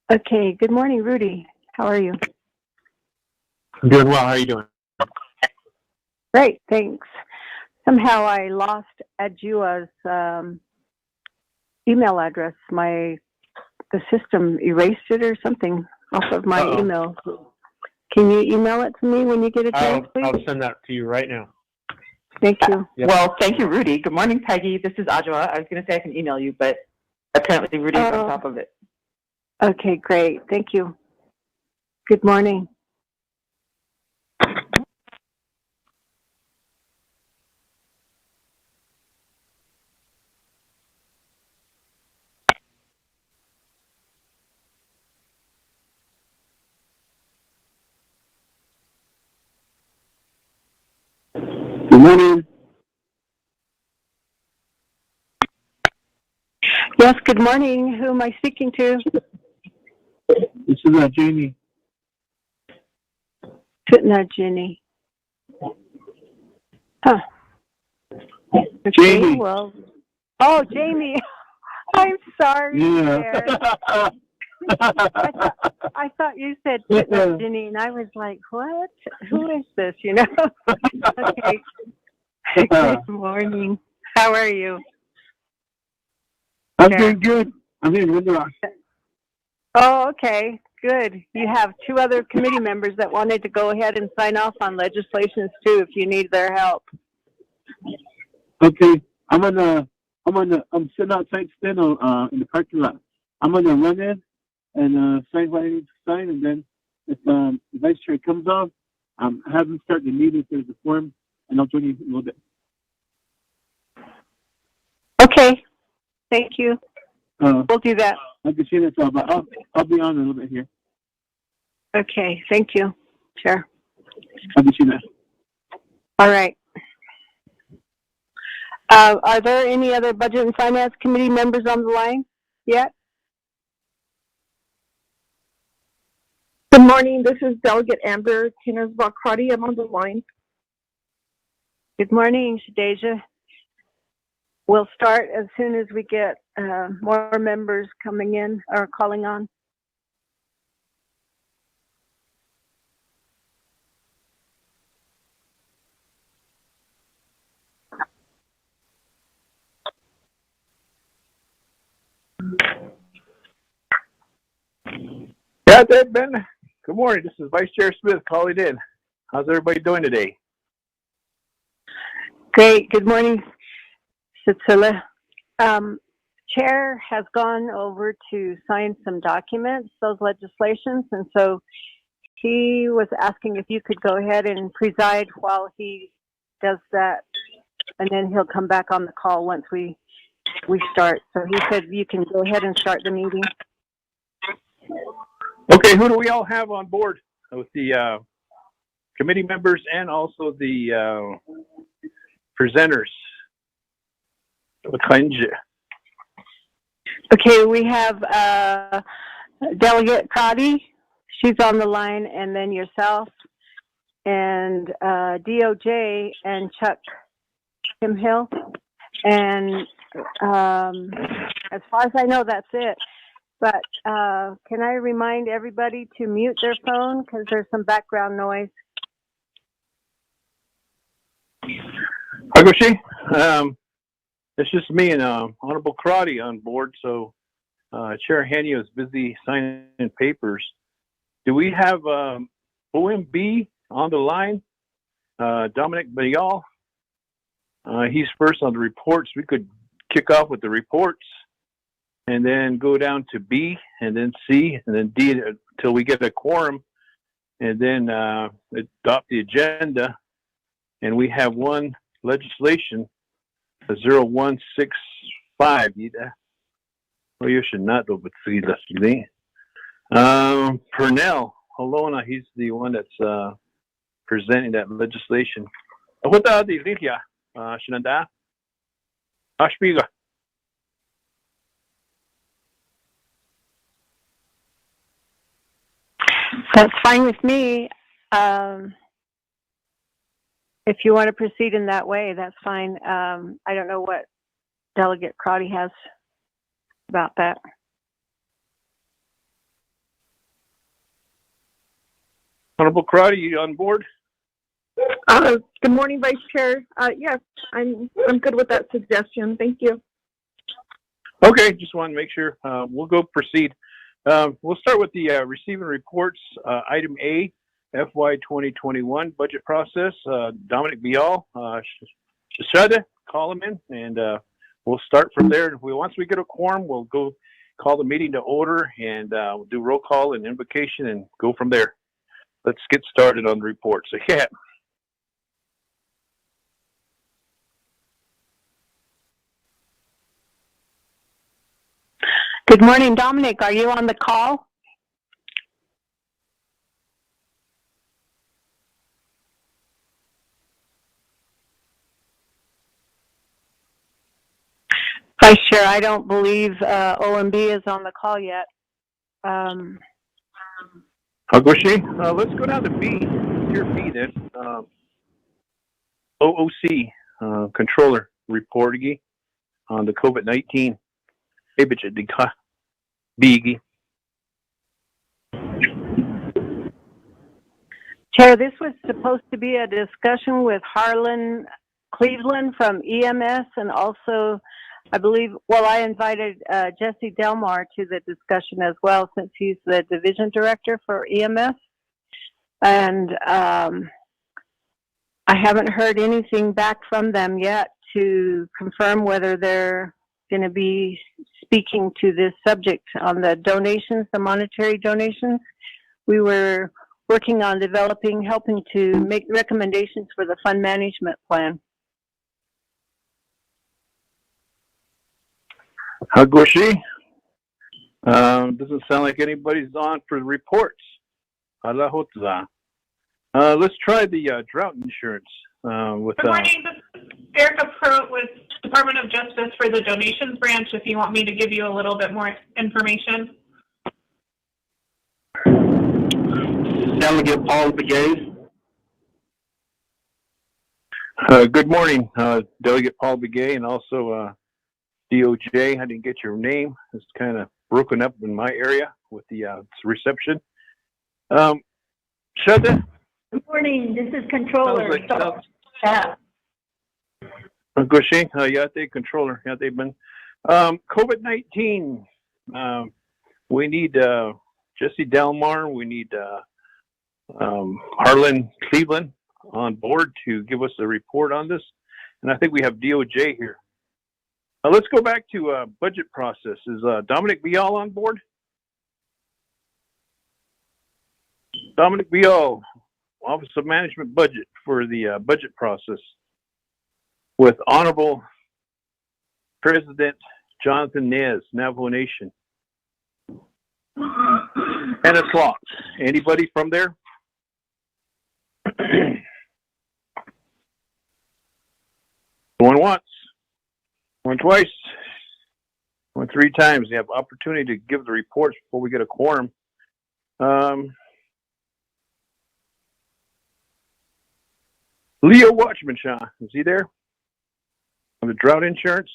Okay, good morning, Rudy. How are you? I'm doing well. How are you doing? Great, thanks. Somehow I lost Adjua's email address. The system erased it or something off of my email. Can you email it to me when you get a chance, please? I'll send that to you right now. Thank you. Yep. Well, thank you, Rudy. Good morning, Peggy. This is Adjua. I was going to say I can email you, but apparently Rudy's on top of it. Okay, great. Thank you. Good morning. Good morning. Yes, good morning. Who am I speaking to? This is Jamie. Jenny. Huh. Okay, Jamie. well. Oh, Jamie. I'm sorry. Yeah. I thought you said Jenny, and I was like, what? Who is this, you know? Okay. Good morning. How are you? I'm doing good. I'm here in Window. Oh, okay. Good. You have two other committee members that wanted to go ahead and sign off on legislations too, if you need their help. Okay. I'm sitting outside still in the parking lot. I'm gonna run in and sign what I need to sign, and then if the vice chair comes off, have him start the meeting if there's a form, and I'll join you in a little bit. Okay. Thank you. We'll do that. I can see that, but I'll be on a little bit here. Okay. Thank you. Sure. I can see that. All right. Are there any other Budget and Finance Committee members on the line yet? Good morning. This is Delegate Amber Tiners-Bakrati. I'm on the line. Good morning, Shadeja. We'll start as soon as we get more members coming in or calling on. Yeah, that's Ben. Good morning. This is Vice Chair Smith calling in. How's everybody doing today? Great. Good morning, Cecilia. Chair has gone over to sign some documents, those legislations, and so he was asking if you could go ahead and preside while he does that, and then he'll come back on the call once we start. So he said you can go ahead and start the meeting. Okay, who do we all have on board with the committee members and also the presenters? Okay, we have Delegate Crotty. She's on the line, and then yourself, and DOJ and Chuck Kimhill. And as far as I know, that's it. But can I remind everybody to mute their phone because there's some background noise? Hagoshi, it's just me and Honorable Karate on board, so Chair Hanyo is busy signing papers. Do we have OMB on the line? Dominic Bayal? He's first on the reports. We could kick off with the reports and then go down to B and then C and then D until we get a quorum and then adopt the agenda. And we have one legislation, 0165. Well, you should not do, but see, that's me. Purnell, Holona, he's the one that's presenting that legislation. What are the Lydia? Shinanda? Ashpiga. That's fine with me. If you want to proceed in that way, that's fine. I don't know what Delegate Crotty has about that. Honorable Crotty, you on board? Good morning, Vice Chair. Yes, I'm good with that suggestion. Thank you. Okay, just want to make sure. We'll go proceed. We'll start with the receiving reports. Item A, FY 2021 budget process. Dominic Bial, Shada, call him in, and we'll start from there. Once we get a quorum, we'll go call the meeting to order, and we'll do roll call and invocation and go from there. Let's get started on the report. So, yeah. Good morning, Dominic. Are you on the call? Vice Chair, I don't believe OMB is on the call yet. Hagoshi, let's go down to B. Tier B then. OOC, controller reporting on the COVID-19. Biggie. Chair, this was supposed to be a discussion with Harlan Cleveland from EMS, and also, I believe, I invited Jesse Delmar to the discussion as well, since he's the division director for EMS. And I haven't heard anything back from them yet to confirm whether they're going to be speaking to this subject on the donations, the monetary donations. We were working on helping to make recommendations for the fund management plan. Hagoshi, doesn't sound like anybody's on for the reports. Let's try the drought insurance. Good morning, this is Erica Pruitt with Department of Justice for the donations branch, if you want me to give you a little bit more information. Delegate Paul Begay. Good morning, Delegate Paul Begay, and also DOJ. I didn't get your name. It's kind of broken up in my area with the reception. Shada. Good morning. This is Controller. Gushi, Yate, Controller, Yate Ben. COVID-19. We need Jesse Delmar. We need Harlan Cleveland on board to give us a report on this. And I think we have DOJ here. Let's go back to budget process. Is Dominic Bial on board? Dominic Bial, Office of Management Budget for the budget process with Honorable President Jonathan Nez, Navajo Nation. And a slot. Anybody from there? Going once, going twice, going three times. You have opportunity to give the reports before we get a quorum. Leo Watchman, Sean, is he there? On the drought insurance?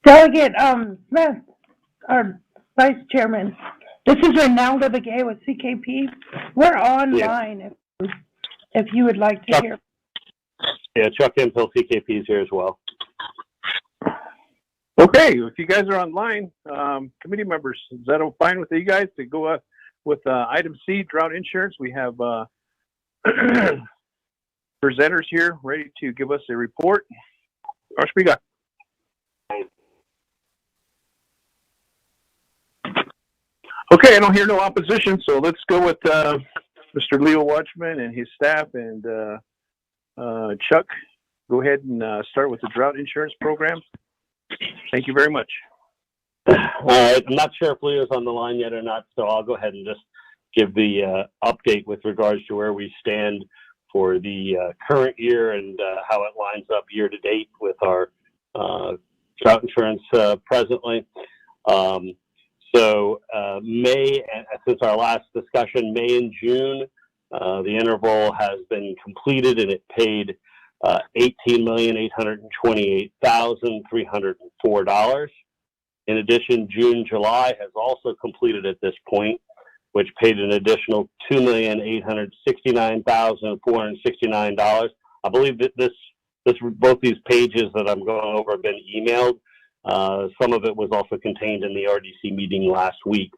Delegate Smith, our Vice Chairman, this is Renalda Begay with CKP. We're online if you would like to hear. Yeah, Chuck Impel, CKP is here as well. Okay, if you guys are online, committee members, is that fine with you guys to go with item C, drought insurance? We have presenters here ready to give us a report. Arshbiga. Okay, I don't hear no opposition, so let's go with Mr. Leo Watchman and his staff, and Chuck, go ahead and start with the drought insurance program. Thank you very much. All right, I'm not sure if Leo's on the line yet or not, so I'll go ahead and just give the update with regards to where we stand for the current year and how it lines up year to date with our drought insurance presently. So May, since our last discussion, May and June, the interval has been completed and it paid $18,828,304. In addition, June, July has also completed at this point, which paid an additional $2,869,469. I believe that both these pages that I'm going over have been emailed. Some of it was also contained in the RDC meeting last week.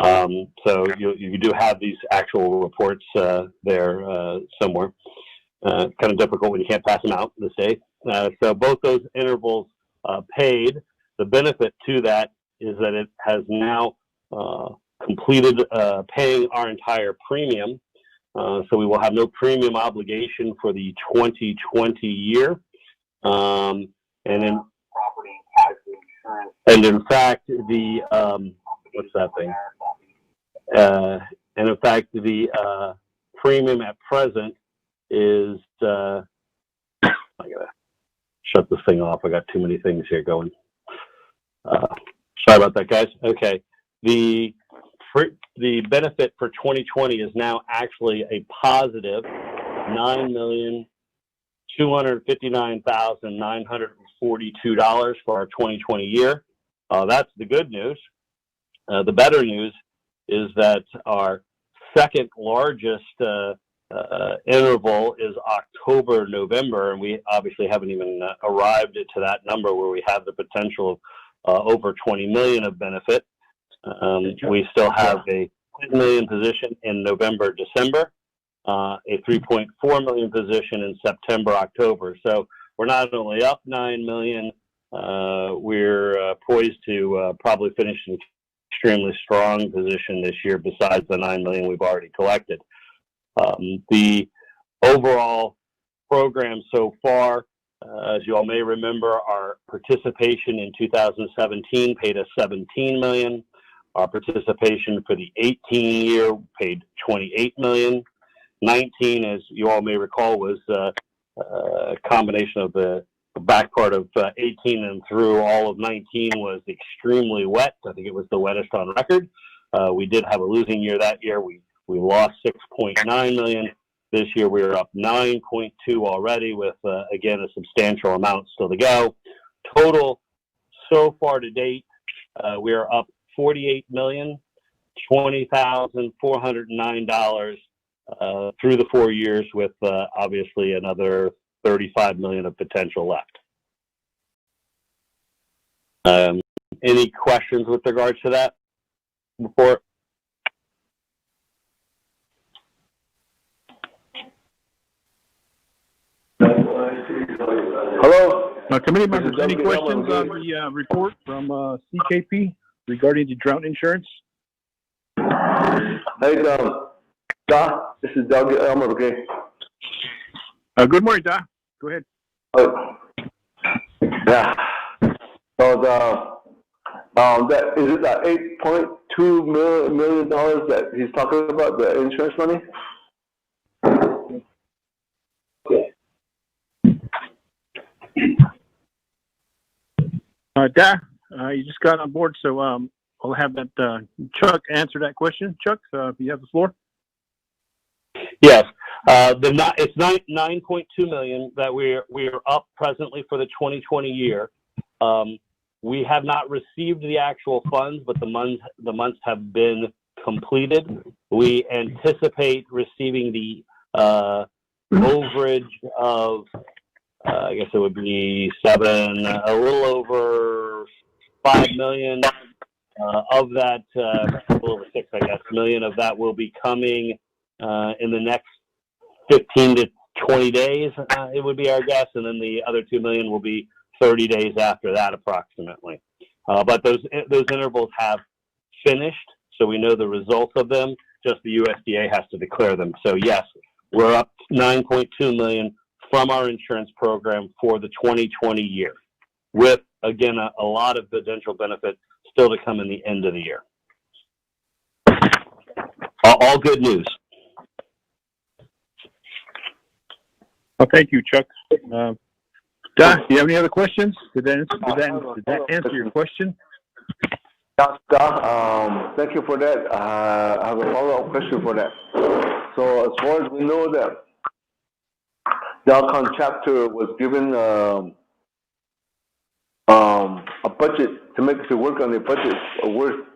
So you do have these actual reports there somewhere. It's kind of difficult when you can't pass them out this day. So both those intervals paid. The benefit to that is that it has now completed paying our entire premium. So we will have no premium obligation for the 2020 year. And in fact, the what's that thing? And in fact, the premium at present is I gotta shut this thing off. I got too many things here going. Sorry about that, guys. Okay, the benefit for 2020 is now actually a positive $9,259,942 for our 2020 year. That's the good news. The better news is that our second largest interval is October, November, and we obviously haven't even arrived to that number where we have the potential of over 20 million of benefit. We still have a 10 million position in November, December, a 3.4 million position in September, October. So we're not only up 9 million, we're poised to probably finish in extremely strong position this year besides the 9 million we've already collected. The overall program so far, as you all may remember, our participation in 2017 paid us 17 million. Our participation for the 18 year paid 28 million. 19, as you all may recall, was a combination of the back part of 18 and through all of 19 was extremely wet. I think it was the wettest on record. We did have a losing year that year. We lost 6.9 million. This year we are up 9.2 already with, again, a substantial amount still to go. Total so far to date, we are up $48,020,409 through the 4 years with obviously another 35 million of potential left. Any questions with regards to that report? Hello. Committee members, any questions on the report from CKP regarding the drought insurance? Hey, Doc, this is Doug Elmer again. Good morning, Doc. Go ahead. Yeah. So that is it that $8.2 million that he's talking about, the insurance money? Doc, you just got on board, so I'll have that Chuck answer that question. Chuck, you have the floor. Yes, it's 9.2 million that we are up presently for the 2020 year. We have not received the actual funds, but the months have been completed. We anticipate receiving the overage of I guess it would be a little over 5 million of that, a little over 6, I guess, million of that will be coming in the next 15 to 20 days, it would be our guess, and then the other 2 million will be 30 days after that, approximately. But those intervals have finished, so we know the results of them. Just the USDA has to declare them. So yes, we're up 9.2 million from our insurance program for the 2020 year, with again a lot of potential benefit still to come in the end of the year. All good news. Well, thank you, Chuck. Doc, do you have any other questions? Did that answer your question? Doc, thank you for that. I have a follow-up question for that. So as far as we know that the Alcon chapter was given a budget to work on the budget worth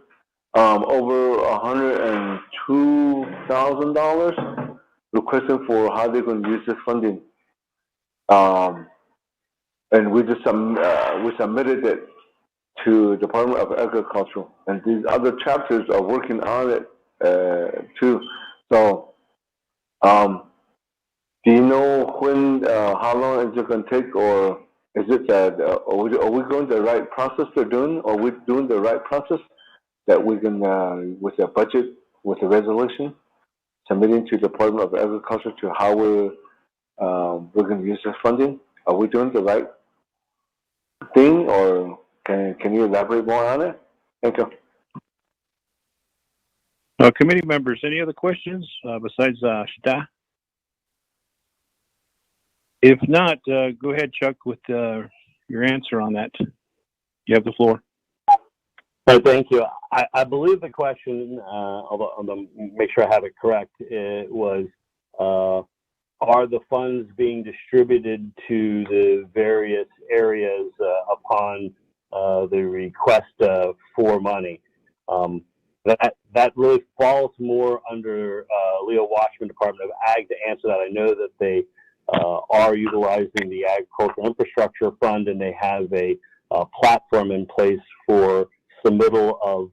over $102,000, requesting for how they're going to use this funding. And we just we submitted it to Department of Agriculture, and these other chapters are working on it too. So, do you know when, how long is it going to take, or is it that are we going the right process they're doing? Are we doing the right process that we can, with the budget, with the resolution, submitting to the Department of Agriculture to how we're going to use this funding? Are we doing the right thing, or can you elaborate more on it? Thank you. Committee members, any other questions besides Shita? If not, go ahead, Chuck, with your answer on that. You have the floor. Thank you. I believe the question, although I'm going to make sure I have it correct, it was, are the funds being distributed to the various areas upon the request for money? That really falls more under Leo Watchman, Department of Ag, to answer that. I know that they are utilizing the Agricultural Infrastructure Fund, and they have a platform in place for submittal of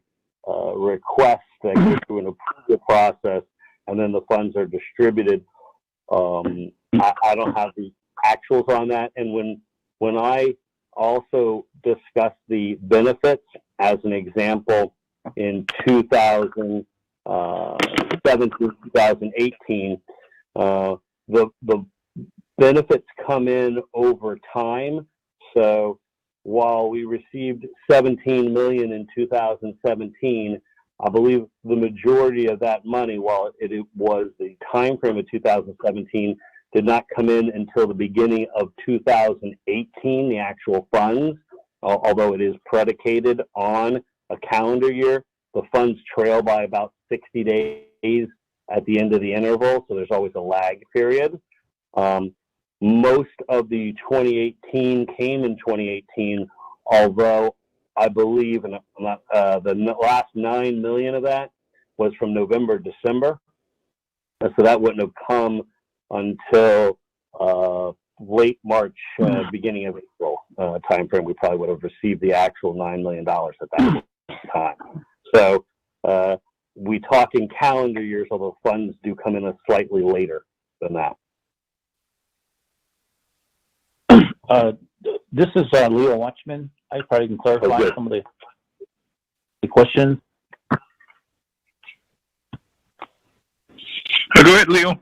requests that go through an approval process, and then the funds are distributed. I don't have the actuals on that. And when I also discussed the benefits, as an example, in 2017, 2018, the benefits come in over time. So while we received $17 million in 2017, I believe the majority of that money, while it was the time frame of 2017, did not come in until the beginning of 2018, the actual funds. Although it is predicated on a calendar year, the funds trail by about 60 days at the end of the interval, so there's always a lag period. Most of the 2018 came in 2018, although I believe the last $9 million of that was from November, December. And so that wouldn't have come until late March, beginning of April timeframe. We probably would have received the actual $9 million at that time. So we talk in calendar years, although funds do come in slightly later than that. This is Leo Watchman. I probably can clarify some of the questions. Go ahead, Leo.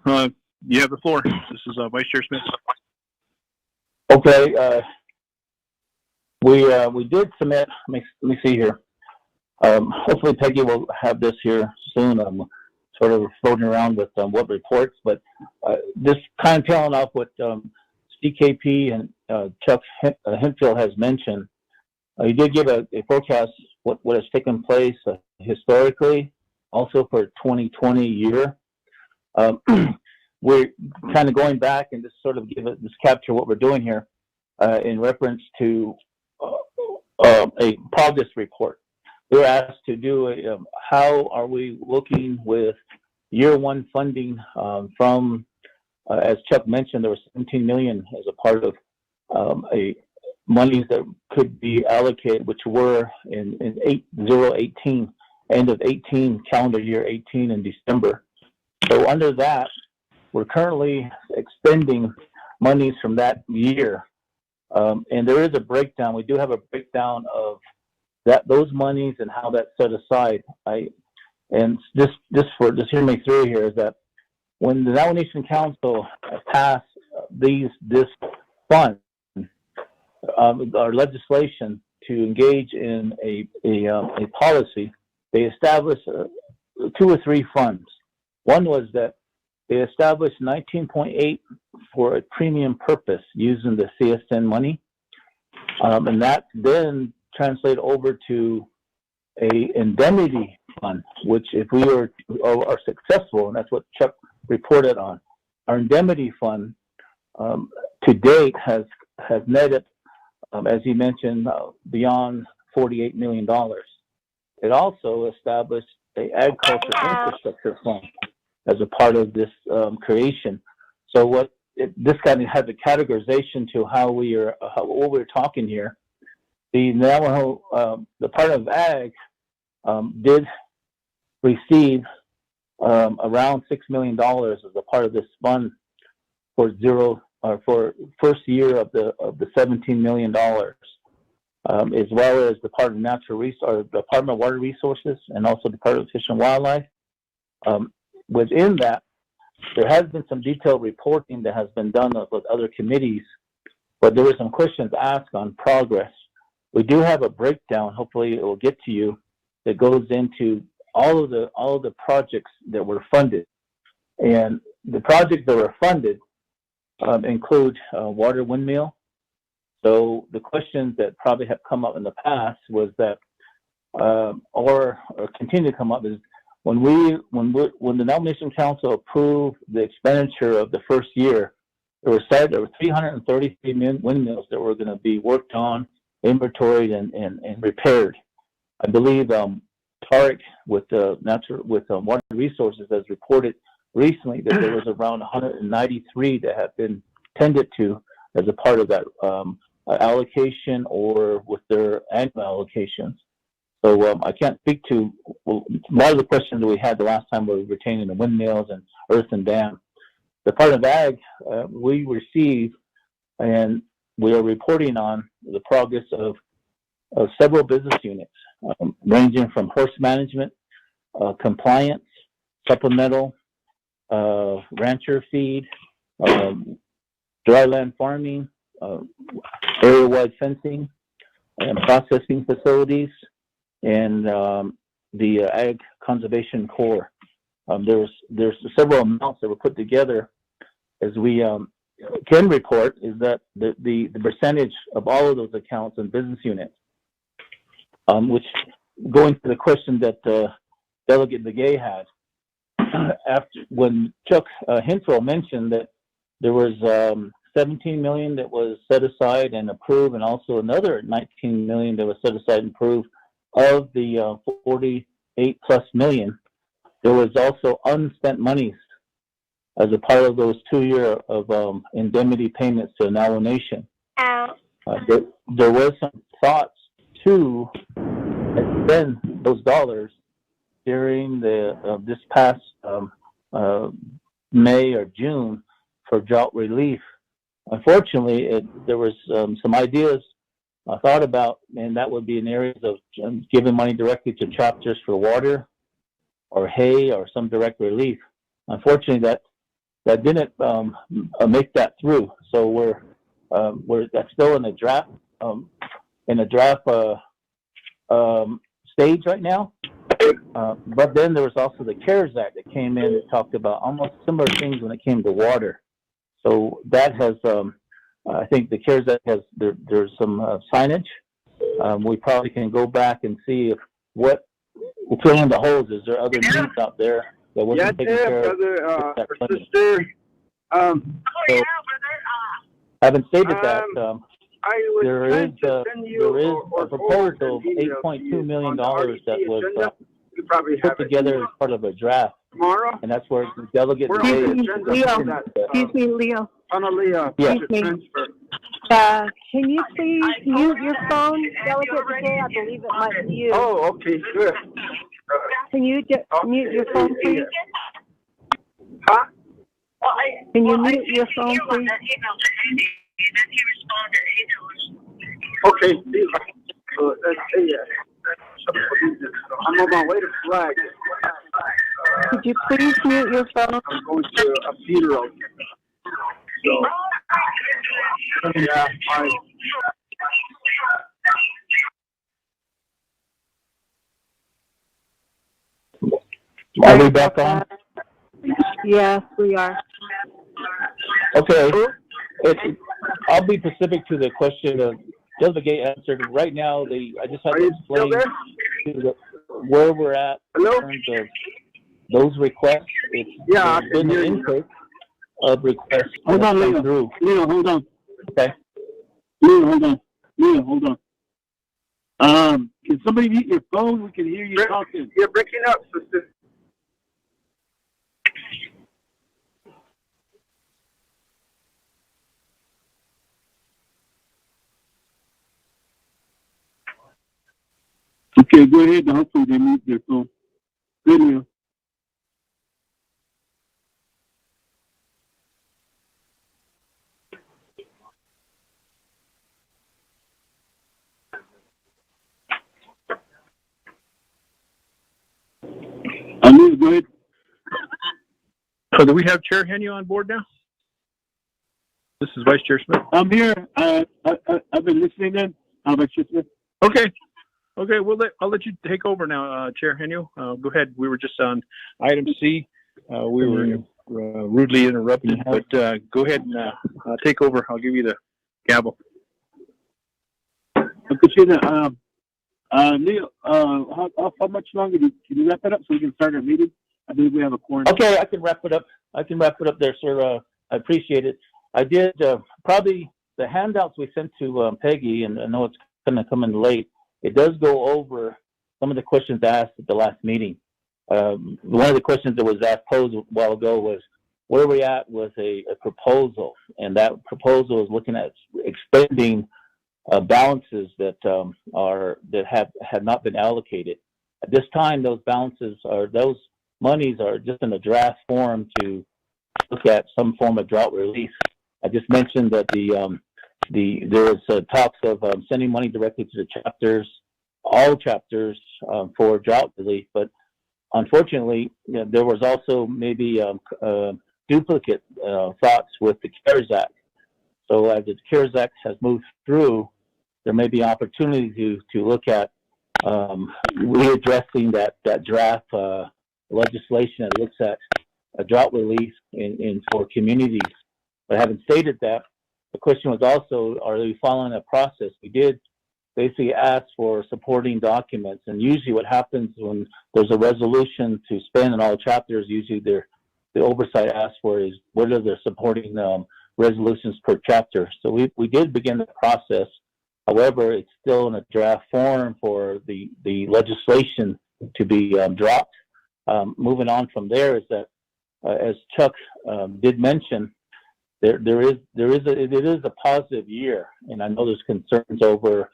You have the floor. This is Vice Chair Smith. Okay. We did submit. Let me see here. Hopefully Peggy will have this here soon. I'm sort of floating around with what reports, but just kind of tailing off what CKP and Chuck Hempfield has mentioned. You did give a forecast what has taken place historically, also for 2020 year. We're kind of going back and just sort of just capture what we're doing here in reference to a progress report. We were asked to do how are we looking with year one funding from, as Chuck mentioned, there was $17 million as a part of a monies that could be allocated, which were in 2018, end of 18, calendar year 18 in December. So under that, we're currently expending monies from that year. And there is a breakdown. We do have a breakdown of those monies and how that's set aside. And just hear me through here is that when the Navajo Nation Council passed this fund, our legislation to engage in a policy, they established 2 or 3 funds. One was that they established 19.8 for a premium purpose using the CSN money, and that then translated over to a indemnity fund, which if we are successful, and that's what Chuck reported on, our indemnity fund to date has netted, as he mentioned, beyond $48 million. It also established the agriculture infrastructure fund as a part of this creation. So this kind of has a categorization to what we're talking here. The Navajo Department of Ag did receive around $6 million as a part of this fund for first year of the $17 million, as well as Department of Water Resources, and also Department of Fish and Wildlife. Within that, there has been some detailed reporting that has been done with other committees, but there were some questions asked on progress. We do have a breakdown, hopefully it will get to you, that goes into all of the projects that were funded. And the projects that were funded include water windmill. So the questions that probably have come up in the past was that, or continue to come up, is when the Nomination Council approved the expenditure of the first year, there were 333 windmills that were going to be worked on, inventoried, and repaired. I believe Tarek with Water Resources has reported recently that there was around 193 that have been tended to as a part of that allocation or with their annual allocations. So I can't speak to a lot of the questions that we had the last time we were retaining the windmills and earth and dam. The part of ag we receive, and we are reporting on the progress of several business units, ranging from horse management, compliance, supplemental, rancher feed, dryland farming, area-wide fencing, and processing facilities, and the Ag Conservation Corps. There's several amounts that were put together. As we can report, is that the percentage of all of those accounts and business units, which going to the question that Delegate Begay had, after when Chuck Hensel mentioned that there was 17 million that was set aside and approved, and also another 19 million that was set aside and approved of the 48 plus million, there was also unspent monies as a part of those 2 year of indemnity payments to the Navajo Nation. There was some thoughts to spend those dollars during this past May or June for drought relief. Unfortunately, there was some ideas I thought about, and that would be in areas of giving money directly to chapters for water or hay or some direct relief. Unfortunately, that didn't make that through. So that's still in a draft stage right now. But then there was also the CARES Act that came in that talked about almost similar things when it came to water. So that has, I think the CARES Act has, there's some signage. We probably can go back and see if we'll fill in the holes. Is there other needs out there that wasn't taken care of? Sister. So, having stated that, there is a proposal of $8.2 million that was put together as part of a draft. Tomorrow? And that's where the delegate Excuse me, Leo. Yeah. Excuse me. Can you please mute your phone, Delegate Begay? I believe it might be you. Oh, okay, good. Can you mute your phone, please? Huh? Can you mute your phone, please? Okay. I'm on my way to Flag. Could you please mute your phone? I'm going to a funeral. So, yeah, Are we back on? Yes, we are. Okay. I'll be specific to the question of Delegate Begay answered. Right now, I just have to explain where we're at in terms of those requests. There's been an intake of requests. Hold on, Leo. Through. Leo, hold on. Okay. Leo, hold on. Can somebody mute your phone? We can hear you talking. You're breaking up, sister. Okay, go ahead. Hopefully they mute their phone. Video. Go ahead. So do we have Chair Henio on board now? This is Vice Chair Smith. I'm here. I've been listening in. How about you, Smith? Okay. Okay, I'll let you take over now, Chair Henio. Go ahead. We were just on item C. We were rudely interrupted, but go ahead and take over. I'll give you the gavel. Katrina, Leo, how much longer can you wrap it up so we can start our meeting? I believe we have a quorum. Okay, I can wrap it up. There, sir. I appreciate it. I did probably the handouts we sent to Peggy, and I know it's going to come in late. It does go over some of the questions asked at the last meeting. One of the questions that was posed a while ago was, where we at with a proposal, and that proposal is looking at expending balances that have not been allocated. At this time, those monies are just in a draft form to look at some form of drought relief. I just mentioned that there is talks of sending money directly to the chapters, all chapters, for drought relief, but unfortunately, there was also maybe duplicate thoughts with the CARES Act. So as the CARES Act has moved through, there may be opportunity to look at readdressing that draft legislation that looks at a drought relief for communities. But having stated that, the question was also, are we following a process? We did basically ask for supporting documents, and usually what happens when there's a resolution to spend in all chapters, usually the oversight asks for is what are the supporting resolutions per chapter. So we did begin the process. However, it's still in a draft form for the legislation to be dropped. Moving on from there is that, as Chuck did mention, it is a positive year, and I know there's concerns over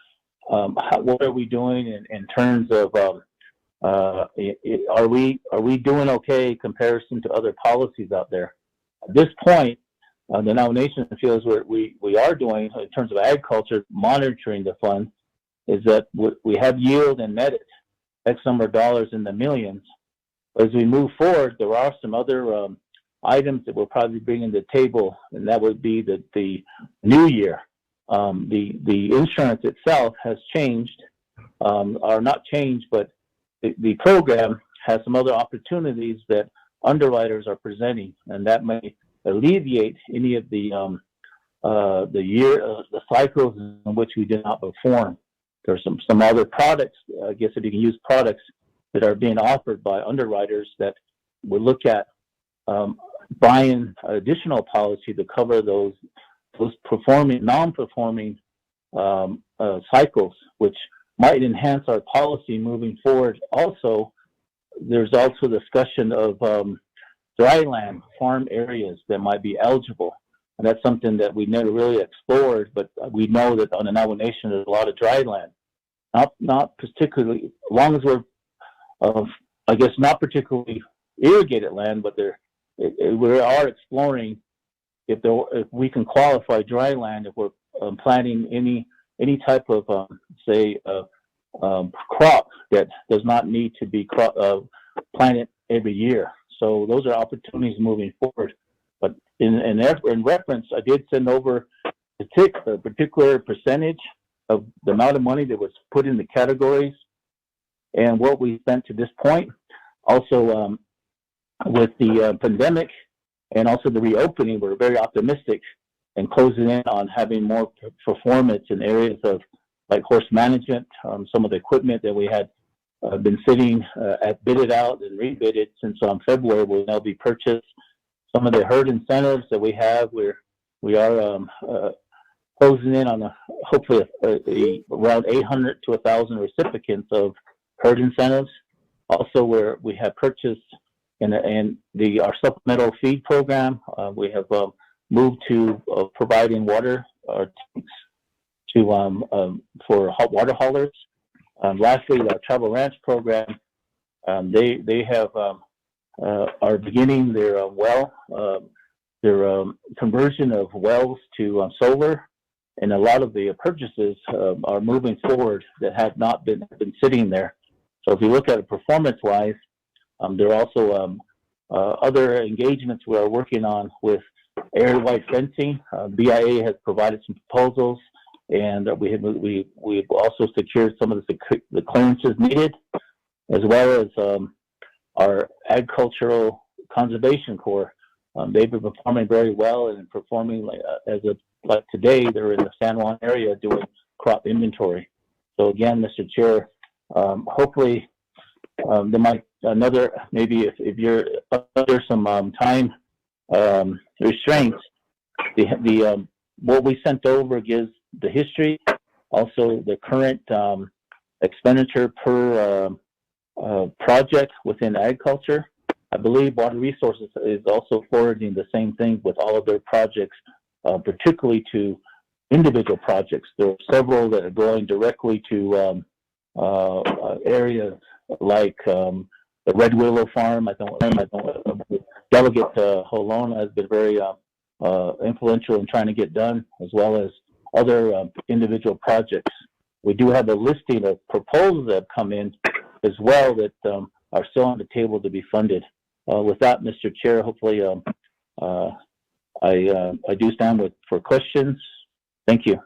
what are we doing in terms of are we doing okay in comparison to other policies out there. At this point, the nomination feels we are doing in terms of agriculture monitoring the fund is that we have yield and net X number of dollars in the millions. As we move forward, there are some other items that we'll probably bring to the table, and that would be the new year. The insurance itself has changed, or not changed, but the program has some other opportunities that underwriters are presenting, and that may alleviate any of the cycles in which we did not perform. There's some other products, I guess if you can use products that are being offered by underwriters that would look at buying additional policy to cover those non-performing cycles, which might enhance our policy moving forward. Also, there's also discussion of dry land farm areas that might be eligible, and that's something that we never really explored. But we know that on the Navajo Nation, there's a lot of dry land, not particularly, as long as we're, I guess, not particularly irrigated land, but we are exploring if we can qualify dry land if we're planting any type of crop that does not need to be planted every year. So those are opportunities moving forward. But in reference, I did send over a particular percentage of the amount of money that was put in the categories and what we spent to this point. Also, with the pandemic and also the reopening, we're very optimistic and closing in on having more performance in areas of like horse management. Some of the equipment that we had been sitting at bidded out and rebidded since February will now be purchased. Some of the herd incentives that we have, we are closing in on hopefully around 800 to 1,000 recipients of herd incentives. Also, where we have purchased our supplemental feed program, we have moved to providing water for hot water haulers. Lastly, our travel ranch program, they have are beginning their conversion of wells to solar, and a lot of the purchases are moving forward that have not been sitting there. So if you look at it performance-wise, there are also other engagements we are working on with area-wide fencing. BIA has provided some proposals, and we've also secured some of the clearances needed, as well as our Agricultural Conservation Corps. They've been performing very well and performing like today. They're in the San Juan area doing crop inventory. So again, Mr. Chair, hopefully there might maybe if you're under some time restraints, what we sent over gives the history, also the current expenditure per project within agriculture. I believe Water Resources is also forwarding the same thing with all of their projects, particularly to individual projects. There are several that are going directly to areas like the Red Willow Farm. Delegate Holona has been very influential in trying to get done, as well as other individual projects. We do have a listing of proposals that have come in as well that are still on the table to be funded. With that, Mr. Chair, hopefully I do stand for questions. Thank you.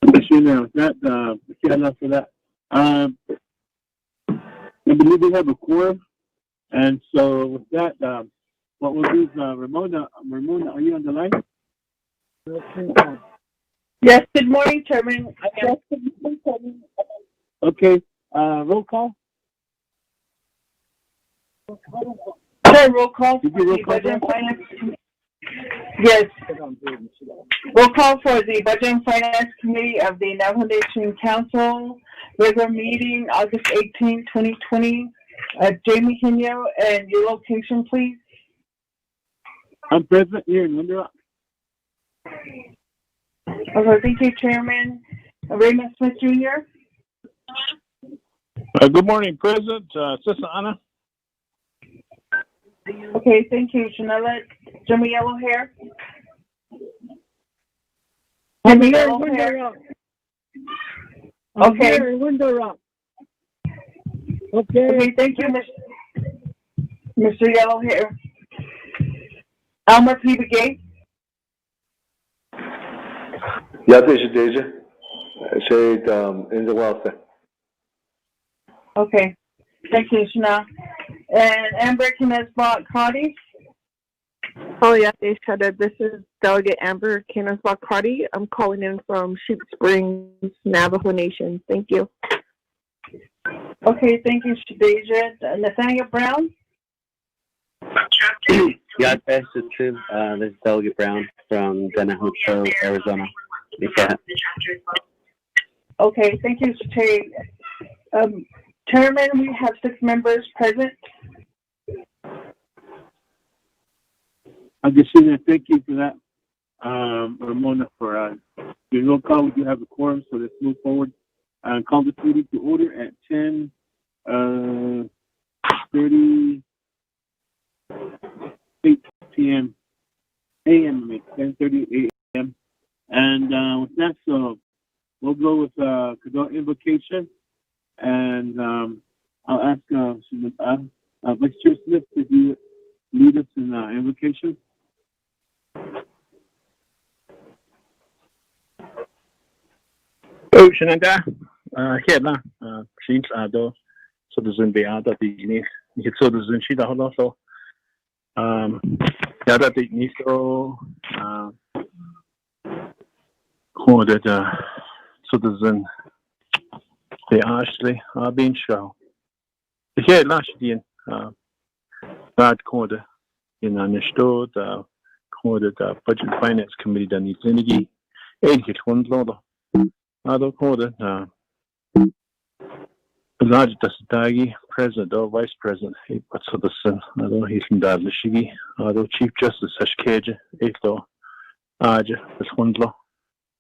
Commissioner, enough for that. I believe we have a quorum, and so with that, what we'll do is, Ramona, are you on the line? Yes, good morning, Chairman. Okay, roll call? Sure, roll call for the Budget and Finance. Yes. Roll call for the Budget and Finance Committee of the Navajo Nation Council, regular meeting, August 18, 2020. Jamie Kenyo, and your location, please. I'm present here in Window Rock. Okay, thank you, Chairman. Raymond Smith Jr. Good morning, President. Sister Anna. Okay, thank you, Janella. Jimmy Yellow Hair. Jimmy Yellow Hair. Okay. Window Rock. Okay, thank you, Mr. Yellow Hair. Elmer P. Begay. Yeah, this is Deja. I said in the welfare. Okay, thank you, Shana. And Amber Kenneth-Bott-Crotty. Oh, yeah, this is Delegate Amber Kenneth-Bott-Crotty. I'm calling in from Sheep Springs, Navajo Nation. Thank you. Okay, thank you, Deja. Nathaniel Brown. Yeah, this is Delegate Brown from Guanajuato, Arizona. Okay, thank you, Secretary. Chairman, we have 6 members present. Agustina, thank you for that. Ramona, for your roll call. We do have a quorum, so let's move forward. Call this meeting to order at 10:38 p.m. a.m. 10:38 a.m. And with that, so we'll go with Kadot invocation, and I'll ask Vice Chair Smith if you lead us in invocation. Oh, Shananda. Here na. She's do. So the Zoom be out of the need. It's so the Zoom sheet also. Yeah, that it needs to. Who did so the Zoom. The Ashley being show. Here last year. Bad code in understood. Corda the Budget and Finance Committee done the Zinigi, 8 one lodo. Ado Corda, Large Dasitagi, President or Vice President, what's the son? I don't he's in Dadlishigi, Ado Chief Justice Hashkeja, 8 Aja, this one law,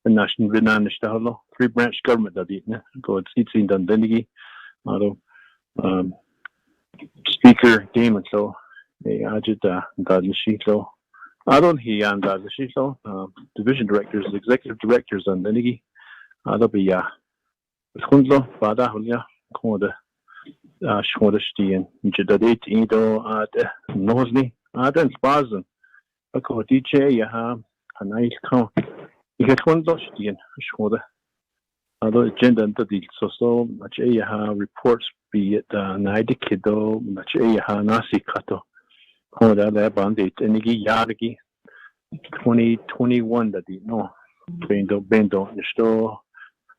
the National Vinanish Dahlo, 3 branch government that eat, go at seats in Dundinigi, Ado Speaker Damon, so Aja Dadlishi, so I don't hear and Dadlishi, so Division Directors, Executive Directors on Dundinigi, Ado be this one law, Bada Hulia. Corda Schmodestien, Jadadet Ido at Nosney, Aden Spazen, a co DJ, you have a nice count. You get one Dostien, Schmoda. Although agenda and the so much a reports be it Naidi Kido, much a Nasi Kato, Corda, their bandit, Enigi Yarigi, 2021 that you know, Bendo, the store,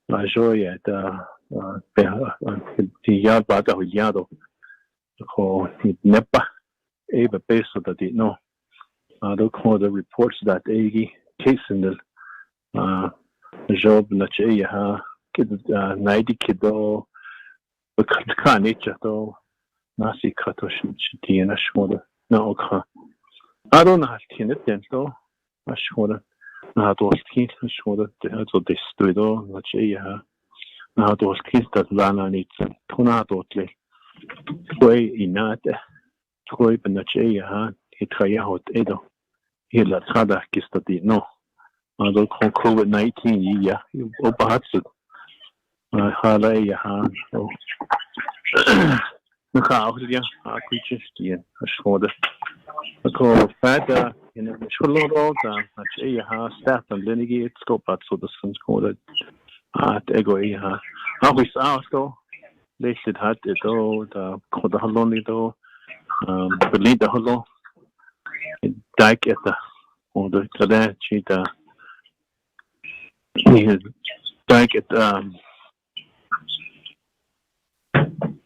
La Joya, the yard bata yado ko nepa eba peso that it no do call the reports that agi case in the job na che ha kid naidi kido ka nature to nasi kato shiti na shmoda no ka I don't know how to it then so shmoda na to skin shmoda so destruido na che ha now those kids that run on it, Tonatotli, Toy Inate, Toy Benache, Hitrayahot Edo, Hila Trada Kistati, no. I don't call COVID-19, yeah, Obahatsu, Halaya, Nakahulia, Akwichistian, a shoulder. I call Fada in a Shulod, staff and Lenigi, it's go back so the sun's called. Ego always asked they should have to go the Holoni do believe the Holo dyke at the or the Kadachi dyke at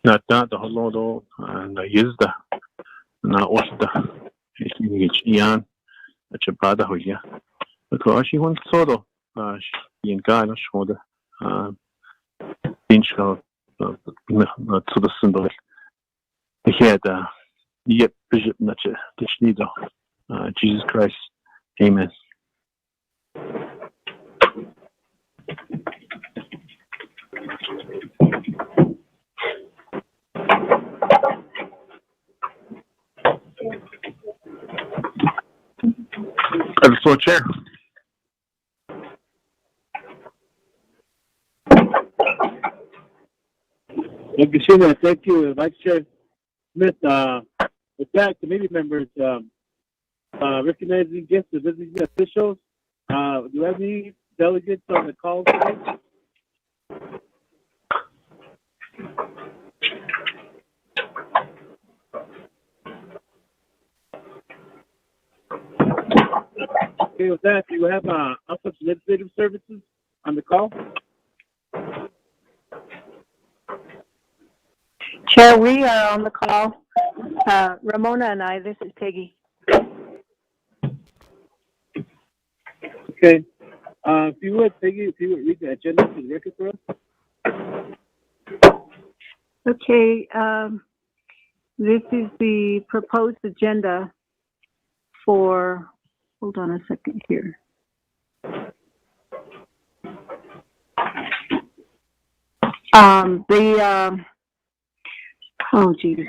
not that the Holo and I use the not what's the Ian at your brother who yeah because she wants sort of in Ghana shoulder inch to the symbol. He had yet Bishop Nature, Dishnido, Jesus Christ, Amen. As a floor chair. Thank you, Vice Chair Smith. With that, committee members recognizing guests and visiting officials. Do you have any delegates on the call today? Okay, with that, do you have Office of Legislative Services on the call? Chair, we are on the call. Ramona and I, this is Peggy. Okay. If you would, Peggy, if you would read the agenda to the record for us. Okay. This is the proposed agenda for, hold on a second here. Oh geez,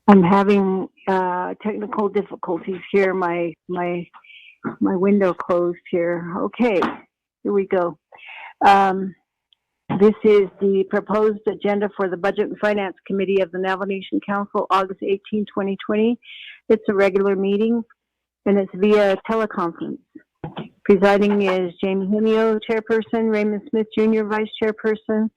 I'm having technical difficulties here. My window closed here. Okay, here we go. This is the proposed agenda for the Budget and Finance Committee of the Navajo Nation Council, August 18, 2020. It's a regular meeting, and it's via teleconference. Presiding is Jamie Hemio, Chairperson, Raymond Smith Jr., Vice Chairperson.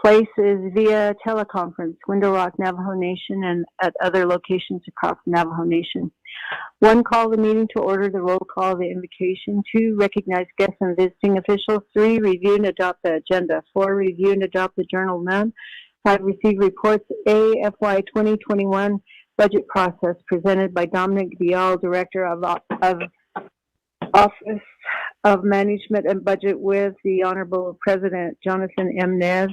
Place is via teleconference, Window Rock, Navajo Nation, and at other locations across Navajo Nation. 1, call the meeting to order, the roll call, the invocation. 2, recognize guests and visiting officials. 3, review and adopt the agenda. 4, review and adopt the journal. None. 5, receive reports A, FY 2021 budget process presented by Dominic Vial, Director of Office of Management and Budget, with the Honorable President Jonathan M. Nez,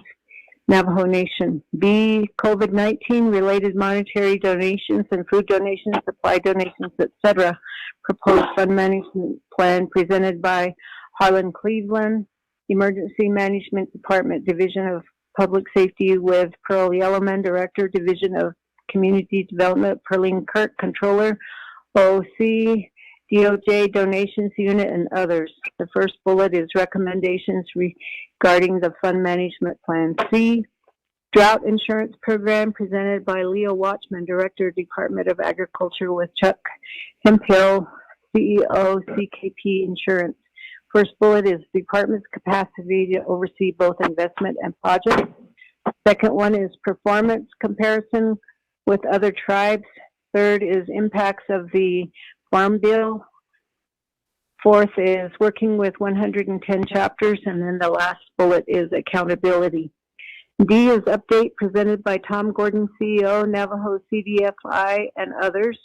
Navajo Nation. B, COVID-19 related monetary donations and food donations, supply donations, etc. Proposed fund management plan presented by Harlan Cleveland, Emergency Management Department, Division of Public Safety, with Pearl Yellowman, Director, Division of Community Development, Perlene Kirk, Controller, OC, DOJ Donations Unit, and others. The first bullet is recommendations regarding the fund management plan. C, Drought Insurance Program presented by Leo Watchman, Director, Department of Agriculture, with Chuck Hemphill, CEO, CKP Insurance. First bullet is department's capacity to oversee both investment and projects. Second one is performance comparison with other tribes. Third is impacts of the Farm Bill. Fourth is working with 110 chapters. And then the last bullet is accountability. D is update presented by Tom Gordon, CEO, Navajo CDFI, and others.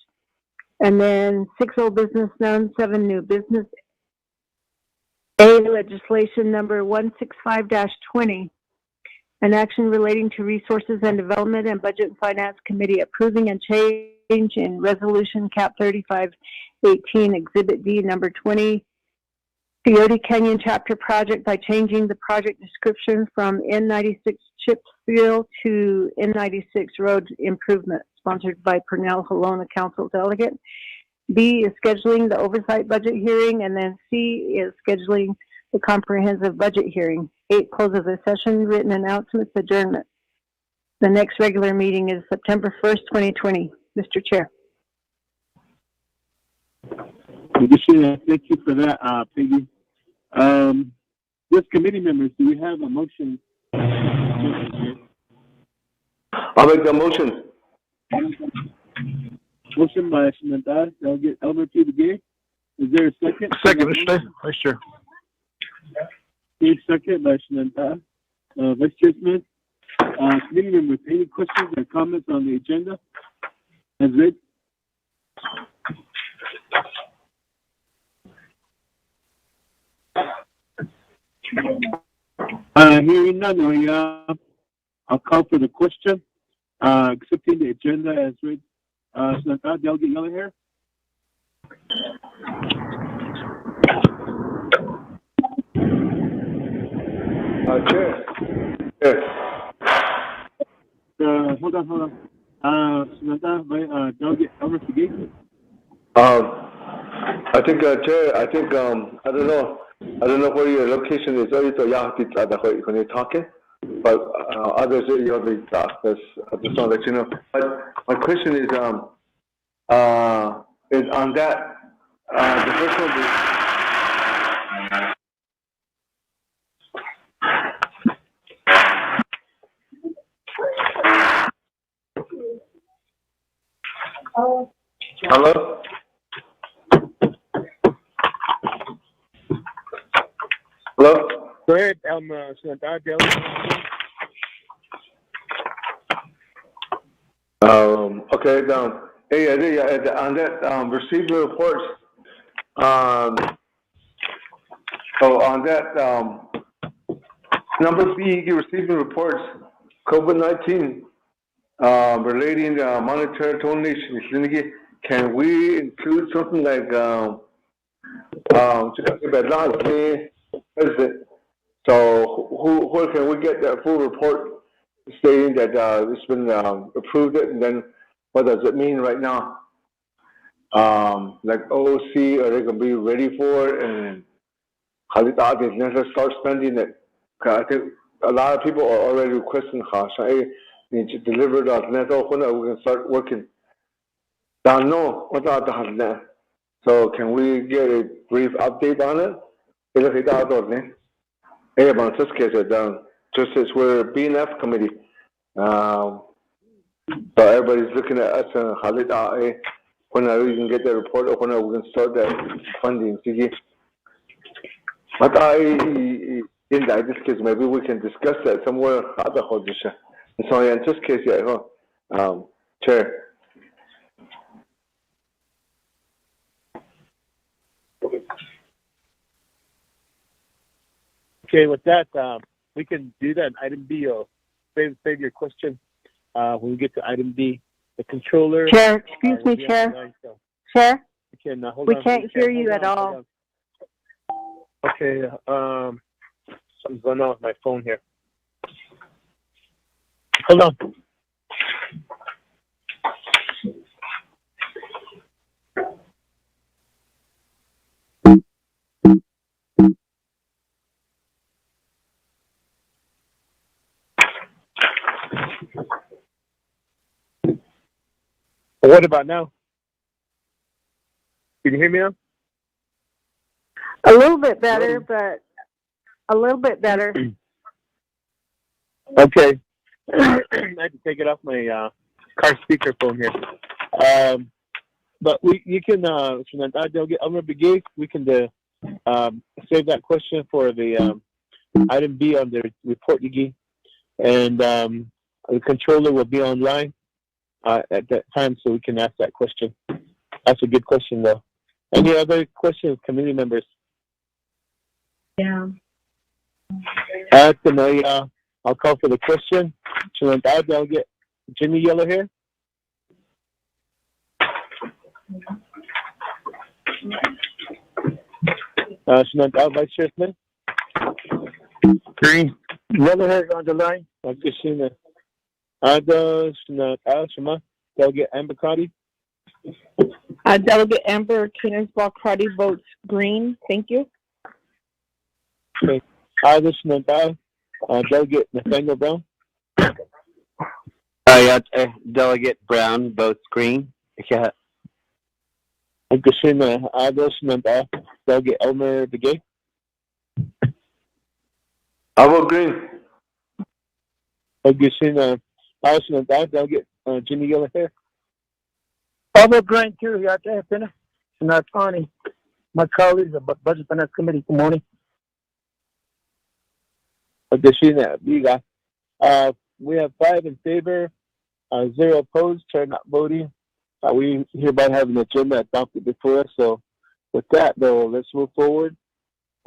And then 6 old business known, 7 new business. A, legislation number 165-20, an action relating to Resources and Development and Budget and Finance Committee approving and change in Resolution Cap 3518, Exhibit D, number 20, Coyote Canyon Chapter Project, by changing the project description from N96 chip seal to N96 road improvement, sponsored by Purnell Halona Council Delegate. B is scheduling the oversight budget hearing, and then C is scheduling the comprehensive budget hearing. 8, close of the session, written announcements, adjournment. The next regular meeting is September 1st, 2020. Mr. Chair. Thank you for that, Peggy. Just committee members, do we have a motion? I'll make the motion. Motion by Shenandoah, Delegate Elmer P. Begay. Is there a second? Second, Mr. Vice Chair. Second by Shenandoah. Vice Chair Smith. Committee members, any questions or comments on the agenda as read? Hearing none, I'll call for the question. Accepting the agenda as read. Shenandoah, Delegate Yellowhair. Chair. Yes. Hold on. Shenandoah, Delegate Elmer Begay. I think, Chair, I don't know where your location is. When you're talking, but others, that's, I just want to let you know. But my question is on that, the first one is, hello? Hello? Go ahead, Shenandoah, Delegate. Okay, on that receiving reports, so on that number B, receiving reports, COVID-19 relating monetary donations. Can we include something like so where can we get that full report stating that it's been approved, and then what does it mean right now? Like OOC, are they going to be ready for it, and how did they never start spending it? I think a lot of people are already requesting they need to deliver that. When are we going to start working? So can we get a brief update on it? Just as we're BNF committee, so everybody's looking at us and when are we going to get that report, or when are we going to start that funding? But in this case, maybe we can discuss that somewhere. So in this case, Chair. Okay, with that, we can do that. Item B, or save your question when we get to item B. The controller. Chair, excuse me, Chair. Chair, Hold we on. can't hear you at all. Okay, something's going on with my phone here. Hold on. What about now? Can you hear me now? A little bit better, but a little bit better. Okay. I had to take it off my car speakerphone here. But you can, we can save that question for the item B on the report, Yigi. And the controller will be online at that time, so we can ask that question. That's a good question, though. Any other questions, committee members? Yeah. I'll call for the question. Delegate Jimmy Yellow here. Vice Chair Smith. Green. Yellow hair on the line. Delegate Amber Crotty. Delegate Amber Kinnensbaugh-Crotty votes green. Thank you. Okay. Delegate Nathaniel Brown. Delegate Brown votes green. Yeah. Delegate Elmer Begay. I vote green. Delegate Jimmy Yellow hair. I vote green too. Yeah, Finanace. Not Connie. My colleagues of Budget Finance Committee. Good morning. We have 5 in favor, 0 opposed, chair not voting. We hereby have an agenda adopted before us. So with that, though, let's move forward.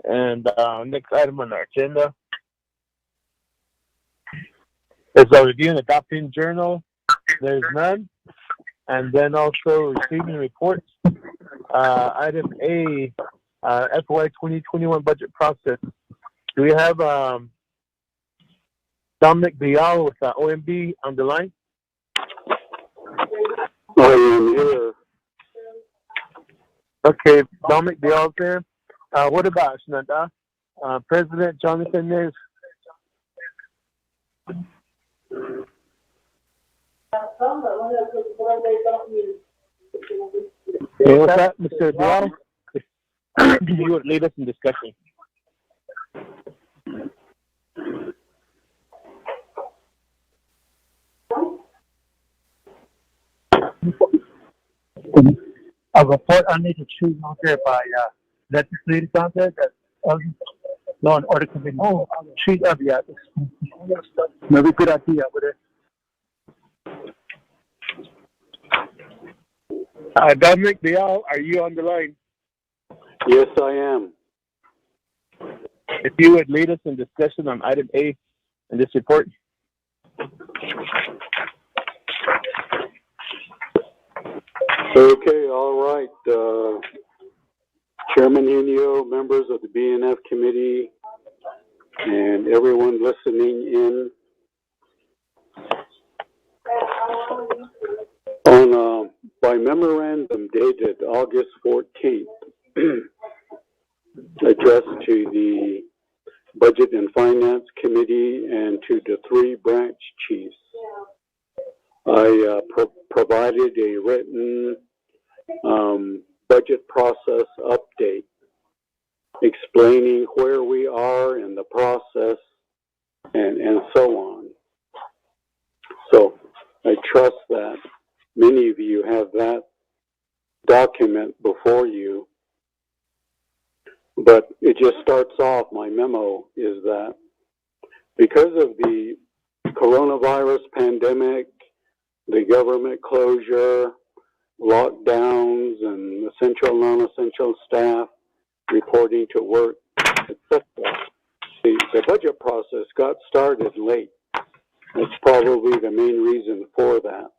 And next item on our agenda is a review and adopting journal. There's none. And then also receiving reports. Item A, FY 2021 budget process. Do we have Dominic Bial with OMB on the line? I am here. Okay, Dominic Bial's there. What about Shanada? President Jonathan is. What's that, Mr. Bial? You would lead us in discussion. A report on the issues out there by legislators out there that Law and Order Committee. Oh, she's up yet. Maybe good idea with it. Dominic Bial, are you on the line? Yes, I am. If you would lead us in discussion on item A in this report. Okay, all right. Chairman Henio, members of the BNF committee, and everyone listening in. By memorandum dated August 14th, addressed to the Budget and Finance Committee and to the 3 branch chiefs, I provided a written budget process update explaining where we are in the process and so on. So I trust that many of you have that document before you. But it just starts off, my memo is that because of the coronavirus pandemic, the government closure, lockdowns, and essential, non-essential staff reporting to work, etc. The the budget process got started late. That's probably the main reason for that.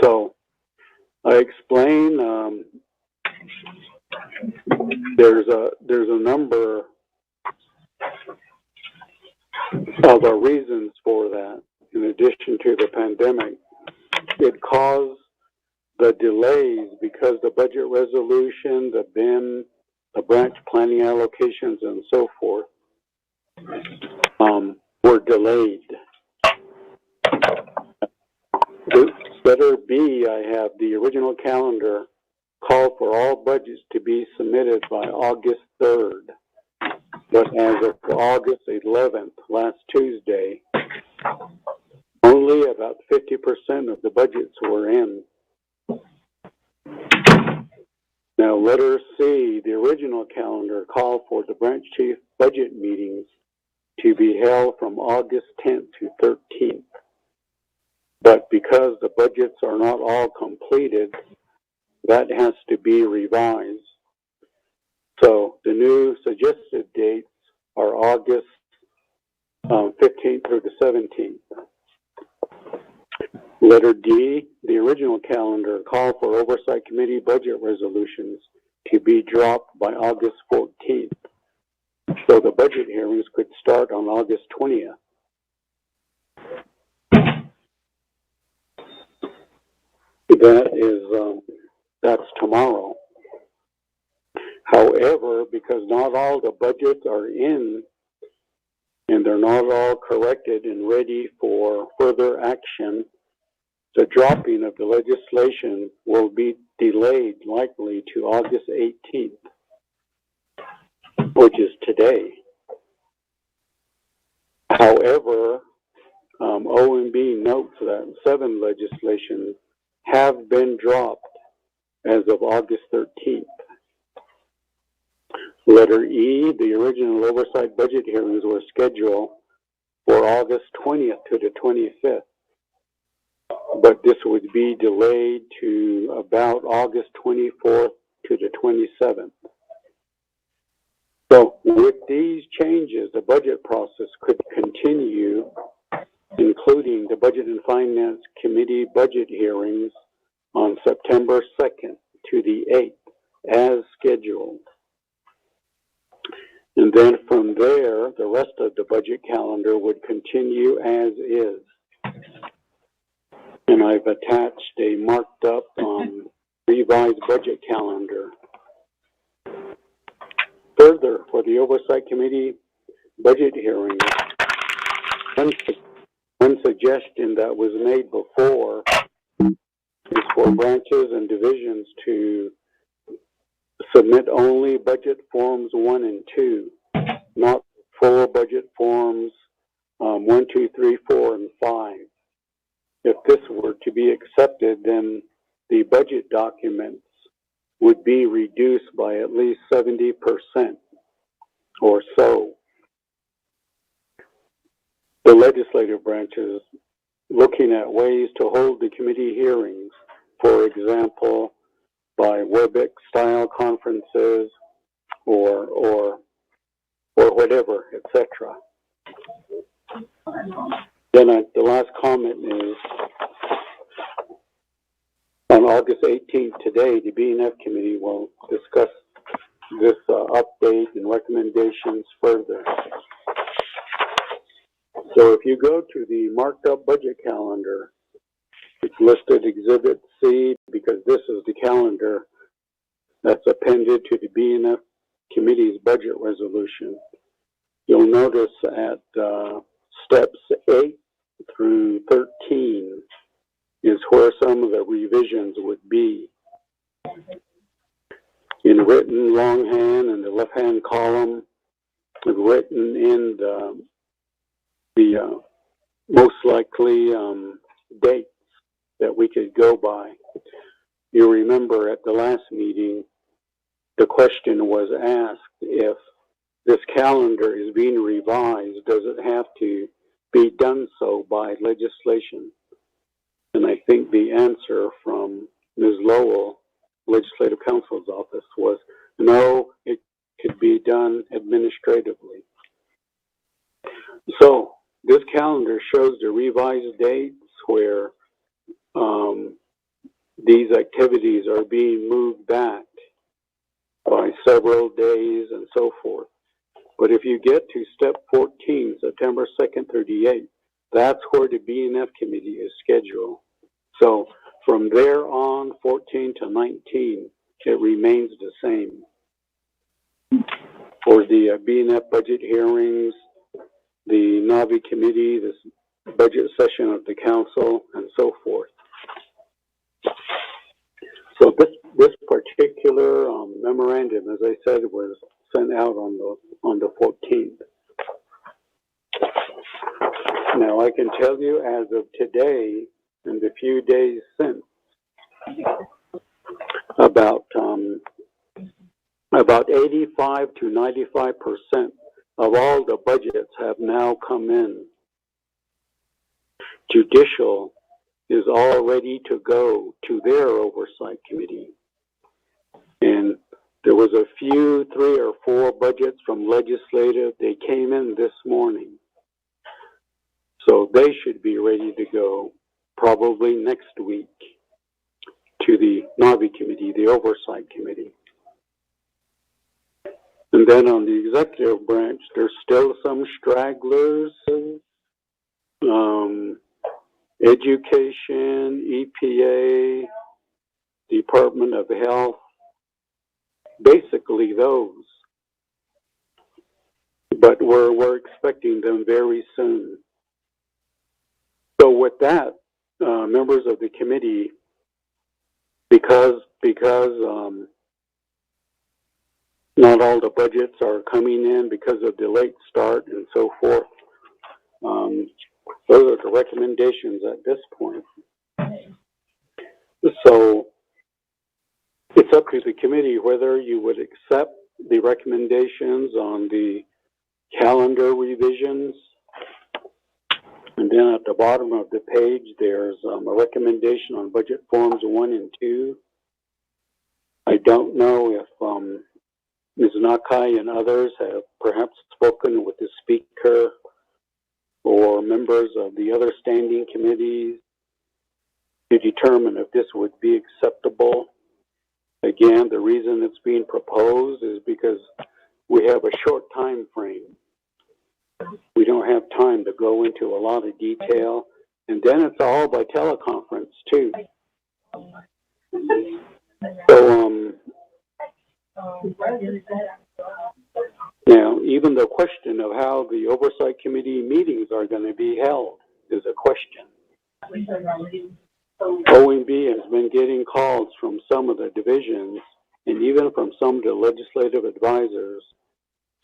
So I explain there's a number of reasons for that. In addition to the pandemic, it caused the delays because the budget resolution, the BIM, the branch planning allocations, and so forth were delayed. Letter B, I have the original calendar call for all budgets to be submitted by August 3rd. But as of August 11th, last Tuesday, only about 50% of the budgets were in. Now, letter C, the original calendar called for the branch chief budget meetings to be held from August 10th to 13th. But because the budgets are not all completed, that has to be revised. So the new suggested dates are August 15th through the 17th. Letter D, the original calendar called for Oversight Committee budget resolutions to be dropped by August 14th. So the budget hearings could start on August 20th. That's tomorrow. However, because not all the budgets are in and they're not all corrected and ready for further action, the dropping of the legislation will be delayed likely to August 18th, which is today. However, OMB notes that 7 legislations have been dropped as of August 13th. Letter E, the original oversight budget hearings were scheduled for August 20th to the 25th, but this would be delayed to about August 24th to the 27th. So with these changes, the budget process could continue, including the Budget and Finance Committee budget hearings on September 2nd to the 8th, as scheduled. And then from there, the rest of the budget calendar would continue as is. And I've attached a marked up revised budget calendar. Further, for the Oversight Committee budget hearings, one suggestion that was made before is for branches and divisions to submit only budget forms 1 and 2, not full budget forms 1, 2, 3, 4, and 5. If this were to be accepted, then the budget documents would be reduced by at least 70% or so. The legislative branches looking at ways to hold the committee hearings, for example, by WebEx style conferences or whatever, etc. Then the last comment is on August 18th today, the B&F committee will discuss this update and recommendations further. So if you go to the marked up budget calendar, it's listed Exhibit C because this is the calendar that's appended to the B&F committee's budget resolution. You'll notice at steps 8 through 13 is where some of the revisions would be. In written longhand in the left-hand column, written in the most likely dates that we could go by. You remember at the last meeting, the question was asked, if this calendar is being revised, does it have to be done so by legislation? And I think the answer from Ms. Lowell, Legislative Counsel's office, was no, it could be done administratively. So this calendar shows the revised dates where these activities are being moved back by several days and so forth. But if you get to step 14, September 2nd through the 8th, that's where the B&F committee is scheduled. So from there on, 14 to 19, it remains the same. For the B&F budget hearings, the NAVI committee, this budget session of the council, and so forth. So this particular memorandum, as I said, was sent out on the 14th. Now I can tell you, as of today, and the few days since, about 85 to 95% of all the budgets have now come in. Judicial is all ready to go to their oversight committee. And there was a few, 3 or 4 budgets from legislative. They came in this morning. So they should be ready to go probably next week to the NAVI committee, the oversight committee. And then on the executive branch, there's still some stragglers. Education, EPA, Department of Health, basically those. But we're expecting them very soon. So with that, members of the committee, because not all the budgets are coming in because of the late start and so forth, those are the recommendations at this point. So it's up to the committee whether you would accept the recommendations on the calendar revisions. And then at the bottom of the page, there's a recommendation on budget forms 1 and 2. I don't know if Ms. Nakai and others have perhaps spoken with the speaker or members of the other standing committees to determine if this would be acceptable. Again, the reason it's being proposed is because we have a short time frame. We don't have time to go into a lot of detail. And then it's all by teleconference, too. So, now, even the question of how the oversight committee meetings are going to be held is a question. OMB has been getting calls from some of the divisions and even from some of the legislative advisors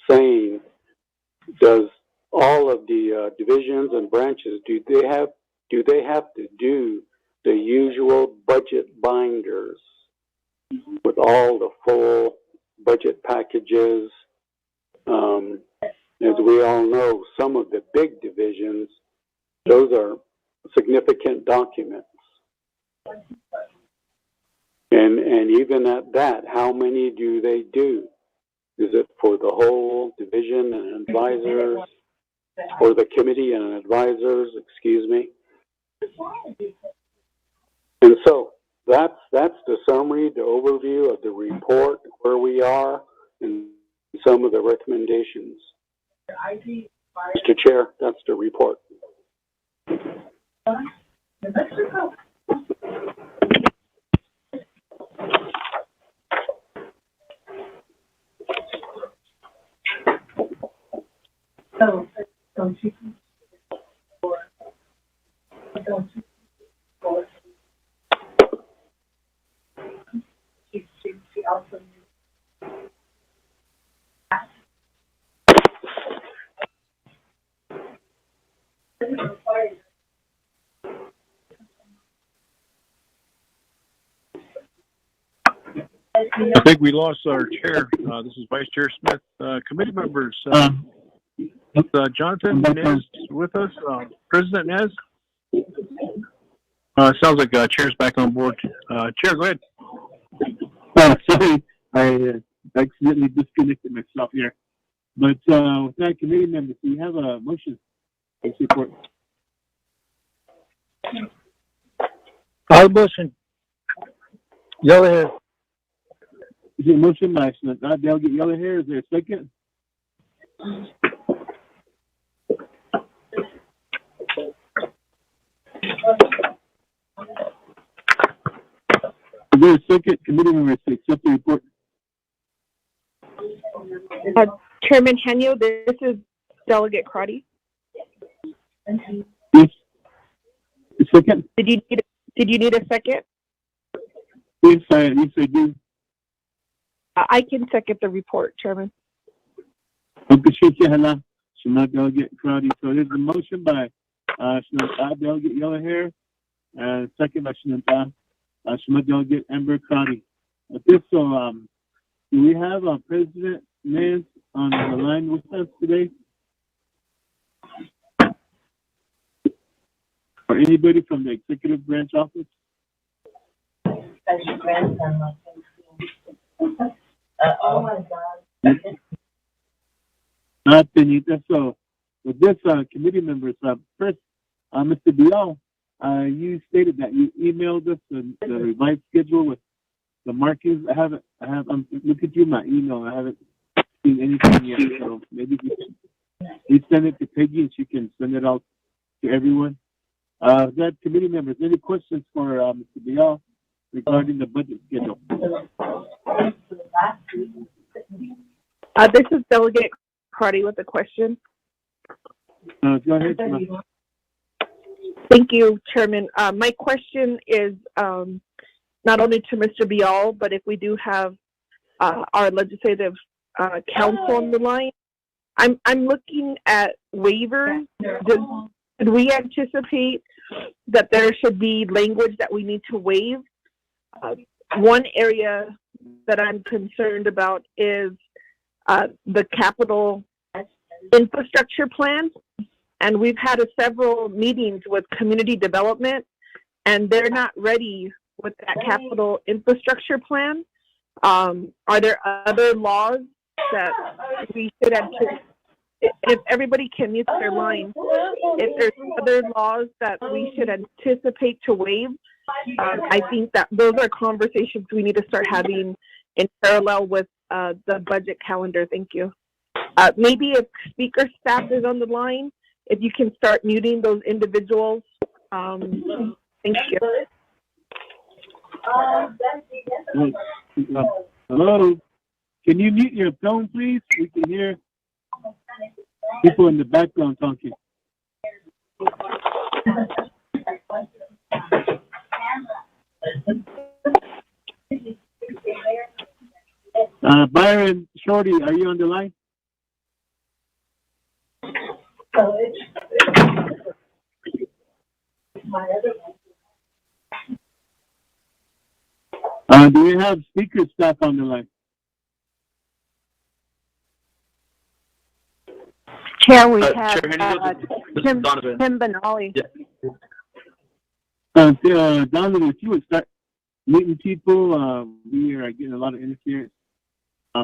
saying, does all of the divisions and branches, do they have to do the usual budget binders with all the full budget packages? As we all know, some of the big divisions, those are significant documents. And even at that, how many do they do? Is it for the whole division and advisors, or the committee and advisors, excuse me? And so that's the summary, the overview of the report, where we are, and some of the recommendations. Mr. Chair, that's the report. I think we lost our chair. This is Vice Chair Smith. Committee members, Jonathan Nez with us. President Nez? Sounds like Chair's back on board. Chair, go ahead. Sorry, I accidentally disconnected myself here. But with that, committee members, we have a motion Next report. I'll motion. Yellow hair. Is it motion by Delegate Yellow Hair? Is there a second? Is there a second? Committee member to accept the report. Chairman Henyo, this is Delegate Crotty. Yes. A second? Did you need a second? Yes, I do. I can second the report, Chairman. Okay, Delegate Crowdy. So there's a motion by Delegate Yellow Hair and second by Delegate Amber Crowdy. Okay, so do we have President Nance on the line with us today? Or anybody from the executive branch office? Not Benita. So with this committee members, first, Mr. Bial, you stated that you emailed us the revised schedule with the markings. I'm looking through my email. I haven't seen anything yet. So maybe you send it to Peggy and she can send it out to everyone. That committee members, any questions for Mr. Bial regarding the budget schedule? This is Delegate Crotty with a question. Go ahead, Shima. Thank you, Chairman. My question is not only to Mr. Bial, but if we do have our legislative council on the line, I'm looking at waivers. Did we anticipate that there should be language that we need to waive? One area that I'm concerned about is the capital infrastructure plan. And we've had several meetings with community development, and they're not ready with that capital infrastructure plan. Are there other laws that we should anticipate? If everybody can mute their line, if there's other laws that we should anticipate to waive, I think that those are conversations we need to start having in parallel with the budget calendar. Thank you. Maybe if speaker staff is on the line, if you can start muting those individuals. Thank you. Hello? Can you mute your phone, please? We can hear people in the background talking. Byron Shorty, are you on the line? Do we have speaker staff on the line? Chair, we have Tim Benali. Yeah. Donovan, if you would start meeting people, we are getting a lot of interference.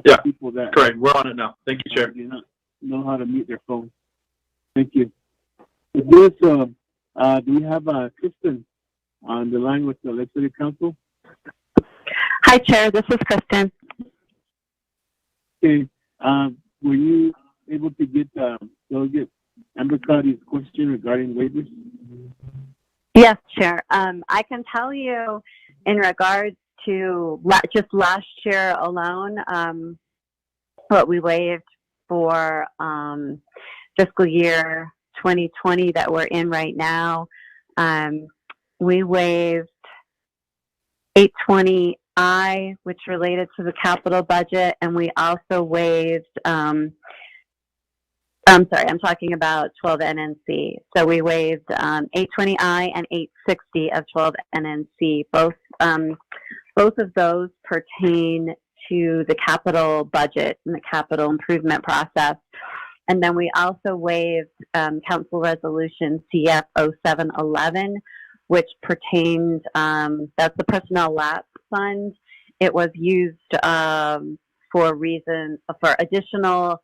Yeah, people that correct. We're on it now. Thank you, Chair. Do not know how to mute their phone. Thank you. With this, do we have Kristen on the line with the Legislative Council? Hi, Chair. This is Kristen. Okay. Were you able to get Delegate Amber Crowdy's question regarding waivers? Yes, Chair. I can tell you in regards to just last year alone, what we waived for fiscal year 2020 that we're in right now, we waived 820I, which related to the capital budget, and we also waived, I'm talking about 12 NNC. So we waived 820I and 860 of 12 NNC. Both of those pertain to the capital budget and the capital improvement process. And then we also waived Council Resolution CF 0711, which pertains, that's the Personnel Lapse Fund. It was used for additional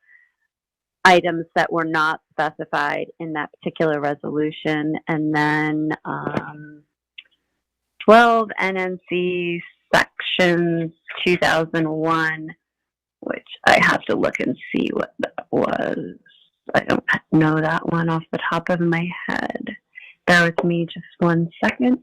items that were not specified in that particular resolution. And then 12 NNC Section 2001, which I have to look and see what that was. I don't know that one off the top of my head. Bear with me just 1 second.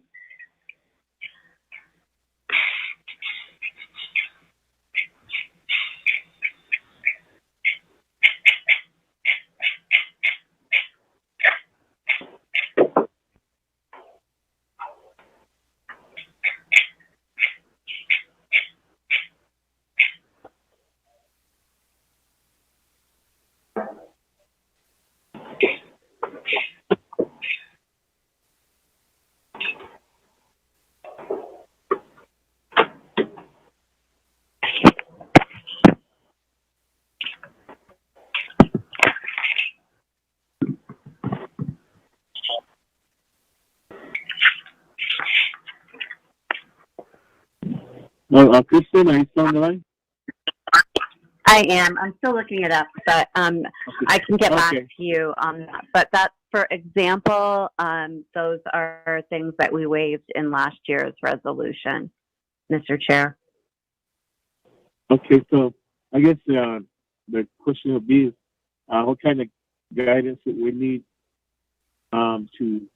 Kristen, are you still on the line? I am. I'm still looking it up, but Okay. I can get back Okay. to you on that. But that's, for example, those are things that we waived in last year's resolution, Mr. Chair. Okay, so I guess the question would be, what kind of guidance that we need to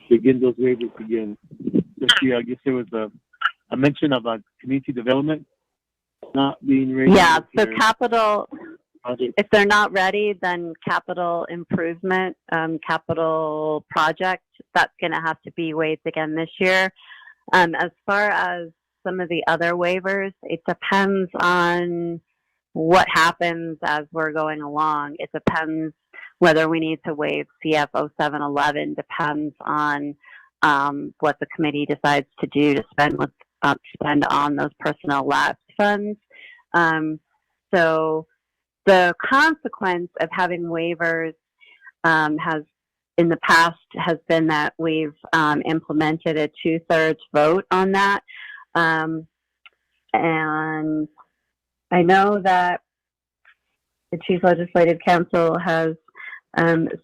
begin those waivers again? Especially, I guess there was a mention of community development not being ready. Yeah, so capital, if they're not ready, then capital improvement, capital project, that's going to have to be waived again this year. As far as some of the other waivers, it depends on what happens as we're going along. It depends whether we need to waive CF 0711, depends on what the committee decides to do to spend on those personnel lapse funds. So the consequence of having waivers has in the past has been that we've implemented a 2/3 vote on that. And I know that the Chief Legislative Council has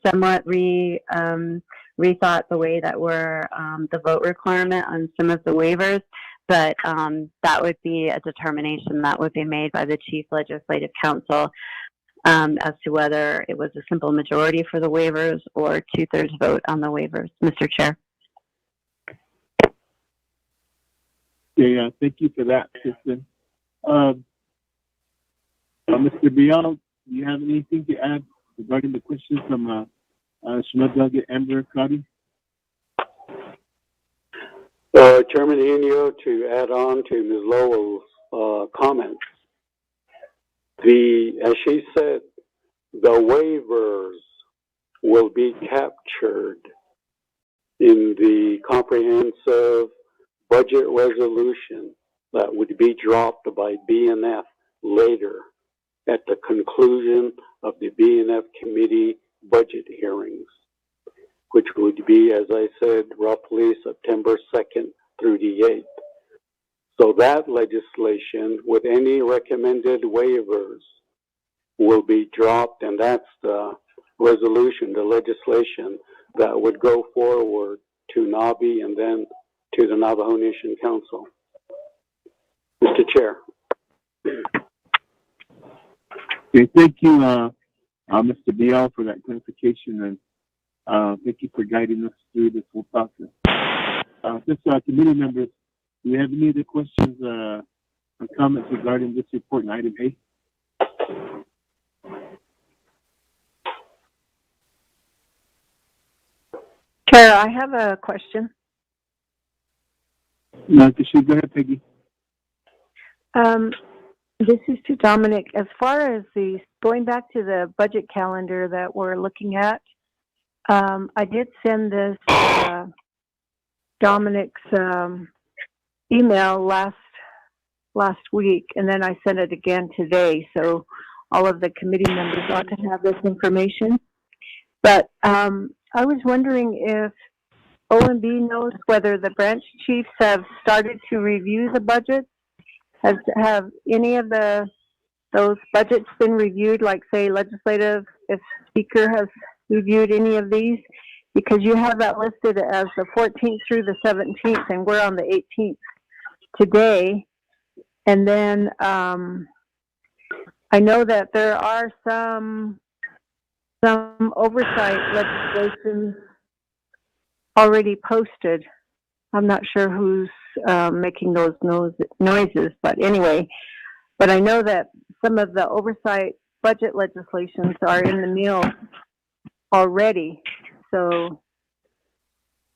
somewhat rethought the way that we're the vote requirement on some of the waivers, but that would be a determination that would be made by the Chief Legislative Council as to whether it was a simple majority for the waivers or 2/3 vote on the waivers, Mr. Chair. Yeah, thank you for that, Kristen. Mr. Bial, do you have anything to add regarding the question from Shemad Delegate Amber Crowdy? Chairman Inyo, to add on to Ms. Lowell's comments, as she said, the waivers will be captured in the comprehensive budget resolution that would be dropped by BNF later at the conclusion of the BNF committee budget hearings, which would be, as I said, roughly September 2nd through the 8th. So that legislation with any recommended waivers will be dropped, and that's the resolution, the legislation that would go forward to NABI and then to the Navajo Nation Council. Mr. Chair. Okay, thank you, Mr. Bial, for that clarification, and thank you for guiding us through this whole process. Just committee members, do you have any other questions or comments regarding this report in item A? Chair, I have a question. No, go ahead, Peggy. This is to Dominic. As far as going back to the budget calendar that we're looking at, I did send this Dominic's email last week, and then I sent it again today. So all of the committee members ought to have this information. But I was wondering if OMB knows whether the branch chiefs have started to review the budget. Have any of those budgets been reviewed, like say legislative if Speaker has reviewed any of these, because you have that listed as the 14th through the 17th, and we're on the 18th today. And then I know that there are some oversight legislation already posted. I'm not sure who's making those noises, but anyway. But I know that some of the oversight budget legislations are in the mail already. So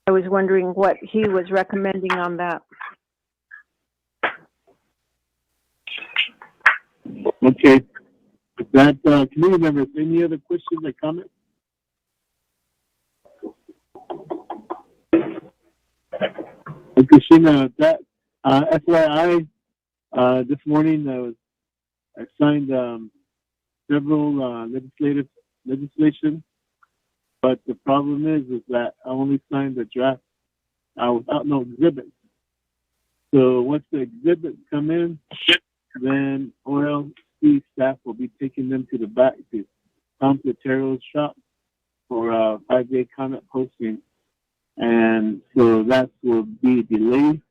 I was wondering what he was recommending on that. Okay. With that, committee members, any other questions or comments? Okay, Sheena, that FYI, this morning I signed several legislation, but the problem is that I only signed the draft without no exhibits. So once the exhibits come in, then OLC staff will be taking them to the back to Tom Platero's shop for a 5-day comment posting. And so that will be delayed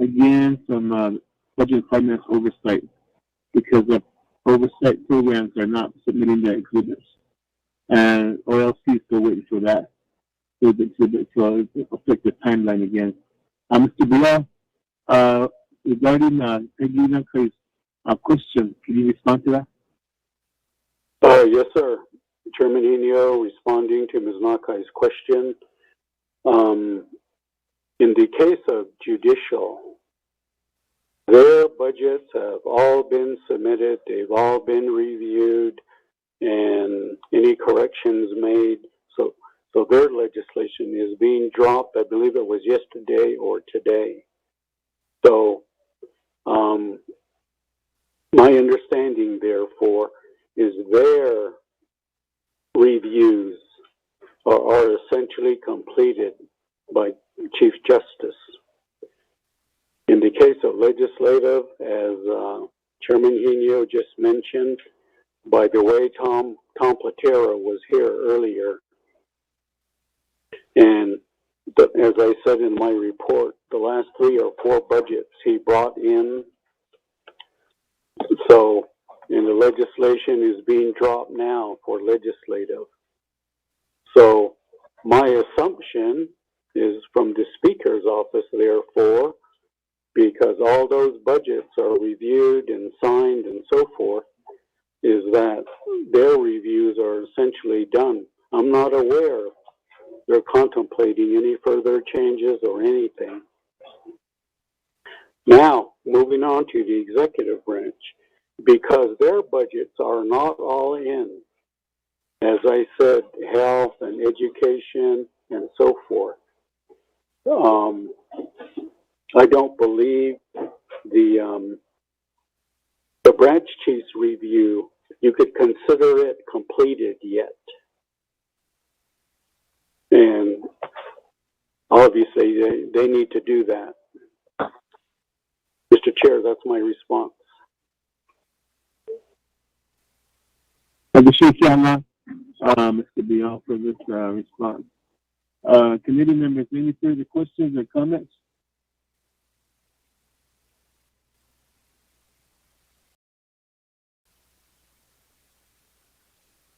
again from budget finance oversight, because the oversight programs are not submitting their exhibits. And OLC is still waiting for that. So the exhibit, so it will affect the timeline again. Mr. Bilal, regarding Peggy Nakai's question, can you respond to that? Yes, sir. Chairman Henio, responding to Ms. Nakai's question. In the case of judicial, their budgets have all been submitted, they've all been reviewed, and any corrections made. So their legislation is being dropped. I believe it was yesterday or today. So my understanding, therefore, is their reviews are essentially completed by Chief Justice. In the case of legislative, as Chairman Henio just mentioned, by the way, Tom Platero was here earlier, and as I said in my report, the last 3 or 4 budgets he brought in. So, and the legislation is being dropped now for legislative. So, my assumption is from the Speaker's office, therefore, because all those budgets are reviewed and signed and so forth, is that their reviews are essentially done. I'm not aware they're contemplating any further changes or anything. Now, moving on to the executive branch, because their budgets are not all in, as I said, health and education and so forth. I don't believe the branch chief's review, you could consider it completed yet. And obviously they need to do that. Mr. Chair, that's my response. Mr. Bial, for this response. Committee members, any further questions or comments?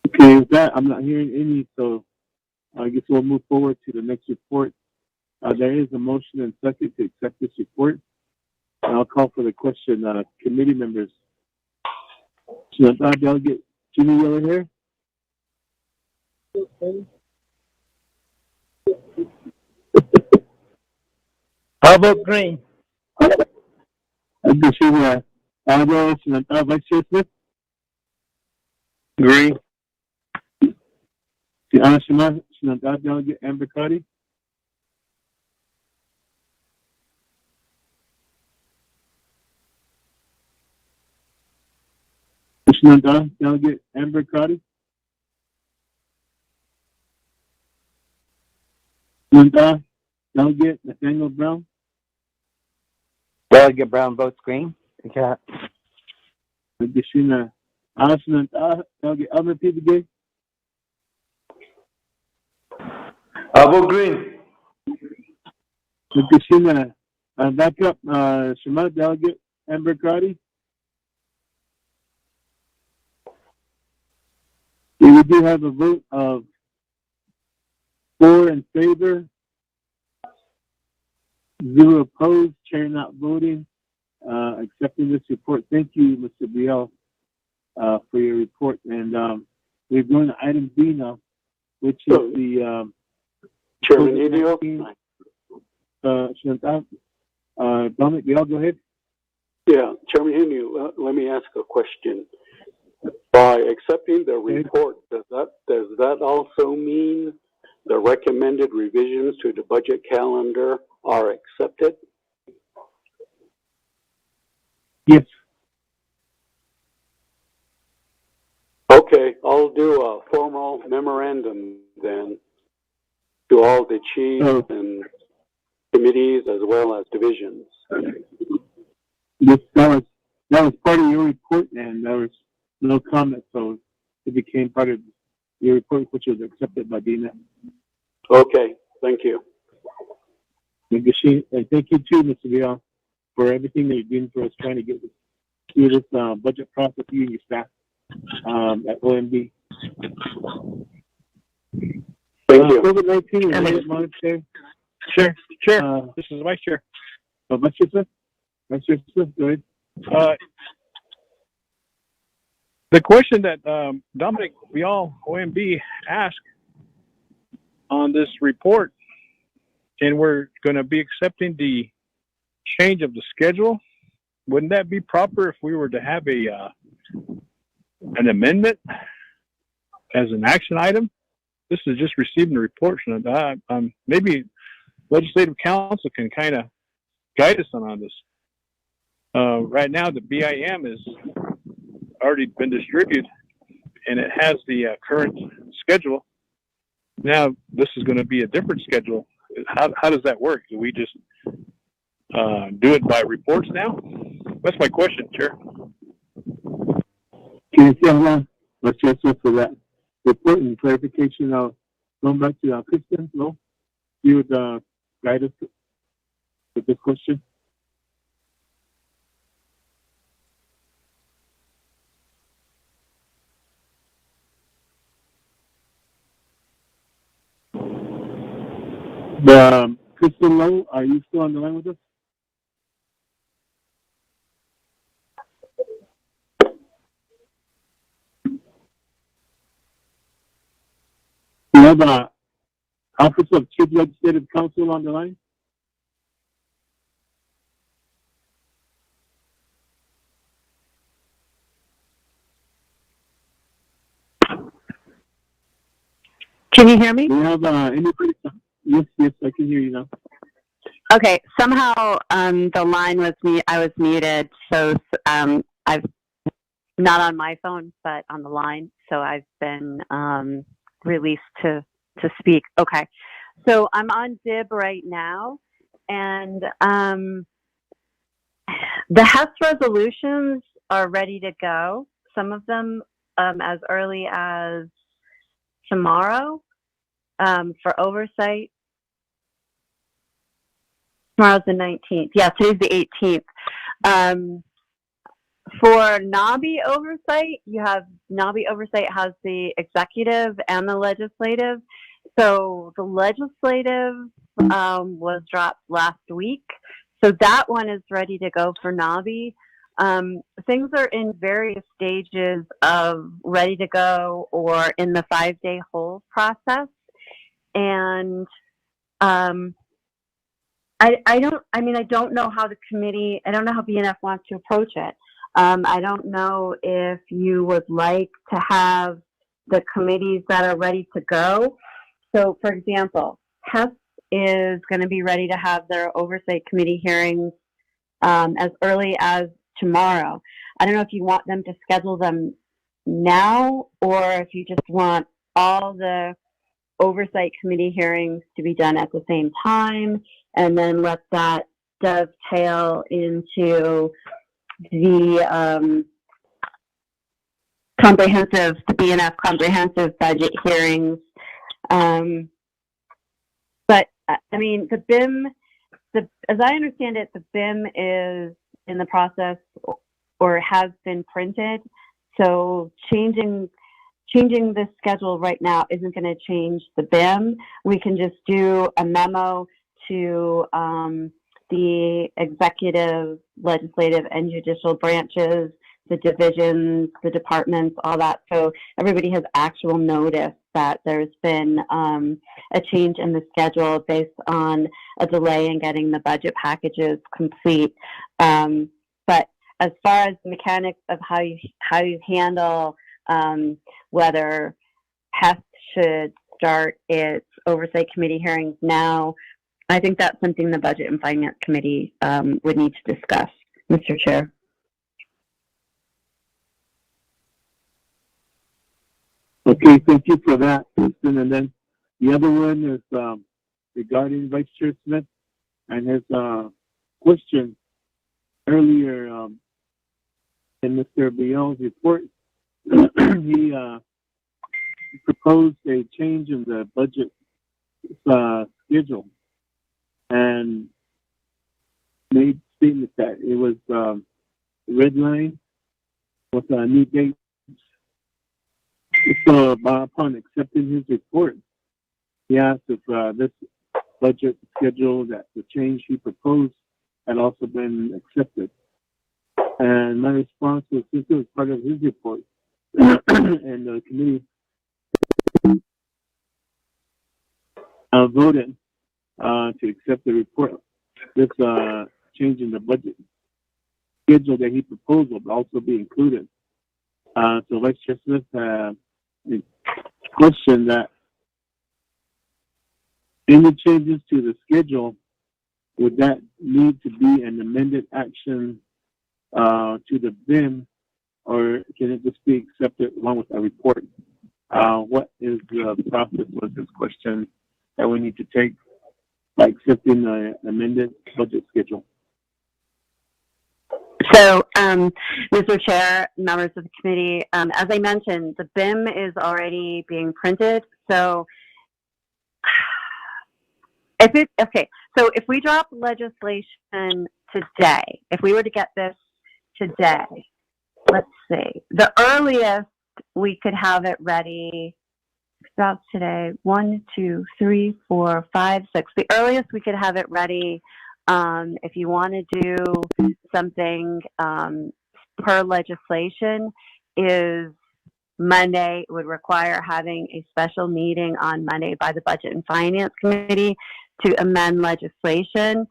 Okay, with that, I'm not hearing any, so I guess we'll move forward to the next report. There is a motion and second to accept this report. And I'll call for the question. Committee members. Delegate Jimmy Yellow here. How about green? Vice Chair Smith. Green. Delegate Amber Cardi. Delegate Amber Cardi. Delegate Nathaniel Brown. Delegate Brown votes green. Yeah. Delegate Alvin P. How about Green? Mr. Shina, back up, Shema, Delegate Amber Crotty. We do have a vote of 4 in favor, 0 opposed, chair not voting, accepting this report. Thank you, Mr. Biel, for your report. And we're going to item B now, which is the Chairman Hideo? Dominic Biel, go ahead. Yeah, Chairman Hideo, let me ask a question. By accepting the report, does that also mean the recommended revisions to the budget calendar are accepted? Yes. Okay, I'll do a formal memorandum then to all the chiefs and committees as well as divisions. Yes, that was part of your report, and there was no comment, so it became part of your report, which was accepted by DNET. Okay, thank you. And thank you too, Mr. Biel, for everything that you're doing for us, trying to get through this budget process, you and your staff at OMB. Thank you. COVID-19 related monetary. Chair, this is the Vice Chair. Vice Chair, Vice Chair, go ahead. The question that Dominic Bial, OMB, asked on this report, and we're going to be accepting the change of the schedule. Wouldn't that be proper if we were to have an amendment as an action item? This is just receiving the report. Maybe Legislative Council can kind of guide us on this. Right now, the BIM is already been distributed, and it has the current schedule. Now, this is going to be a different schedule. How does that work? Do we just do it by reports now? That's my question, Chair. Can you see let's just for that report and clarification? Going back to Kristen, no? You would guide us with this question? Kristen Lowe, are you still on the line with us? You have the Office of Chief Legislative Counsel on the line? Can you hear me? Do you have anybody? Yes, I can hear you now. Okay, somehow the line was I was muted, so I've not on my phone, but on the line, so I've been released to speak. Okay, so I'm on DIB right now, and the HES resolutions are ready to go. Some of them as early as tomorrow for oversight. Tomorrow's the 19th. Yeah, today's the 18th. For NABI oversight, you have NABI oversight has the executive and the legislative. So the legislative was dropped last week. So that one is ready to go for NABI. Things are in various stages of ready to go or in the 5-day hold process. And I don't know how the committee, I don't know how BNF wants to approach it. I don't know if you would like to have the committees that are ready to go. So, for example, HES is going to be ready to have their oversight committee hearings as early as tomorrow. I don't know if you want them to schedule them now or if you just want all the oversight committee hearings to be done at the same time and then let that dovetail into the BNF comprehensive budget hearings. I mean, the BIM, as I understand it, the BIM is in the process or has been printed. So changing this schedule right now isn't going to change the BIM. We can just do a memo to the executive, legislative, and judicial branches, the divisions, the departments, all that. So everybody has actual notice that there's been a change in the schedule based on a delay in getting the budget packages complete. But as far as the mechanics of how you handle whether HEST should start its oversight committee hearings now, I think that's something the Budget and Finance Committee would need to discuss, Mr. Chair. Okay, thank you for that, Kristen. And then the other one is regarding Vice Chair Smith and his question earlier in Mr. Biel's report. He proposed a change in the budget schedule and made statement that it was red line with a new date. So upon accepting his report, he asked if this budget schedule, that the change he proposed, had also been accepted. And my response was, since it was part of his report, and the committee voted to accept the report, this change in the budget schedule that he proposed will also be included. So Vice Chair Smith questioned that any changes to the schedule, would that need to be an amended action to the BIM, or can it just be accepted along with a report? What is the process was this question that we need to take by accepting the amended budget schedule? So, Mr. Chair, members of the committee, as I mentioned, the BIM is already being printed. So, if we drop legislation today, if we were to get this today, let's see, the earliest we could have it ready, that's today, 1, 2, 3, 4, 5, 6. The earliest we could have it ready, if you want to do something per legislation, is Monday. It would require having a special meeting on Monday by the Budget and Finance Committee to amend legislation.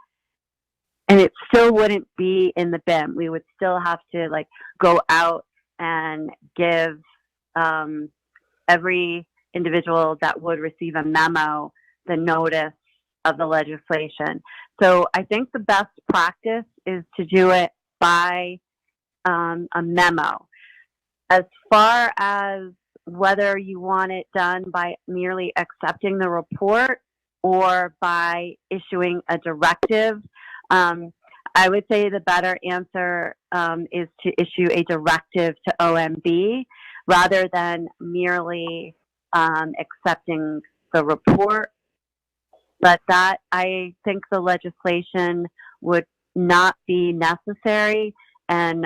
And it still wouldn't be in the BIM. We would still have to go out and give every individual that would receive a memo the notice of the legislation. So I think the best practice is to do it by a memo. As far as whether you want it done by merely accepting the report or by issuing a directive, I would say the better answer is to issue a directive to OMB rather than merely accepting the report. But that, I think the legislation would not be necessary and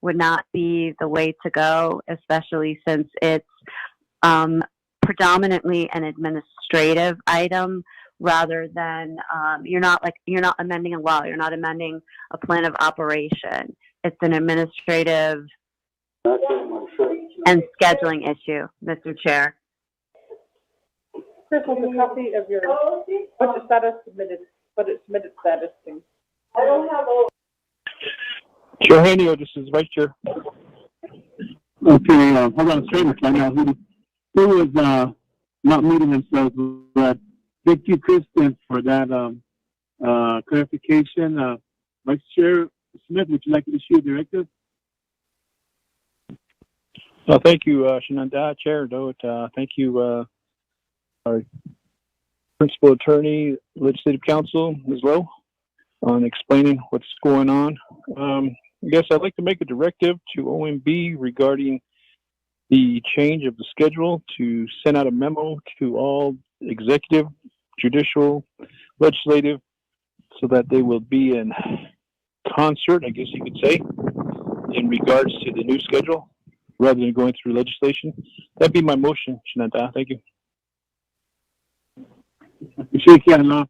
would not be the way to go, especially since it's predominantly an administrative item rather than you're not amending a law, you're not amending a plan of operation. It's an administrative and scheduling issue, Mr. Chair. Chris, has a copy of your budget status submitted status thing. I don't have all. Chair Hanio, this is Vice Chair. Okay, hold on a second. Find out who was not meeting themselves. But thank you, Kristen, for that clarification. Vice Chair Smith, would you like to issue a directive? Thank you, Shenandoah, Chair Doe. Thank you, our Principal Attorney, Legislative Counsel, Ms. Lowe, on explaining what's going on. I guess I'd like to make a directive to OMB regarding the change of the schedule to send out a memo to all executive judicial, legislative, so that they will be in concert, I guess you could say, in regards to the new schedule, rather than going through legislation. That'd be my motion, Shananta. Thank you. Appreciate you,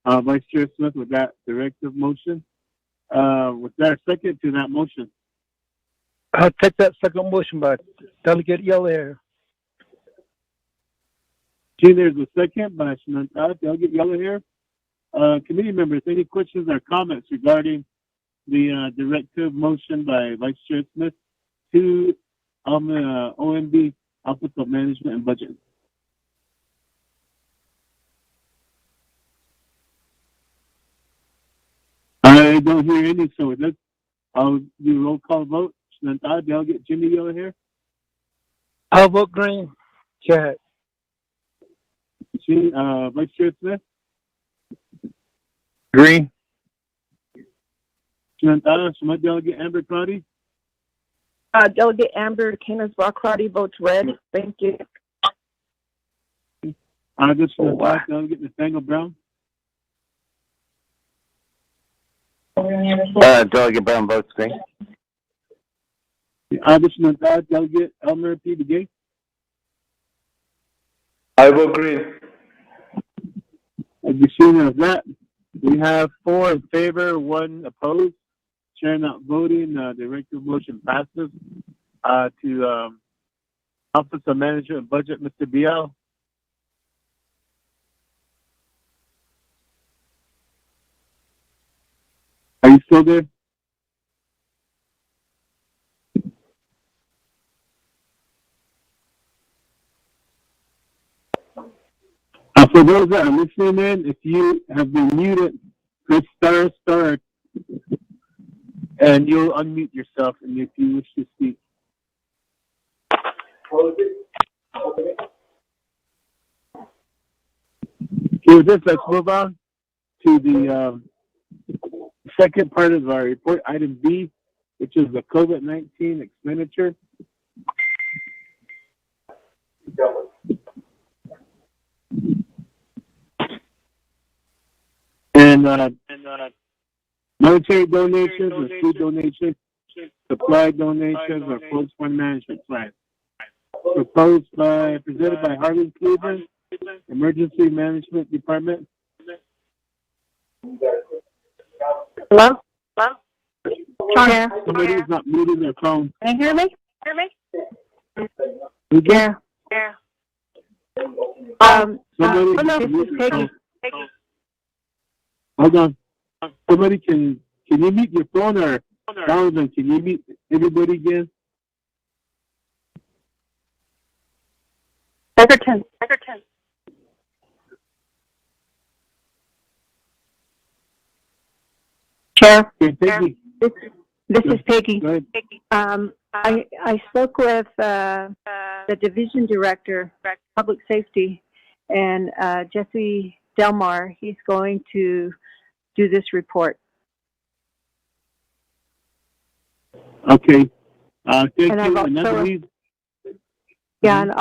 Vice Chair Smith, with that directive motion. Was there a second to that motion? I'll take that second motion by Delegate Yellow Hair. See, there's a second by Shananta, Delegate Yellow Hair. Committee members, any questions or comments regarding the directive motion by Vice Chair Smith to OMB, Office of Management and Budget? I don't hear any, so I'll do a roll call vote. Shananta, Delegate Jimmy Yellow Hair. I'll vote green. Chair. Vice Chair Smith. Green. Shananta, Delegate Amber Crotty. Delegate Amber Canis Crotty votes red. Thank you. Delegate Nathaniel Brown. Delegate Brown votes green. Delegate Elmer P. DeGay. I vote green. As you see of that, we have 4 in favor, 1 opposed. Chair not voting. The directive motion passes. To Office of Management and Budget, Mr. Biel. Are you still there? For those that are listening in, if you have been muted, press star, and you'll unmute yourself, and if you wish to speak. Okay, with this, let's move on to the second part of our report, item B, which is the COVID-19 expenditure. And monetary donations or food donations, supply donations, or closed fund management plans. Presented by Harlan Cleveland, Emergency Management Department. Hello? Chair? Somebody's not muting their phone. Can you hear me? Yeah. This is Peggy. Hold on. Somebody can you mute your phone, or Donovan, can you mute everybody again? Egerton. Chair. Okay, Peggy. This is Peggy. I spoke with the division director, public safety, and Jesse Delmar. He's going to do this report. Okay. Thank you. And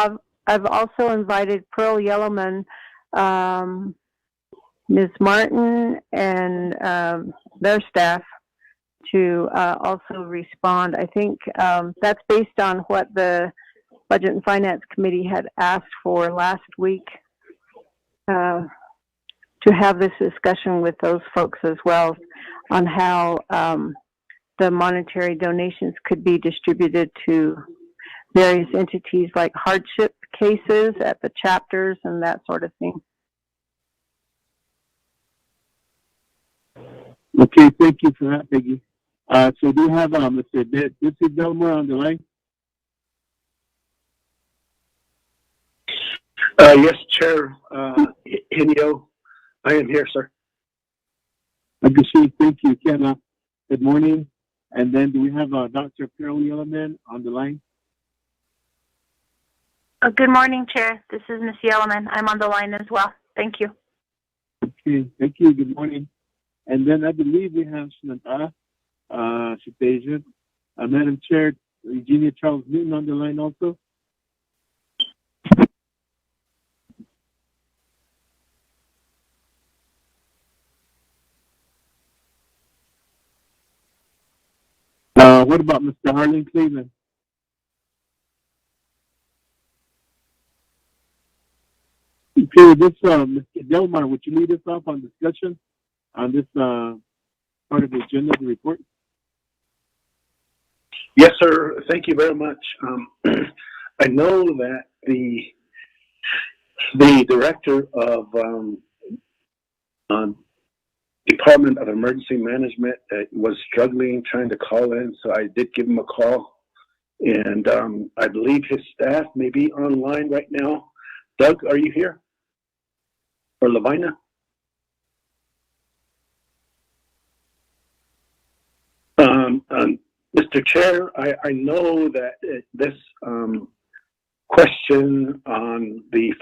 I've also invited Pearl Yellowman, Ms. Martin, and their staff to also respond. I think that's based on what the Budget and Finance Committee had asked for last week, to have this discussion with those folks as well on how the monetary donations could be distributed to various entities like hardship cases at the chapters and that sort of thing. Okay, thank you for that, Peggy. So do you have Mr. Jesse Delmar on the line? Yes, Chair Henio. I am here, sir. I can see. Thank you, Ken. Good morning. And then do we have Dr. Pearl Yellowman on the line? Good morning, Chair. This is Ms. Yellowman. I'm on the line as well. Thank you. Okay, thank you. Good morning. And then I believe we have Shananta Shitajan, Madam Chair, Eugenia Charles Newton on the line also. What about Mr. Harlan Cleveland? Okay, this, Mr. Delmar, would you lead us off on discussion on this part of the agenda, the report? Yes, sir. Thank you very much. I know that the director of Department of Emergency Management was struggling trying to call in, so I did give him a call, and I believe his staff may be online right now. Doug, are you here? Or Lavina? Mr. Chair, I know that this question on the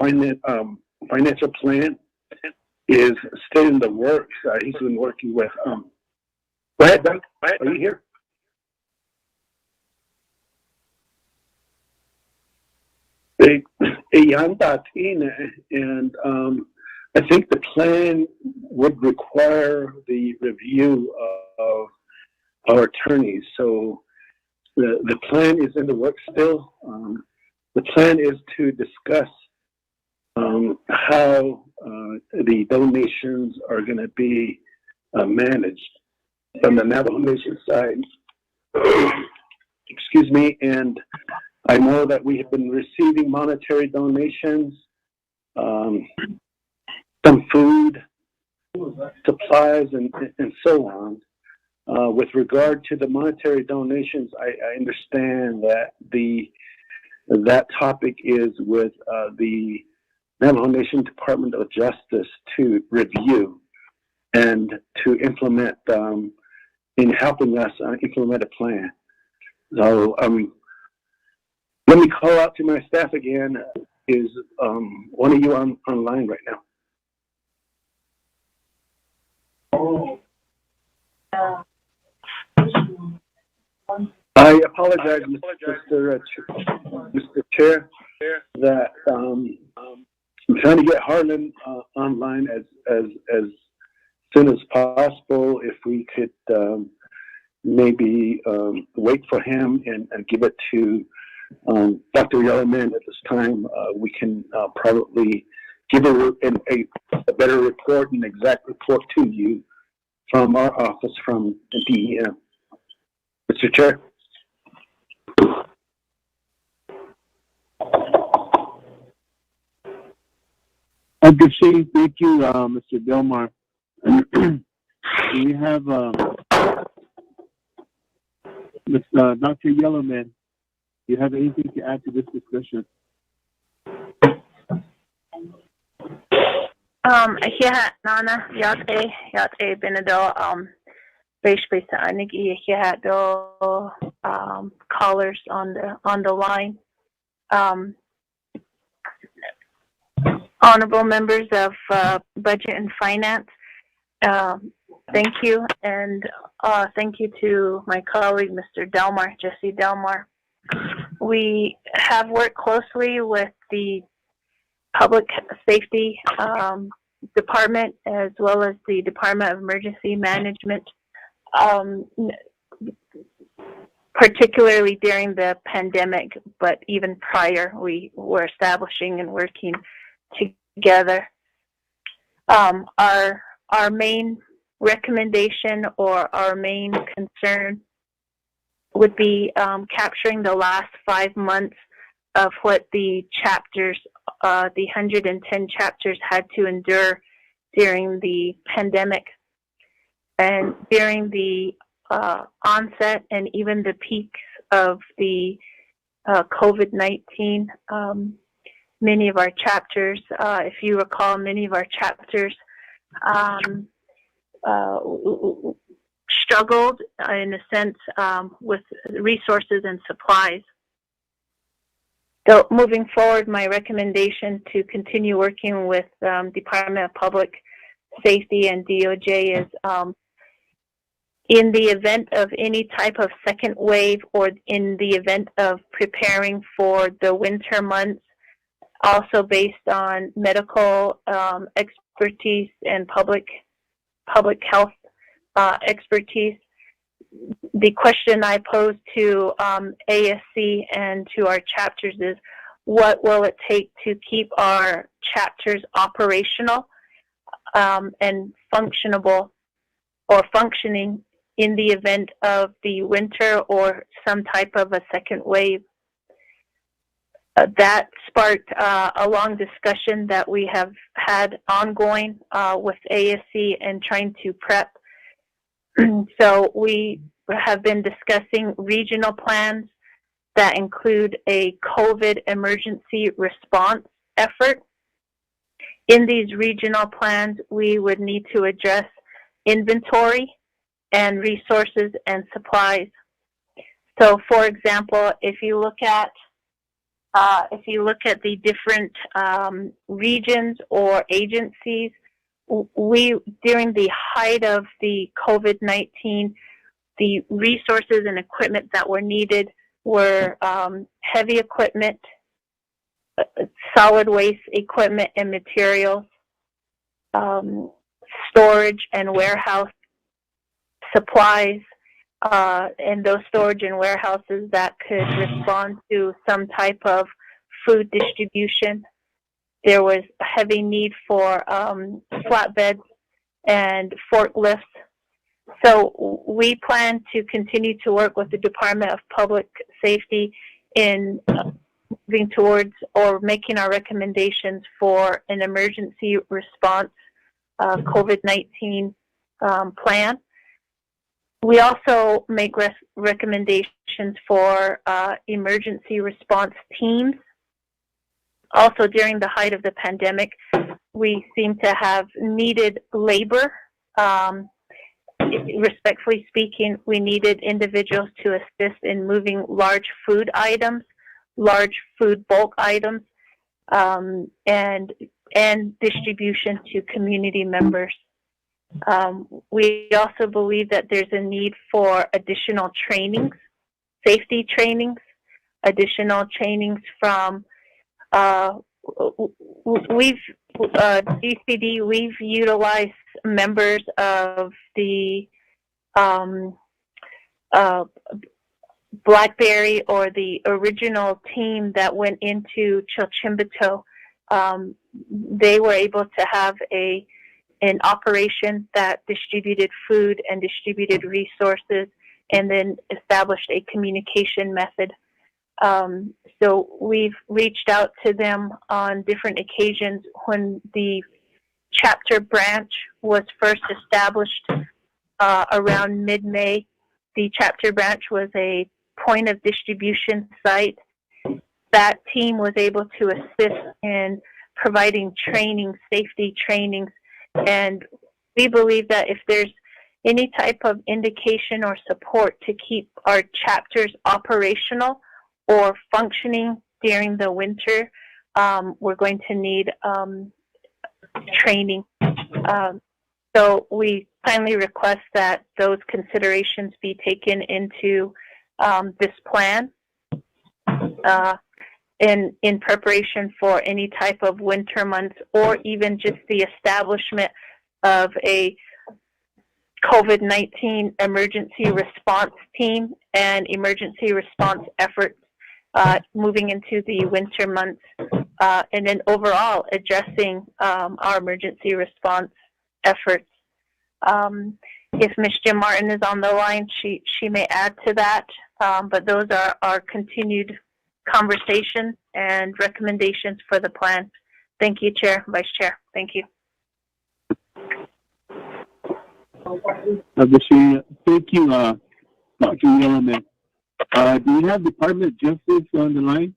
financial plan is still in the works. He's been working with. Go ahead, Doug. Are you here? And I think the plan would require the review of our attorneys. So the plan is in the works still. The plan is to discuss how the donations are going to be managed from the Navajo Nation side. Excuse me. And I know that we have been receiving monetary donations, some food, supplies, and so on. With regard to the monetary donations, I understand that that topic is with the Navajo Nation Department of Justice to review and to implement in helping us implement a plan. So let me call out to my staff again. Is one of you online right now? I apologize, Mr. Chair, that I'm trying to get Harlan online as soon as possible. If we could maybe wait for him and give it to Dr. Yellowman at this time, we can probably give a better report, an exact report to you from our office, from the DEM. Mr. Chair. Thank you, Mr. Delmar. We have Dr. Yellowman. Do you have anything to add to this discussion? Here, Nana, Yate Benadil, basically, here had the callers on the line. Honorable members of Budget and Finance, thank you, and thank you to my colleague, Mr. Delmar, Jesse Delmar. We have worked closely with the Public Safety Department as well as the Department of Emergency Management, particularly during the pandemic, but even prior, we were establishing and working together. Our main recommendation or our main concern would be capturing the last 5 months of what the chapters, the 110 chapters had to endure during the pandemic. And during the onset and even the peaks of the COVID-19, many of our chapters, if you recall, many of our chapters struggled in a sense with resources and supplies. So moving forward, my recommendation to continue working with Department of Public Safety and DOJ is in the event of any type of second wave or in the event of preparing for the winter months, also based on medical expertise and public health expertise, the question I posed to ASC and to our chapters is, what will it take to keep our chapters operational and functionable or functioning in the event of the winter or some type of a second wave? That sparked a long discussion that we have had ongoing with ASC and trying to prep. So we have been discussing regional plans that include a COVID emergency response effort. In these regional plans, we would need to address inventory and resources and supplies. So, for example, if you look at the different regions or agencies, during the height of the COVID-19, the resources and equipment that were needed were heavy equipment, solid waste equipment and materials, storage and warehouse supplies, and those storage and warehouses that could respond to some type of food distribution. There was a heavy need for flatbeds and forklifts. So we plan to continue to work with the Department of Public Safety in moving towards or making our recommendations for an emergency response COVID-19 plan. We also make recommendations for emergency response teams. Also, during the height of the pandemic, we seem to have needed labor. Respectfully speaking, we needed individuals to assist in moving large food items, large food bulk items, and distribution to community members. We also believe that there's a need for additional trainings, safety trainings, additional trainings from DCD. We've utilized members of the Blackberry or the original team that went into Chilchimbato. They were able to have an operation that distributed food and distributed resources and then established a communication method. So we've reached out to them on different occasions. When the chapter branch was first established around mid-May, the chapter branch was a point of distribution site. That team was able to assist in providing training, safety trainings, and we believe that if there's any type of indication or support to keep our chapters operational or functioning during the winter, we're going to need training. So we kindly request that those considerations be taken into this plan in preparation for any type of winter months or even just the establishment of a COVID-19 emergency response team and emergency response efforts moving into the winter months, and then overall addressing our emergency response efforts. If Ms. Jim Martin is on the line, she may add to that, but those are our continued conversations and recommendations for the plan. Thank you, Chair, Vice Chair. Thank you. Thank you, Dr. Yellowman. Do you have Department of Justice on the line?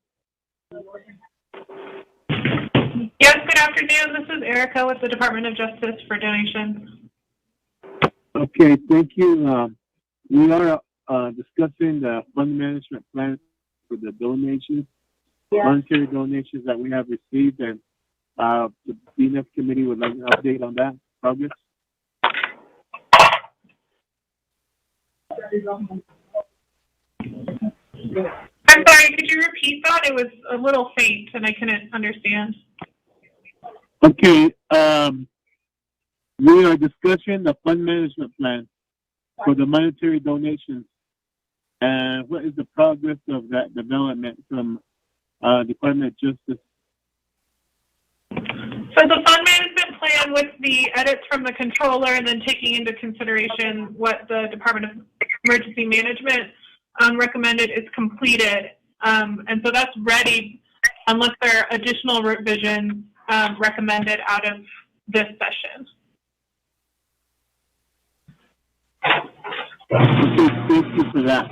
Yes, good afternoon. This is Erica with the Department of Justice for donations. Okay, thank you. We are discussing the fund management plan for the donations, monetary donations that we have received, and the BNF committee would like an update on that progress. I'm sorry, could you repeat that? It was a little faint and I couldn't understand. Okay, we are discussing the fund management plan for the monetary donations. And what is the progress of that development from Department of Justice? So the fund management plan with the edits from the controller and then taking into consideration what the Department of Emergency Management recommended is completed. And so that's ready unless there are additional revisions recommended out of this session. Okay, thank you for that.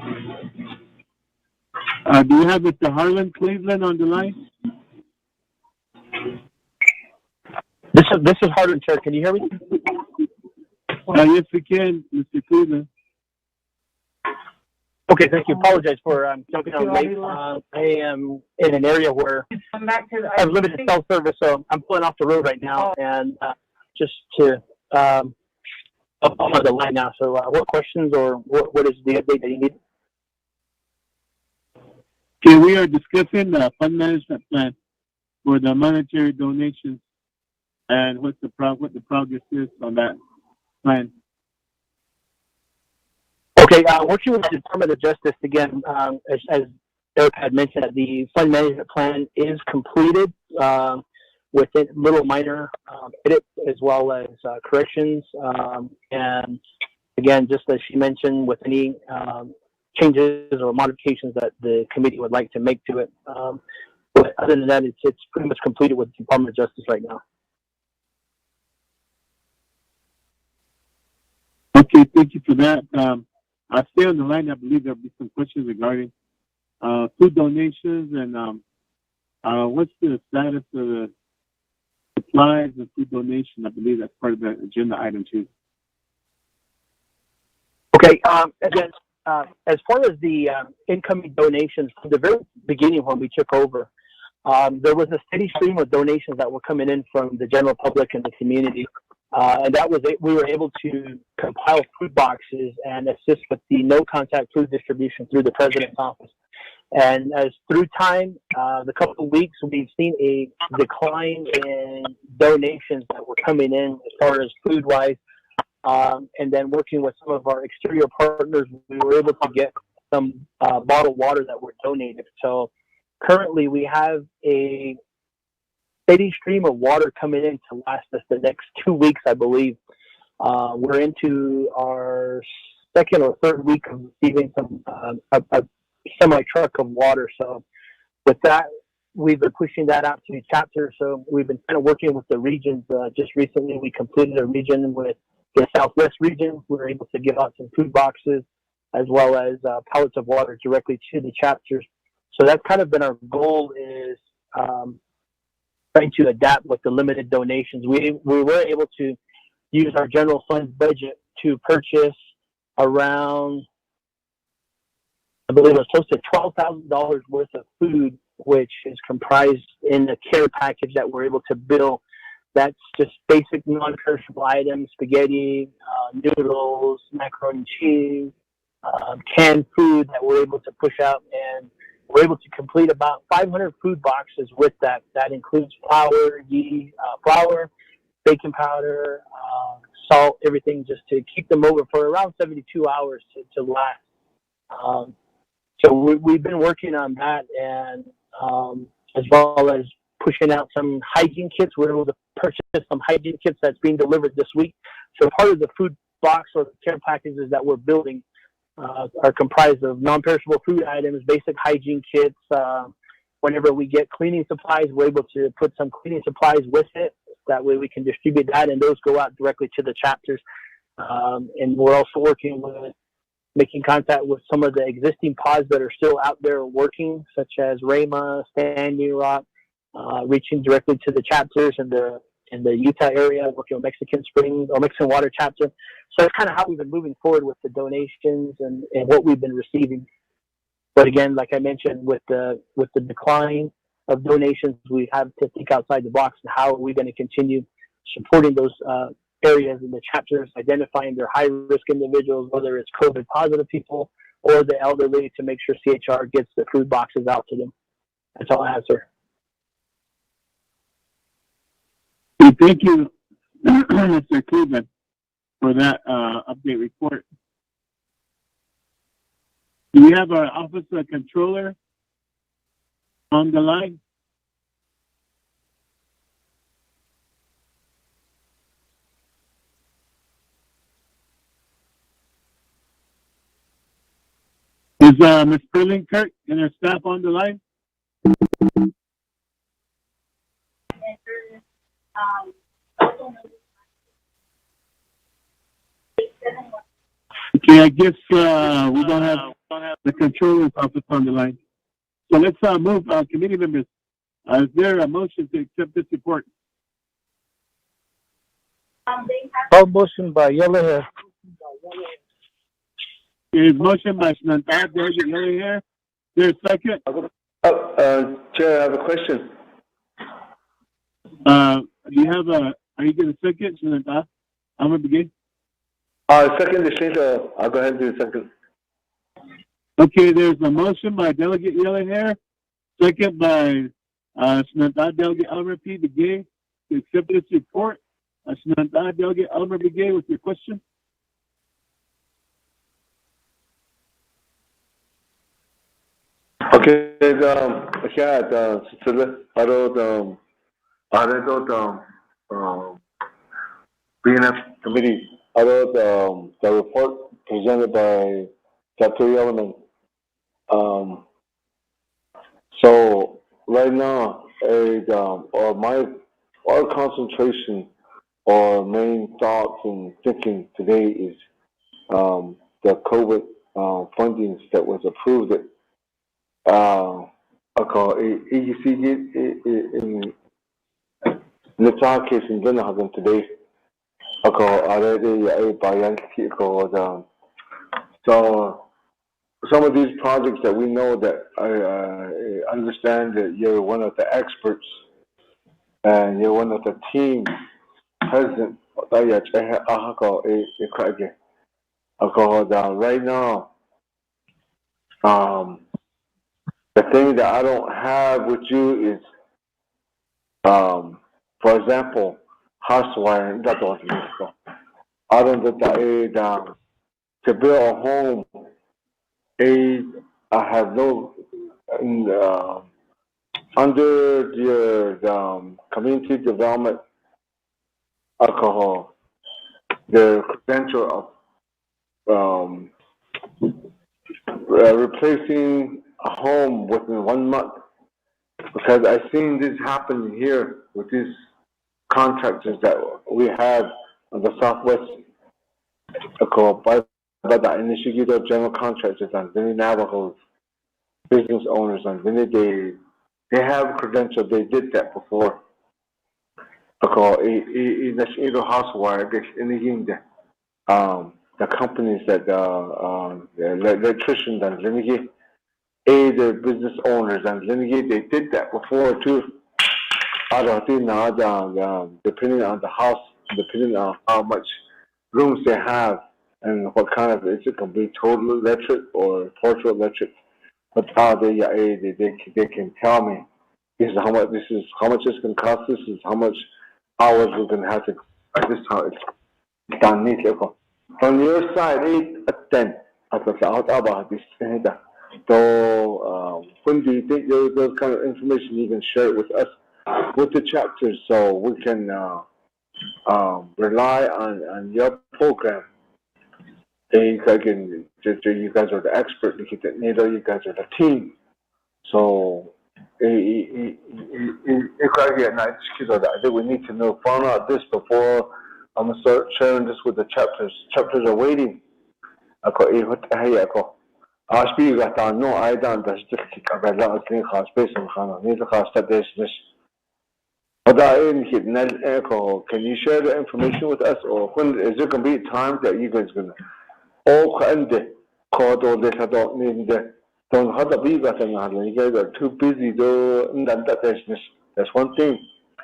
Do you have Mr. Harlan Cleveland on the line? This is Harlan, Chair. Can you hear me? Yes, we can, Mr. Cleveland. Okay, thank you. Apologize for jumping on late. I am in an area where I have limited cell service, so I'm pulling off the road right now, and just to I'm on the line now. So, what questions or what is the update that you need? Okay, we are discussing the fund management plan for the monetary donations and what the progress is on that plan. Okay, working with the Department of Justice again, as Eric had mentioned, the fund management plan is completed with little minor edits as well as corrections. And again, just as she mentioned, with any changes or modifications that the committee would like to make to it. But other than that, it's pretty much completed with the Department of Justice right now. Okay, thank you for that. I'll stay on the line. I believe there'll be some questions regarding food donations and what's the status of the supplies and food donation. I believe that's part of the agenda item too. Okay, again, as far as the incoming donations, from the very beginning when we took over, there was a steady stream of donations that were coming in from the general public and the community. And that was it. We were able to compile food boxes and assist with the no-contact food distribution through the president's office. And as through time, the couple of weeks, we've seen a decline in donations that were coming in as far as food-wise. And then working with some of our exterior partners, we were able to get some bottled water that were donated. So currently, we have a steady stream of water coming in to last us the next 2 weeks, I believe. We're into our second or third week of receiving some a semi-truck of water. So with that, we've been pushing that out to chapters. So we've been kind of working with the regions. Just recently, we completed a region with the Southwest region. We were able to give out some food boxes as well as pallets of water directly to the chapters. So that's kind of been our goal, is trying to adapt with the limited donations. We were able to use our general fund budget to purchase around, I believe it was close to $12,000 worth of food, which is comprised in the care package that we're able to bill. That's just basic non-perishable items: spaghetti, noodles, macaroni and cheese, canned food that we're able to push out, and we're able to complete about 500 food boxes with that. That includes flour, yeast, baking powder, salt, everything, just to keep them over for around 72 hours to last. So we've been working on that, and as well as pushing out some hygiene kits. We're able to purchase some hygiene kits that's being delivered this week. So part of the food box or the care packages that we're building are comprised of non-perishable food items, basic hygiene kits. Whenever we get cleaning supplies, we're able to put some cleaning supplies with it. That way we can distribute that, and those go out directly to the chapters. And we're also working with making contact with some of the existing pods that are still out there working, such as Rama, Stanley Rock, reaching directly to the chapters in the Utah area, working with Mexican Springs or Mexican Water chapter. So that's kind of how we've been moving forward with the donations and what we've been receiving. But again, like I mentioned, with the decline of donations, we have to think outside the box and how are we going to continue supporting those areas in the chapters, identifying their high-risk individuals, whether it's COVID positive people or the elderly, to make sure CHR gets the food boxes out to them. That's all I have, sir. Thank you, Mr. Cleveland, for that update report. Do we have our office controller on the line? Is Ms. Kirk and her staff on the line? Okay, I guess we don't have the controller's office on the line. So let's move committee members. Is there a motion to accept this report? Motion by Yellow Hair. There is motion by Shanantha, Delegate Yellow Hair. There's a second. Chair, I have a question. Are you going to second, Shanantha? I'm going to begin. Second, I'll go ahead and do the second. Okay, there's a motion by Delegate Yellow Hair, second by Shanantha, Delegate Elmer P. Begay, to accept this report. Shanantha, Delegate Elmer Begay, with your question. Okay, BNF committee, the report presented by Dr. Element. So right now, our concentration or main thoughts and thinking today is the COVID fundings that was approved. In the case in Finanace today. So some of these projects that we know that I understand that you're one of the experts and you're one of the team president. Right now, the thing that I don't have with you is, for example, house wiring. I don't to build a home. I have no under the community development alcohol, the credential of replacing a home within 1 month, because I've seen this happen here with these contractors that we have on the Southwest. By the initiative of general contractors and many Navajos, business owners, and many they have credentials. They did that before. The companies that the electricians and the business owners and they did that before too. Depending on the house, depending on how much rooms they have and what kind of it can be total electric or partial electric. But they can tell me this is how much it's going to cost. This is how much hours we're going to have to. This how it's done neatly. From your side, 8 at 10. About this. So when do you think those kind of information you can share it with us, with the chapters, so we can rely on your program? You guys are the expert. You guys are the team. So I think we need to know, find out this before I'm gonna start sharing this with the chapters. Chapters are waiting. No, I don't. That's just can you share the information with us, or when is there gonna be a time that you guys gonna all call or they don't need the don't have the big you guys are too busy doing that business. That's one thing.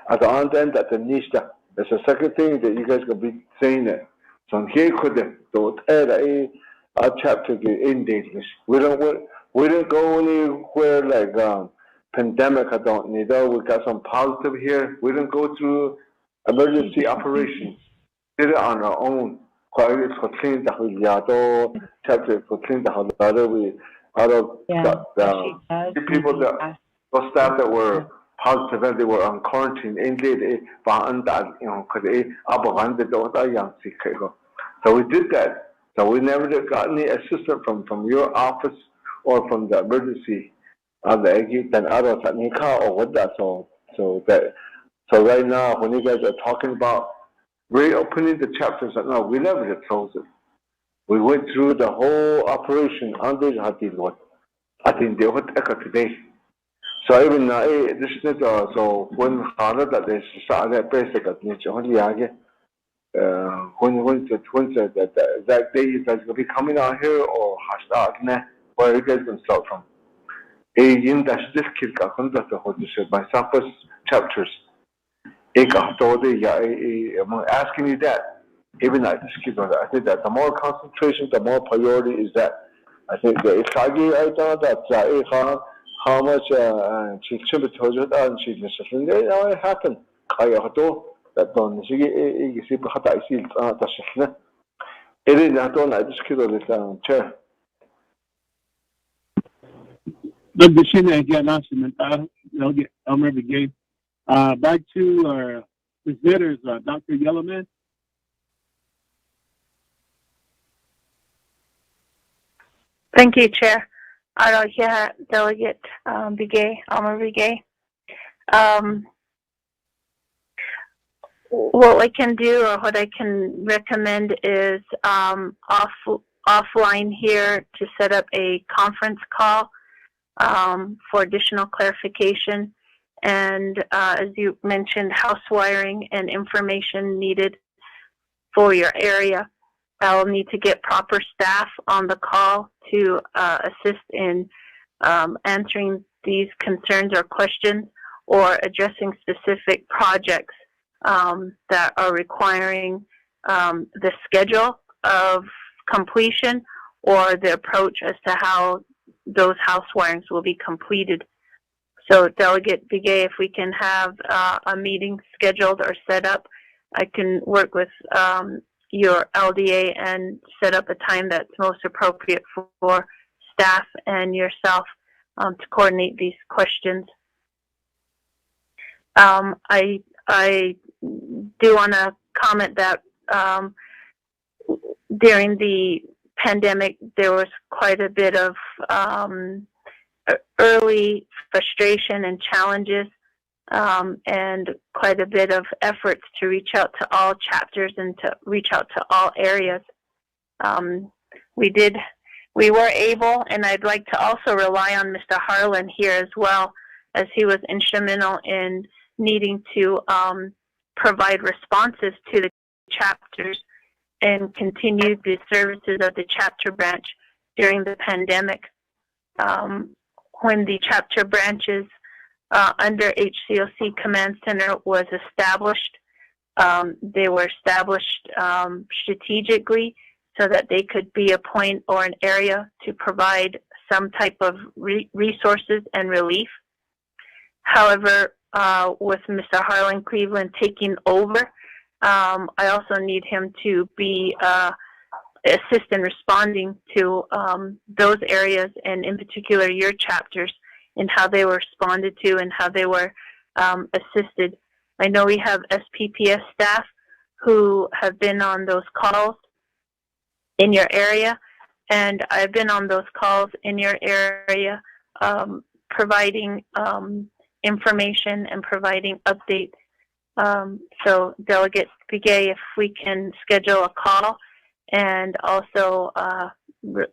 At the end that the niche that's the second thing that you guys gonna be saying it. So here could don't add a chapter in dateness. We don't go anywhere like pandemic. I don't need that. We got some positive here. We didn't go through emergency operations. Did it on our own. quite for clean the Yado chapter for clean the other we out of the people that those staff that were positive and they were on quarantine indeed that could so we did that. So we never got any assistance from your office or from the emergency the exit and others at Nika or what that so right now when you guys are talking about reopening the chapters no, we never did close it. We went through the whole operation under the Hatilot. I think they would echo today. So even this is so when harder that they started basic at nature only when the exact day you guys will be coming out here or where are you guys gonna start from? In that this kid got conduct by surface chapters. I'm asking you that. Even I just keep on that. I think that the more concentration, the more priority is that. I think that it's that how much she it happened. That don't she it is not on I just keep on this chair. The machine announcement, they'll get Elmer the game. Back to our visitors, Dr. Yellowman. Thank you, Chair. Delegate Begay, Elmer Begay. What I can do or what I can recommend is offline here to set up a conference call for additional clarification. And as you mentioned, house wiring and information needed for your area. I'll need to get proper staff on the call to assist in answering these concerns or questions or addressing specific projects that are requiring the schedule of completion or the approach as to how those house wirings will be completed. So Delegate Begay, if we can have a meeting scheduled or set up, I can work with your LDA and set up a time that's most appropriate for staff and yourself to coordinate these questions. I do want to comment that during the pandemic, there was quite a bit of early frustration and challenges and quite a bit of efforts to reach out to all chapters and to reach out to all areas. We were able, and I'd like to also rely on Mr. Harlan here as well, as he was instrumental in needing to provide responses to the chapters and continue the services of the chapter branch during the pandemic. When the chapter branches under HCOC Command Center was established, they were established strategically so that they could be a point or an area to provide some type of resources and relief. However, with Mr. Harlan Cleveland taking over, I also need him to be assist in responding to those areas, and in particular your chapters, and how they were responded to and how they were assisted. I know we have SPPS staff who have been on those calls in your area, and I've been on those calls in your area providing information and providing updates. So Delegate Begay, if we can schedule a call and also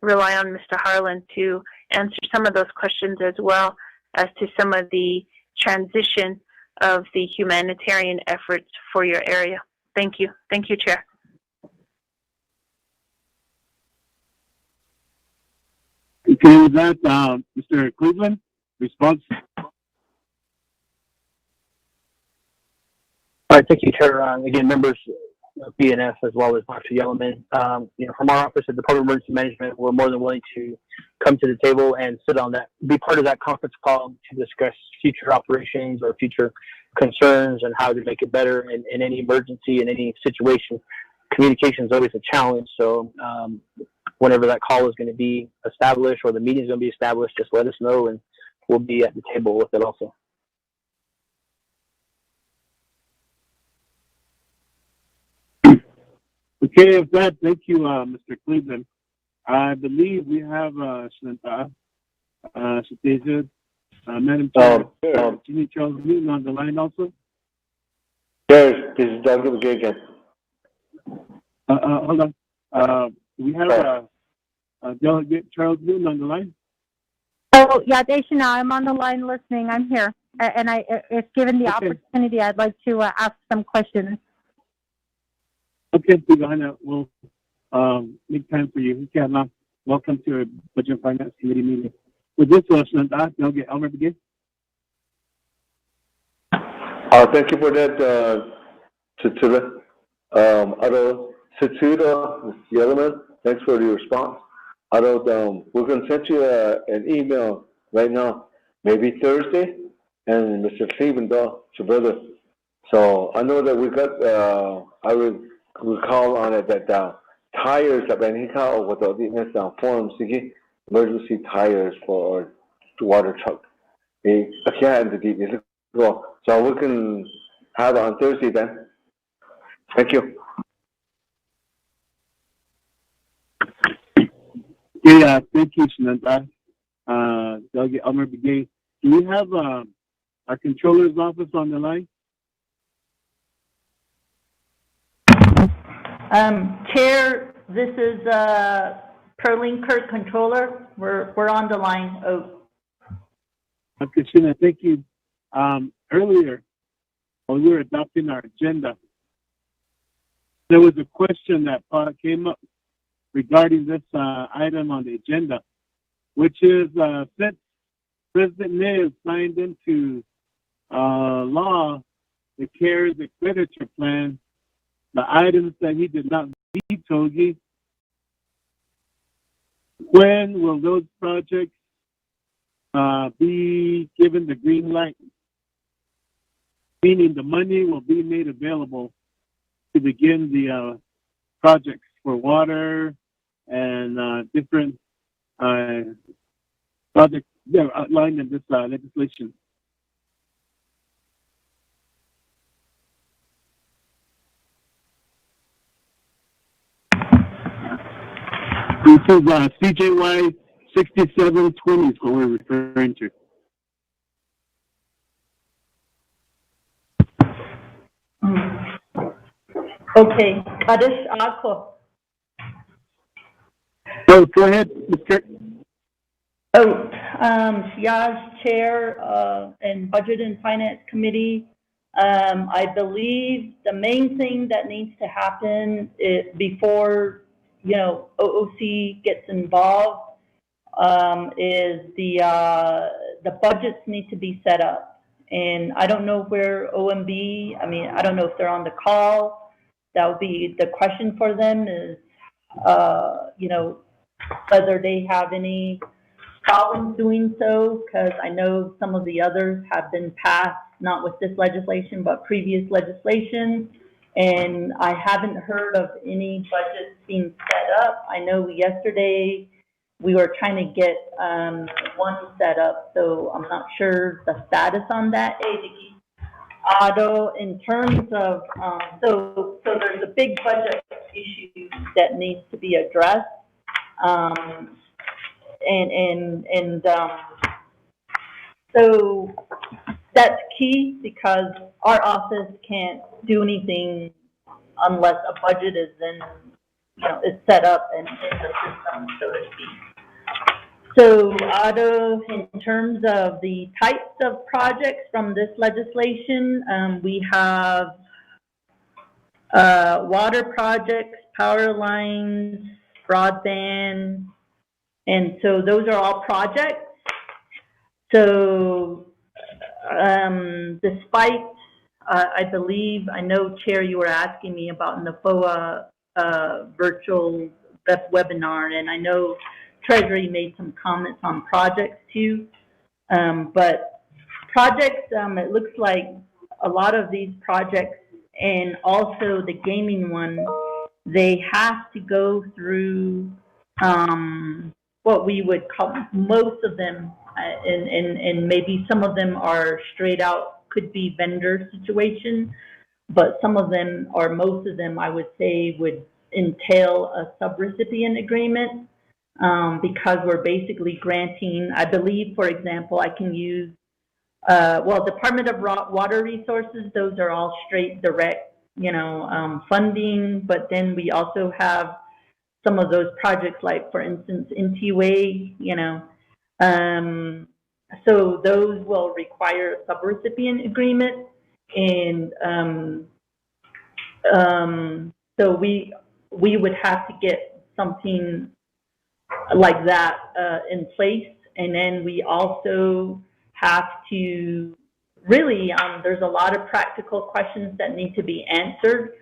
rely on Mr. Harlan to answer some of those questions as well as to some of the transition of the humanitarian efforts for your area. Thank you. Thank you, Chair. Okay, with that, Mr. Cleveland, response. All right, thank you, Chair. Again, members of BNF as well as Dr. Yellowman. From our office at Department of Emergency Management, we're more than willing to come to the table and sit on that, be part of that conference call to discuss future operations or future concerns and how to make it better in any emergency, in any situation. communication is always a challenge. So whenever that call is going to be established or the meeting is going to be established, just let us know and we'll be at the table with it also. Okay, with that, thank you, Mr. Cleveland. I believe we have Madam Chair, Jimmy Charles Newton on the line also. Yes, this is Dr. McGee again. Hold on. We have Delegate Charles Newton on the line. Oh, yeah, Deshana, I'm on the line listening. I'm here. And if given the opportunity, I'd like to ask some questions. Okay, Susanna, we'll make time for you. Okay, welcome to our Budget and Finance Committee meeting. With this, Delegate Elmer begin. Thank you for that, Cecilia. Cecilia, the element, thanks for your response. We're going to send you an email right now, maybe Thursday, and Mr. Cleveland, your brother. So I know that we got, I would recall on it that tires have been hit out with the forms, emergency tires for the water truck. So we can have it on Thursday then. Thank you. Yeah, thank you, Shananta. Delegate Elmer Begay. Do we have our controller's office on the line? Chair, this is Perlene Kirk, Controller. We're on the line. Christina, thank you. Earlier, when we were adopting our agenda, there was a question that came up regarding this item on the agenda, which is since President Nez signed into law the CARES expenditure plan, the items that he did not veto, when will those projects be given the green light? Meaning the money will be made available to begin the projects for water and different projects outlined in this legislation. This is CJY 6720 is what we're referring to. Okay, Kadesh Ako. Oh, go ahead, Mr. Yaz, Chair, and Budget and Finance Committee. I believe the main thing that needs to happen is before, OOC gets involved, is the budgets need to be set up. And I don't know where OMB, I don't know if they're on the call. That would be the question for them is, whether they have any problems doing so, because I know some of the others have been passed, not with this legislation, but previous legislation. And I haven't heard of any budgets being set up. I know yesterday we were trying to get one set up, so I'm not sure the status on that. Although in terms of, so there's a big budget issue that needs to be addressed. So that's key because our office can't do anything unless a budget is is set up and in the system, so to speak. So, Otto, in terms of the types of projects from this legislation, we have water projects, power lines, broadband, and so those are all projects. So, despite, I believe, I know, Chair, you were asking me about NAFOA virtual webinar, and I know Treasury made some comments on projects too. But projects, it looks like a lot of these projects, and also the gaming one, they have to go through what we would call, most of them, and maybe some of them are straight out, could be vendor situation, but some of them, or most of them, I would say, would entail a subrecipient agreement, because we're basically granting, I believe, for example, I can use, Department of Water Resources, those are all straight direct, funding, but then we also have some of those projects, like, for instance, NTWA, so those will require a subrecipient agreement, and so we would have to get something like that in place, and then we also have to really, there's a lot of practical questions that need to be answered.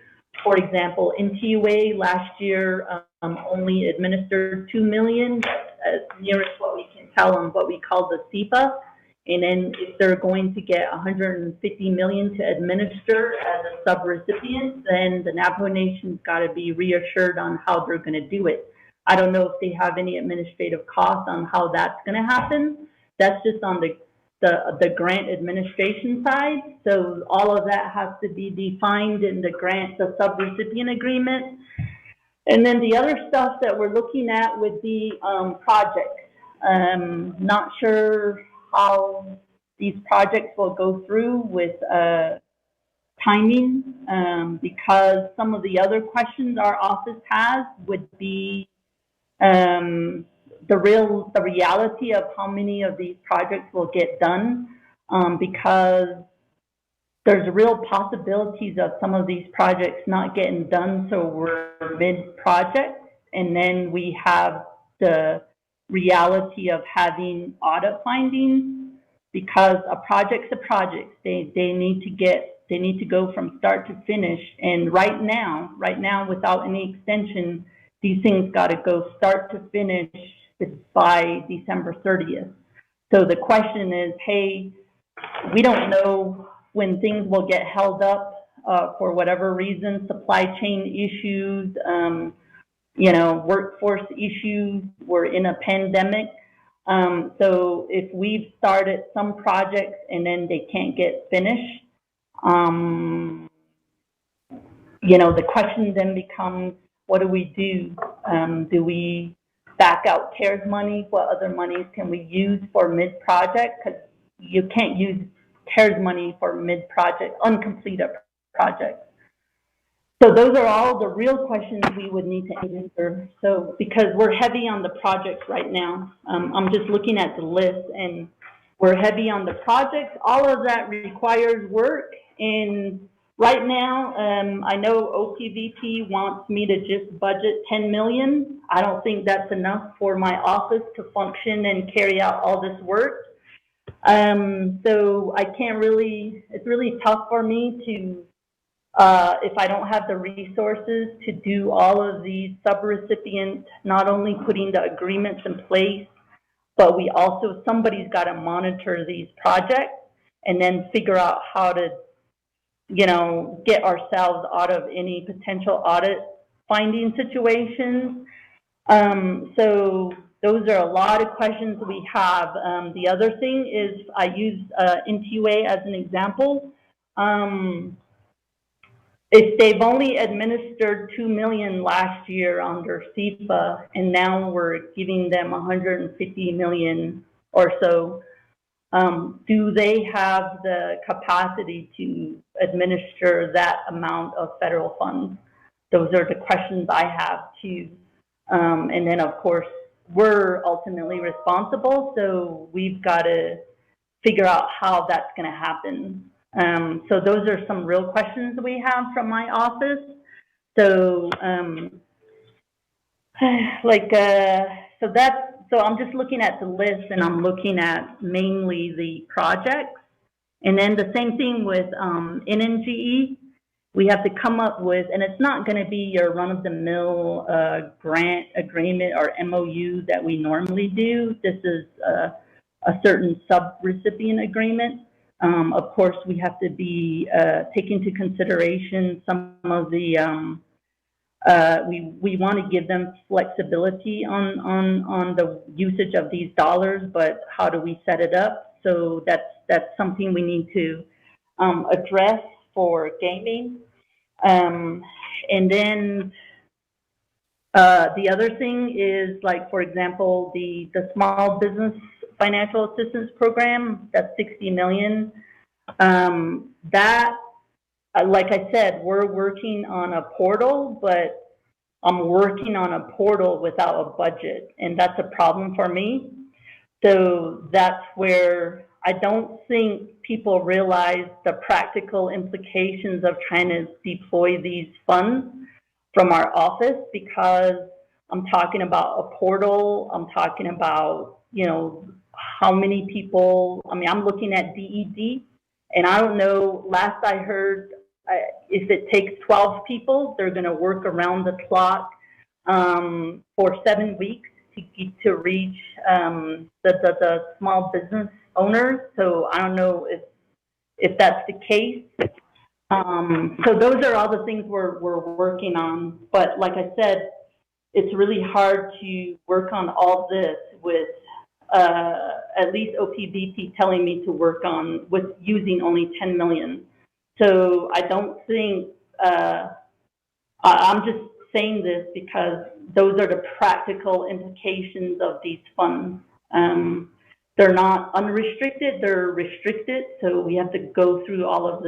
For example, NTUA last year only administered $2 million, as near as what we can tell on what we call the SEPA. And then if they're going to get $150 million to administer as a subrecipient, then the Navajo Nation's got to be reassured on how they're going to do it. I don't know if they have any administrative costs on how that's going to happen. That's just on the grant administration side. So all of that has to be defined in the subrecipient agreement. And then the other stuff that we're looking at would be projects. Not sure how these projects will go through with timing, because some of the other questions our office has would be the reality of how many of these projects will get done, because there's real possibilities of some of these projects not getting done, so we're mid-project, and then we have the reality of having audit findings, because a project's a project. They need to go from start to finish, and right now, without any extension, these things got to go start to finish by December 30th. So the question is, hey, we don't know when things will get held up for whatever reason, supply chain issues, workforce issues. We're in a pandemic. So if we've started some projects and then they can't get finished, the question then becomes, what do we do? Do we back out CARES money? What other monies can we use for mid-project? Because you can't use CARES money for mid-project, uncompleted projects. So those are all the real questions we would need to answer. So because we're heavy on the projects right now, I'm just looking at the list, and we're heavy on the projects. All of that requires work, and right now, I know OPVP wants me to just budget $10 million. I don't think that's enough for my office to function and carry out all this work. So I can't really, it's really tough for me to, if I don't have the resources to do all of these subrecipients, not only putting the agreements in place, but we also, somebody's got to monitor these projects and then figure out how to, get ourselves out of any potential audit finding situations. So those are a lot of questions we have. The other thing is, I use NTUA as an example. If they've only administered $2 million last year under SEPA, and now we're giving them $150 million or so, do they have the capacity to administer that amount of federal funds? Those are the questions I have too. And then of course, we're ultimately responsible, so we've got to figure out how that's going to happen. So those are some real questions we have from my office. So so I'm just looking at the list, and I'm looking at mainly the projects. And then the same thing with NNGE. We have to come up with, and it's not going to be your run-of-the-mill grant agreement or MOU that we normally do. This is a certain sub-recipient agreement. Of course, we have to be take into consideration some of the we want to give them flexibility on the usage of these dollars, but how do we set it up? So that's something we need to address for gaming. And then the other thing is, like, for example, the small business financial assistance program, that's $60 million. That, like I said, we're working on a portal, but I'm working on a portal without a budget, and that's a problem for me. So that's where I don't think people realize the practical implications of trying to deploy these funds from our office, because I'm talking about a portal, I'm talking about, you know, how many people, I mean, I'm looking at DED, and I don't know, last I heard, if it takes 12 people, they're going to work around the clock for 7 weeks to reach the small business owners. So I don't know if that's the case. So those are all the things we're working on. But like I said, it's really hard to work on all this with at least OPBP telling me to work on with using only 10 million. So I don't think, I'm just saying this because those are the practical implications of these funds. They're not unrestricted, they're restricted, so we have to go through all of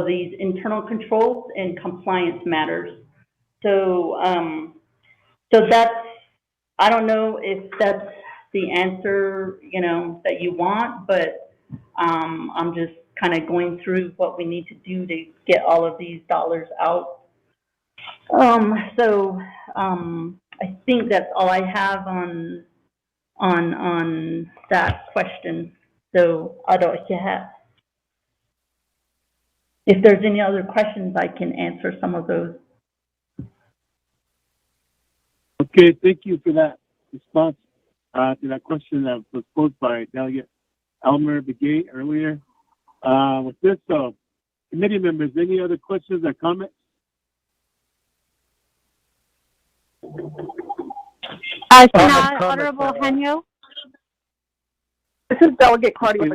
these internal controls and compliance matters. So, so that's, I don't know if that's the answer, you know, that you want, but I'm just kind of going through what we need to do to get all of these dollars out. So I think that's all I have on that question. So I don't have. If there's any other questions, I can answer some of those. Okay, thank you for that response to that question that was posed by Delegate Elmer Begay earlier. With this, committee members, any other questions or comments? Honorable Henyo. This is Delegate Claudia. Okay,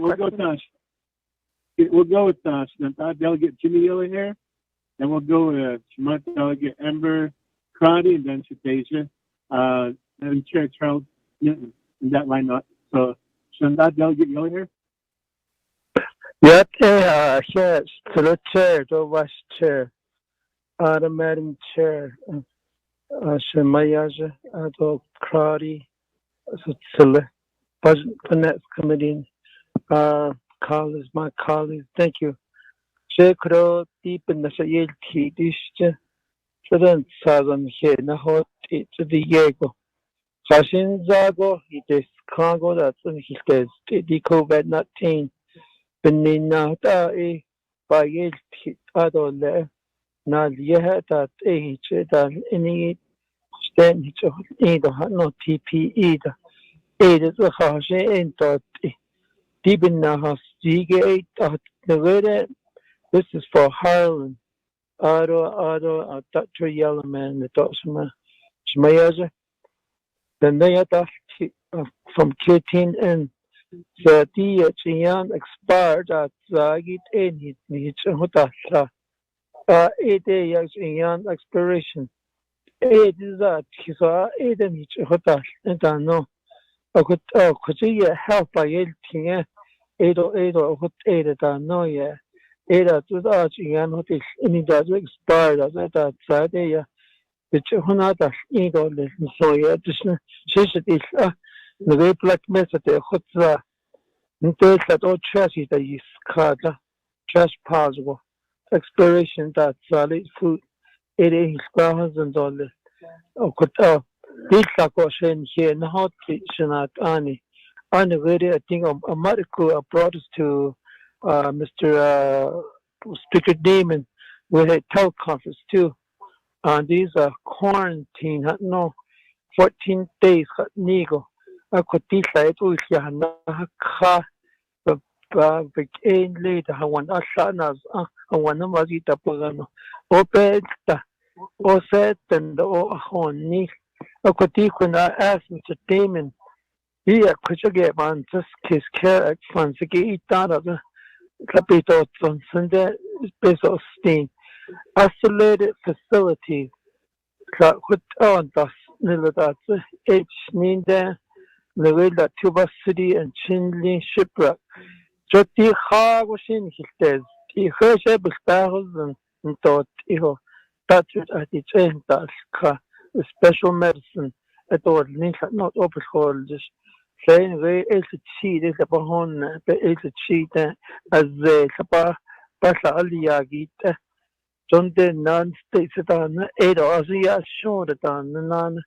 we'll go with Delegate Jimmy Yellow here, then we'll go with Delegate Amber Crotty, and then Shadeja, and Chair Charles Newton in that lineup. So, Delegate Yellow here. Yep, yes, to the chair, to vice chair, the Madam Chair, Shemayaja, to Crowdy, to the Budget Finance Committee, colleagues, my colleagues, thank you. Chair Crow, deep in the Sayel Kiddish, so then Southern here, Nahot, to the Yego. Hashin Zago, he is Congo, that's when he says, the COVID-19. Benina tae bayel tit adole na liha that that any stand hit either no TPE da is a harsh and dot dibina has dig the this is for Harlan Ado Dr. Yellowman the Dosma Shmayaza then they had from 13 and the Chian expired at Zagit Enit Hotatra. 8 years in expiration. 8 is that he's 8 and Hotas and I know. I could see help by 18 8 or 8 at I know, yeah. 8 at without Chian Hotis, and it does expire at that Saturday. Which Honata ain't all this, so yeah, just is the way black method hotza until that all trash is card trash possible expiration that solid food $80,000 this question here now not any very I think a medical brought us to Mr. Speaker Damon with a teleconference too. These are quarantine no 14 days nego. I could decide to car later. I want us I want to the Pagano. Open set and the Ohoni. Okoti when I asked Mr. Damon, he could you get man just his care funds to get it out of the capital on Sunday based on steam. Isolated facilities. Put on the Nilada H. Ninda, Nevada, Tuba City, and Chinley Shipwreck. Joti Hawashin, he says. He heard several thousand and thought, touch it at its end, special medicine at all, not overhaul just saying very is a cheat, is a bahon, is a cheat as the Sapa Pasa Aliagita. Don't the non states it on 8 hours a year, sure that on the non.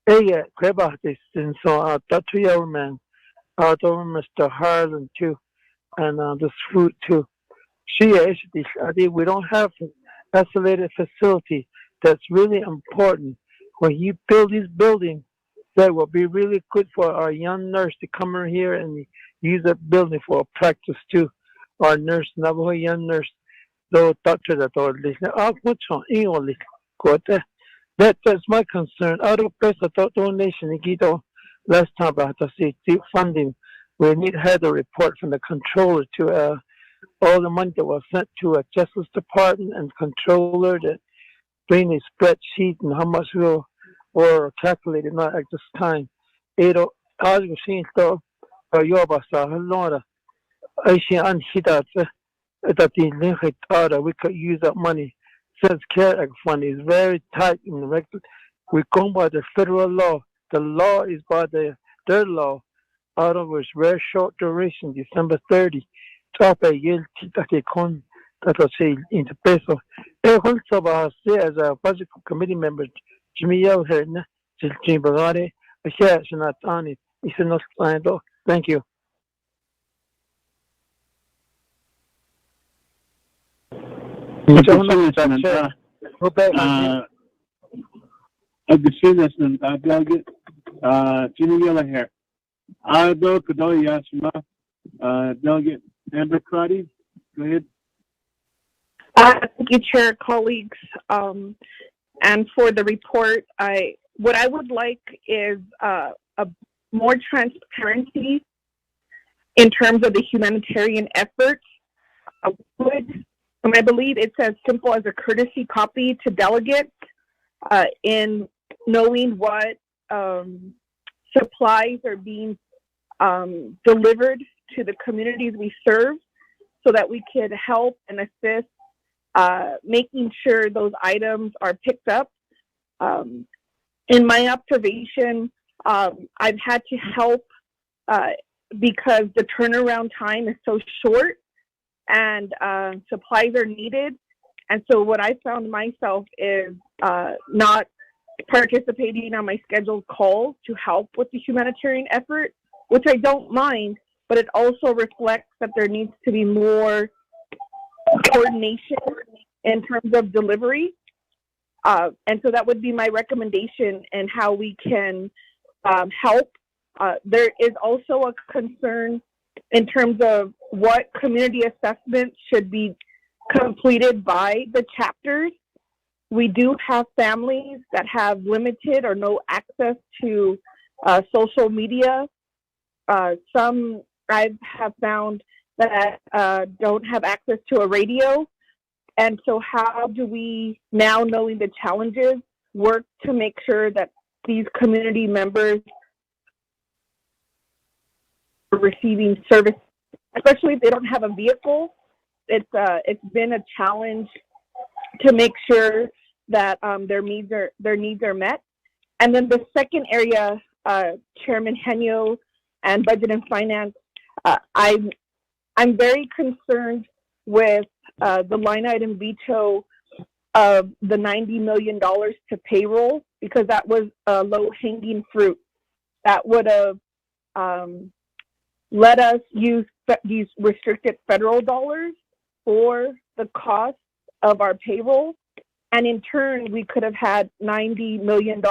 Eh, Crebatis, and so out that 2 year man, out over Mr. Harlan too, and this fruit too. She is this, I think we don't have an isolated facility that's really important. When you build these buildings, that will be really good for our young nurse to come in here and use that building for practice too. Our nurse, Navajo young nurse, though doctor that all this. That's my concern. Out of place of donation, last time about to see deep funding, we need to have a report from the controller to all the money that was sent to a Justice Department and controller to bring a spreadsheet and how much were calculated not at this time. I was seeing stuff Yobasa, I see that the link we could use that money. Since CARE Act fund is very tight in the record, we go by the federal law. The law is by their law. Out of which very short duration, December 30. Top a year that they con that was say into peso. As a budget committee member, Jimmy Yell here, Jim Bagare, a share not on it. It's not signed off. Thank you. At the finish and delegate, Jimmy Yell here. I do Kadoy Yashima, delegate Amber Crotty, go ahead. Thank you, Chair, colleagues. And for the report, what I would like is a more transparency in terms of the humanitarian efforts. I believe it's as simple as a courtesy copy to delegates in knowing what supplies are being delivered to the communities we serve so that we could help and assist making sure those items are picked up. In my observation, I've had to help because the turnaround time is so short and supplies are needed. And so what I found myself is not participating on my scheduled calls to help with the humanitarian effort, which I don't mind, but it also reflects that there needs to be more coordination in terms of delivery. And so that would be my recommendation and how we can help. There is also a concern in terms of what community assessments should be completed by the chapters. We do have families that have limited or no access to social media. Some I have found that don't have access to a radio. And so how do we, now knowing the challenges, work to make sure that these community members are receiving service, especially if they don't have a vehicle? It's been a challenge to make sure that their needs are met. And then the second area, Chairman Henyo and Budget and Finance, I'm very concerned with the line item veto of the $90 million to payroll, because that was a low-hanging fruit. That would have let us use these restricted federal dollars for the cost of our payroll, and in turn, we could have had $90 million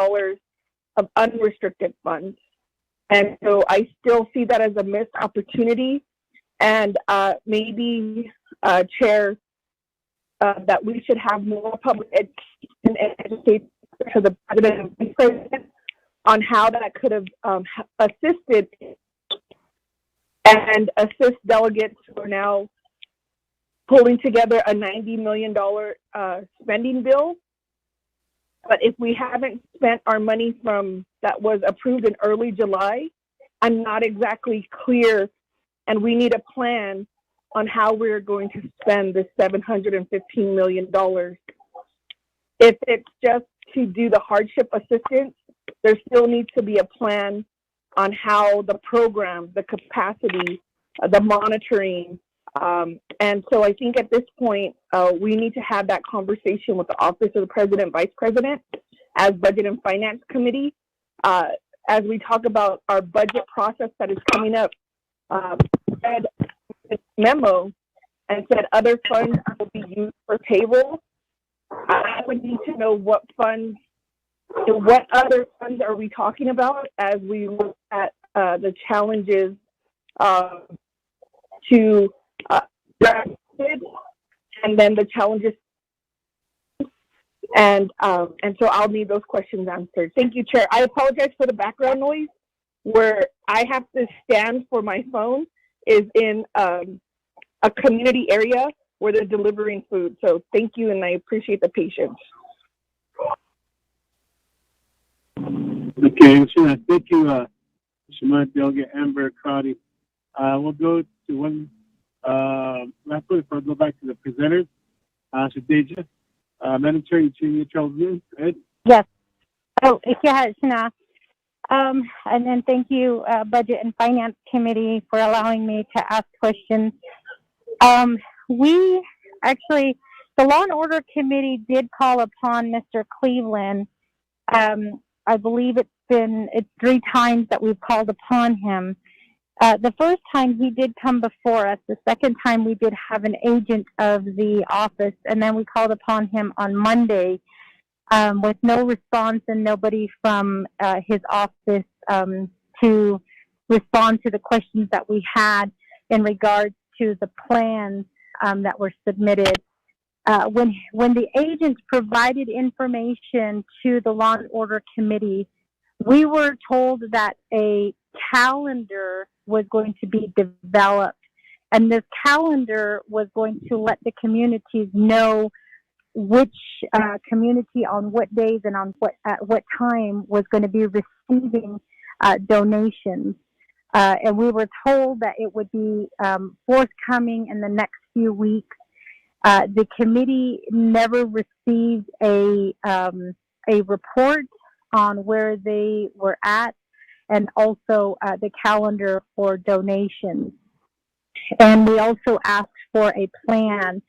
of unrestricted funds. And so I still see that as a missed opportunity, and maybe, Chair, that we should have more public education and educate to the president and vice president on how that could have assisted and assist delegates who are now pulling together a $90 million spending bill. But if we haven't spent our money from that was approved in early July, I'm not exactly clear, and we need a plan on how we're going to spend this $715 million. If it's just to do the hardship assistance, there still needs to be a plan on how the program, the capacity, the monitoring, and so I think at this point, we need to have that conversation with the Office of the President, Vice President, as Budget and Finance Committee. As we talk about our budget process that is coming up, read this memo and said other funds will be used for payroll. I would need to know what funds, what other funds are we talking about as we look at the challenges to and then the challenges, and so I'll need those questions answered. Thank you, Chair. I apologize for the background noise. Where I have to stand for my phone is in a community area where they're delivering food. So thank you, and I appreciate the patience. Okay, thank you, Shemai, Delegate Amber Crowdy. We'll go to one. Last one, I'll go back to the presenters. Shadeja, Madam Chair, you choose your trouble. Ed? Yes. Oh, yeah, Shana. And then thank you, Budget and Finance Committee, for allowing me to ask questions. We actually, the Law and Order Committee did call upon Mr. Cleveland. I believe it's 3 times that we've called upon him. The first time he did come before us. The second time we did have an agent of the office, and then we called upon him on Monday with no response and nobody from his office to respond to the questions that we had in regards to the plans that were submitted. When the agents provided information to the Law and Order Committee, we were told that a calendar was going to be developed, and this calendar was going to let the communities know which community on what days and at what time was going to be receiving donations. And we were told that it would be forthcoming in the next few weeks. The committee never received a report on where they were at, and also the calendar for donations. And we also asked for a plan.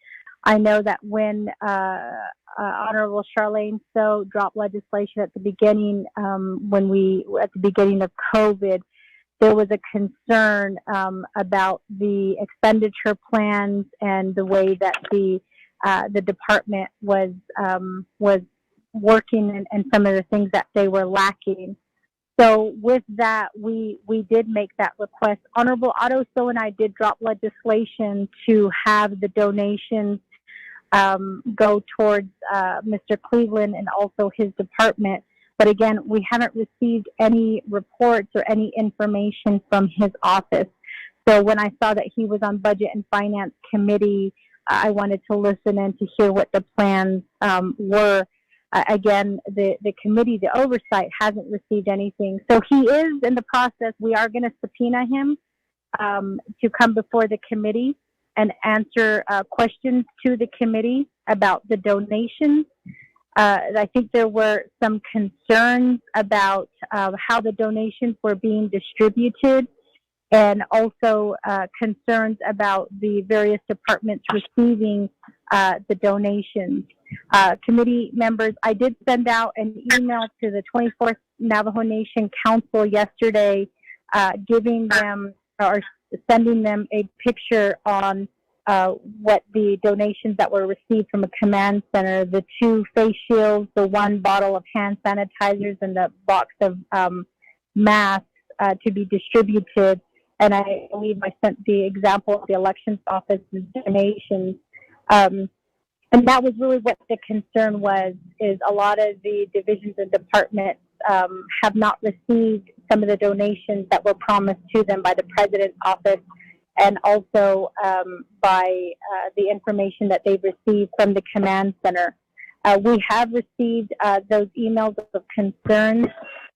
I know that when Honorable Charlene So dropped legislation at the beginning, at the beginning of COVID, there was a concern about the expenditure plans and the way that the department was working and some of the things that they were lacking. So with that, we did make that request. Honorable Otto So and I did drop legislation to have the donations go towards Mr. Cleveland and also his department. But again, we haven't received any reports or any information from his office. So when I saw that he was on Budget and Finance Committee, I wanted to listen and to hear what the plans were. Again, the committee, the oversight, hasn't received anything. So he is in the process. We are going to subpoena him to come before the committee and answer questions to the committee about the donations. I think there were some concerns about how the donations were being distributed, and also concerns about the various departments receiving the donations. Committee members, I did send out an email to the 24th Navajo Nation Council yesterday, giving them or sending them a picture on what the donations that were received from a command center, the 2 face shields, the 1 bottle of hand sanitizers, and the box of masks to be distributed. And I believe I sent the example of the elections office's donations. And that was really what the concern was, is a lot of the divisions and departments have not received some of the donations that were promised to them by the president's office, and also by the information that they've received from the command center. We have received those emails of concern,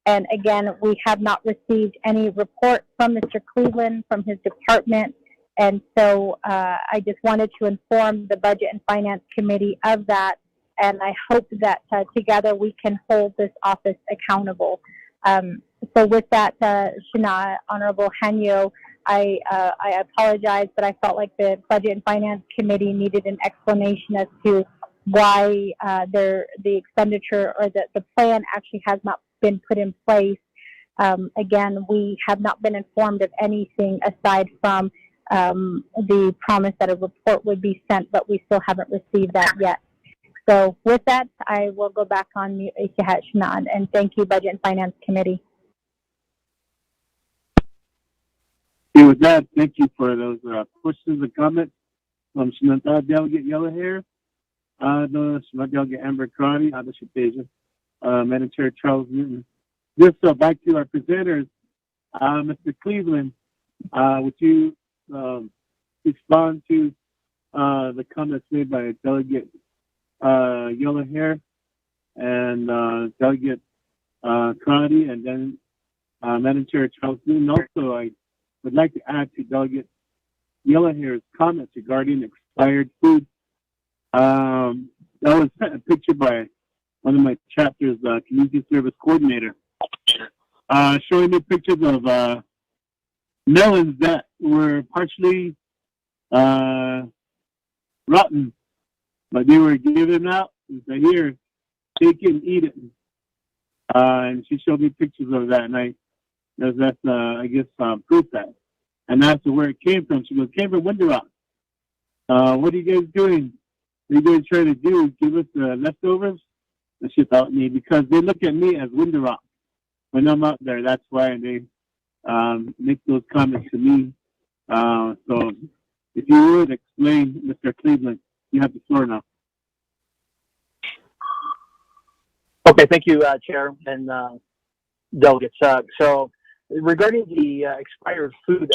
and again, we have not received any report from Mr. Cleveland, from his department, and so I just wanted to inform the Budget and Finance Committee of that, and I hope that together we can hold this office accountable. So with that, Shana, Honorable Hanyo, I apologize, but I felt like the Budget and Finance Committee needed an explanation as to why the expenditure or the plan actually has not been put in place. Again, we have not been informed of anything aside from the promise that a report would be sent, but we still haven't received that yet. So with that, I will go back on mute, Shana, and thank you, Budget and Finance Committee. Okay, with that, thank you for those questions and comments from Shananta Delegate Yellow Hair, Delegate Amber Crotty, Madam Chair Charles Newton. Just back to our presenters, Mr. Cleveland, would you respond to the comments made by Delegate Yellow Hair and Delegate Crotty, and then Madam Chair Charles Newton? Also, I would like to add to Delegate Yellow Hair's comments regarding expired food. That was a picture by one of my chapter's community service coordinator, showing me pictures of melons that were partially rotten, but they were given out. And said, "Here, take it and eat it." And she showed me pictures of that, and that's I guess proof that. And asked her where it came from. She goes, "Came from Window Rock." What are you guys doing? What are you guys trying to do? Give us the leftovers? And she thought me, because they look at me as Window Rock when I'm out there. That's why they make those comments to me. So if you would explain, Mr. Cleveland, you have the floor now. Okay, thank you, Chair and delegates. So regarding the expired food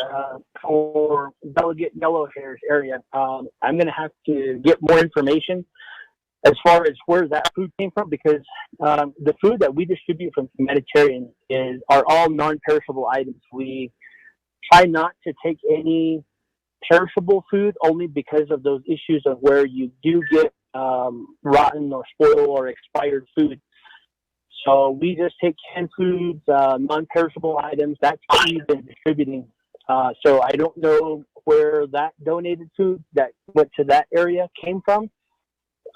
for Delegate Yellow Hair's area, I'm going to have to get more information as far as where that food came from, because the food that we distribute from humanitarian are all non-perishable items. We try not to take any perishable food, only because of those issues of where you do get rotten or spoiled or expired food. So we just take canned foods, non-perishable items. That's what we've been distributing. So I don't know where that donated food that went to that area came from.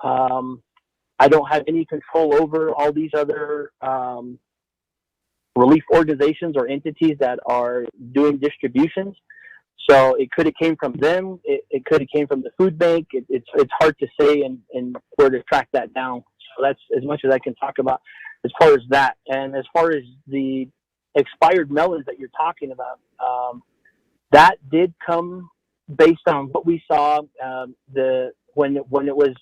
I don't have any control over all these other relief organizations or entities that are doing distributions. So it could have came from them. It could have came from the food bank. It's hard to say and where to track that down. So that's as much as I can talk about as far as that. And as far as the expired melons that you're talking about, that did come based on what we saw. When it was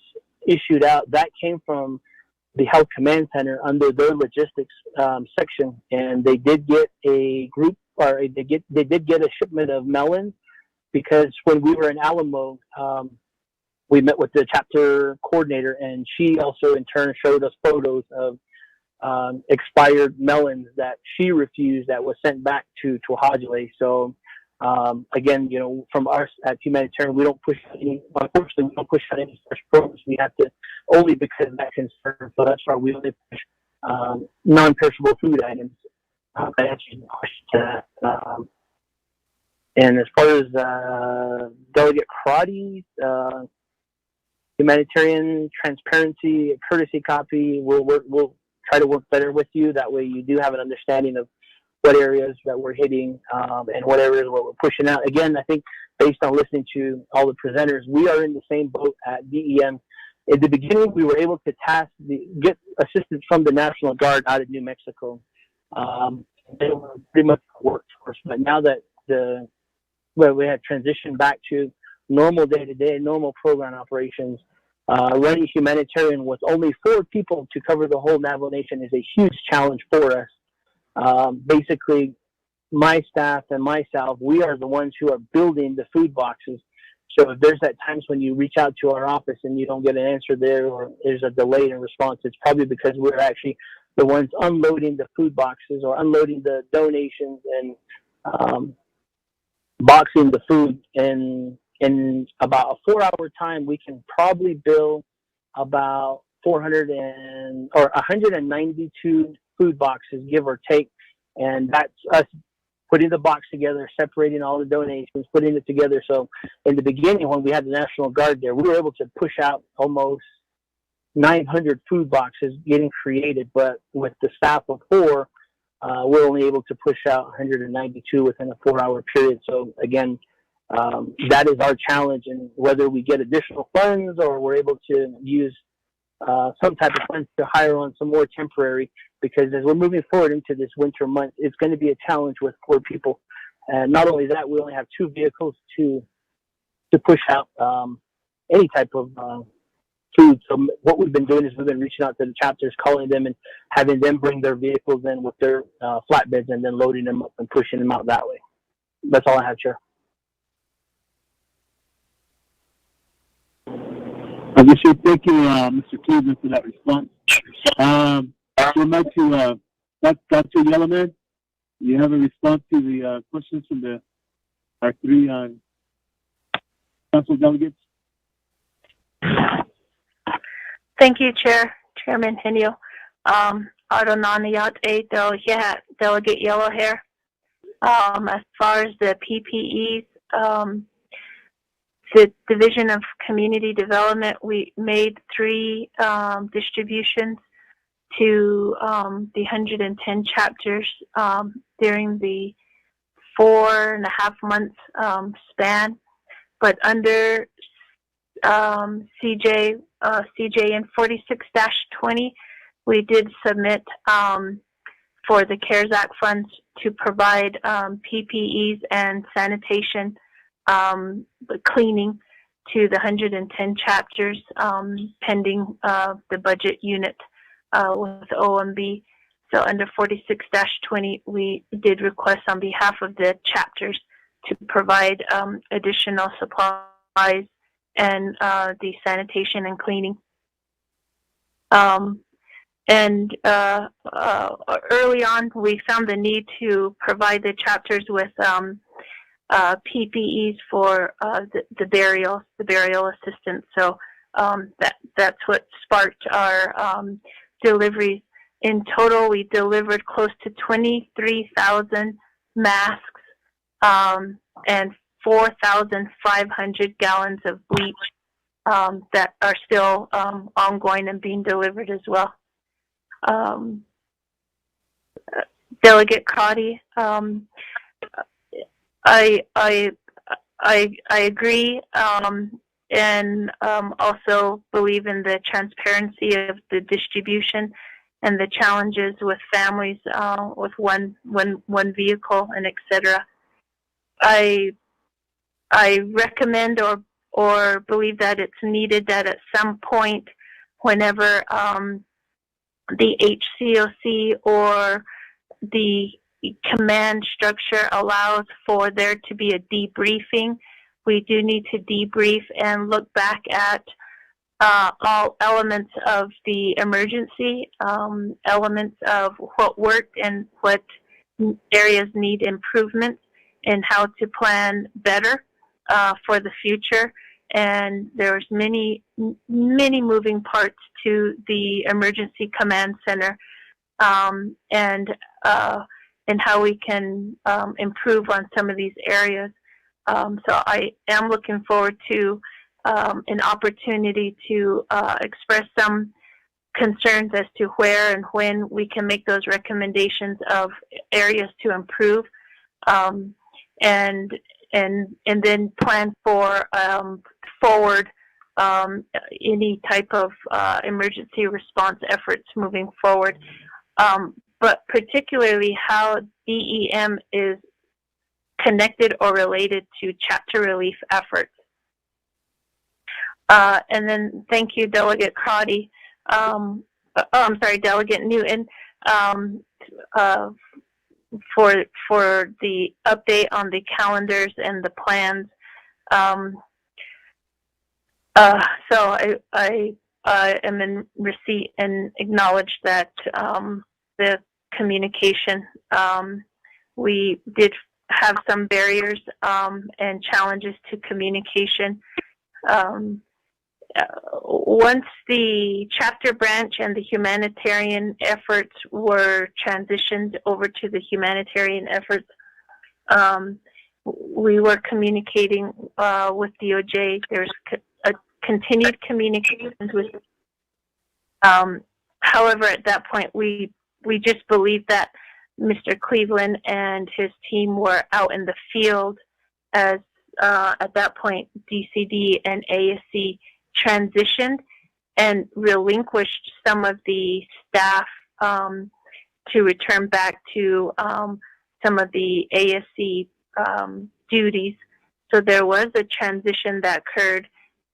issued out, that came from the Health Command Center under their logistics section, and they did get a group, or they did get a shipment of melons, because when we were in Alamo, we met with the chapter coordinator, and she also in turn showed us photos of expired melons that she refused, that was sent back to Hajile. So again, from us at humanitarian, we don't push any, unfortunately, we don't push out any fresh programs. We have to, only because of that concern. So that's why we only push non-perishable food items. That answers the question to that. And as far as Delegate Crotty's humanitarian transparency courtesy copy, we'll try to work better with you. That way you do have an understanding of what areas that we're hitting and what areas where we're pushing out. Again, I think based on listening to all the presenters, we are in the same boat at DEM. In the beginning, we were able to get assistance from the National Guard out of New Mexico. They were pretty much workforce, but now that we have transitioned back to normal day-to-day, normal program operations, running humanitarian with only 4 people to cover the whole Navajo Nation is a huge challenge for us. Basically, my staff and myself, we are the ones who are building the food boxes. So if there's at times when you reach out to our office and you don't get an answer there, or there's a delay in response, it's probably because we're actually the ones unloading the food boxes or unloading the donations and boxing the food. In about a 4-hour time, we can probably bill about 192 food boxes, give or take, and that's us putting the box together, separating all the donations, putting it together. So in the beginning, when we had the National Guard there, we were able to push out almost 900 food boxes getting created, but with the staff of 4, we're only able to push out 192 within a 4-hour period. So again, that is our challenge, and whether we get additional funds or we're able to use some type of funds to hire on some more temporary, because as we're moving forward into this winter month, it's going to be a challenge with 4 people. And not only that, we only have 2 vehicles to push out any type of food. So what we've been doing is we've been reaching out to the chapters, calling them and having them bring their vehicles in with their flatbeds and then loading them up and pushing them out that way. That's all I have, Chair. I wish to thank you, Mr. Cleveland, for that response. I'd like to, Dr. Yellowman, you have a response to the questions from our 3 council delegates? Thank you, Chairman Henio. Adonanayat A. Delegate Yellow Hair. As far as the PPEs, the Division of Community Development, we made 3 distributions to the 110 chapters during the 4.5 months span. But under CJN 46-20, we did submit for the CARES Act funds to provide PPEs and sanitation cleaning to the 110 chapters pending the budget unit with OMB. So under 46-20, we did request on behalf of the chapters to provide additional supplies and the sanitation and cleaning. Early on, we found the need to provide the chapters with PPEs for the burial assistance. So that's what sparked our deliveries. In total, we delivered close to 23,000 masks and 4,500 gallons of bleach that are still ongoing and being delivered as well. Delegate Crotty, I agree, and also believe in the transparency of the distribution and the challenges with families with one vehicle and etc. I recommend or believe that it's needed that at some point, whenever the HCOC or the command structure allows for there to be a debriefing, we do need to debrief and look back at all elements of the emergency, elements of what worked and what areas need improvement, and how to plan better for the future. And there's many moving parts to the emergency command center, and how we can improve on some of these areas. So I am looking forward to an opportunity to express some concerns as to where and when we can make those recommendations of areas to improve, and then plan for forward any type of emergency response efforts moving forward. But particularly how DEM is connected or related to chapter relief efforts. And then thank you, Delegate Crotty. I'm sorry, Delegate Newton, for the update on the calendars and the plans. So I am in receipt and acknowledge that the communication, we did have some barriers and challenges to communication. Once the chapter branch and the humanitarian efforts were transitioned over to the humanitarian efforts, we were communicating with DOJ. There's a continued communications with. However, at that point, we just believed that Mr. Cleveland and his team were out in the field, as at that point DCD and ASC transitioned and relinquished some of the staff to return back to some of the ASC duties. So there was a transition that occurred.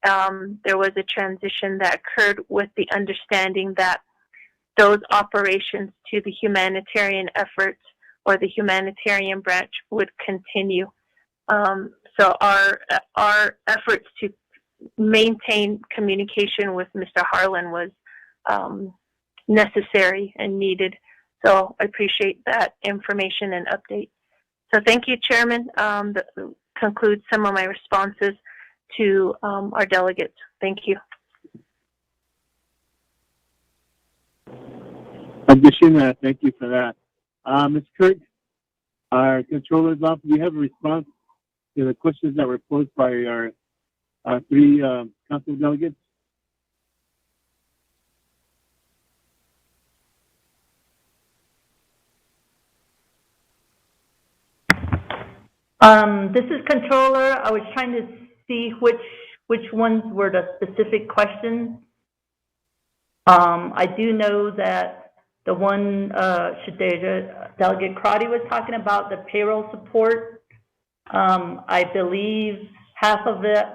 There was a transition that occurred with the understanding that those operations to the humanitarian efforts or the humanitarian branch would continue. So our efforts to maintain communication with Mr. Harlan was necessary and needed. So I appreciate that information and update. So thank you, Chairman. That concludes some of my responses to our delegates. Thank you. Additional, thank you for that. Ms. Kirk, our Controller's Office, do you have a response to the questions that were posed by our three council delegates? This is Controller. I was trying to see which ones were the specific questions. I do know that the one Delegate Crotty was talking about, the payroll support. I believe half of it,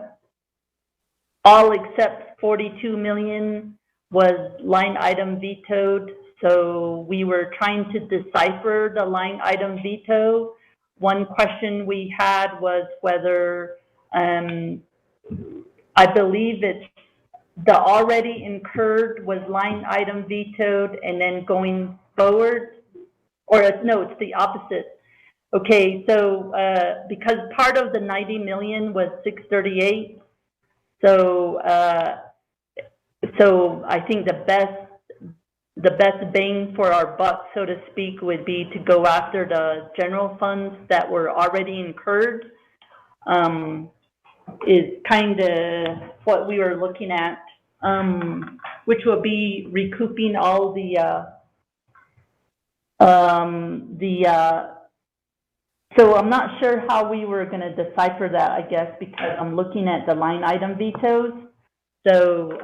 all except 42 million, was line item vetoed. So we were trying to decipher the line item veto. One question we had was whether, I believe it's the already incurred was line item vetoed, and then going forward, or no, it's the opposite. Okay, so because part of the 90 million was 638, so I think the best bang for our buck, so to speak, would be to go after the general funds that were already incurred. Is kind of what we were looking at, which will be recouping all so I'm not sure how we were going to decipher that, I guess, because I'm looking at the line item vetoes. So,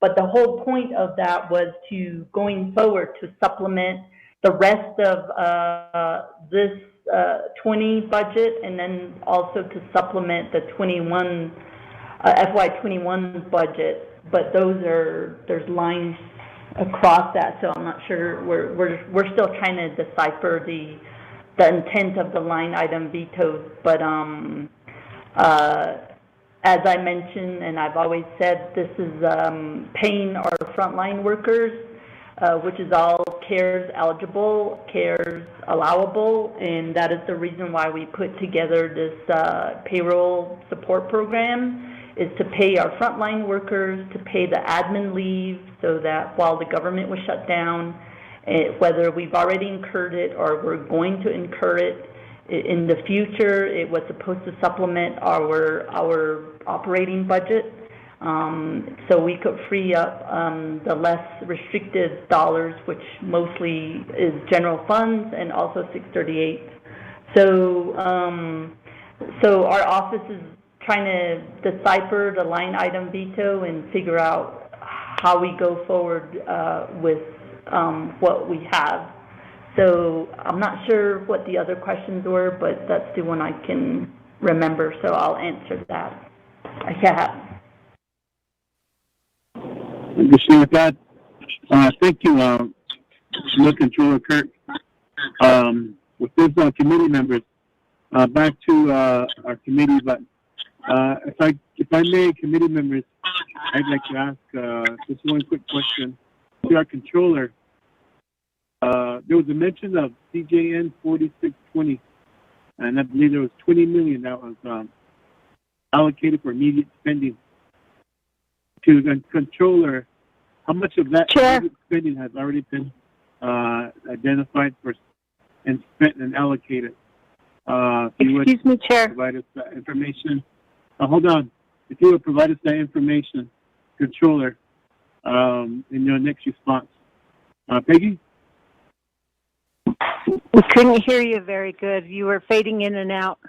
but the whole point of that was to, going forward, to supplement the rest of this 20 budget, and then also to supplement the 21 FY21 budget. But there's lines across that, so I'm not sure. We're still trying to decipher the intent of the line item vetoes. But as I mentioned, and I've always said, this is paying our frontline workers, which is all CARES eligible, CARES allowable, and that is the reason why we put together this payroll support program, is to pay our frontline workers, to pay the admin leave, so that while the government was shut down, whether we've already incurred it or we're going to incur it in the future, it was supposed to supplement our operating budget. So we could free up the less restricted dollars, which mostly is general funds and also 638. So our office is trying to decipher the line item veto and figure out how we go forward with what we have. So I'm not sure what the other questions were, but that's the one I can remember, so I'll answer that. Yeah. Understand with that. Thank you, Controller Kirk. With this committee members, back to our committee, but if I may, committee members, I'd like to ask just one quick question to our controller. There was a mention of CJN 4620, and I believe there was 20 million that was allocated for immediate spending. To the controller, how much of that immediate spending has already been identified for and spent and allocated? Excuse me, Chair. Provide us that information. Hold on. If you would provide us that information, controller, in your next response. Peggy? We couldn't hear you very good. You were fading in and out.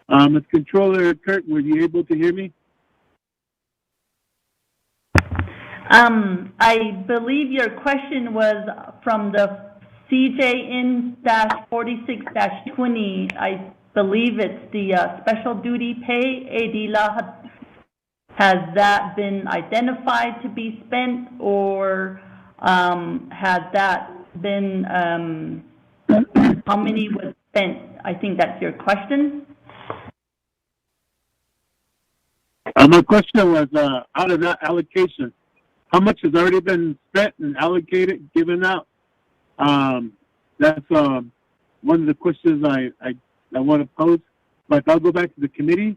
As Controller Kirk, were you able to hear me? I believe your question was from the CJN-46-20. I believe it's the special duty pay. Adila, has that been identified to be spent, or has that been, how many was spent? I think that's your question. My question was, out of that allocation, how much has already been spent and allocated, given out? That's one of the questions I want to pose. But I'll go back to the committee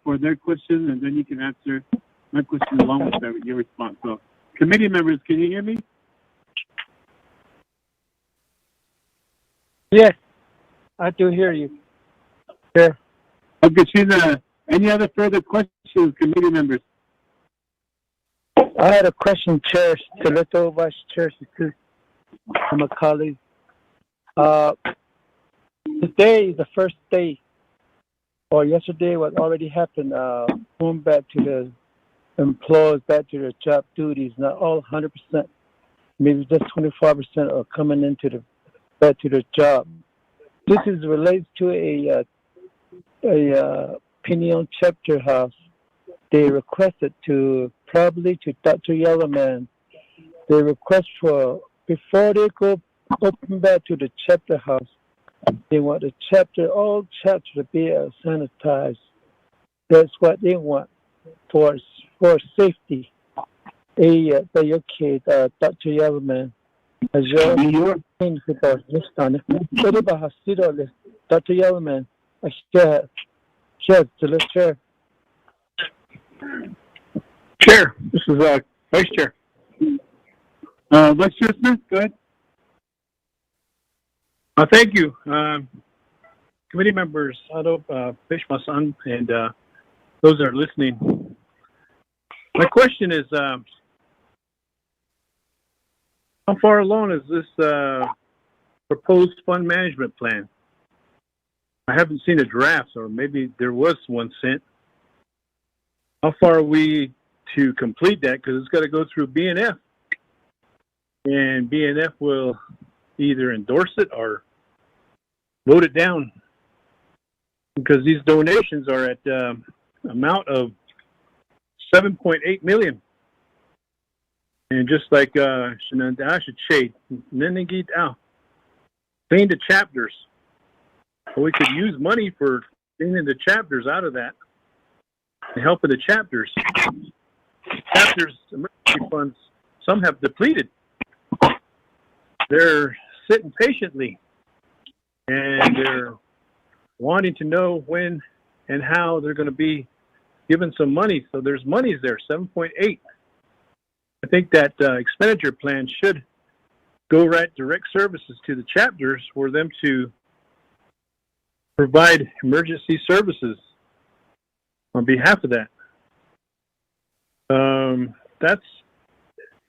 for their question, and then you can answer my question along with your response. So, committee members, can you hear me? Yes, I do hear you. Yeah. Okay, Sheena, any other further questions, committee members? I had a question, Chair, to Little Vice Chair, from a colleague. Today is the first day, or yesterday, what already happened, going back to the employees, back to their job duties, not all 100%, maybe just 25% are coming into back to their job. This is related to a Pinion chapter house. They requested probably to Dr. Yellowman, they request for, before they go open back to the chapter house, they want all chapter to be sanitized. That's what they want for safety. Dr. Yellowman, as your things about this time. Dr. Yellowman, I share to the chair. Chair, this is Vice Chair. Vice Chair Smith, go ahead. Thank you. Committee members, Fishma-san, and those that are listening. My question is, how far along is this proposed fund management plan? I haven't seen a draft, or maybe there was one sent. How far are we to complete that? Because it's got to go through BNF, and BNF will either endorse it or vote it down, because these donations are at amount of $7.8 million. And just like Shenandoah Shade, Nenegit Al, clean the chapters. We could use money for cleaning the chapters out of that and helping the chapters. Chapters, emergency funds, some have depleted. They're sitting patiently, and they're wanting to know when and how they're going to be given some money. So there's monies there, 7.8. I think that expenditure plan should go right direct services to the chapters for them to provide emergency services on behalf of that. That's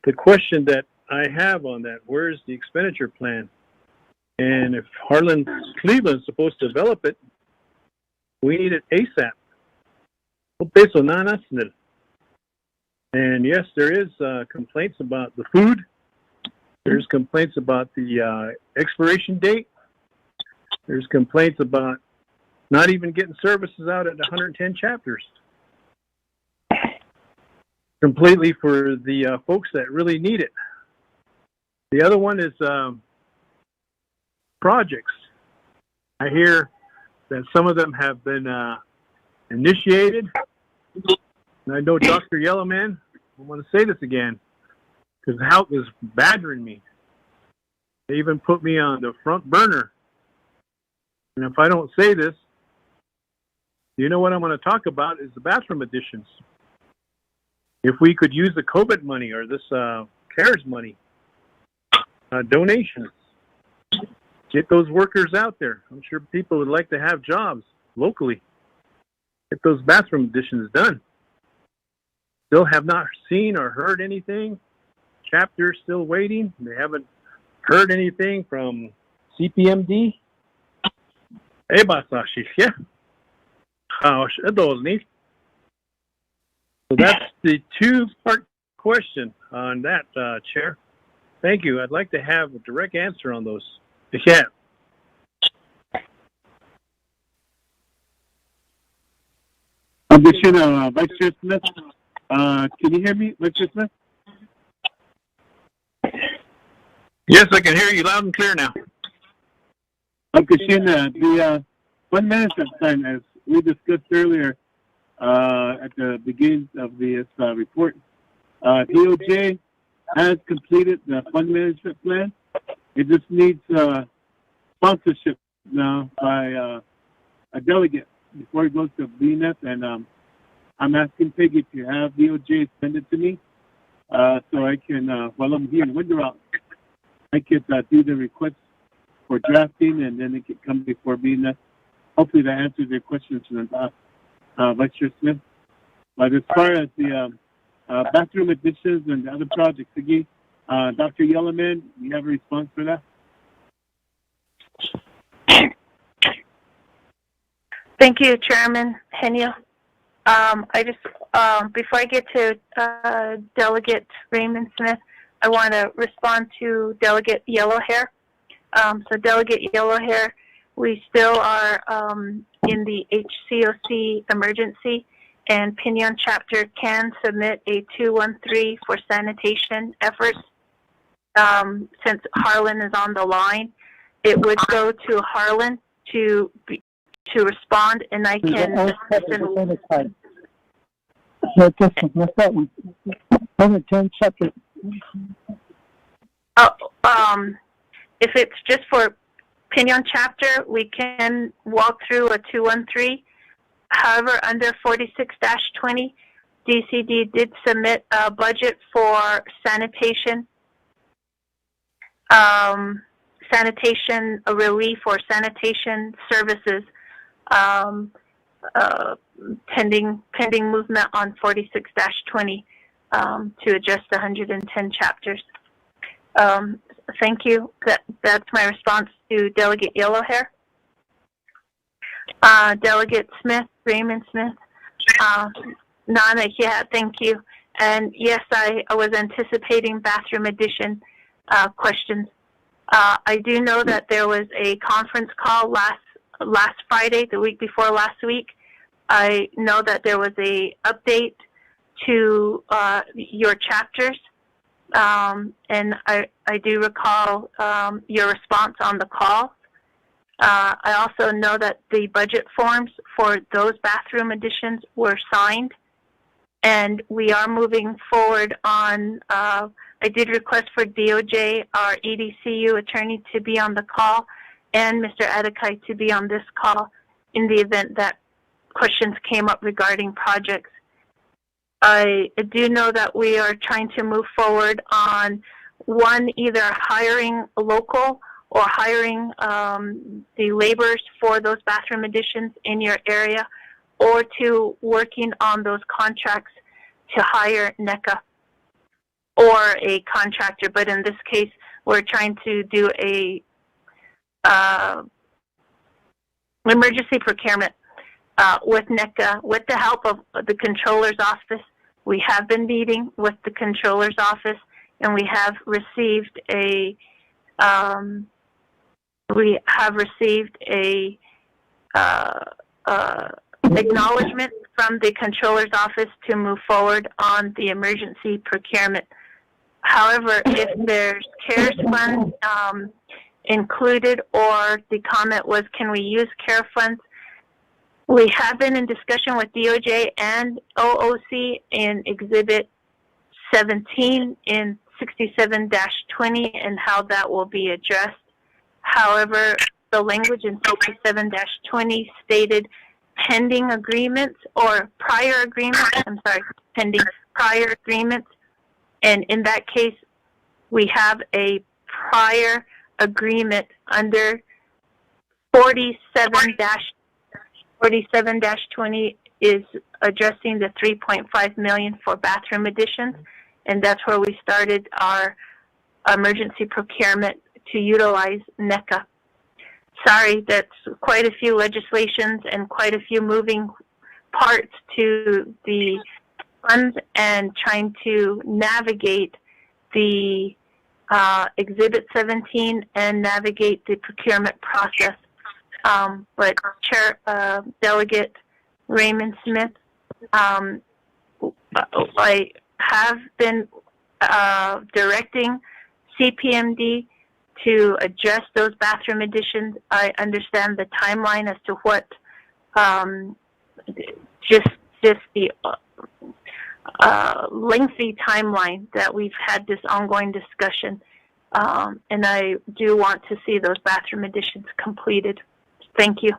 the question that I have on that. Where is the expenditure plan? And if Harlan Cleveland's supposed to develop it, we need it ASAP. And yes, there is complaints about the food. There's complaints about the expiration date. There's complaints about not even getting services out at 110 chapters. completely for the folks that really need it. The other one is projects. I hear that some of them have been initiated. And I know Dr. Yellowman, I want to say this again, because the health is badgering me. They even put me on the front burner. And if I don't say this, you know what I'm going to talk about is the bathroom additions. If we could use the COVID money or this CARES money, donations, get those workers out there. I'm sure people would like to have jobs locally. Get those bathroom additions done. Still have not seen or heard anything. Chapter's still waiting. They haven't heard anything from CPMD. Yeah. So that's the two-part question on that, Chair. Thank you. I'd like to have a direct answer on those. Yeah. Vice Chair Smith, can you hear me, Vice Chair Smith? Yes, I can hear you loud and clear now. The fund management plan, as we discussed earlier at the beginning of this report, DOJ has completed the fund management plan. It just needs sponsorship now by a delegate before it goes to BNF, and I'm asking Peggy to have DOJ send it to me so I can, while I'm here in Window Rock, I could do the request for drafting, and then it could come before BNF. Hopefully that answers your questions, Vice Chair Smith. But as far as the bathroom additions and the other projects, again, Dr. Yellowman, you have a response for that? Thank you, Chairman Henio. I just, before I get to Delegate Raymond Smith, I want to respond to Delegate Yellowhair. So Delegate Yellowhair, we still are in the HCOC emergency, and Pinon chapter can submit a 213 for sanitation efforts. Since Harlan is on the line, it would go to Harlan to respond, and I can assist in. If it's just for Pinon chapter, we can walk through a 213. However, under 46-20, DCD did submit a budget for sanitation, a relief or sanitation services, pending movement on 46-20 to adjust 110 chapters. Thank you. That's my response to Delegate Yellowhair. Delegate Smith, Raymond Smith. Nana, yeah, thank you. And yes, I was anticipating bathroom addition questions. I do know that there was a conference call last Friday, the week before last week. I know that there was a update to your chapters, and I do recall your response on the call. I also know that the budget forms for those bathroom additions were signed, and we are moving forward on, I did request for DOJ, our EDCU attorney, to be on the call, and Mr. Adekai to be on this call in the event that questions came up regarding projects. I do know that we are trying to move forward on one, either hiring a local or hiring the laborers for those bathroom additions in your area, or to working on those contracts to hire NECA or a contractor. But in this case, we're trying to do a emergency procurement with NECA with the help of the Controller's Office. We have been meeting with the Controller's Office, and we have received a acknowledgement from the controller's office to move forward on the emergency procurement. However, if there's CARES funds included, or the comment was, can we use CARE funds? We have been in discussion with DOJ and OOC in Exhibit 17 in 67-20 and how that will be addressed. However, the language in 67-20 stated pending agreements or prior agreements, pending prior agreements. And in that case, we have a prior agreement under 47-20 is addressing the $3.5 million for bathroom additions, and that's where we started our emergency procurement to utilize NECA. Sorry, that's quite a few legislations and quite a few moving parts to the funds and trying to navigate the Exhibit 17 and navigate the procurement process. But Chair Delegate Raymond Smith, I have been directing CPMD to address those bathroom additions. I understand the timeline as to what just the lengthy timeline that we've had this ongoing discussion, and I do want to see those bathroom additions completed. Thank you.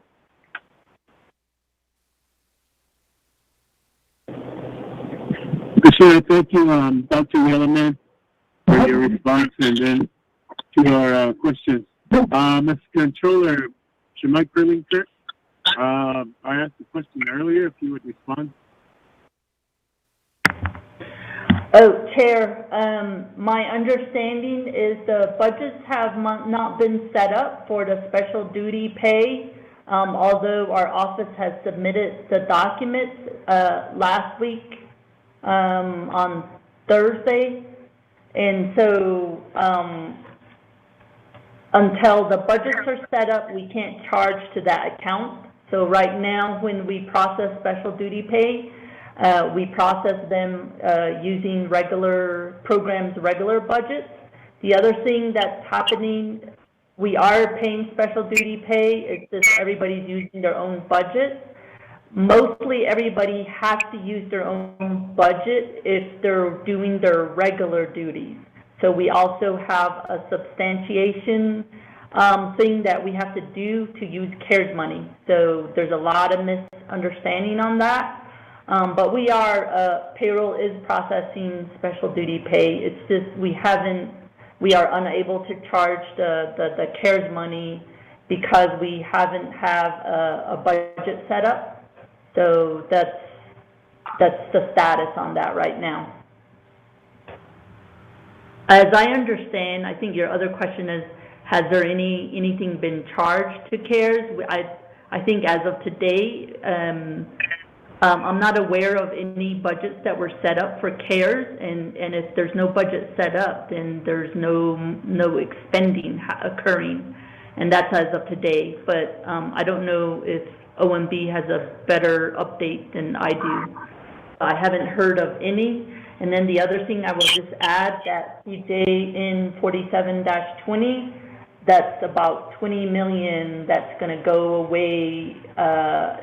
Sure, thank you, Dr. Yellowman, for your response, and then to our questions. Mr. Controller, Shemai Curlington, I asked a question earlier, if you would respond. Oh, Chair, my understanding is the budgets have not been set up for the special duty pay, although our office has submitted the documents last week on Thursday. And so until the budgets are set up, we can't charge to that account. So right now, when we process special duty pay, we process them using regular programs, regular budgets. The other thing that's happening, we are paying special duty pay. It's just everybody's using their own budget. Mostly everybody has to use their own budget if they're doing their regular duties. So we also have a substantiation thing that we have to do to use CARES money. So there's a lot of misunderstanding on that. But we are, payroll is processing special duty pay. It's just we are unable to charge the CARES money because we haven't have a budget set up. So that's the status on that right now. As I understand, I think your other question is, has there anything been charged to CARES? I think as of today, I'm not aware of any budgets that were set up for CARES, and if there's no budget set up, then there's no expending occurring, and that's as of today. But I don't know if OMB has a better update than I do. I haven't heard of any. And then the other thing I will just add that CJ in 47-20, that's about $20 million that's going to go away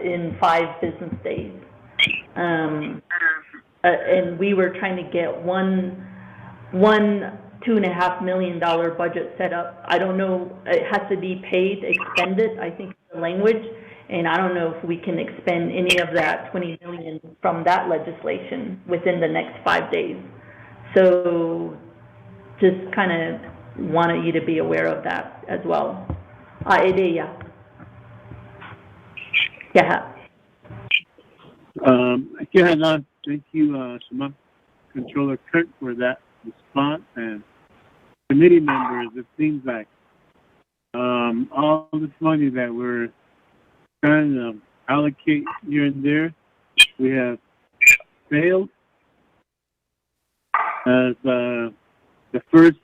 in 5 business days. And we were trying to get one $2.5 million budget set up. I don't know, it has to be paid, expended, I think is the language, and I don't know if we can expend any of that $20 million from that legislation within the next 5 days. So just kind of wanted you to be aware of that as well. Yeah. Thank you, Shema Controller Kirk, for that response. And committee members, it seems like all this money that we're trying to allocate here and there, we have failed. As the first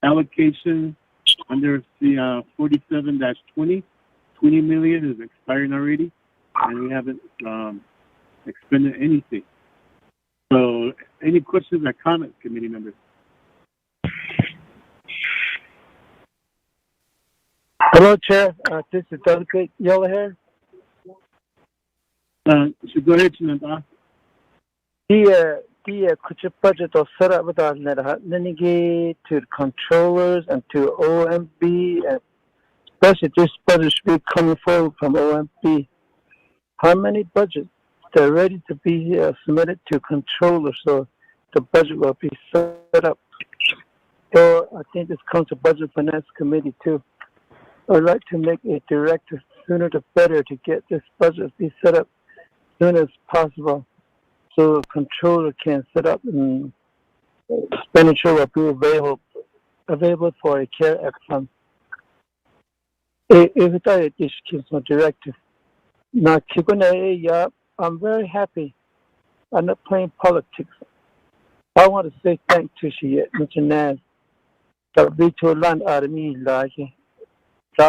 allocation under the 47-20, $20 million is expiring already. and we haven't expended anything. So, any questions or comments, committee members? Hello, Chair. This is Delegate Yellowhair. So go ahead, Chinanta. The budget of set up with our Nenigi to the controllers and to OMB, and especially this budget should be coming forward from OMB. How many budgets are ready to be submitted to controllers so the budget will be set up? So I think this comes to Budget Finance Committee too. I'd like to make a directive sooner the better to get this budget be set up as soon as possible, so the controller can set up and expenditure will be available for a CARE Act fund. If this is a directive. Now, I'm very happy. I'm not playing politics. I want to say thanks to Mr. Naz. That we to land army like. It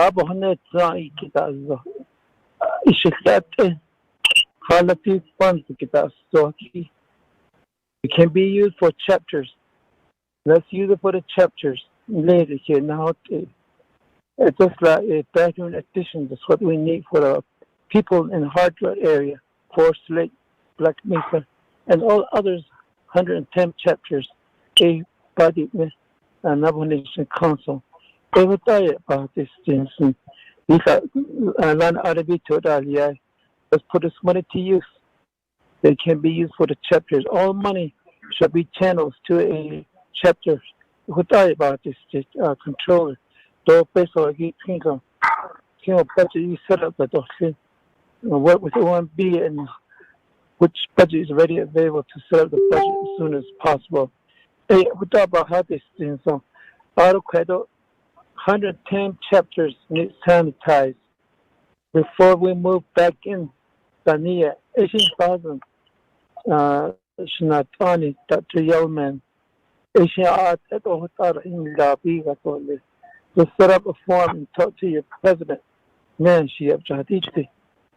can be used for chapters. Let's use it for the chapters later here. Now, it's just like a background addition. That's what we need for the people in the Hardwood area, Forest Lake, Black Mesa, and all others, 110 chapters, a body with Navajo Nation Council. They will die about these things. And these are let's put this money to use. They can be used for the chapters. All money should be channeled to a chapter. Who die about this controller? Though based on budget you set up the work with OMB and which budget is ready available to set up the budget as soon as possible. Hey, we talk about how this thing so 110 chapters need sanitized before we move back in Tania 18,000 Shinatani Dr. Yellman Asian art at Ohtar in Labiga to set up a form and talk to your president. Man, she have Jadichi.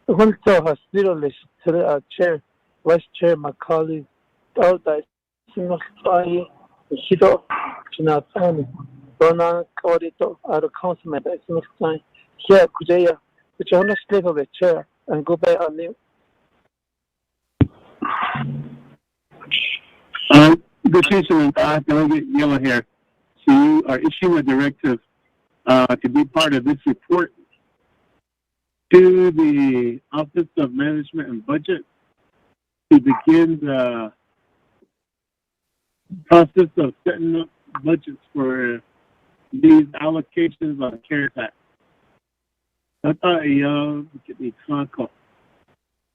I want to tell her literally to the chair, vice chair, my colleague, all that Sinostani, Shido, Chinatani, Dona, Audito, out of councilman, that's next time. Here, Kujaya, which I want to stay on the chair and go back on you. Good question, Delegate Yellowhair. So you are issuing a directive to be part of this report to the Office of Management and Budget to begin the process of setting up budgets for these allocations on CARES Act. I thought we could be conquered.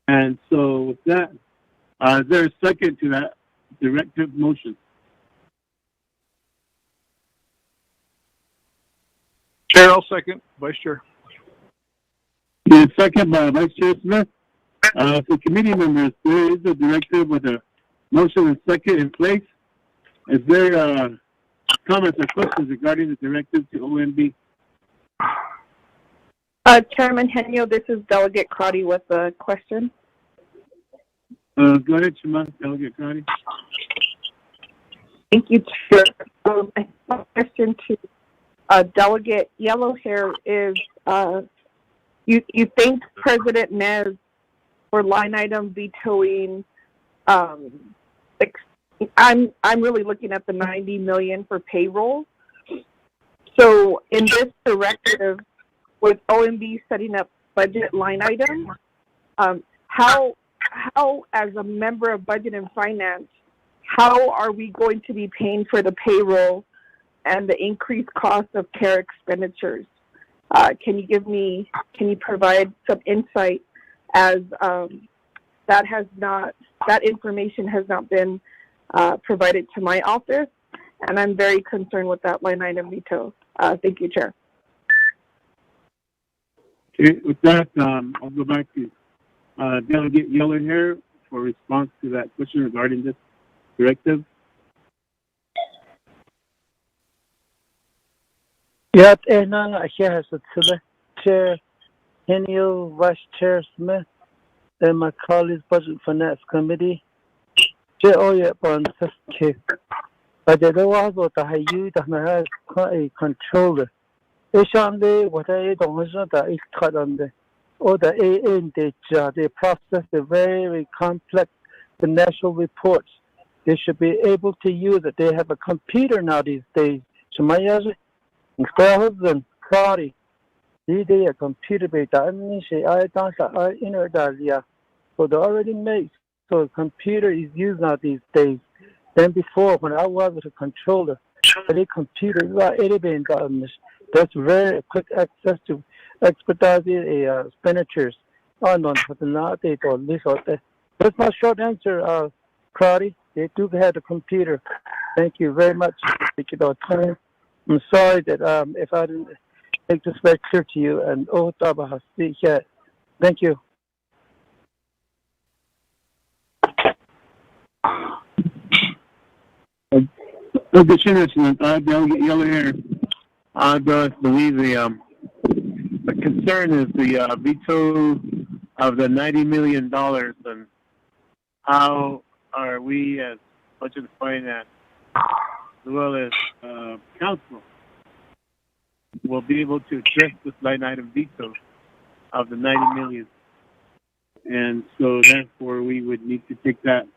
And so with that, is there a second to that directive motion? Chair, I'll second. Vice Chair. The second by Vice Chair Smith. For committee members, there is a directive with a motion and second in place. Is there comments or questions regarding the directive to OMB? Chairman Henyo, this is Delegate Crotty with a question. Go ahead, Shema, Delegate Crotty. Thank you, Chair. My question to Delegate Yellowhair is, you thanked President Nez for line item vetoing. I'm really looking at the $90 million for payroll. So in this directive, with OMB setting up budget line items, how as a member of Budget and Finance, how are we going to be paying for the payroll and the increased cost of care expenditures? Can you provide some insight as that information has not been provided to my office, and I'm very concerned with that line item veto. Thank you, Chair. Okay, with that, I'll go back to Delegate Yellowhair for response to that question regarding this directive. Yeah, and I hear as a Chair Henio, Vice Chair Smith, and my colleagues, Budget Finance Committee. Oye upon case. But there was what I use the a controller. Ishande, what I don't know that is cut on the or the AN they process the very complex financial reports. They should be able to use it. They have a computer now these days. So my husband, Cardi, he did a computer based. I mean, I don't so they already made. So a computer is used now these days. Then before, when I was with a controller, the computer that's very quick access to expedited expenditures. Oh no, not they or this or that. That's my short answer, Crowdy. They do have the computer. Thank you very much. Thank you for your time. I'm sorry that if I didn't make this very clear to you and thank you. Good Delegate Yellow Hair. I just believe the concern is the veto of the $90 million, and how are we as Budget and Finance, as well as Council, will be able to address this line item veto of the $90 million. And so therefore we would need to take that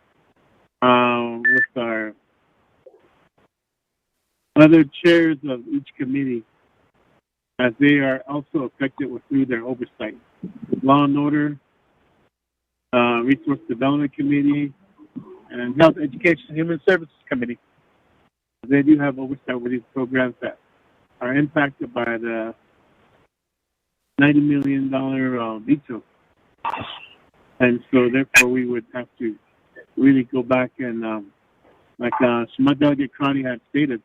with our other chairs of each committee, as they are also affected through their oversight. Law and Order, Resource Development Committee, and Health, Education, and Human Services Committee. They do have oversight over these programs that are impacted by the $90 million veto. And so therefore we would have to really go back and, like Shema Delegate Crowdy had stated,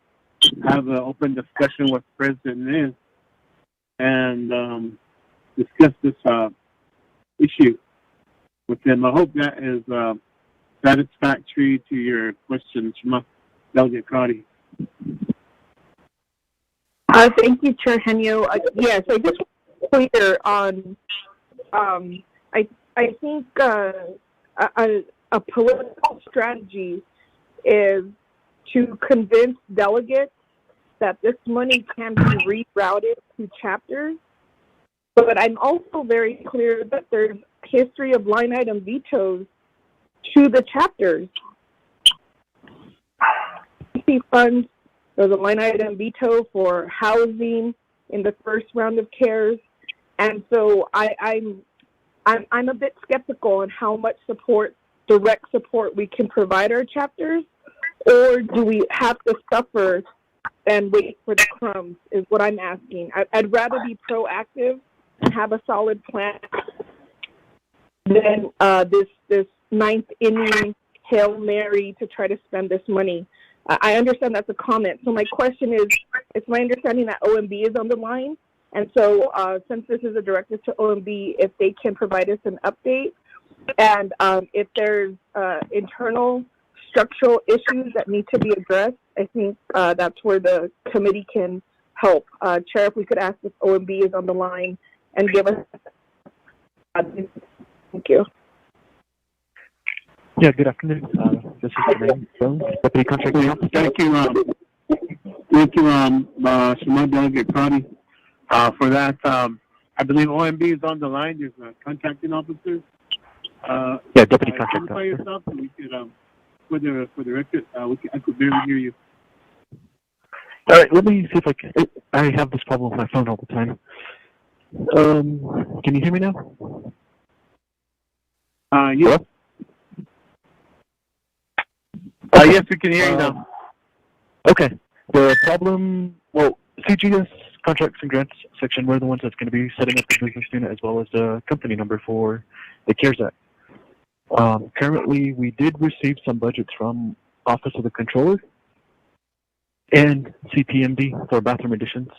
have an open discussion with President Niz and discuss this issue with him. I hope that is satisfactory to your question, Shema Delegate Crowdy. Thank you, Chair Henio. Yes, I just want to clear on, I think a political strategy is to convince delegates that this money can be rerouted to chapters. But I'm also very clear that there's history of line item vetoes to the chapters. Funds, there's a line item veto for housing in the first round of CARES. And so I'm a bit skeptical on how much support, direct support we can provide our chapters, or do we have to suffer and wait for the crumbs is what I'm asking. I'd rather be proactive and have a solid plan than this ninth inning Hail Mary to try to spend this money. I understand that's a comment. So my question is, it's my understanding that OMB is on the line. And so since this is a directive to OMB, if they can provide us an update, and if there's internal structural issues that need to be addressed, I think that's where the committee can help. Chair, if we could ask if OMB is on the line and give us. Thank you. Yeah, good afternoon. This is Jermaine Jones, Deputy Contracting Officer. Thank you, Shema Delegate Crowdy, for that. I believe OMB is on the line. There's a contracting officer. Yeah, Deputy Contracting Officer. Yourself, and we could, for the record, I could barely hear you. All right, let me see if I can. I have this problem with my phone all the time. Can you hear me now? Yes. Yes, we can hear you now. Okay. The problem, well, CGS contracts and grants section, we're the ones that's going to be setting up the business unit as well as the company number for the CARES Act. Currently, we did receive some budgets from Office of the Controller and CPMD for bathroom additions.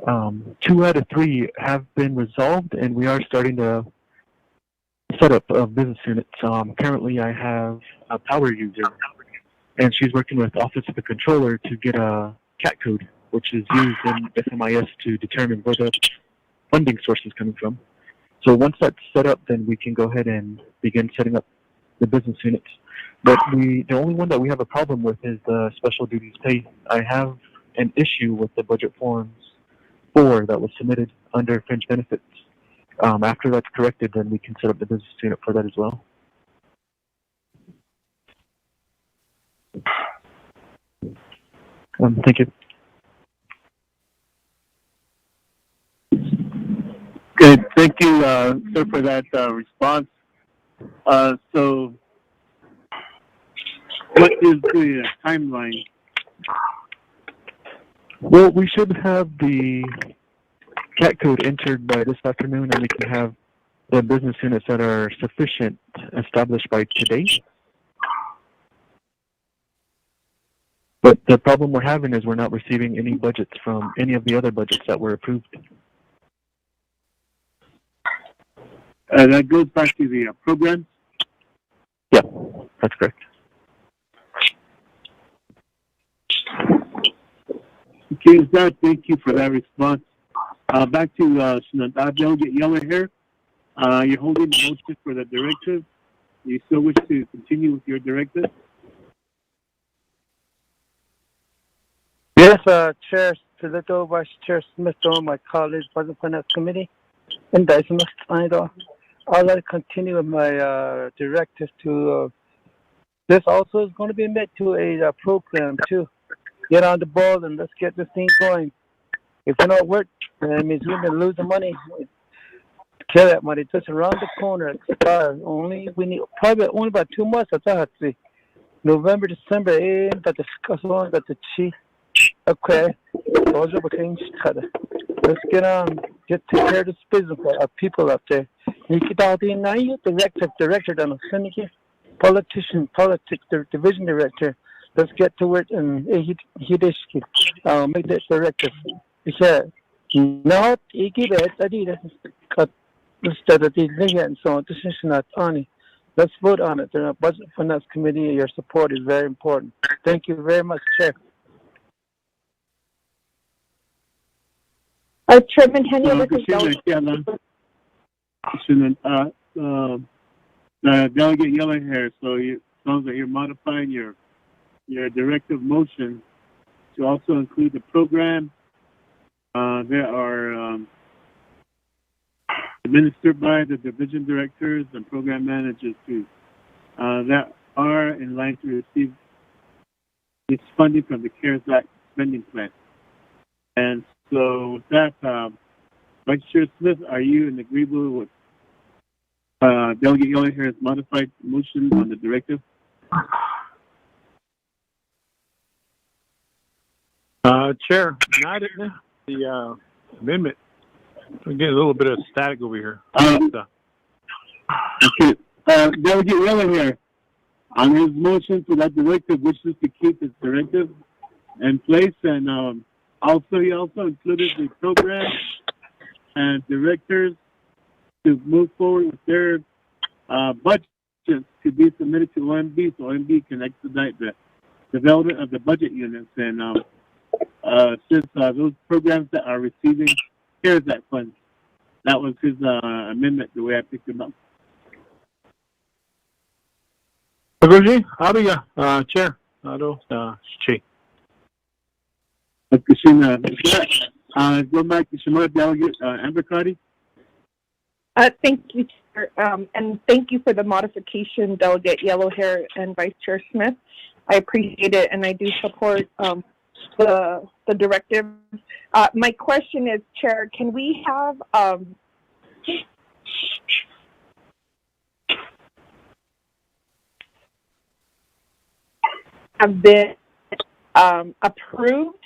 2 out of 3 have been resolved, and we are starting to set up a business unit. Currently, I have a power user, and she's working with Office of the Controller to get a CAT code, which is used in FMIS to determine where the funding source is coming from. So once that's set up, then we can go ahead and begin setting up the business units. But the only one that we have a problem with is the special duties pay. I have an issue with the budget forms 4 that was submitted under fringe benefits. After that's corrected, then we can set up the business unit for that as well. Thank you. Okay, thank you, sir, for that response. So, what is the timeline? Well, we should have the CAT code entered by this afternoon, and we can have the business units that are sufficient established by today. But the problem we're having is we're not receiving any budgets from any of the other budgets that were approved. That goes back to the program? Yeah, that's correct. Okay, sir, thank you for that response. Back to Delegate Yellow Hair. You're holding the motion for the directive. Do you still wish to continue with your directive? Yes, Chair Silito, Vice Chair Smith, and my colleagues, Budget Finance Committee, and Dyson I'd like to continue with my directive to, this also is going to be met to a program too. Get on the ball and let's get this thing going. If we don't work, that means we've been losing money. Kill that money just around the corner. Expire. We need probably only about 2 months. That's all I have to say. November, December, that discuss on that the chief. Okay. Those are between each other. Let's get on, get take care of this business for our people up there. Director, politician, politics, division director. Let's get to it and make that directive. Because now, let's vote on it. The Budget Finance Committee, your support is very important. Thank you very much, Chair. Chairman Henry, this is Delegate Yellow Hair, so it sounds like you're modifying your directive motion to also include the program. There are administered by the division directors and program managers too, that are in line to receive this funding from the CARES Act spending plan. And so with that, Vice Chair Smith, are you in agreement with Delegate Yellow Hair's modified motion on the directive? Chair, not in the amendment. We're getting a little bit of static over here. Okay. Delegate Yellow Hair, on his motion for that directive, wishes to keep his directive in place, and he also included the program and directors to move forward with their budgets to be submitted to OMB, so OMB can expedite the development of the budget units. And since those programs that are receiving CARES Act funds, that was his amendment, the way I picked him up. Chair. Chi. Go back to Shemar Delegate Amber Cardi. Thank you, Chair, and thank you for the modification, Delegate Yellow Hair and Vice Chair Smith. I appreciate it, and I do support the directive. My question is, Chair, can we have been approved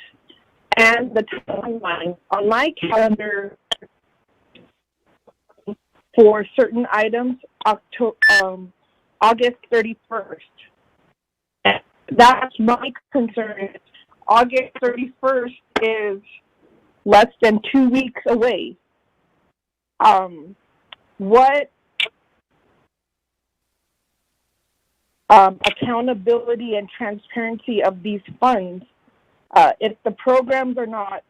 and the timeline on my calendar for certain items, August 31st. That's my concern. August 31st is less than 2 weeks away. What accountability and transparency of these funds, if the programs are not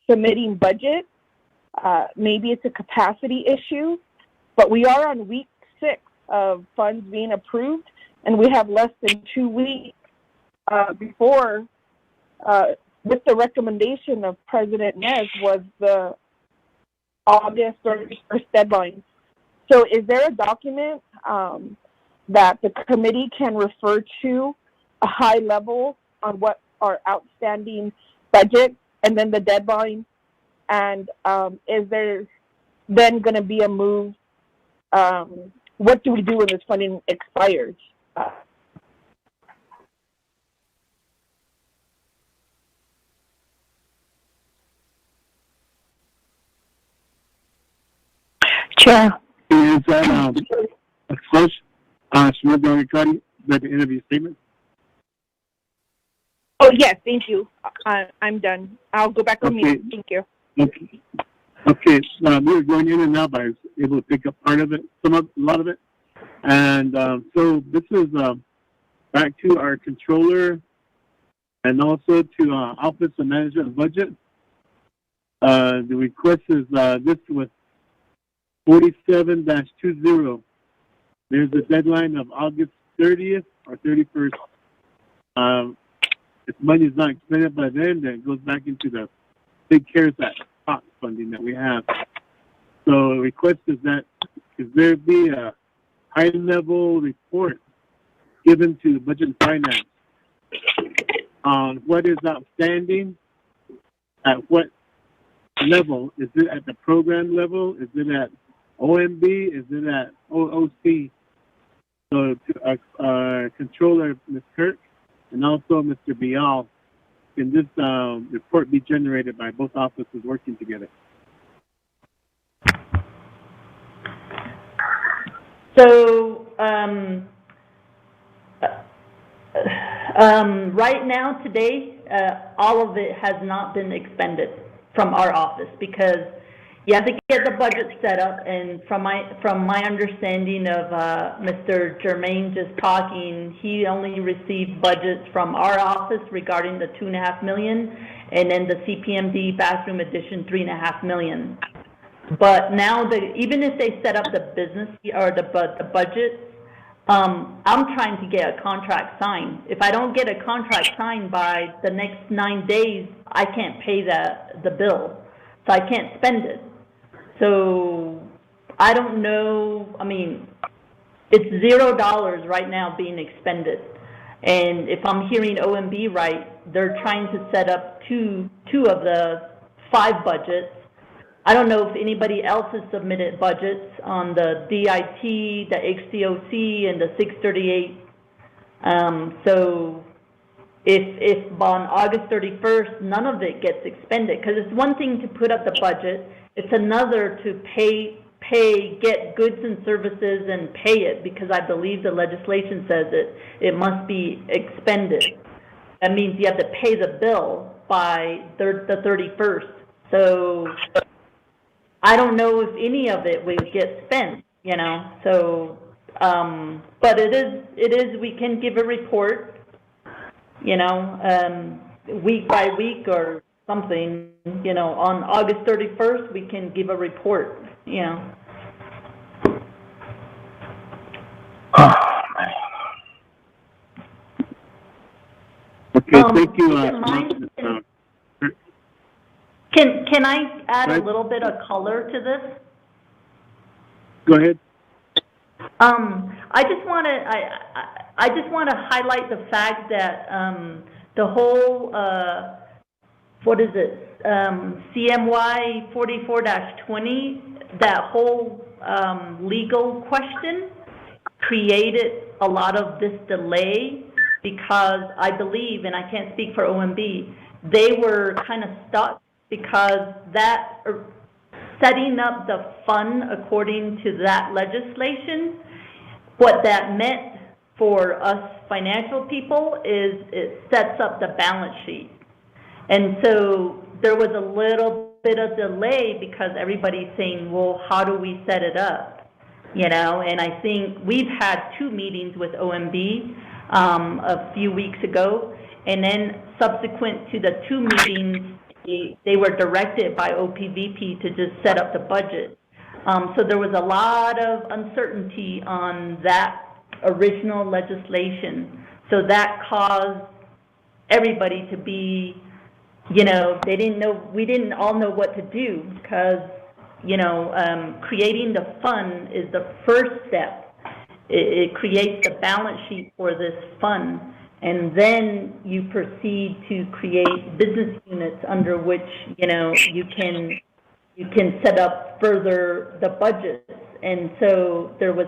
submitting budget, maybe it's a capacity issue, but we are on week 6 of funds being approved, and we have less than 2 weeks before, with the recommendation of President Nez, was the August 31st deadline. So is there a document that the committee can refer to, a high level on what our outstanding budget and then the deadline? And is there then going to be a move? What do we do when this funding expires? Chair. Is that a close? Senator Ricardi, that the interview statement? Oh, yes, thank you. I'm done. I'll go back on mute. Thank you. Okay. Okay, we were going in and out, but I was able to pick up part of it, a lot of it. And so this is back to our controller and also to Office of Management and Budget. The request is this with 47-20. There's a deadline of August 30th or 31st. If money is not expended by then it goes back into the big CARES Act funding that we have. So the request is that there be a high-level report given to Budget and Finance on what is outstanding, at what level. Is it at the program level? Is it at OMB? Is it at OOC? So to our controller, Ms. Kirk, and also Mr. Bial, can this report be generated by both offices working together? So right now, today, all of it has not been expended from our office because you have to get the budget set up. And from my understanding of Mr. Germain just talking, he only received budgets from our office regarding the $2.5 million, and then the CPMD bathroom addition $3.5 million. But now, even if they set up the business or the budget, I'm trying to get a contract signed. If I don't get a contract signed by the next 9 days, I can't pay the bill, so I can't spend it. So I don't know. I mean, it's $0 right now being expended, and if I'm hearing OMB right, they're trying to set up two of the 5 budgets. I don't know if anybody else has submitted budgets on the DIT, the HCOC, and the 638. So if on August 31st, none of it gets expended, because it's one thing to put up the budget, it's another to get goods and services and pay it, because I believe the legislation says it must be expended. That means you have to pay the bill by the 31st. So I don't know if any of it will get spent, you know. So, but it is. We can give a report, you know, week by week or something. You know, on August 31st, we can give a report, you know. Okay, thank you. Can I add a little bit of color to this? Go ahead. I just want to highlight the fact that the whole what is it, CMY 44-20, that whole legal question created a lot of this delay, because I believe, and I can't speak for OMB, they were kind of stuck, because that setting up the fund according to that legislation, what that meant for us financial people is it sets up the balance sheet. And so there was a little bit of delay because everybody's saying, well, how do we set it up? You know, and I think we've had 2 meetings with OMB a few weeks ago, and then subsequent to the 2 meetings, they were directed by OPVP to just set up the budget. So there was a lot of uncertainty on that original legislation. So that caused everybody to be, we didn't all know what to do, because, creating the fund is the first step. It creates the balance sheet for this fund, and then you proceed to create business units under which, you can set up further the budgets. And so there was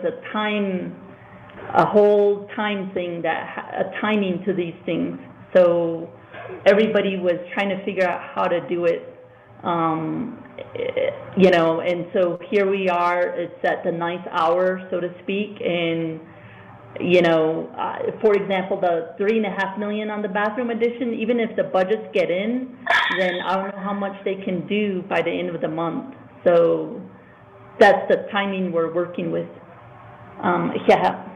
a whole time thing, a timing to these things. So everybody was trying to figure out how to do it, and so here we are. It's at the 9th hour, so to speak, and for example, the $3.5 million on the bathroom addition, even if the budgets get in, then I don't know how much they can do by the end of the month. So that's the timing we're working with. Yeah.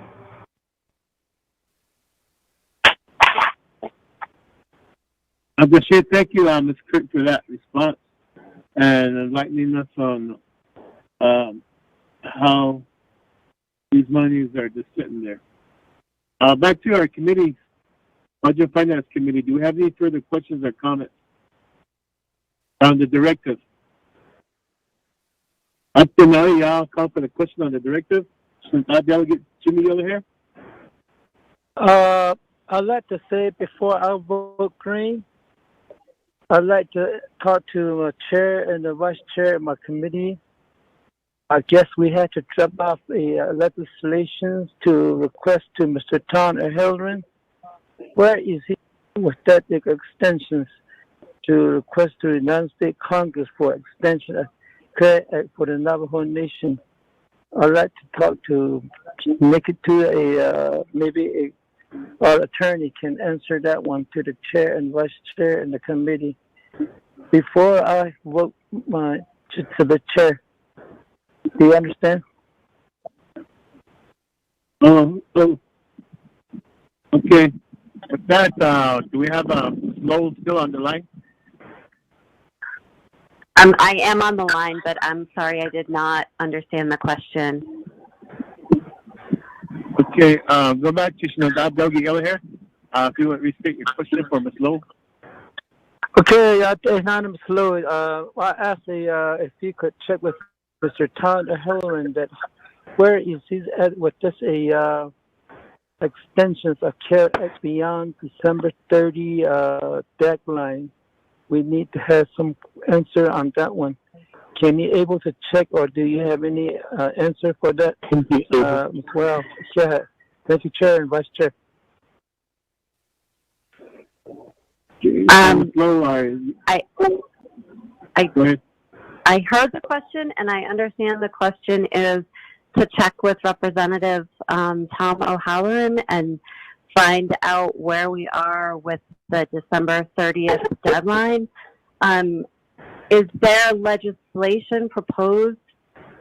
Thank you, Ms. Kirk, for that response and enlightening us on how these monies are just sitting there. Back to our committee, Budget Finance Committee. Do we have any further questions or comments on the directive? Up to now, y'all call for the question on the directive. Since our delegate Jimmy Yellow here. I'd like to say before I vote green, I'd like to talk to the chair and the vice chair of my committee. I guess we had to drop off a legislation to request to Mr. Tom O'Halloran. Where is he with that extensions to request to the United States Congress for extension of credit act for the Navajo Nation? I'd like to talk to, make it to maybe our attorney can answer that one to the chair and vice chair and the committee before I vote to the chair. Do you understand? Okay. With that, do we have Lowell still on the line? I am on the line, but I'm sorry, I did not understand the question. Okay, go back to Delegate Yellow here. If you would restate your question for Ms. Lowe. Okay, Anonymous Lowe, I asked if you could check with Mr. Tom O'Halloran that where is he at with this extensions of CARE Act beyond December 30 deadline. We need to have some answer on that one. Can you able to check, or do you have any answer for that? Well, go ahead. Thank you, Chair and Vice Chair. I heard the question, and I understand the question is to check with Representative Tom O'Halloran and find out where we are with the December 30th deadline. Is there legislation proposed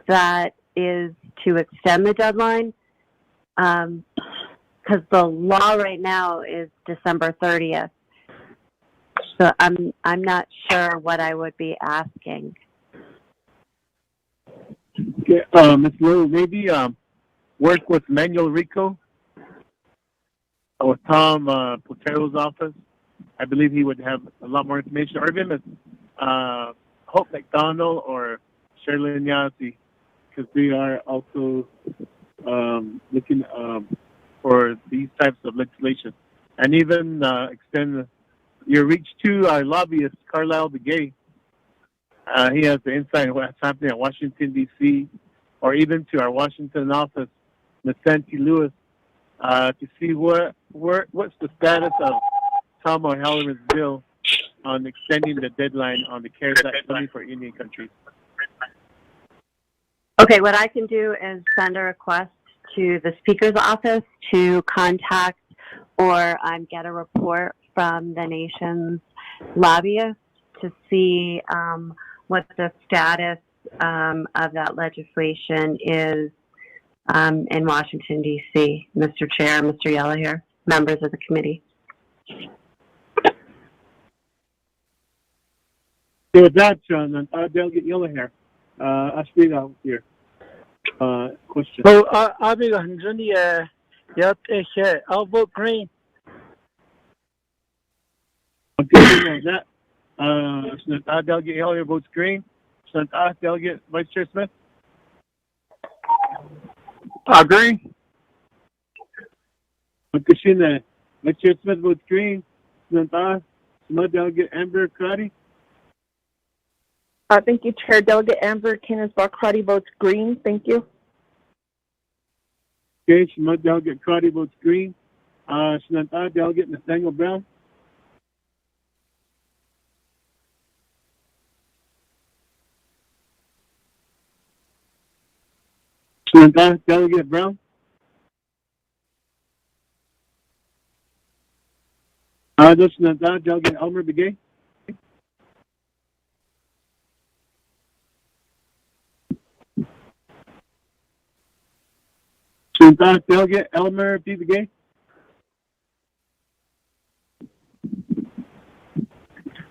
that is to extend the deadline? Because the law right now is December 30th. So I'm not sure what I would be asking. Okay, Ms. Lou, maybe work with Manuel Rico or Tom Potero's office. I believe he would have a lot more information. Or even Hope McDonald or Shirley Nyasi, because they are also looking for these types of legislation. And even extend your reach to our lobbyist, Carlisle Begay. He has the insight on what's happening at Washington, D.C., or even to our Washington office, Ms. Santi Lewis, to see what's the status of Tom O'Halloran's bill on extending the deadline on the CARES Act funding for Indian countries. Okay, what I can do is send a request to the Speaker's office to contact or get a report from the nation's lobbyists to see what the status of that legislation is in Washington, D.C. Mr. Chair, Mr. Yella here, members of the committee. So with that, Sean, Delegate Yellow Hair, ask me out your question. So, Abiga Hanjani, I'll vote green. Okay, that. Delegate Yellow Hair votes green. Delegate Vice Chair Smith. Green. Kashina, Vice Chair Smith votes green. Delegate Amber Karate. Thank you, Chair. Delegate Amber Kenneth-Bakrati votes green. Thank you. Okay, Delegate Karate votes green. Delegate Nathaniel Brown. Delegate Brown. Delegate Elmer Begay. Delegate Elmer P. Begay.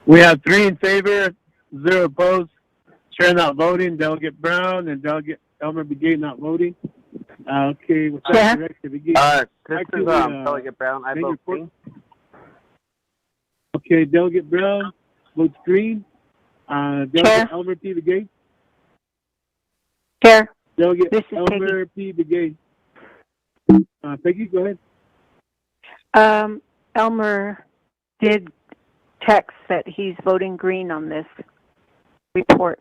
We have 3 in favor, 0 opposed. Chair not voting. Delegate Brown and Delegate Elmer Begay not voting. Okay, with that, Director Begay. This is Delegate Brown. I vote green. Okay, Delegate Brown votes green. Delegate Elmer P. Begay. Chair. Delegate This is Elmer P. Begay. Peggy, go ahead. Elmer did text that he's voting green on this report.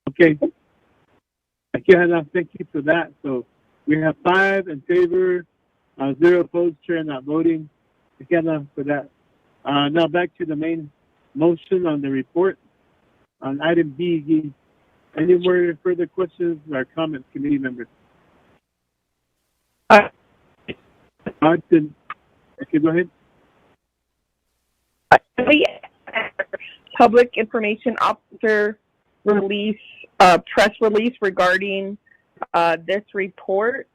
Okay. Thank you for that. So we have 5 in favor, 0 opposed, Chair not voting. For that. Now back to the main motion on the report. On item B, any more further questions or comments, committee members? Okay, go ahead. Public Information Officer release, press release regarding this report.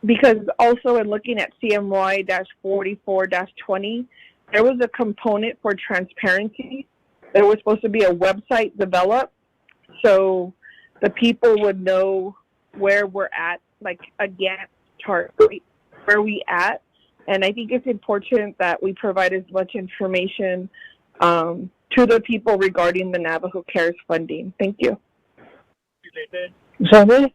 Because also in looking at CMY-44-20, there was a component for transparency. There was supposed to be a website developed so the people would know where we're at, like a Gantt chart, right? Where we at. And I think it's important that we provide as much information to the people regarding the Navajo Cares funding. Thank you. Delegate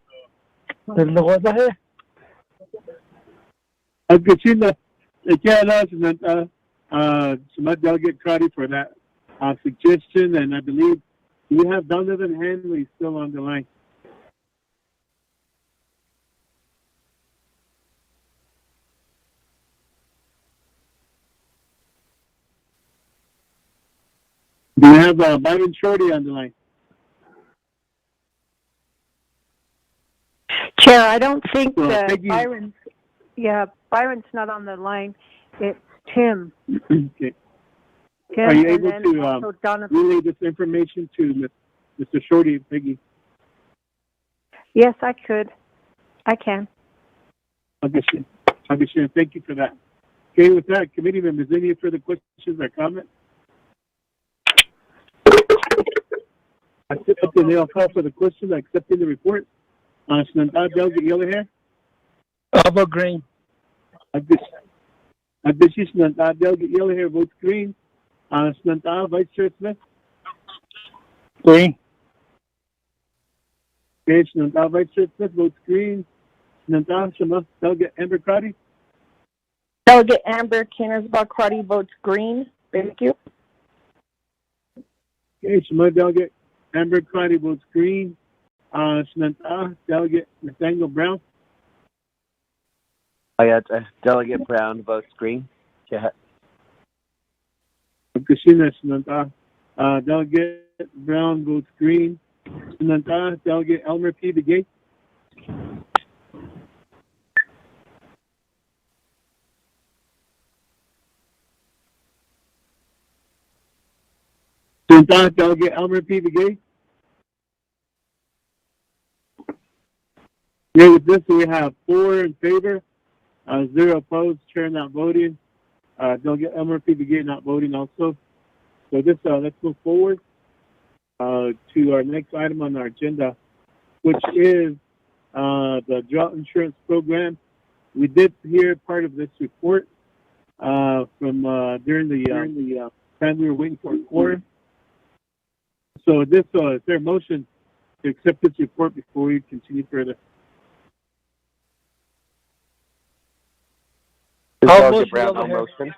Crowdy for that suggestion, and I believe we have Donovan Henley still on the line. Do we have Byron Shorty on the line? Chair, I don't think that Byron's not on the line. It's Tim. Okay. Tim, are you and able then to also Donovan. relay this information to Mr. Shorty and Peggy? Yes, I could. I can. Okay, thank you for that. Okay, with that, committee members, any further questions or comments? Okay, I'll call for the question accepting the report. Delegate Yellow Hair. I'll vote green. Delegate Yellow Hair votes green. Vice Chair Smith. Green. Okay, Vice Chair Smith votes green. Delegate Amber Crotty. Delegate Amber Kenneth-Bakrati votes green. Thank you. Okay, Delegate Amber Crotty votes green. Delegate Nathaniel Brown. I got Delegate Brown votes green. Yeah. Delegate Brown votes green. Delegate Elmer P. Begay. Delegate Elmer P. Begay. Yeah, with this, we have 4 in favor, 0 opposed, Chair not voting. Delegate Elmer P. Begay not voting also. So this, let's move forward. to our next item on our agenda, which is the drought insurance program. We did hear part of this report from during the time we were waiting for a quorum. So is there a motion to accept this report before we continue further? Delegate Brown, I'll motion.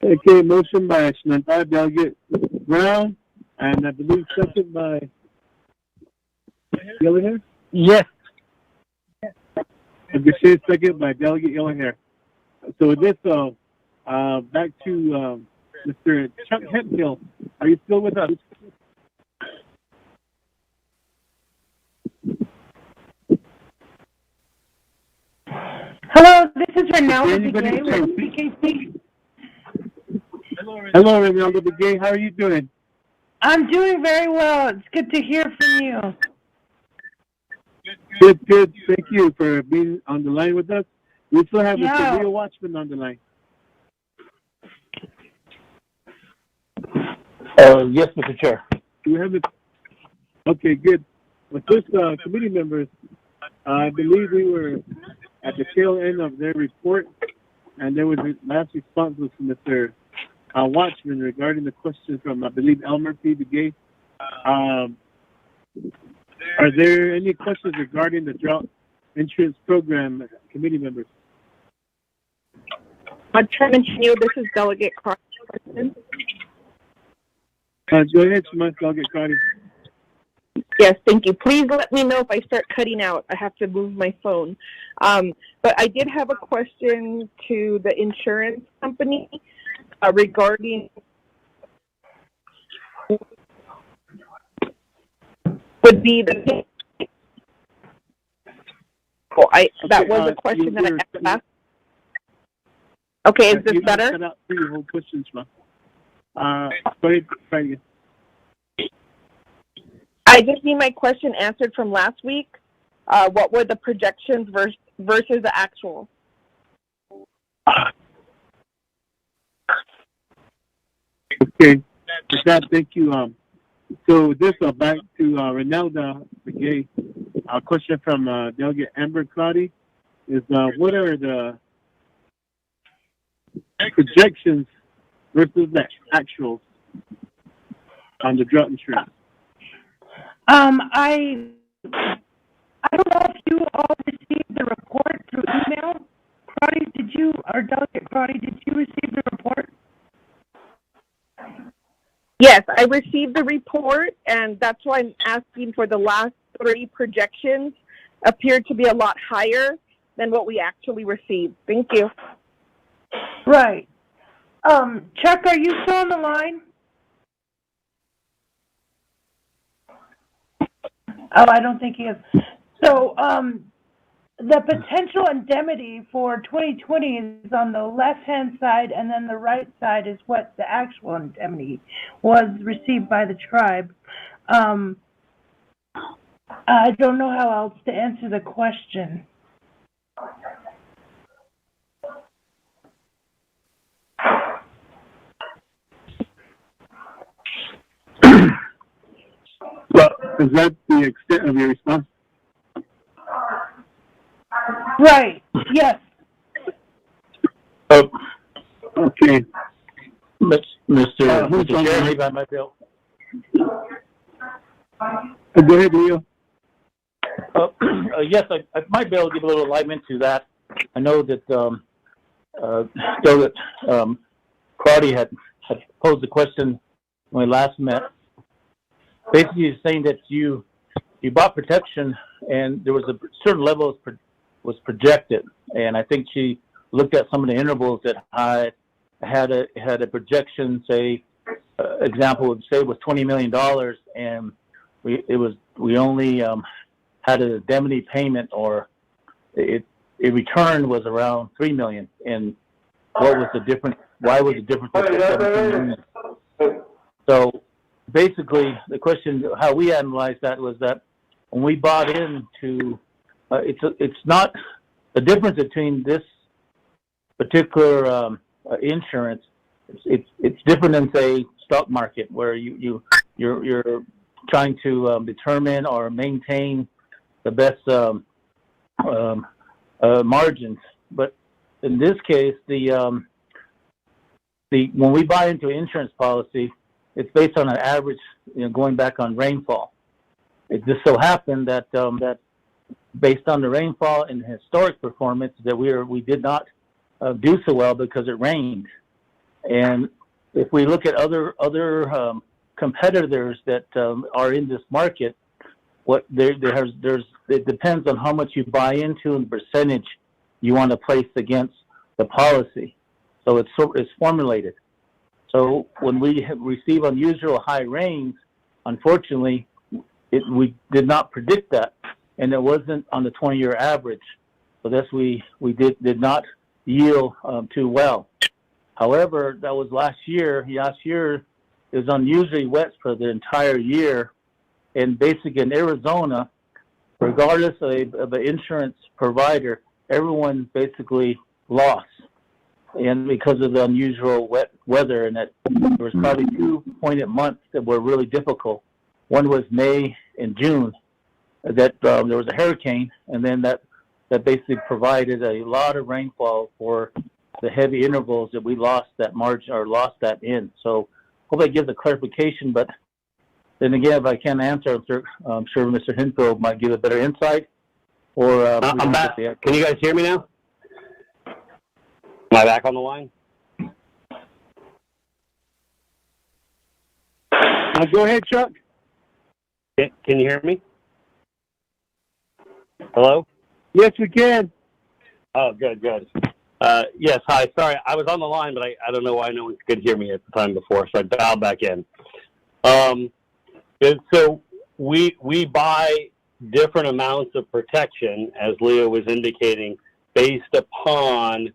Okay, motion by Delegate Brown, and I believe second by Yellow Hair? Yes. Okay, second by Delegate Yellow Hair. So with this, back to Mr. Chuck Hemphill. Are you still with us? Hello, this is Renaldo Begay with PKC. Hello, Renaldo Begay. How are you doing? I'm doing very well. It's good to hear from you. Good. Thank you for being on the line with us. We still have Mr. Leo Watchman on the line. Yes, Mr. Chair. Do we have it? Okay, good. With this committee members, I believe we were at the tail end of their report, and there was a last response was from Mr. Watchman regarding the question from, I believe, Elmer P. Begay. Are there any questions regarding the drought insurance program, committee members? Chairman Chenille, this is Delegate Carter. Go ahead, Delegate Carter. Yes, thank you. Please let me know if I start cutting out. I have to move my phone. But I did have a question to the insurance company regarding would be the that was a question that I asked. Okay, is this better? Cut out your whole questions, go ahead, try again. I just need my question answered from last week. What were the projections versus the actual? Okay, with that, thank you. So this back to Renaldo Begay. A question from Delegate Amber Crotty is what are the projections versus the actuals on the drought insurance? I don't know if you all received the report through email. Crotty, Delegate Crotty, did you receive the report? Yes, I received the report, and that's why I'm asking for the last 3 projections appeared to be a lot higher than what we actually received. Thank you. Right. Chuck, are you still on the line? Oh, I don't think he is. So, the potential indemnity for 2020 is on the left-hand side, and then the right side is what the actual indemnity was received by the tribe. I don't know how else to answer the question. Well, is that the extent of your response? Right. Yes. Okay. Mr. Chair, maybe I might be able. Go ahead, Leo. Yes, I might be able to give a little enlightenment to that. I know that Delegate Crotty had posed the question when we last met. Basically, he's saying that you bought protection, and there was a certain level was projected, and I think she looked at some of the intervals that I had a projection. Say, example would say it was $20 million, and we only had an indemnity payment, or a return was around $3 million. And what was the difference? Why was the difference at $17 million? So basically, the question how we analyzed that was that when we bought into it's not the difference between this particular insurance. It's different than say stock market where you're trying to determine or maintain the best margins. But in this case, when we buy into an insurance policy, it's based on an average, going back on rainfall. It just so happened that that based on the rainfall and historic performance, that we did not do so well because it rained. And if we look at other competitors that are in this market, it depends on how much you buy into and the percentage you want to place against the policy. So it's formulated. So when we receive unusual high rains, unfortunately, we did not predict that, and it wasn't on the 20-year average. So that's we did not yield too well. However, that was last year. Last year it was unusually wet for the entire year, and basically in Arizona, regardless of the insurance provider, everyone basically lost. And because of the unusual wet weather, and that there was probably 2 pointed months that were really difficult. One was May and June, that there was a hurricane, and then that basically provided a lot of rainfall for the heavy intervals that we lost that margin or lost that in. So hope that gives a clarification. But then again, if I can't answer, I'm sure Mr. Hinfield might give a better insight. Or I'm back. Can you guys hear me now? Am I back on the line? Go ahead, Chuck. Can you hear me? Hello? Yes, we can. Oh, good. Yes, hi. Sorry, I was on the line, but I don't know why no one could hear me at the time before, so I dialed back in. So we buy different amounts of protection, as Leo was indicating, based upon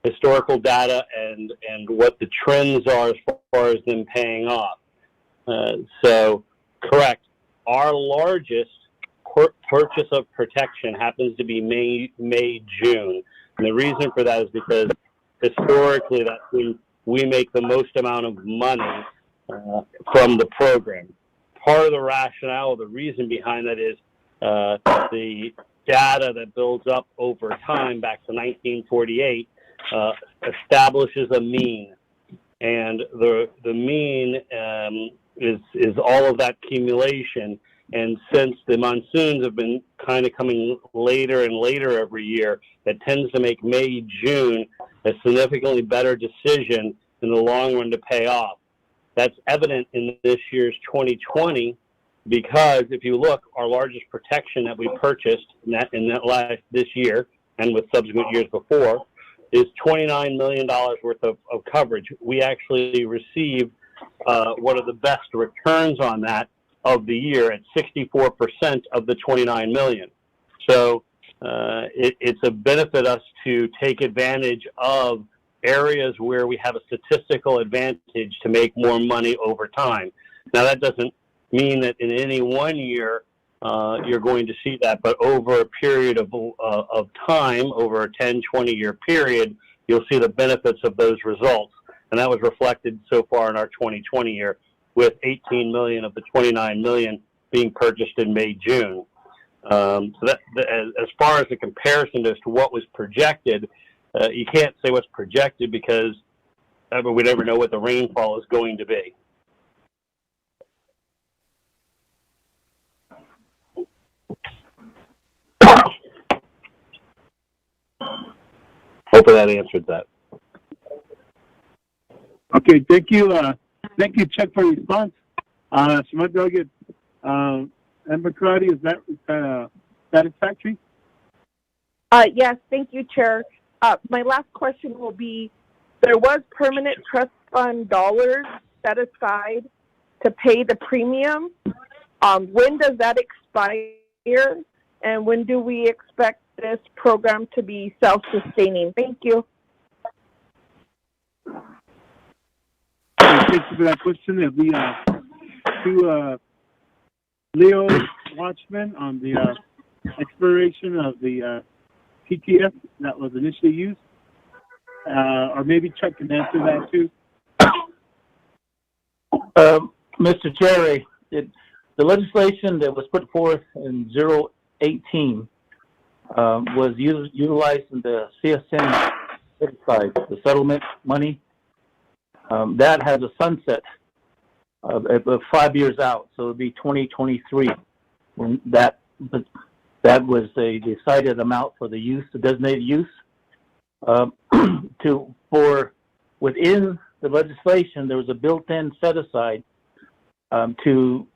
historical data and what the trends are as far as them paying off. So, correct. Our largest purchase of protection happens to be May, June. And the reason for that is because historically that's when we make the most amount of money from the program. Part of the rationale, the reason behind that is the data that builds up over time back to 1948 establishes a mean. And the mean is all of that accumulation. And since the monsoons have been kind of coming later and later every year, that tends to make May, June a significantly better decision in the long run to pay off. That's evident in this year's 2020 because if you look, our largest protection that we purchased this year and with subsequent years before is $29 million worth of coverage. We actually received one of the best returns on that of the year at 64% of the $29 million. So it's a benefit us to take advantage of areas where we have a statistical advantage to make more money over time. Now that doesn't mean that in any one year you're going to see that, but over a period of time, over a 10, 20-year period, you'll see the benefits of those results. And that was reflected so far in our 2020 year, with 18 million of the 29 million being purchased in May, June. So that, as far as the comparison as to what was projected, you can't say what's projected because we never know what the rainfall is going to be. Hopefully that answered that. Okay, thank you. Thank you, Chuck, for your response. So my delegate, Amber Crotty, is that satisfactory? Yes, thank you, Chair. My last question will be, there was permanent trust fund dollars set aside to pay the premium. When does that expire? And when do we expect this program to be self-sustaining? Thank you. Thank you for that question. It'll be to Leo Watchman on the expiration of the TTF that was initially used. Or maybe Chuck can answer that too. Mr. Chair, the legislation that was put forth in 018 was utilized in the CSN side, the settlement money. That has a sunset of 5 years out, so it would be 2023 when that was a decided amount for the use, the designated use. Within the legislation, there was a built-in set aside to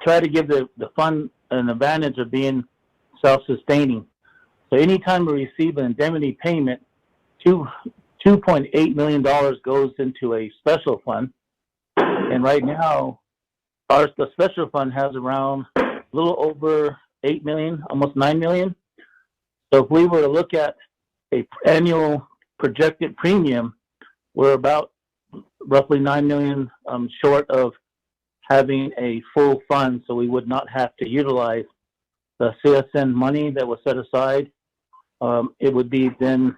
try to give the fund an advantage of being self-sustaining. So anytime we receive an indemnity payment, $2.8 million goes into a special fund. And right now, the special fund has around a little over 8 million, almost 9 million. So if we were to look at a annual projected premium, we're about roughly 9 million short of having a full fund, so we would not have to utilize the CSN money that was set aside. It would be then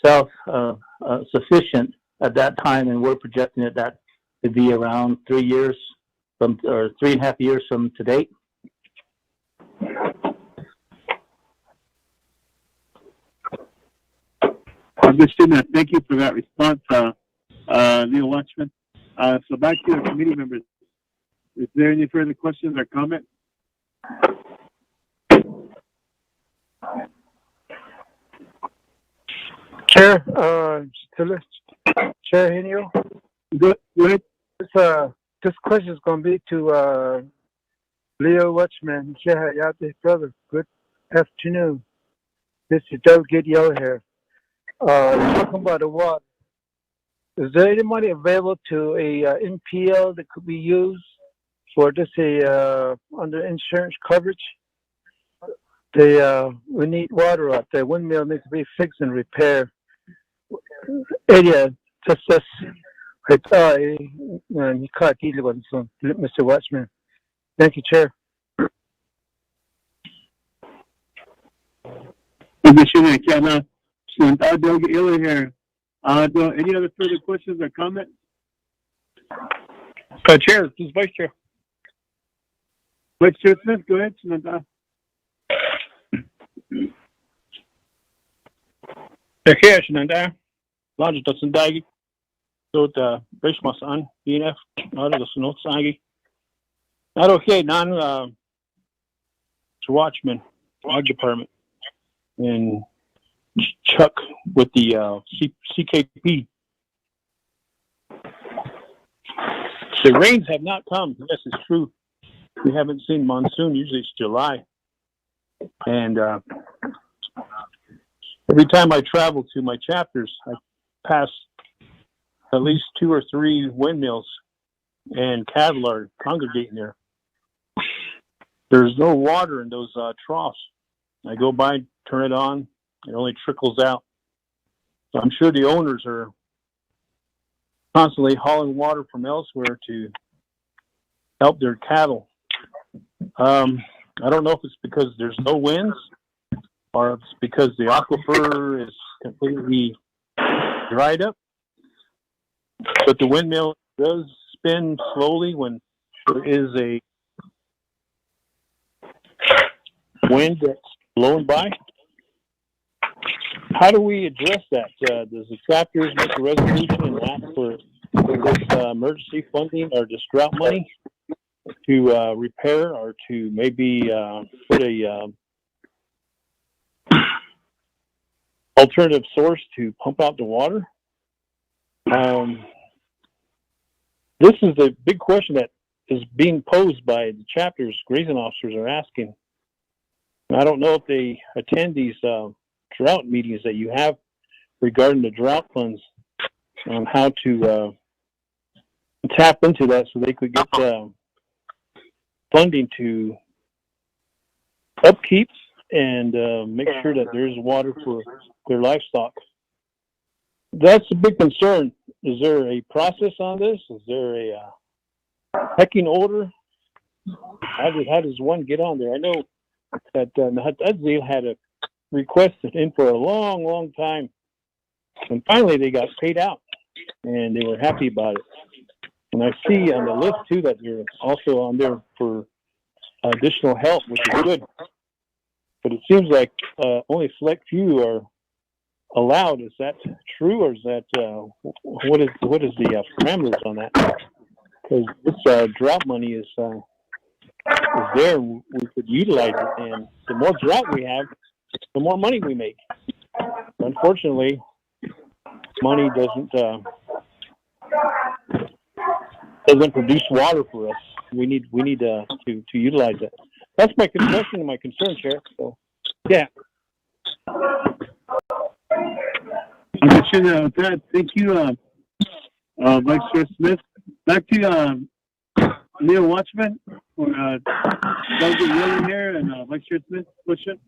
self-sufficient at that time, and we're projecting it that to be around 3 years from, or 3.5 years from today. Thank you for that response, Neil Watchman. So back to the committee members. Is there any further questions or comments? Chair, Chair Henio. Go ahead. This question is going to be to Leo Watchman, Chair Hayate brother. Good afternoon. This is Delegate Yellowhair. Talking about the water. Is there any money available to a NPL that could be used for this under insurance coverage? We need water out there. Windmill needs to be fixed and repaired. Area just Mr. Watchman. Thank you, Chair. Any other further questions or comments? Chair, this is Vice Chair. Vice Chair Smith, go ahead. Chair, Shenanda. Large doesn't die. So the Bishmas on BNF, out of the Snow Sagi. Not okay, Watchman, our department, and Chuck with the CKP. The rains have not come. Yes, it's true. We haven't seen monsoon. Usually it's July. And every time I travel to my chapters, I pass at least 2 or 3 windmills, and cattle are congregating there. There's no water in those troughs. I go by, turn it on, it only trickles out. So I'm sure the owners are constantly hauling water from elsewhere to help their cattle. I don't know if it's because there's no winds or if it's because the aquifer is completely dried up. But the windmill does spin slowly when there is a wind that's blowing by. How do we address that? Does the chapters make a resolution and ask for this emergency funding or this drought money to repair or to maybe put a alternative source to pump out the water? This is the big question that is being posed by the chapters. Grazing officers are asking. I don't know if they attend these drought meetings that you have regarding the drought funds on how to tap into that so they could get funding to upkeep and make sure that there's water for their livestock. That's a big concern. Is there a process on this? Is there a pecking order? How does one get on there? I know that Nahatadzil had a requested in for a long, long time, and finally they got paid out, and they were happy about it. And I see on the list too that you're also on there for additional help, which is good. But it seems like only select few are allowed. Is that true, or is that what is the parameters on that? Because this drought money is there. We could utilize it, and the more drought we have, the more money we make. Unfortunately, money doesn't produce water for us. We need to utilize it. That's my question and my concern, Chair. So, yeah. Thank you, Vice Chair Smith. Back to Neil Watchman for Delegate Yellen here and Vice Chair Smith. Question.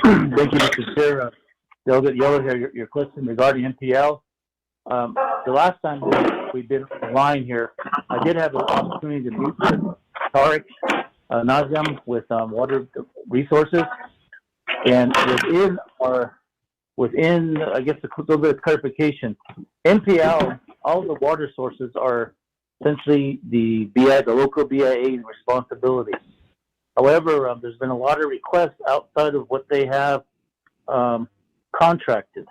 Thank you, Mr. Chair. Delegate Yeller here, your question regarding NPL. The last time we've been on the line here, I did have an opportunity to meet with Tariq Nazem with Water Resources, and within I guess a little bit of clarification, NPL, all the water sources are essentially the local BIA responsibility. However, there's been a lot of requests outside of what they have contracted.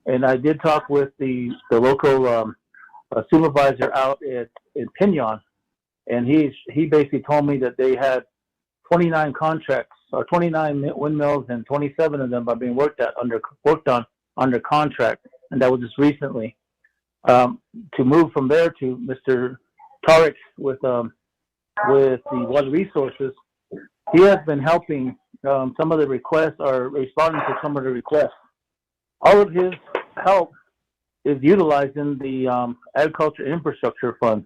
And I did talk with the local supervisor out in Pinon, and he basically told me that they had 29 contracts, or 29 windmills, and 27 of them are being worked on under contract, and that was just recently. To move from there to Mr. Tariq with the Water Resources, he has been helping some of the requests, or responding to some of the requests. All of his help is utilizing the Agriculture Infrastructure Fund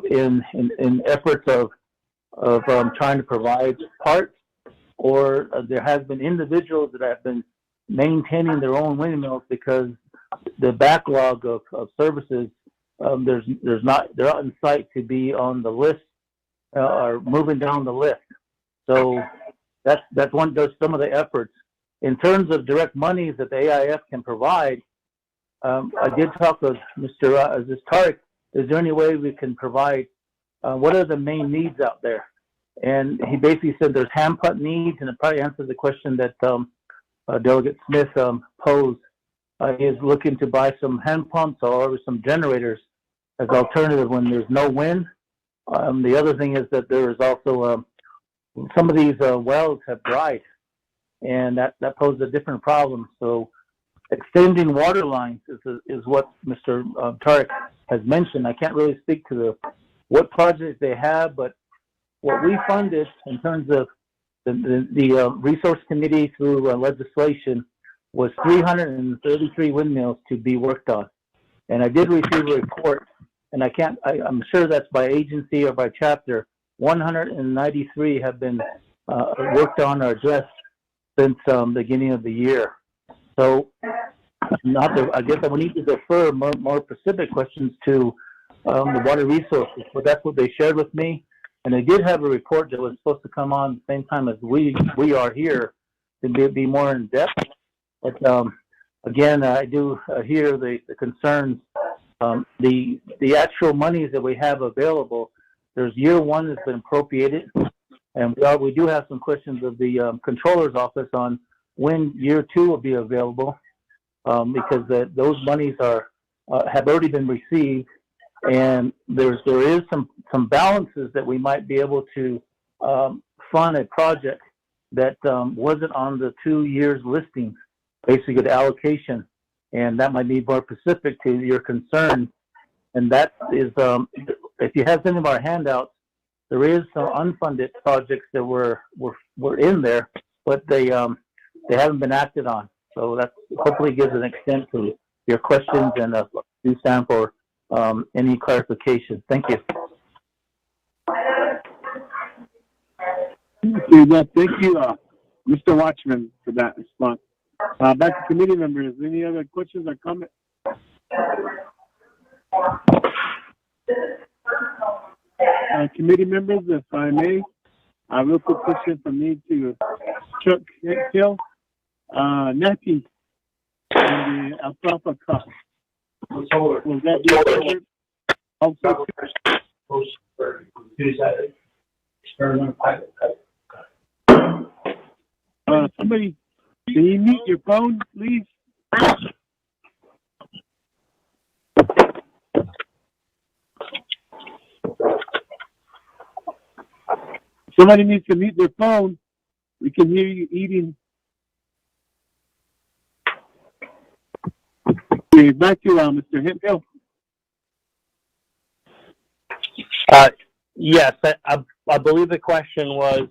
in efforts of trying to provide parts, or there has been individuals that have been maintaining their own windmills because the backlog of services, they're not in sight to be on the list or moving down the list. So that's some of the efforts. In terms of direct monies that the AIF can provide, I did talk with Mr. Tariq. Is there any way we can provide, what are the main needs out there? And he basically said there's hand pump needs, and it probably answers the question that Delegate Smith posed. He is looking to buy some hand pumps or some generators as alternative when there's no wind. The other thing is that there is also some of these wells have dried, and that poses a different problem. So extending water lines is what Mr. Tariq has mentioned. I can't really speak to what projects they have, but what we funded in terms of the Resource Committee through legislation was 333 windmills to be worked on. And I did receive a report, and I'm sure that's by agency or by chapter. 193 have been worked on or addressed since the beginning of the year. So I guess I would need to defer more specific questions to the Water Resources, but that's what they shared with me. And they did have a report that was supposed to come on the same time as we are here to be more in depth. But again, I do hear the concerns. The actual monies that we have available, there's year one that's been appropriated, and we do have some questions of the controller's office on when year two will be available, because those monies have already been received, and there is some balances that we might be able to fund a project that wasn't on the 2 years listings, basically the allocation, and that might be more specific to your concern. And that is, if you have any of our handouts, there is some unfunded projects that were in there, but they haven't been acted on. So that hopefully gives an extent to your questions, and do stand for any clarification. Thank you. Thank you, Mr. Watchman, for that response. Back to committee members. Any other questions or comments? Committee members, if I may, a real quick question from me to Chuck Hill. NAPI and the alfalfa crop. Will that be covered also? Somebody, can you mute your phone, please? Somebody needs to mute their phone. We can hear you eating. Okay, back to Mr. Hemphill. Yes, I believe the question was,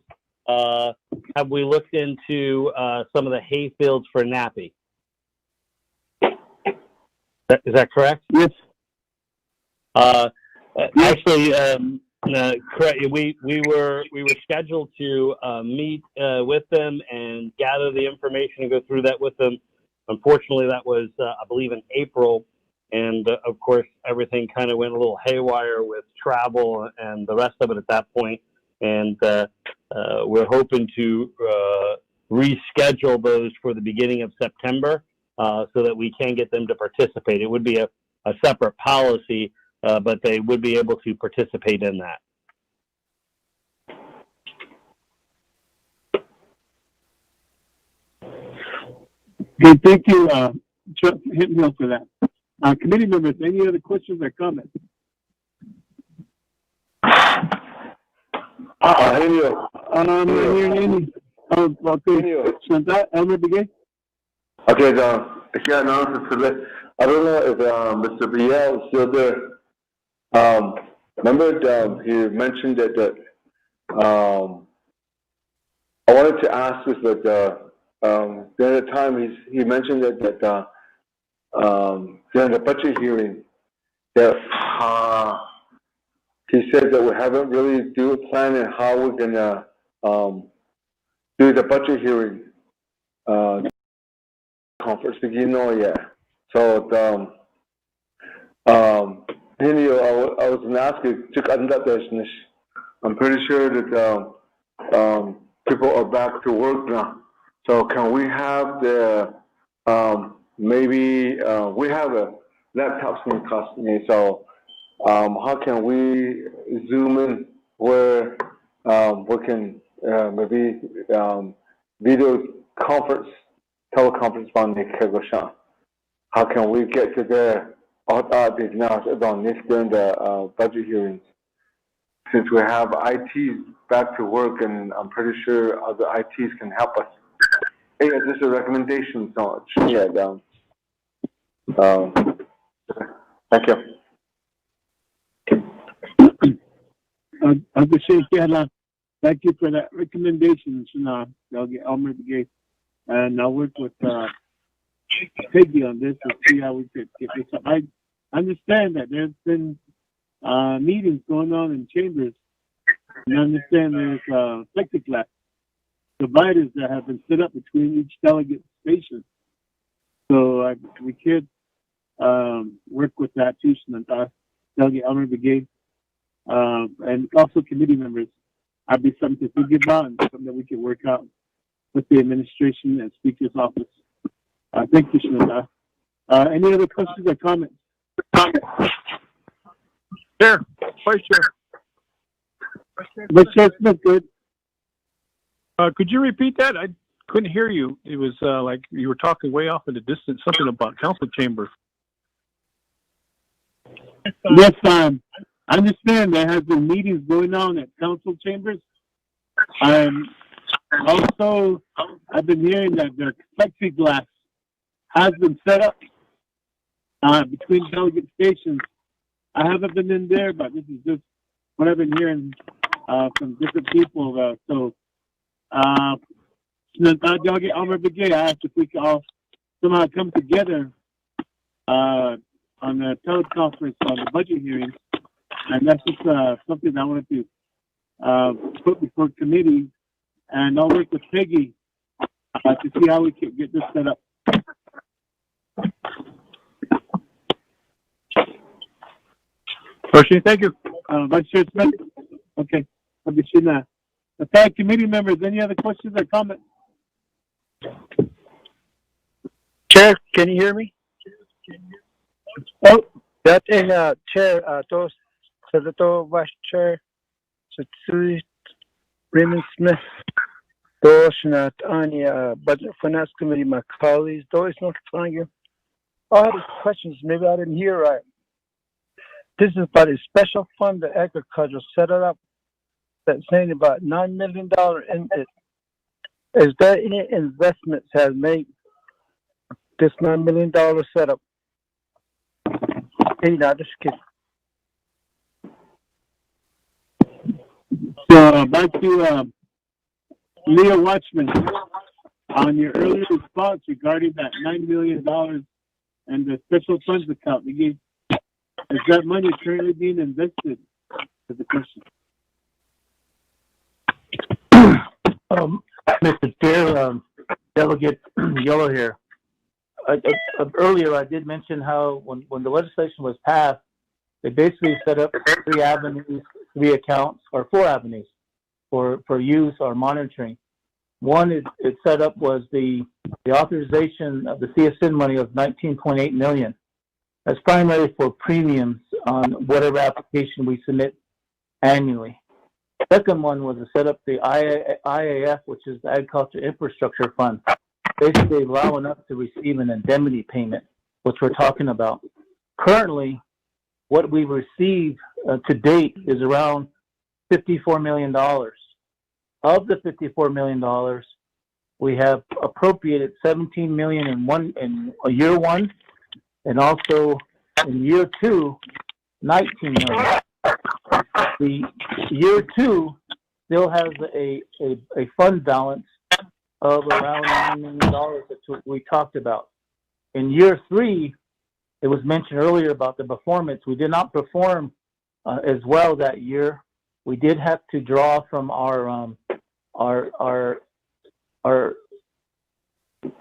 have we looked into some of the hay fields for Nappy? Is that correct? Yes. Actually, correct. We were scheduled to meet with them and gather the information and go through that with them. Unfortunately, that was I believe in April, and of course everything kind of went a little haywire with travel and the rest of it at that point. And we're hoping to reschedule those for the beginning of September so that we can get them to participate. It would be a separate policy, but they would be able to participate in that. Okay, thank you, Chuck Hemphill, for that. Committee members, any other questions or comments? Henio. I'm not hearing any. Oh, okay. Santa, Elmer Begay? Okay, I don't know if Mr. Biel is still there. Remember he mentioned that I wanted to ask this, but the other time he mentioned that during the budget hearing that he said that we haven't really do a plan on how we're gonna do the budget hearing conference. You know, yeah. So I was gonna ask you. I'm pretty sure that people are back to work now. So can we have the maybe we have a laptops in custody. So how can we zoom in where we can maybe video conference, teleconference on the Kegoshan? How can we get to there during the budget hearings? Since we have IT back to work, and I'm pretty sure other ITs can help us. Hey, this is a recommendation, so yeah, thank you. Thank you for that recommendation, I'll get Elmer Begay, and I'll work with Peggy on this and see how we could get this up. I understand that there's been meetings going on in chambers, and I understand there's plexiglass dividers that have been set up between each delegate station. So we could work with that too, Delegate Elmer Begay, and also committee members. I'd be something to think about and something that we could work out with the administration and Speaker's office. Thank you, Shanata. Any other questions or comments? Chair, Vice Chair. Vice Chair Smith, good. Could you repeat that? I couldn't hear you. It was like you were talking way off in the distance, something about council chambers. Yes, I understand there has been meetings going on at council chambers. Also, I've been hearing that the plexiglass has been set up between delegate stations. I haven't been in there, but this is just what I've been hearing from different people. Delegate Elmer Begay, I asked if we could all somehow come together on the teleconference on the budget hearings. And that's just something I wanted to put before committee, and I'll work with Peggy to see how we can get this set up. Thank you. Vice Chair Smith. Okay. Thank committee members. Any other questions or comments? Chair, can you hear me? Oh, Dating Chair, to Senator Vice Chair, Satsui Raymond Smith, those not on the Budget Finance Committee, my colleagues, those notifying you. I had questions, maybe I didn't hear right. This is about a special fund that agriculture set it up that's saying about $9 million in it. Is there any investments has made this $9 million setup? Hey, now just kidding. So back to Leo Watchman on your earlier response regarding that $9 million and the special funds account. Is that money currently being invested? Is the question. Mr. Chair, Delegate Yellow here. Earlier, I did mention how when the legislation was passed, they basically set up 3 avenues, 3 accounts, or 4 avenues for use or monitoring. One it set up was the authorization of the CSN money of $19.8 million. That's primarily for premiums on whatever application we submit annually. Second one was to set up the IAF, which is the Agriculture Infrastructure Fund, basically allowing us to receive an indemnity payment, which we're talking about. Currently, what we receive to date is around $54 million. Of the $54 million, we have appropriated $17 million in year 1, and also in year 2, $19 million. The year 2 still has a fund balance of around $9 million. That's what we talked about. In year 3, it was mentioned earlier about the performance. We did not perform as well that year. We did have to draw from our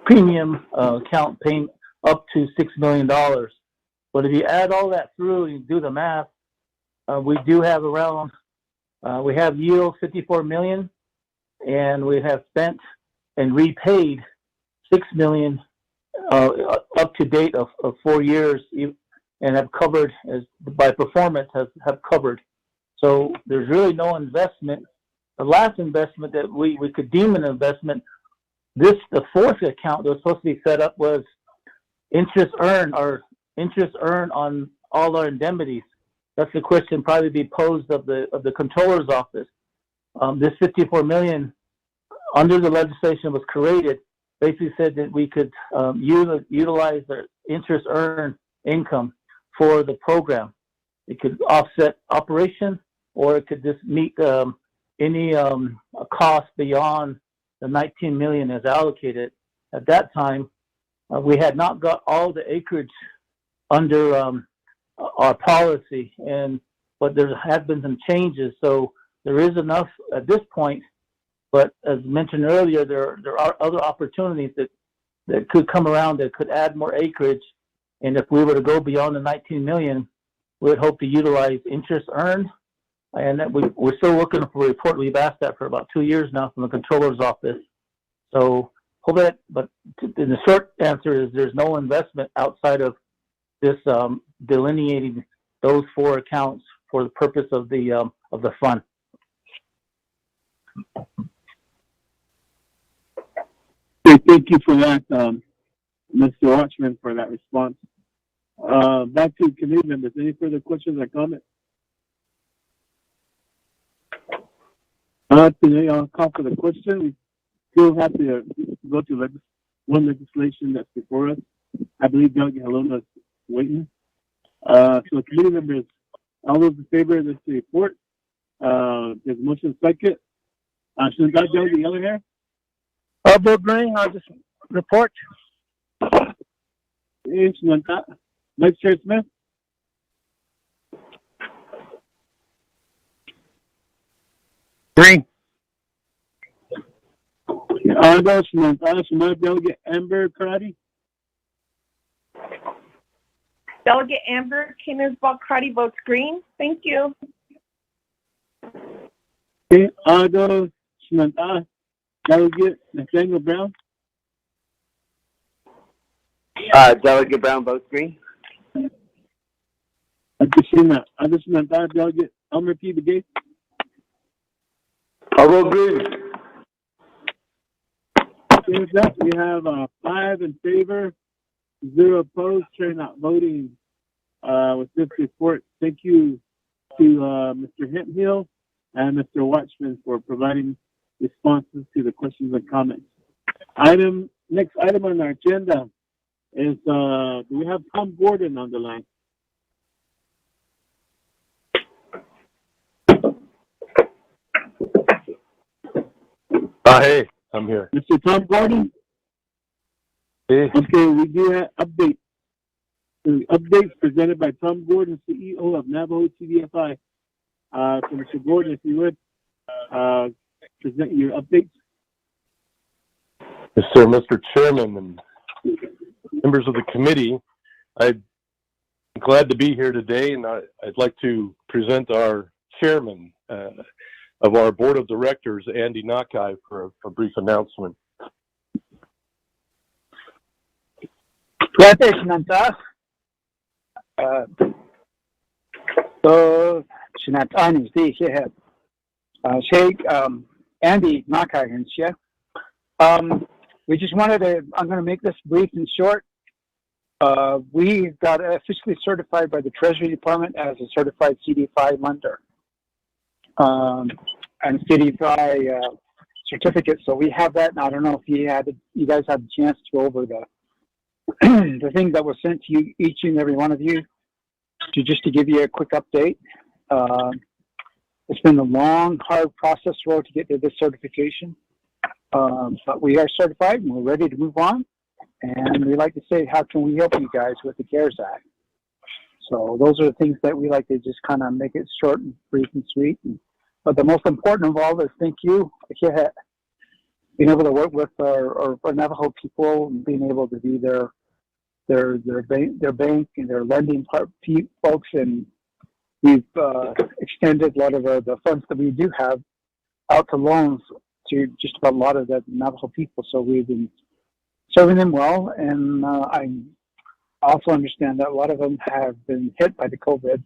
premium account payment up to $6 million. But if you add all that through and do the math, we do have around, we have yield $54 million, and we have spent and repaid $6 million up to date of 4 years, and have covered as by performance have covered. So there's really no investment. The last investment that we could deem an investment, the 4th account that was supposed to be set up was interest earned on all our indemnities. That's the question probably be posed of the controller's office. This $54 million under the legislation was created, basically said that we could utilize the interest earned income for the program. It could offset operation, or it could just meet any cost beyond the $19 million as allocated. At that time, we had not got all the acreage under our policy, but there had been some changes, so there is enough at this point. But as mentioned earlier, there are other opportunities that could come around that could add more acreage. And if we were to go beyond the $19 million, we would hope to utilize interest earned. And that we're still looking for a report. We've asked that for about 2 years now from the controller's office. So hope that, but the short answer is there's no investment outside of this delineating those 4 accounts for the purpose of the fund. Okay, thank you for that, Mr. Watchman, for that response. Back to Canadian. Is there any further questions or comments? Today I'll call for the question. We still have to go to one legislation that's before us. I believe Delegate Halona is waiting. So committee members, all those in favor of this report, there's a motion second. Should I Delegate Yellow here? I'll vote green. I'll just report. Vice Chair Smith? Green. Delegate Amber Karate? Delegate Amber Kinners-Balkrati votes green. Thank you. Okay, Delegate Nathaniel Brown? Delegate Brown votes green. Additional Delegate Elmer P. Begay. I will agree. Okay, with that, we have 5 in favor, 0 opposed, chair not voting. With this report, thank you to Mr. Hemphill and Mr. Watchman for providing responses to the questions and comments. Next item on our agenda is, do we have Tom Gordon on the line? Hey, I'm here. Mr. Tom Gordon? Hey. Okay, we do have updates presented by Tom Gordon, CEO of Navajo TDFI. So Mr. Gordon, if you would, present your updates. Yes, sir, Mr. Chairman and members of the committee. I'm glad to be here today, and I'd like to present our chairman of our board of directors, Andy Nakai, for a brief announcement. So, Andy Nakai here. We just wanted to, I'm going to make this brief and short. We got officially certified by the Treasury Department as a certified CD5 lender. And CD5 certificate. So we have that. And I don't know if you guys had the chance to go over the the thing that was sent to you, each and every one of you, just to give you a quick update. It's been a long, hard process road to get to this certification. But we are certified and we're ready to move on. And we like to say, how can we help you guys with the CARES Act? So those are the things that we like to just kind of make it short and brief and sweet. But the most important of all is thank you. Being able to work with our Navajo people and being able to be their bank and their lending folks, and we've extended a lot of the funds that we do have out to loans to just about a lot of the Navajo people. So we've been serving them well, and I also understand that a lot of them have been hit by the COVID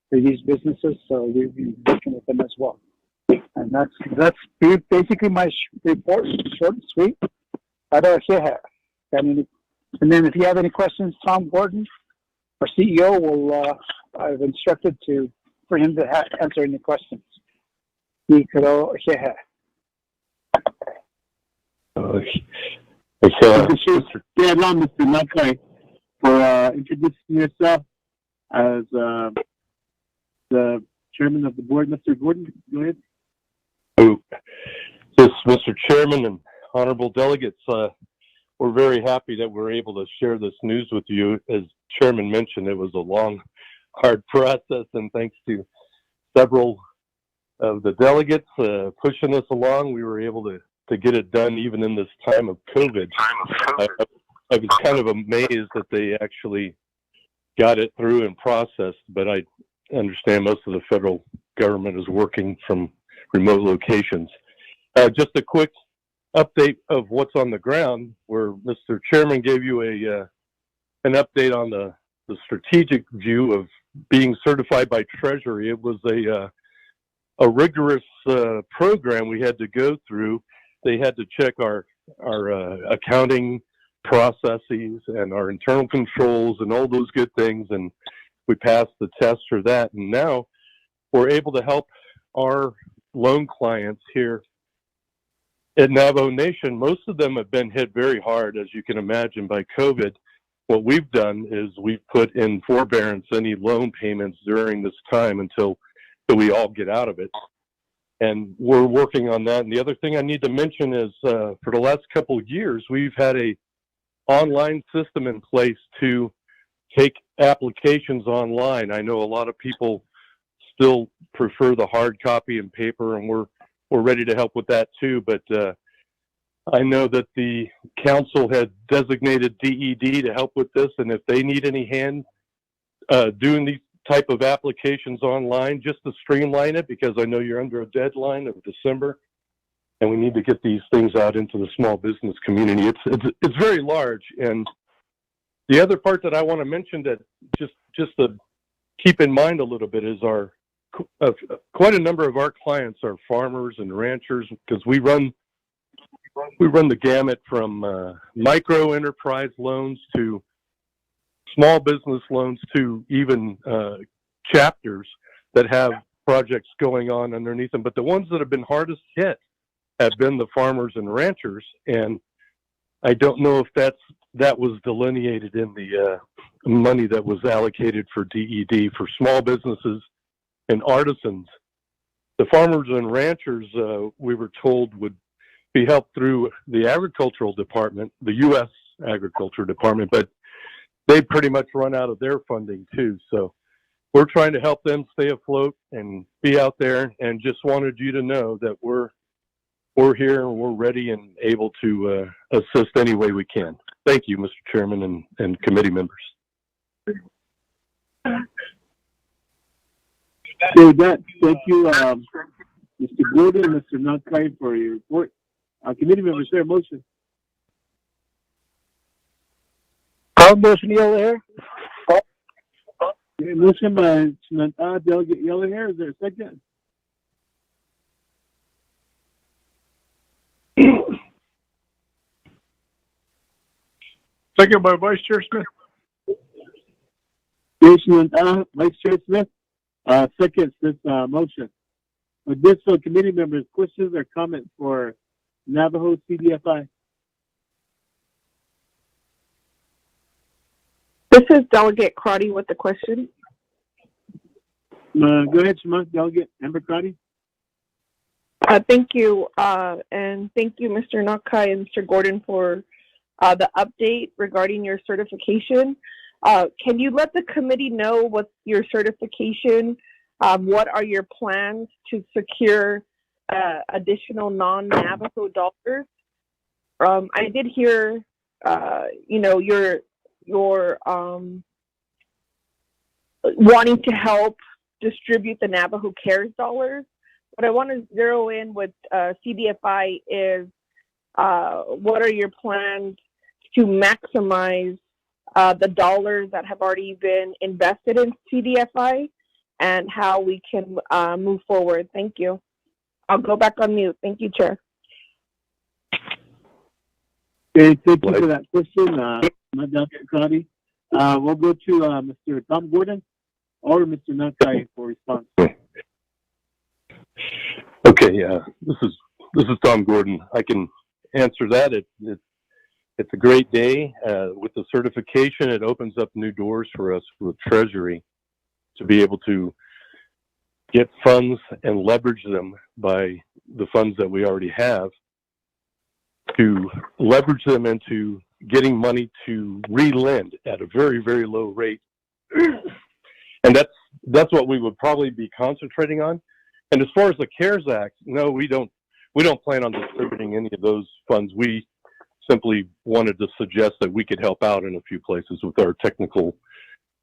for these businesses, so we've been working with them as well. And that's basically my report, short and sweet. And then if you have any questions, Tom Gordon, our CEO, will I've instructed for him to answer any questions. Mr. Nakai, for introducing yourself as the chairman of the board. Mr. Gordon, go ahead. Yes, Mr. Chairman and honorable delegates, we're very happy that we're able to share this news with you. As Chairman mentioned, it was a long, hard process, and thanks to several of the delegates pushing us along, we were able to get it done even in this time of COVID. I was kind of amazed that they actually got it through and processed, but I understand most of the federal government is working from remote locations. Just a quick update of what's on the ground, where Mr. Chairman gave you an update on the strategic view of being certified by Treasury. It was a rigorous program we had to go through. They had to check our accounting processes and our internal controls and all those good things, and we passed the test for that. And now we're able to help our loan clients here at Navajo Nation. Most of them have been hit very hard, as you can imagine, by COVID. What we've done is we've put in forbearance any loan payments during this time until we all get out of it. And we're working on that. And the other thing I need to mention is for the last couple of years, we've had a online system in place to take applications online. I know a lot of people still prefer the hard copy and paper, and we're ready to help with that too. But I know that the council had designated DED to help with this, and if they need any hand doing these type of applications online, just to streamline it, because I know you're under a deadline of December, and we need to get these things out into the small business community. It's very large. And the other part that I want to mention, that just to keep in mind a little bit is quite a number of our clients are farmers and ranchers, because we run the gamut from micro enterprise loans to small business loans to even chapters that have projects going on underneath them. But the ones that have been hardest hit have been the farmers and ranchers, and I don't know if that was delineated in the money that was allocated for DED for small businesses and artisans. The farmers and ranchers, we were told, would be helped through the agricultural department, the U.S. Agriculture Department, but they pretty much run out of their funding too. So we're trying to help them stay afloat and be out there, and just wanted you to know that we're here and we're ready and able to assist any way we can. Thank you, Mr. Chairman and committee members. So with that, thank you, Mr. Gordon and Mr. Nakai, for your report. Committee members, there a motion? Motion, Yellow Hair. Okay, motion by Delegate Yellow Hair. Is there a second? Second by Vice Chair Smith. Motion, Vice Chair Smith. Seconds this motion. With this, committee members, questions or comments for Navajo CDFI? This is Delegate Crotty with the question. Go ahead, Shema. Delegate Amber Crotty. Thank you, and thank you, Mr. Nakai and Mr. Gordon, for the update regarding your certification. Can you let the committee know what's your certification? What are your plans to secure additional non-Navajo dollars? I did hear, you're wanting to help distribute the Navajo CARES dollars. What I want to zero in with CDFI is what are your plans to maximize the dollars that have already been invested in CDFI and how we can move forward. Thank you. I'll go back on mute. Thank you, Chair. Okay, thank you for that question, Dr. Crotty. We'll go to Mr. Tom Gordon or Mr. Nakai for response. Okay, this is Tom Gordon. I can answer that. It's a great day. With the certification, it opens up new doors for us with Treasury to be able to get funds and leverage them by the funds that we already have, to leverage them into getting money to re-lend at a very, very low rate. And that's what we would probably be concentrating on. And as far as the CARES Act, no, we don't plan on distributing any of those funds. We simply wanted to suggest that we could help out in a few places with our technical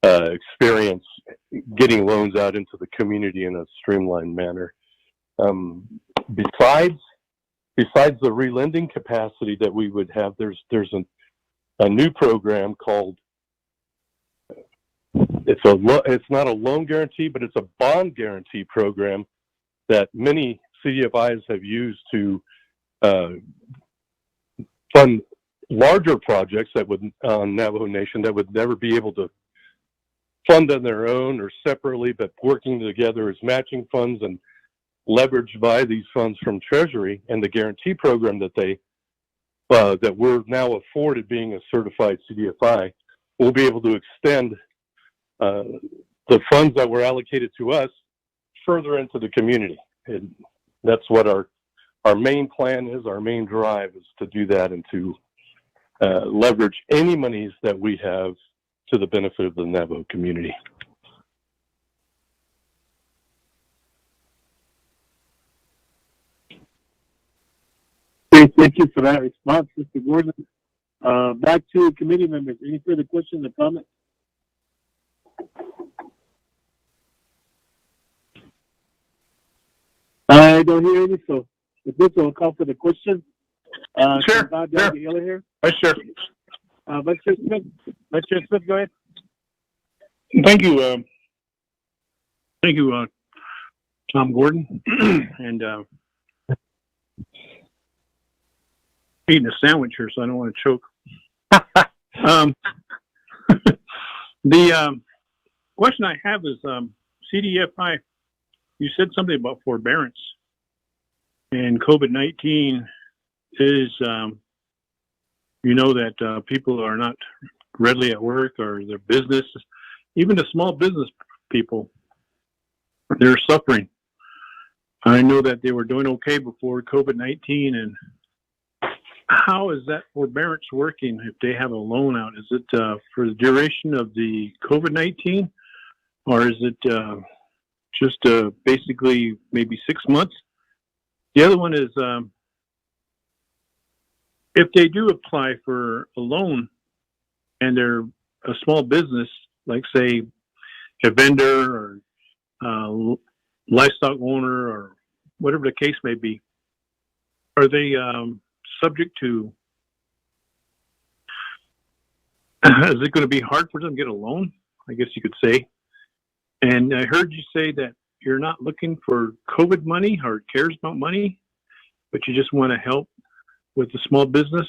experience getting loans out into the community in a streamlined manner. Besides the relending capacity that we would have, there's a new program called, it's not a loan guarantee, but it's a bond guarantee program that many CDFIs have used to fund larger projects that would, Navajo Nation, that would never be able to fund on their own or separately, but working together as matching funds and leveraged by these funds from Treasury. And the guarantee program that that we're now afforded being a certified CDFI, we'll be able to extend the funds that were allocated to us further into the community. And that's what our main plan is, our main drive is to do that and to leverage any monies that we have to the benefit of the Navajo community. Thank you for that response, Mr. Gordon. Back to committee members. Any further questions or comments? I don't hear any, so with this, I'll call for the question. Sure. Here. Vice Chair. Vice Chair Smith. Vice Chair Smith, go ahead. Thank you. Thank you, Tom Gordon. And eating a sandwich here, so I don't want to choke. The question I have is CDFI. You said something about forbearance, and COVID-19 is, you know, that people are not readily at work, or their business, even the small business people, they're suffering. I know that they were doing okay before COVID-19, and how is that forbearance working if they have a loan out? Is it for the duration of the COVID-19, or is it just basically maybe 6 months? The other one is if they do apply for a loan and they're a small business, like say a vendor or livestock owner or whatever the case may be, are they subject to, is it going to be hard for them to get a loan, I guess you could say? And I heard you say that you're not looking for COVID money or CARES money, but you just want to help with the small business.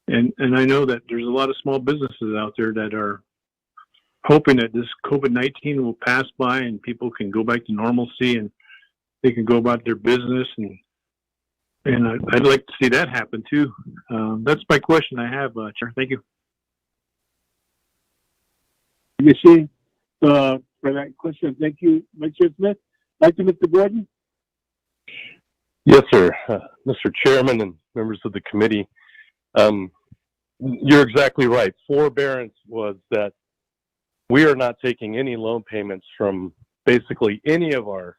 And I know that there's a lot of small businesses out there that are hoping that this COVID-19 will pass by and people can go back to normalcy and they can go about their business. And I'd like to see that happen too. That's my question I have, Chair. Thank you. You see, for that question, thank you, Mr. Smith. Back to Mr. Gordon. Yes, sir. Mr. Chairman and members of the committee, you're exactly right. Forbearance was that we are not taking any loan payments from basically any of our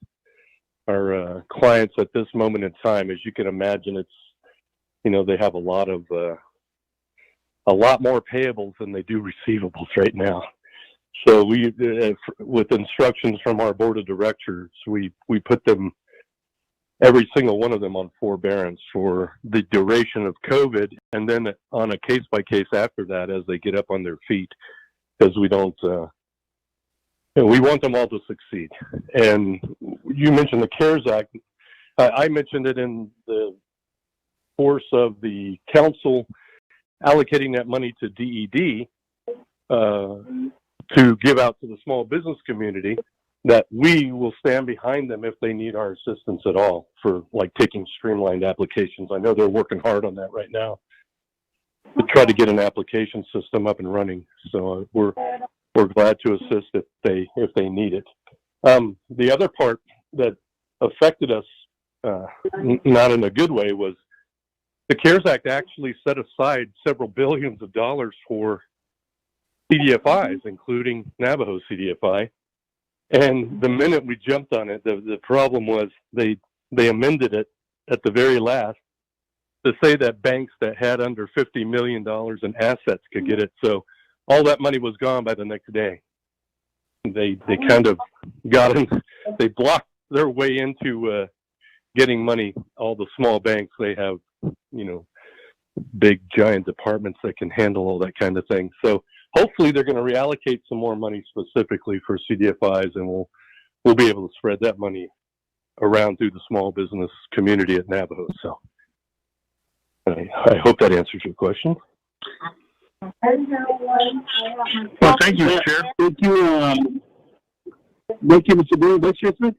clients at this moment in time. As you can imagine, it's, you know, they have a lot more payables than they do receivables right now. So we, with instructions from our board of directors, we put them, every single one of them, on forbearance for the duration of COVID, and then on a case by case after that as they get up on their feet, because we don't, we want them all to succeed. And you mentioned the CARES Act. I mentioned it in the course of the council allocating that money to DED to give out to the small business community, that we will stand behind them if they need our assistance at all for like taking streamlined applications. I know they're working hard on that right now to try to get an application system up and running. So we're glad to assist if they need it. The other part that affected us, not in a good way, was the CARES Act actually set aside several billions of dollars for CDFIs, including Navajo CDFI. And the minute we jumped on it, the problem was they amended it at the very last to say that banks that had under $50 million in assets could get it. So all that money was gone by the next day. They kind of got in, they blocked their way into getting money. All the small banks, they have, you know, big giant departments that can handle all that kind of thing. So hopefully they're going to reallocate some more money specifically for CDFIs, and we'll be able to spread that money around through the small business community at Navajo. So I hope that answers your question. Well, thank you, Chair. Thank you, Mr. Brewer. Vice Chair Smith?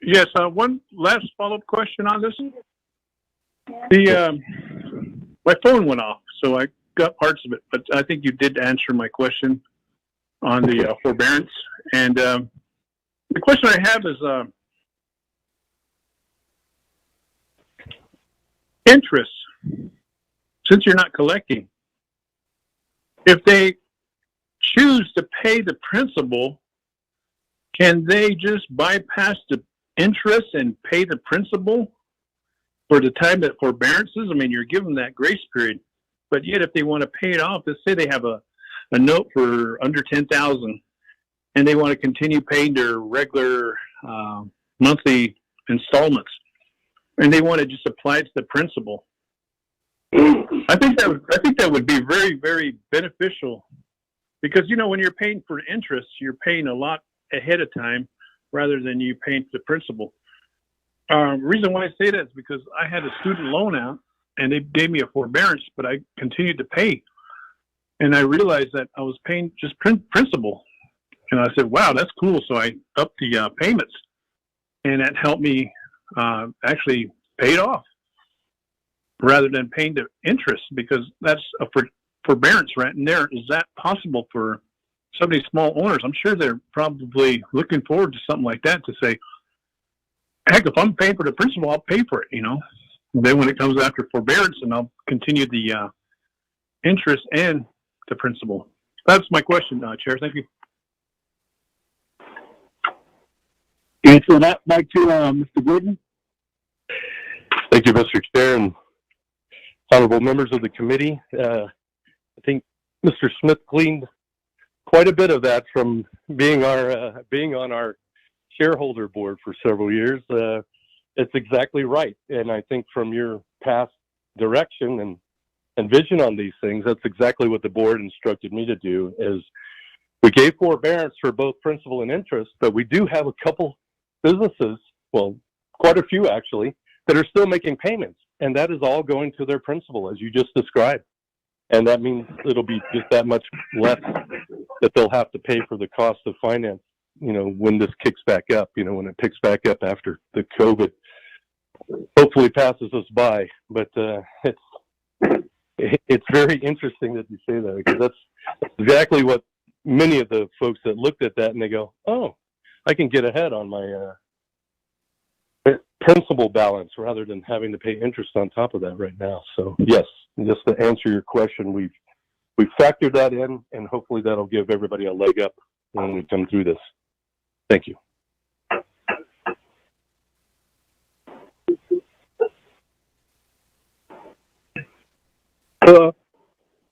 Yes, one last follow-up question on this. The my phone went off, so I got parts of it, but I think you did answer my question on the forbearance. And the question I have is interest. Since you're not collecting, if they choose to pay the principal, can they just bypass the interest and pay the principal for the time that forbearance is? I mean, you're given that grace period, but yet if they want to pay it off, let's say they have a note for under $10,000 and they want to continue paying their regular monthly installments, and they want to just apply it to the principal. I think that would be very, very beneficial, because, you know, when you're paying for interest, you're paying a lot ahead of time rather than you paying the principal. Reason why I say that is because I had a student loan out and they gave me a forbearance, but I continued to pay. And I realized that I was paying just principal. And I said, wow, that's cool. So I upped the payments, and that helped me actually pay it off rather than paying the interest, because that's a forbearance right in there. Is that possible for some of these small owners? I'm sure they're probably looking forward to something like that, to say, heck, if I'm paying for the principal, I'll pay for it, you know. And then when it comes after forbearance, and I'll continue the interest and the principal. That's my question, Chair. Thank you. Answer that back to Mr. Gordon. Thank you, Mr. Chair, and honorable members of the committee. I think Mr. Smith gleaned quite a bit of that from being on our shareholder board for several years. It's exactly right, and I think from your past direction and vision on these things, that's exactly what the board instructed me to do. Is we gave forbearance for both principal and interest, but we do have a couple businesses, well, quite a few actually, that are still making payments, and that is all going to their principal, as you just described. And that means it'll be just that much less that they'll have to pay for the cost of finance, you know, when this kicks back up, you know, when it picks back up after the COVID hopefully passes us by. But it's very interesting that you say that, because that's exactly what many of the folks that looked at that and they go, oh, I can get ahead on my principal balance rather than having to pay interest on top of that right now. So yes, just to answer your question, we've factored that in, and hopefully that'll give everybody a leg up when we come through this. Thank you.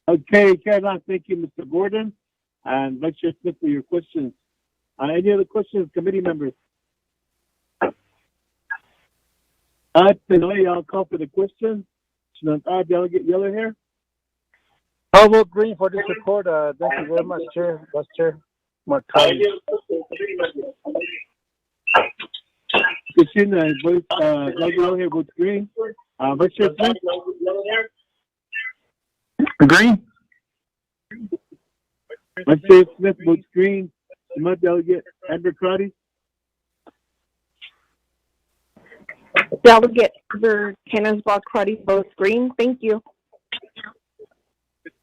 Okay, Caroline, thank you, Mr. Gordon, and Vice Chair Smith, for your questions. Any other questions, committee members? I'll call for the question. Delegate Yellow Hair. I'll vote green for this report. Thank you very much, Chair. Vice Chair. My colleagues. Christina, Delegate Yellow Hair votes green. Vice Chair Smith. Green. Vice Chair Smith votes green. My delegate Amber Crotty. Delegate Amber Crotty votes green. Thank you.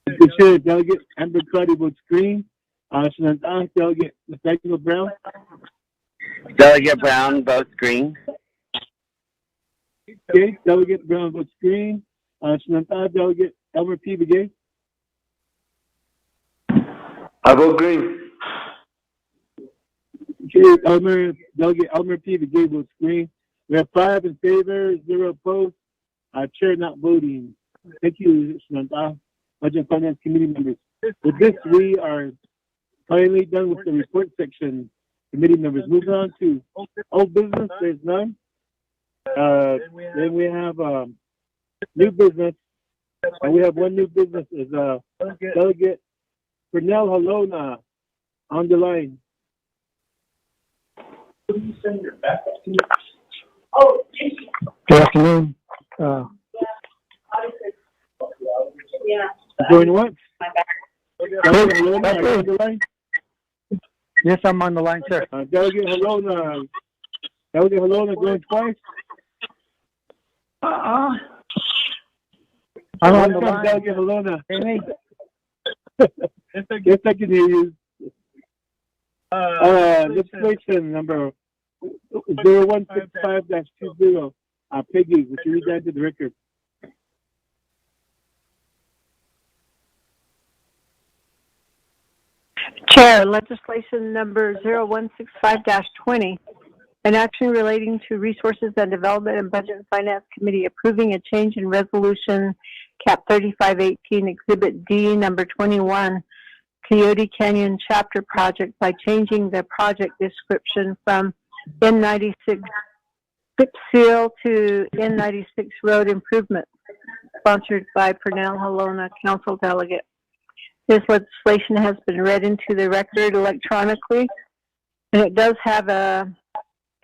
Mr. Chair, Delegate Amber Crotty votes green. Delegate Nathaniel Brown. Delegate Brown votes green. Okay, Delegate Brown votes green. Delegate Elmer P. Begay. I vote green. Okay, Delegate Elmer P. Begay votes green. We have 5 in favor, 0 opposed. Chair not voting. Thank you, Budget and Finance Committee members. With this, we are finally done with the report section. Committee members, moving on to old business. There's none. Then we have new business, and we have one new business. Is Delegate Pernell Halona on the line. Good afternoon. Doing what? Yes, I'm on the line, sir. Delegate Halona going twice? I'm on the line. Delegate Halona. Hey. Yes, I can hear you. Legislation number 0165-20. Peggy, would you read that to the record? Chair, legislation number 0165-20, an action relating to Resources and Development and Budget and Finance Committee approving a change in resolution cap 3518 Exhibit D number 21, Coyote Canyon Chapter Project, by changing the project description from N96 Chip Seal to N96 Road Improvement, sponsored by Pernell Halona, Council Delegate. This legislation has been read into the record electronically, and it does have a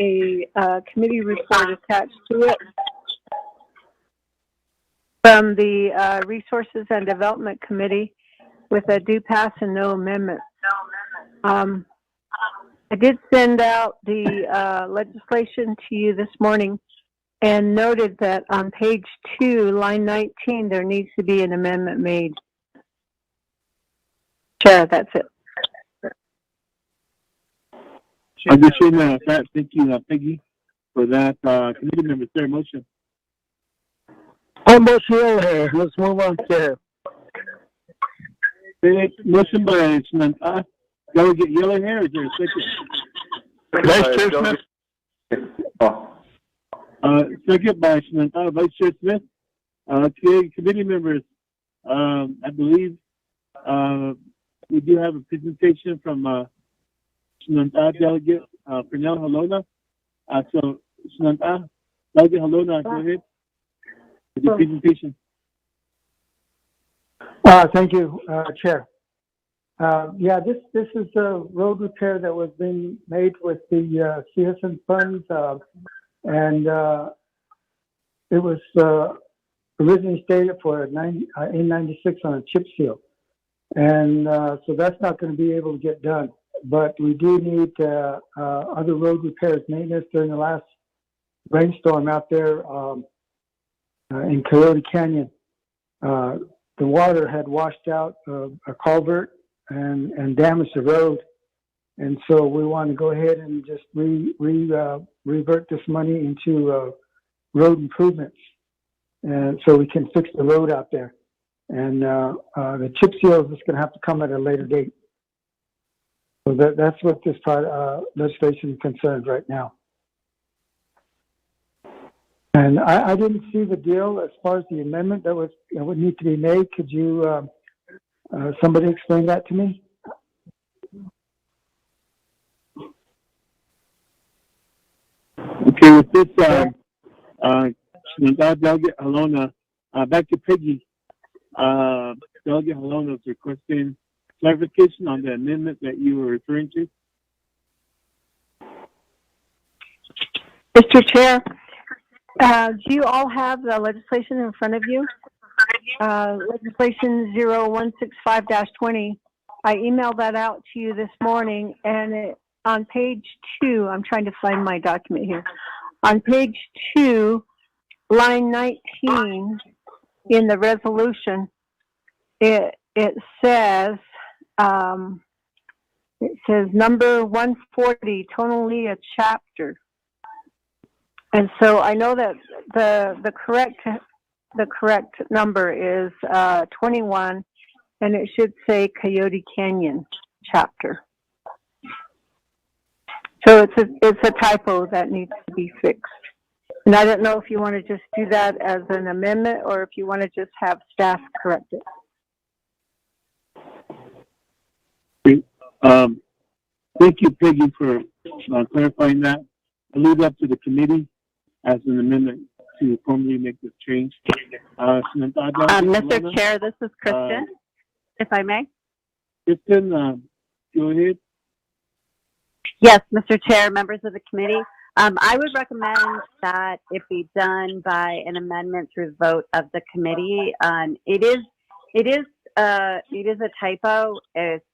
a committee report attached to it from the Resources and Development Committee with a do pass and no amendments. I did send out the legislation to you this morning and noted that on page 2, line 19, there needs to be an amendment made. Chair, that's it. I just say that. Thank you, Peggy, for that. Committee members, there, motion. Motion here. Let's move on, Chair. Motion by Samantha. Delegate Yellow Hair, is there a second? Vice Chair Smith. Second by Samantha, Vice Chair Smith. Okay, committee members, I believe we do have a presentation from Samantha Delegate Pernell Halona. So Samantha, Delegate Halona, go ahead with the presentation. Thank you, Chair. Yeah, this is a road repair that was being made with the citizen funds, and it was originally stated for A96 on a chip seal, and so that's not going to be able to get done. But we do need other road repairs, maintenance during the last rainstorm out there in Coyote Canyon. The water had washed out a culvert and damaged the road, and so we want to go ahead and just revert this money into road improvements, and so we can fix the road out there. And the chip seal is just going to have to come at a later date. So that's what this legislation concerns right now. And I didn't see the deal as far as the amendment that would need to be made. Could you somebody explain that to me? Okay, with this, Delegate Halona, back to Peggy. Delegate Halona is requesting clarification on the amendment that you were referring to. Mr. Chair, do you all have the legislation in front of you? Legislation 0165-20. I emailed that out to you this morning, and on page 2, I'm trying to find my document here. On page 2, line 19 in the resolution, it says number 140, Tonalia chapter. And so I know that the correct number is 21, and it should say Coyote Canyon chapter. So it's a typo that needs to be fixed. And I don't know if you want to just do that as an amendment or if you want to just have staff correct it. Thank you, Peggy, for clarifying that. I'll leave it up to the committee as an amendment to formally make this change. Mr. Chair, this is Kristen, if I may. Kristen, go ahead. Yes, Mr. Chair, members of the committee. I would recommend that it be done by an amendment through vote of the committee. It is a typo. It's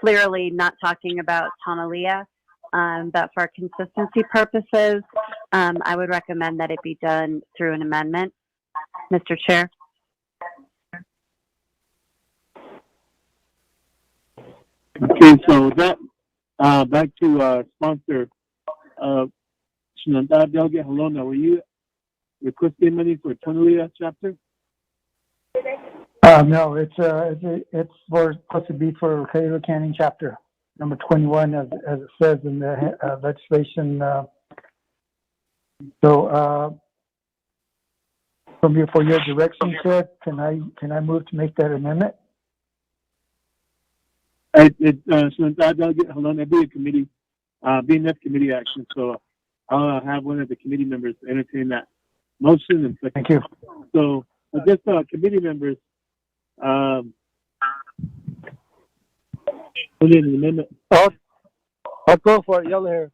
clearly not talking about Tonalia, but for consistency purposes, I would recommend that it be done through an amendment, Mr. Chair. Okay, so that back to sponsor Shenandoah Delegate Halona. Were you requesting money for Tonalia chapter? No, it's supposed to be for Coyote Canyon chapter number 21, as it says in the legislation. So, for your direction, sir, can I move to make that amendment? Shenandoah Delegate Halona, it'd be a committee, BNF committee action. So I'll have one of the committee members entertain that motion and second. Thank you. So I guess committee members put in an amendment. I'll go for it. Yellow hair.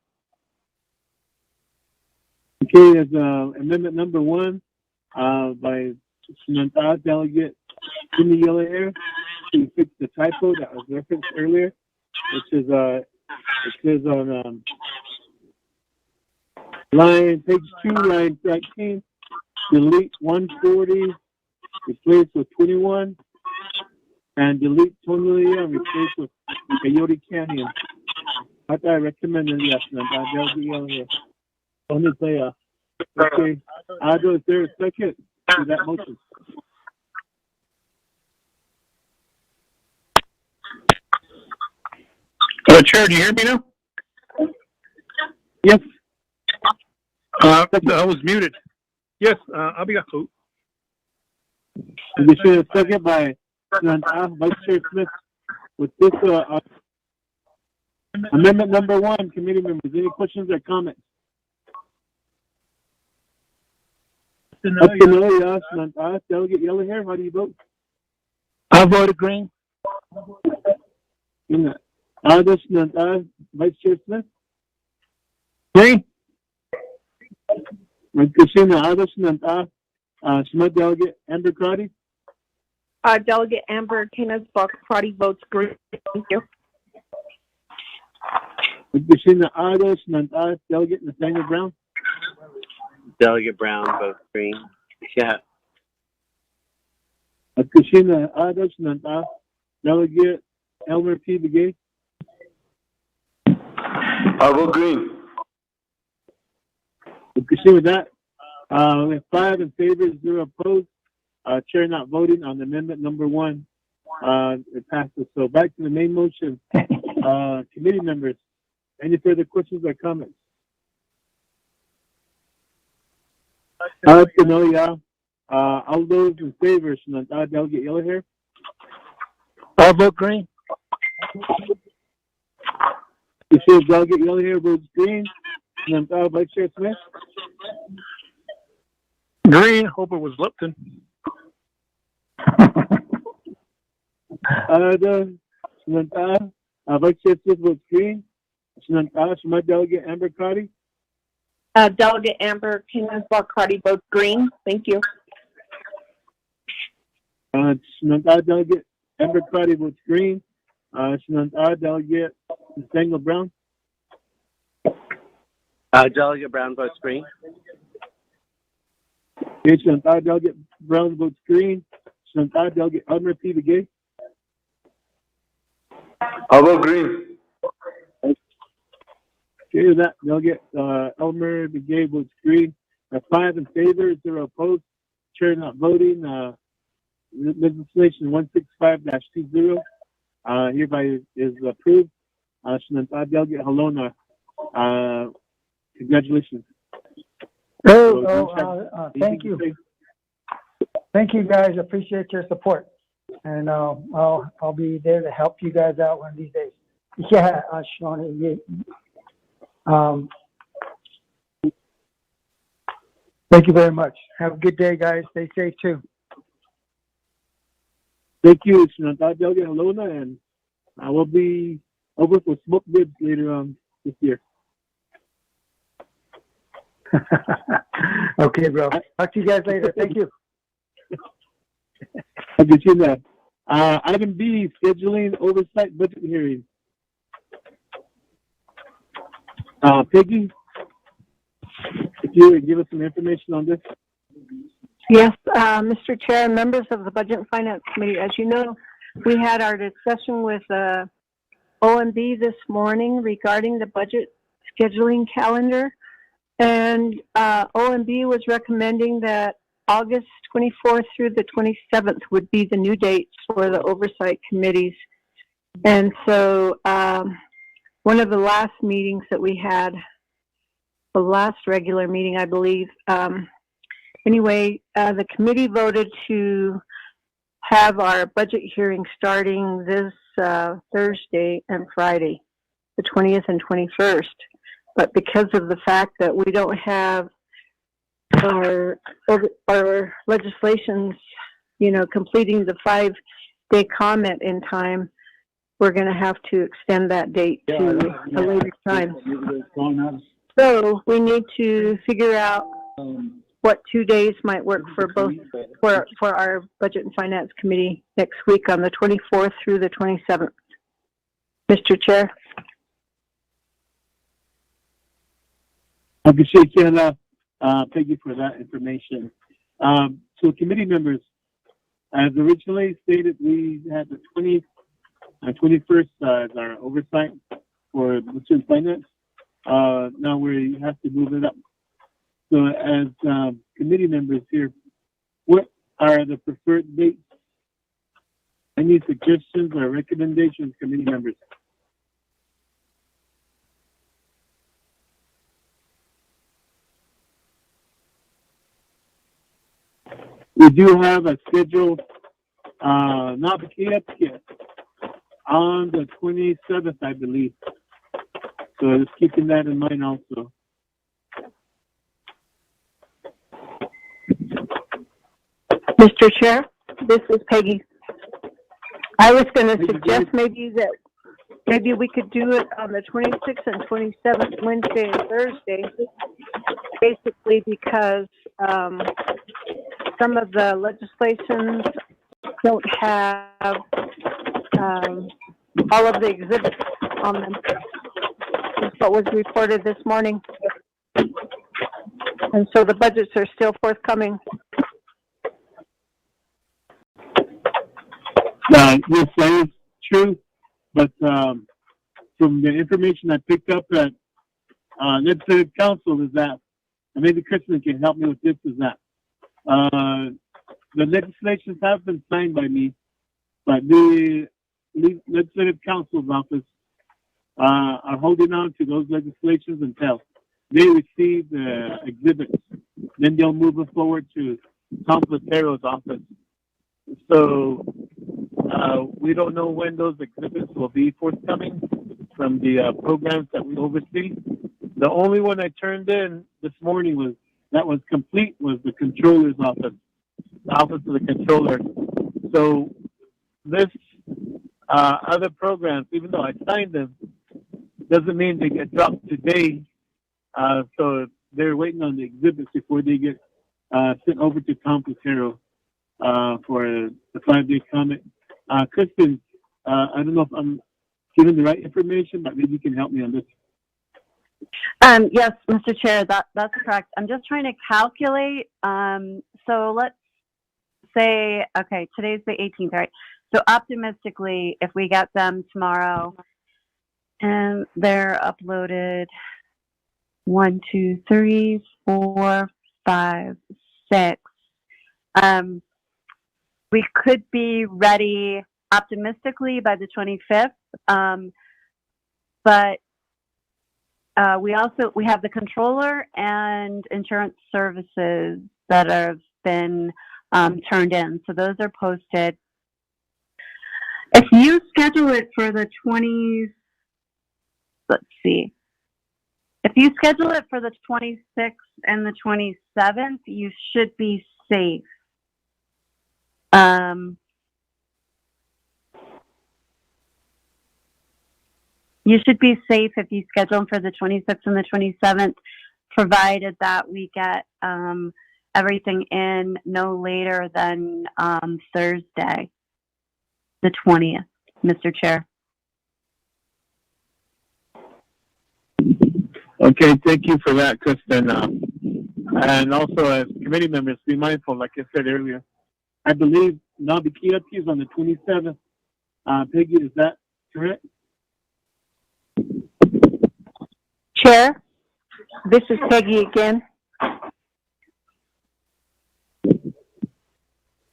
Okay, there's amendment number 1 by Samantha Delegate in the yellow hair to fix the typo that was referenced earlier. It says on page 2, line 13, delete 140, replace with 21, and delete Tonalia and replace with Coyote Canyon. I recommend it, yes, only play okay. Is there a second to that motion? Chair, do you hear me now? Yes. I was muted. Yes, I'll be up. This is a second by Vice Chair Smith. With this amendment number 1, committee members, any questions or comments? Delegate Yellow Hair, how do you vote? I voted green. Vice Chair Smith? Green. Smith Delegate Amber Crotty? Delegate Amber Crotty votes green. Thank you. Delegate Nathaniel Brown? Delegate Brown votes green. Yeah. Delegate Elmer P. Begay? I vote green. With that, we have 5 in favor, 0 opposed. Chair not voting on amendment number 1. It passes. So back to the main motion. Committee members, any further questions or comments? All those in favor, Delegate Yellow Hair? I vote green. Delegate Yellow Hair votes green. Vice Chair Smith? Green. Hope it was Lipton. Vice Chair Smith votes green. Delegate Amber Crotty? Delegate Amber Crotty votes green. Thank you. Delegate Amber Crotty votes green. Delegate Nathaniel Brown? Delegate Brown votes green. Delegate Brown votes green. Delegate Elmer P. Begay? I vote green. Okay, that Delegate Elmer Begay votes green. 5 in favor, 0 opposed. Chair not voting. Legislation 165-20 hereby is approved. Delegate Halona, congratulations. Thank you. Thank you, guys. Appreciate your support. And I'll be there to help you guys out one of these days. Yeah, Shawnee. Thank you very much. Have a good day, guys. Stay safe too. Thank you, Delegate Halona, and I will be over for smoke ribs later on this year. Okay, bro. Talk to you guys later. Thank you. I'll get you that. Item B, scheduling oversight budget hearing. Peggy, if you would give us some information on this. Yes, Mr. Chair, members of the Budget and Finance Committee, as you know, we had our discussion with OMB this morning regarding the budget scheduling calendar. And OMB was recommending that August 24th through the 27th would be the new dates for the oversight committees. And so one of the last meetings that we had, the last regular meeting, I believe, the committee voted to have our budget hearing starting this Thursday and Friday, the 20th and 21st. But because of the fact that we don't have our legislations, completing the 5-day comment in time, we're going to have to extend that date to a later time. So we need to figure out what 2 days might work for both, for our Budget and Finance Committee next week on the 24th through the 27th. Mr. Chair. I appreciate you, thank you for that information. So committee members, as originally stated, we had the 21st as our oversight for Budget and Finance. Now we have to move it up. So as committee members here, what are the preferred dates? Any suggestions or recommendations, committee members? We do have a schedule, not yet, on the 27th, I believe. So just keeping that in mind also. Mr. Chair, this is Peggy. I was going to suggest maybe we could do it on the 26th and 27th, Wednesday and Thursday, basically because some of the legislations don't have all of the exhibits on them. That's what was reported this morning. And so the budgets are still forthcoming. Yes, that is true, but from the information I picked up at Legislative Council is that, and maybe Kristen can help me with this, is that the legislations have been signed by me, but the Legislative Council's office are holding on to those legislations until they receive the exhibits. Then they'll move it forward to Tom Platero's office. So we don't know when those exhibits will be forthcoming from the programs that we oversee. The only one I turned in this morning that was complete was the controller's office, the office of the controller. So this other programs, even though I signed them, doesn't mean they get dropped today. So they're waiting on the exhibits before they get sent over to Tom Platero for the 5-day comment. Kristen, I don't know if I'm giving the right information, but maybe you can help me on this. Yes, Mr. Chair, that's correct. I'm just trying to calculate. So let's say, okay, today's the 18th, right? So optimistically, if we get them tomorrow and they're uploaded 1, 2, 3, 4, 5, 6. We could be ready optimistically by the 25th, but we have the controller and insurance services that have been turned in, so those are posted. If you schedule it for the 20s, let's see. If you schedule it for the 26th and the 27th, you should be safe. You should be safe if you schedule them for the 26th and the 27th, provided that we get everything in no later than Thursday, the 20th, Mr. Chair. Okay, thank you for that, Kristen. And also, as committee members, be mindful, like I said earlier, I believe Nabikiati is on the 27th. Peggy, is that correct? Chair, this is Peggy again.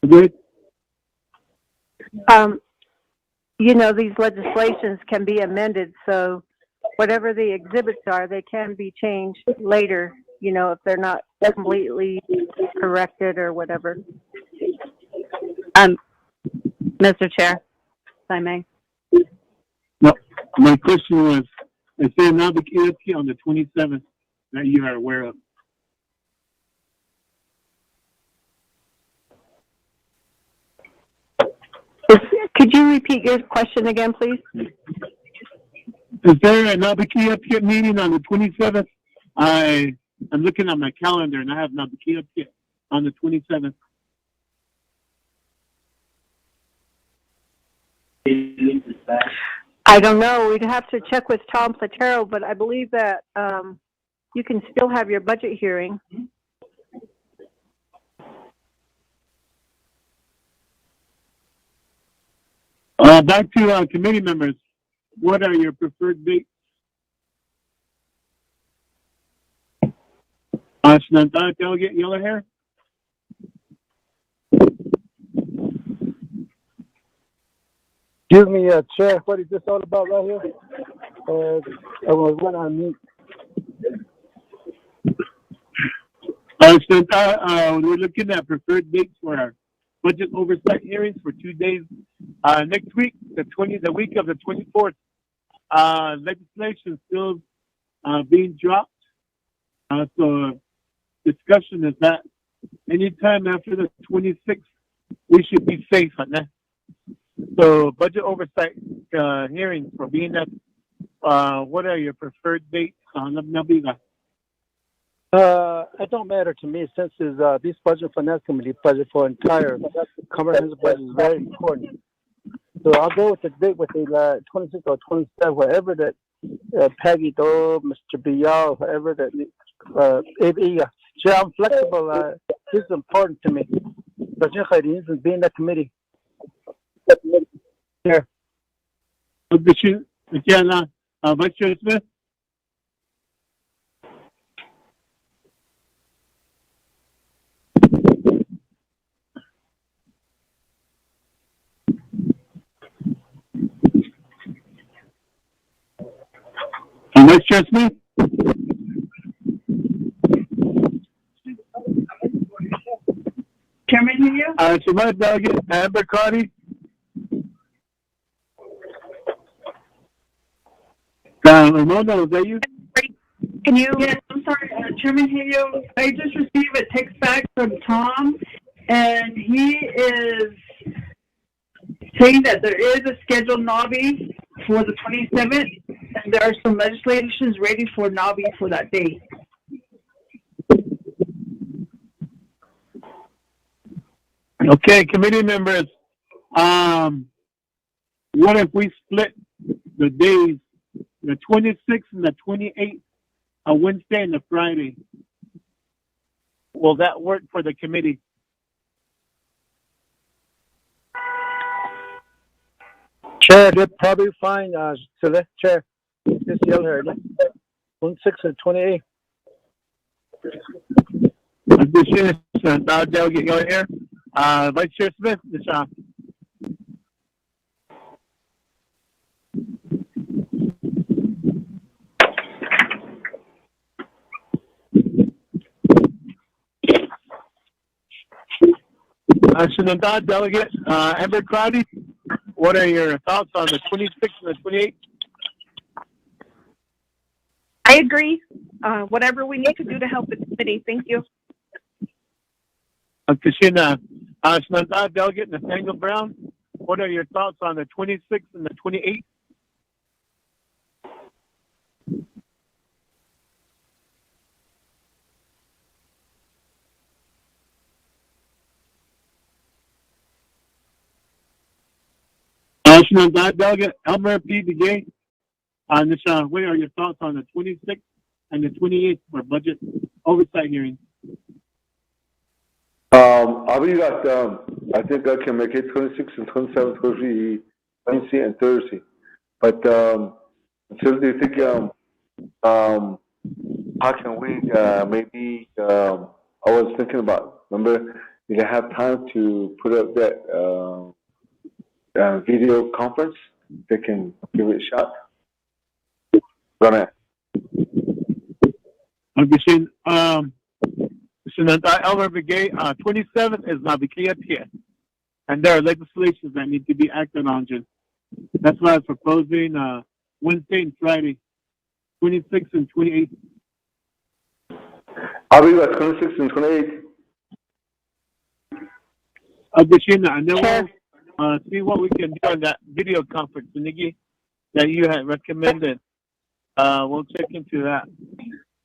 Good. You know, these legislations can be amended, so whatever the exhibits are, they can be changed later, you know, if they're not completely corrected or whatever. Mr. Chair, if I may. No, my question was, is there Nabikiati on the 27th that you are aware of? Could you repeat your question again, please? Is there a Nabikiati meeting on the 27th I'm looking at my calendar and I have Nabukia on the 27th. I don't know. We'd have to check with Tom Platero, but I believe that you can still have your budget hearing. Back to committee members. What are your preferred dates? Shananta, Delegate Yellow Hair? Excuse me, Chair, what is this all about right here? I was one on mute. Shananta, we're looking at preferred dates for our budget oversight hearings for 2 days. Next week, the week of the 24th, legislation still being dropped. So discussion is that anytime after the 26th, we should be safe on that. So budget oversight hearings for being that, what are your preferred dates? It don't matter to me since this budget finance committee budget for entire comprehensive budget is very important. So I'll go with the date with the 26 or 27, wherever that Peggy Do, Mr. Bial, whoever that I'm flexible. This is important to me. President Khairin is being that committee. Here. Vice Chair Smith? Vice Chair Smith? Chairman, hear you? Shemai Delegate Amber Cardi? Ramona, is that you? Can you? Yes, I'm sorry, Chairman, hear you? I just received a text back from Tom, and he is saying that there is a scheduled NABI for the 27th, and there are some legislations ready for NABI for that day. Okay, committee members, what if we split the days, the 26th and the 28th, a Wednesday and a Friday? Will that work for the committee? Chair, they're probably fine, Chair. Just yell here. 26 and 28. Delegate Yellow Hair. Vice Chair Smith, Nisha. Shananta, Delegate Amber Crowdy, what are your thoughts on the 26th and the 28th? I agree. Whatever we need to do to help the committee. Thank you. Kashina, Shananta, Delegate Nathaniel Brown, what are your thoughts on the 26th and the 28th? Shananta, Delegate Elmer P. DeGay, Nisha, what are your thoughts on the 26th and the 28th for budget oversight hearings? I think I can make it 26 and 27, 30, Wednesday and Thursday. But until they think, how can we maybe? I was thinking about. Remember, did I have time to put up that video conference? They can give it a shot. Run it. Okay, Shananta Elmer Brigade, 27th is Navikia Tia. And there are legislations that need to be acted on, Jim. That's why I was proposing Wednesday and Friday, 26th and 28th. I'll be at 26th and 28th. And then we'll see what we can do on that video conference, Niggy, that you had recommended. We'll check into that.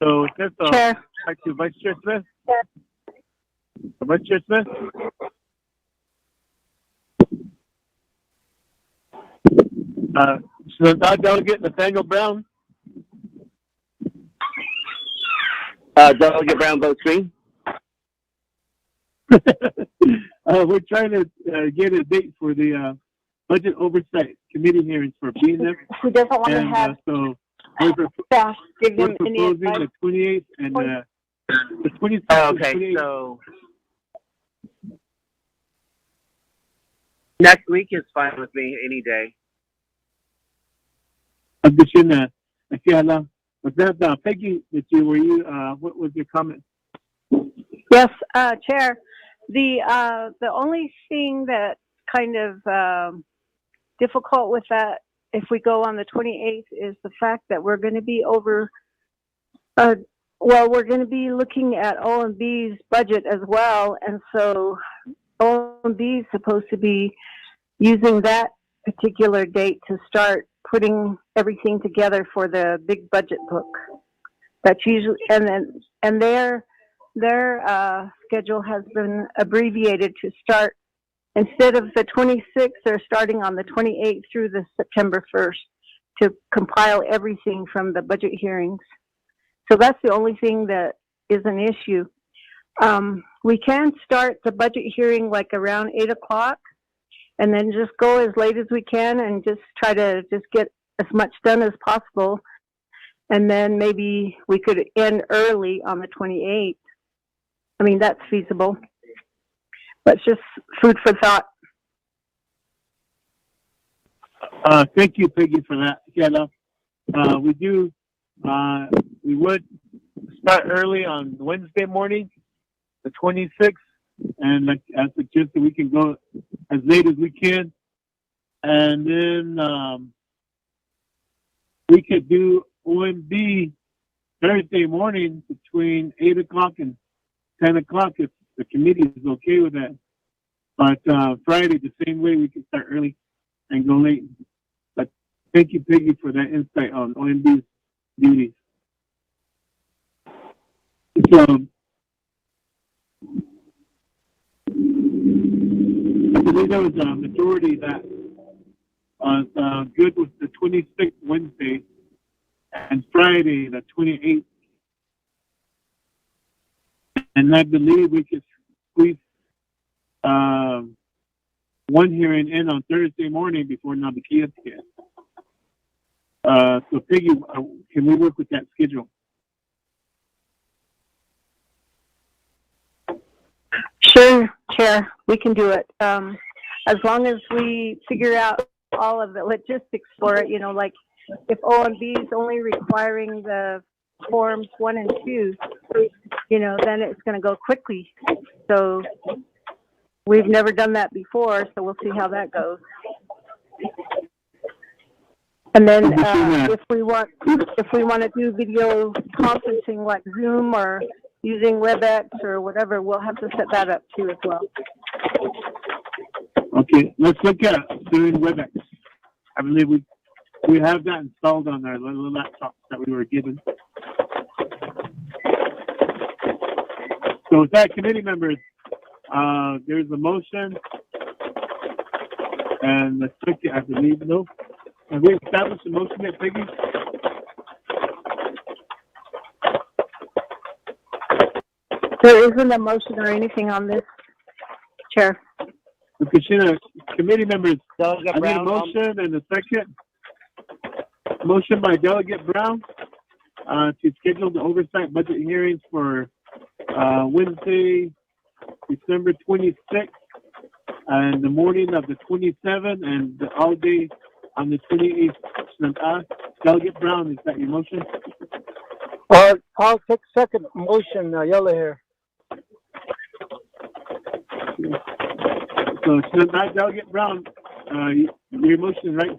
So that's Chair. back to Vice Chair Smith. Vice Chair Smith. So Delegate Nathaniel Brown. Delegate Brown votes green. We're trying to get a date for the Budget Oversight Committee hearings for BNF. Who doesn't want to have so we're staff give we're them any proposing advice? the 28th and the 26th. Oh, and okay, 28th. so next week is fine with me, any day. Was that Peggy? What was your comment? Yes, Chair. The only thing that kind of difficult with that, if we go on the 28th, is the fact that we're going to be over. We're going to be looking at OMB's budget as well, and so OMB is supposed to be using that particular date to start putting everything together for the big budget book. That's usually, and their schedule has been abbreviated to start, instead of the 26th, they're starting on the 28th through the September 1st to compile everything from the budget hearings. So that's the only thing that is an issue. We can start the budget hearing like around 8 o'clock and then just go as late as we can and just try to just get as much done as possible. And then maybe we could end early on the 28th. I mean, that's feasible. But it's just food for thought. Thank you, Peggy, for that. We would start early on Wednesday morning, the 26th, and I suggest that we can go as late as we can. And then we could do OMB Thursday morning between 8 o'clock and 10 o'clock if the committee is okay with that. But Friday, the same way, we can start early and go late. But thank you, Peggy, for that insight on OMB's duties. So, I believe there was a majority that was good with the 26th Wednesday and Friday, the 28th. And I believe we could squeeze one hearing in on Thursday morning before Nabikia gets. So Peggy, can we work with that schedule? Sure, Chair, we can do it. As long as we figure out all of the logistics for it, like if OMB is only requiring the forms 1 and 2, then it's going to go quickly. So we've never done that before, so we'll see how that goes. And then if we want to do video conferencing like Zoom or using WebEx or whatever, we'll have to set that up too as well. Okay, let's look at doing WebEx. I believe we have that installed on our little laptops that we were given. So with that, committee members, there's a motion and a second, I believe. No, have we established a motion yet, Peggy? There isn't a motion or anything on this, Chair. Katrina, committee members, I need a motion and a second. Motion by Delegate Brown to schedule the oversight budget hearings for Wednesday, December 26th, and the morning of the 27th, and all day on the 28th. Delegate Brown, is that your motion? I'll take second motion, yellow hair. So, Delegate Brown, your motion, right?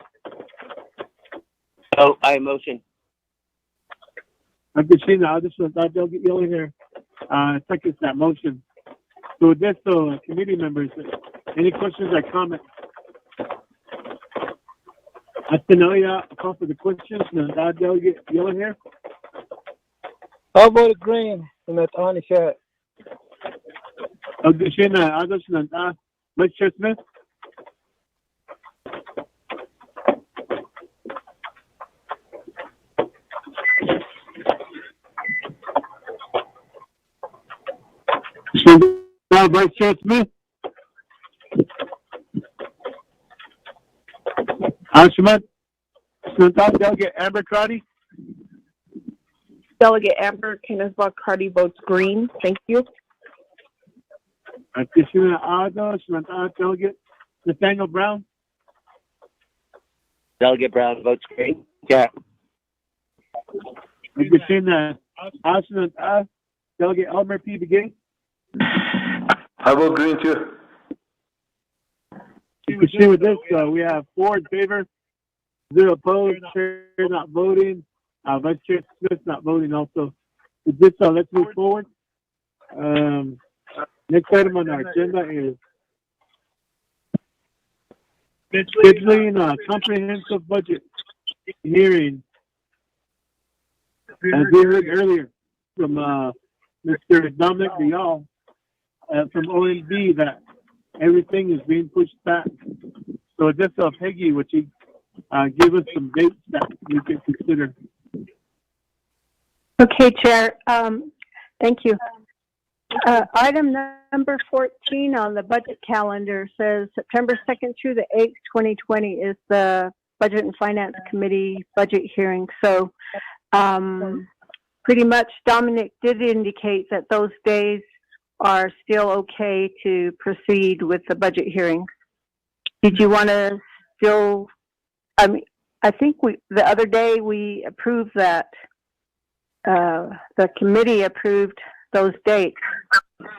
Oh, I motion. I'm Katrina. I'll just Delegate Yellow hair. Second that motion. So with this, committee members, any questions or comments? I'll call for the questions. Delegate Yellow hair. How about green? And that's on the chat. Okay, Shana, others than Vice Chair Smith. Vice Chair Smith. Ashmat. Delegate Amber Crotty. Delegate Amber Kenneth Cardi votes green. Thank you. Additional others, Delegate Nathaniel Brown. Delegate Brown votes green. Yeah. Additional Ashmat, Delegate Elmer P. Begay. I vote green too. You can see with this, we have 4 in favor, 0 opposed, Chair not voting, Vice Chair Smith not voting also. With this, let's move forward. Next item on our agenda is scheduling a comprehensive budget hearing. As we heard earlier from Mr. Dominic Vial from OMB that everything is being pushed back. So just Peggy, would you give us some dates that we can consider? Okay, Chair. Thank you. Item number 14 on the budget calendar says September 2nd through the 8th, 2020 is the Budget and Finance Committee budget hearing. So pretty much Dominic did indicate that those days are still okay to proceed with the budget hearings. Did you want to still, I think the other day we approved that, the committee approved those dates,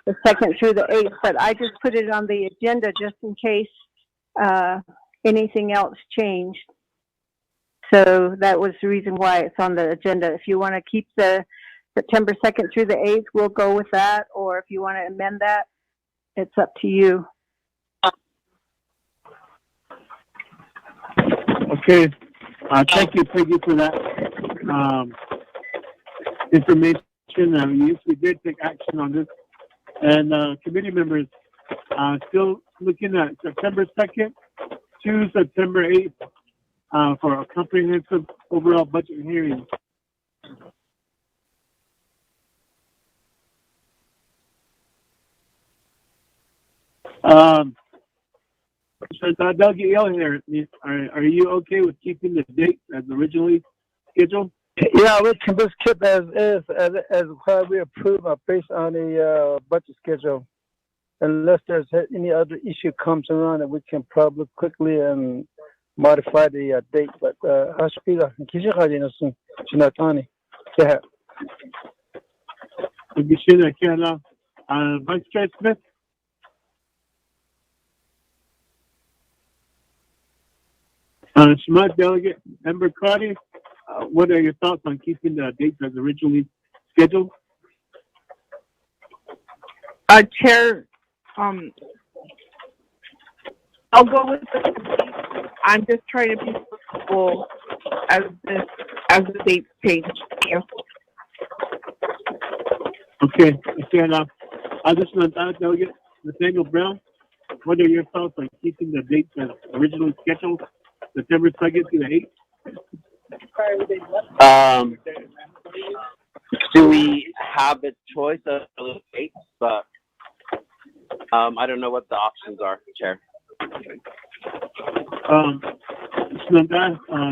the 2nd through the 8th, but I just put it on the agenda just in case anything else changed. So that was the reason why it's on the agenda. If you want to keep the September 2nd through the 8th, we'll go with that. Or if you want to amend that, it's up to you. Okay. Thank you, Peggy, for that information. Yes, we did take action on this. And committee members still looking at September 2nd to September 8th for a comprehensive overall budget hearing. Delegate Yellen here, are you okay with keeping the date as originally scheduled? Yeah, we can just keep as is, as what we approve based on the budget schedule. Unless there's any other issue comes around, that we can probably quickly modify the date. But Ashpila, yeah. Vice Chair Smith. Smart Delegate Member Crotty, what are your thoughts on keeping the dates as originally scheduled? Chair, I'll go with the, I'm just trying to be flexible as the dates change. Yeah. Okay, Additional Delegate Nathaniel Brown, what are your thoughts on keeping the dates as originally scheduled, September 2nd to the 8th? Do we have a choice of the dates? But I don't know what the options are, Chair.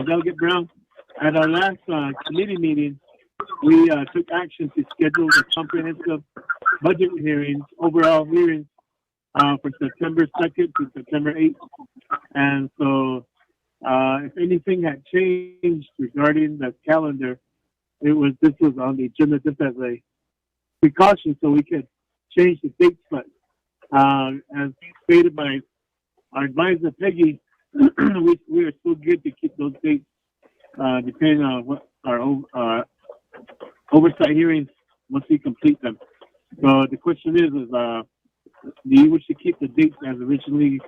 Delegate Brown, at our last committee meeting, we took action to schedule the comprehensive budget hearings, overall hearings, for September 2nd to September 8th. And so, if anything had changed regarding the calendar, this was on the agenda just as a precaution so we could change the dates. But as stated by our advisor Peggy, we are still good to keep those dates depending on what our oversight hearings once we complete them. So the question is do you wish to keep the dates as originally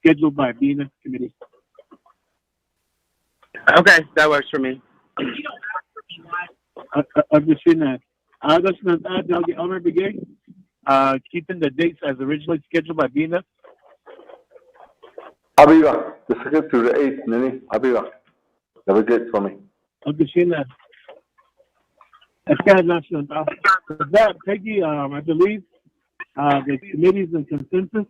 scheduled by BNS committee? Okay, that works for me. Agustina. Delegate Elmer Begay, keeping the dates as originally scheduled by BNF. Abiga, the 2nd to the 8th, Nini. Abiga. Navigate for me. Agustina. With that, Peggy, I believe the committee's in consensus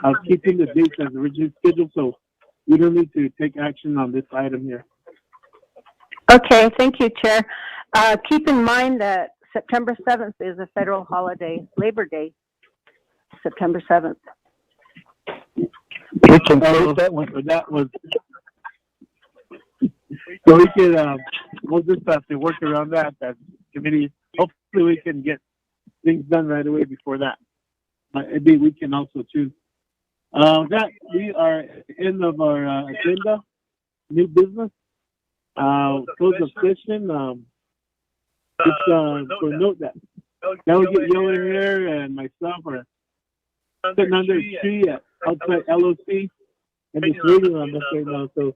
of keeping the dates as originally scheduled, so we don't need to take action on this item here. Okay, thank you, Chair. Keep in mind that September 7th is a federal holiday, Labor Day, September 7th. We can close that one. That was so we can we'll just have to work around that committee. Hopefully we can get things done right away before that. Maybe we can also too. That we are at the end of our agenda. New business. Close of session. Just for note that Delegate Yellow Hair and myself are sitting under a tree at outside LOC and just waiting on this right now. So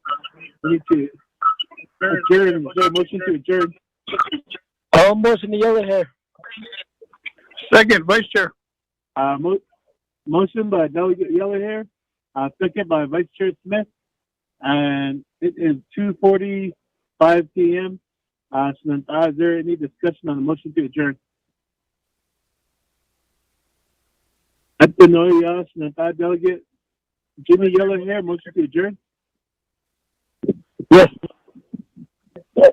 we need to adjourn. Is there a motion to adjourn? All motion to Yellow Hair. Second, Vice Chair. Motion by Delegate Yellow Hair, second by Vice Chair Smith, and it is 2:45 p.m. So then, is there any discussion on the motion to adjourn? At the noise, Delegate Jimmy Yellow Hair, motion to adjourn. Yes. This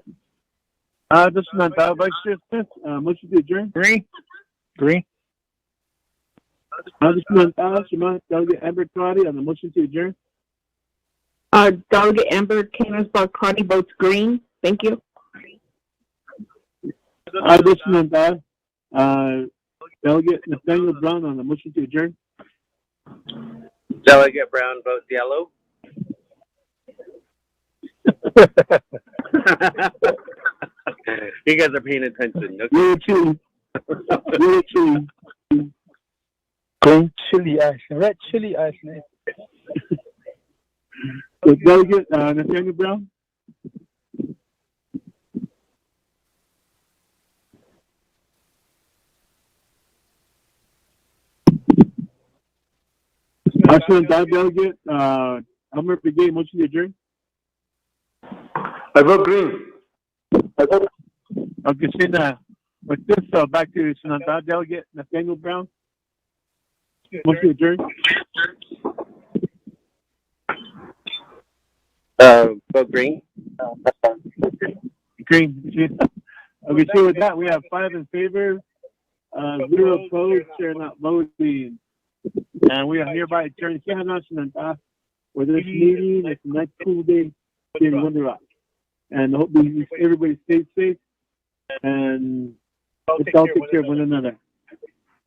is Vice Chair Smith, motion to adjourn. Green. This is Delegate Amber Crotty on the motion to adjourn. Delegate Amber Crotty votes green. Thank you. This is Delegate Nathaniel Brown on the motion to adjourn. Delegate Brown votes yellow. You guys are paying attention. Okay? Really chilly. Green chili ash, red chili ash. So Delegate Nathaniel Brown. Delegate Elmer Brigade, motion to adjourn. I vote green. Okay, with this, back to Sinanda Delegate Nathaniel Brown. Motion to adjourn. Vote green. Green. Okay, so with that, we have 5 in favor, 0 opposed, Chair not voting. And we are hereby adjourned. For this meeting, it's a nice cool day in Wonder Rock. And hopefully everybody stays safe and let's all take care of one another.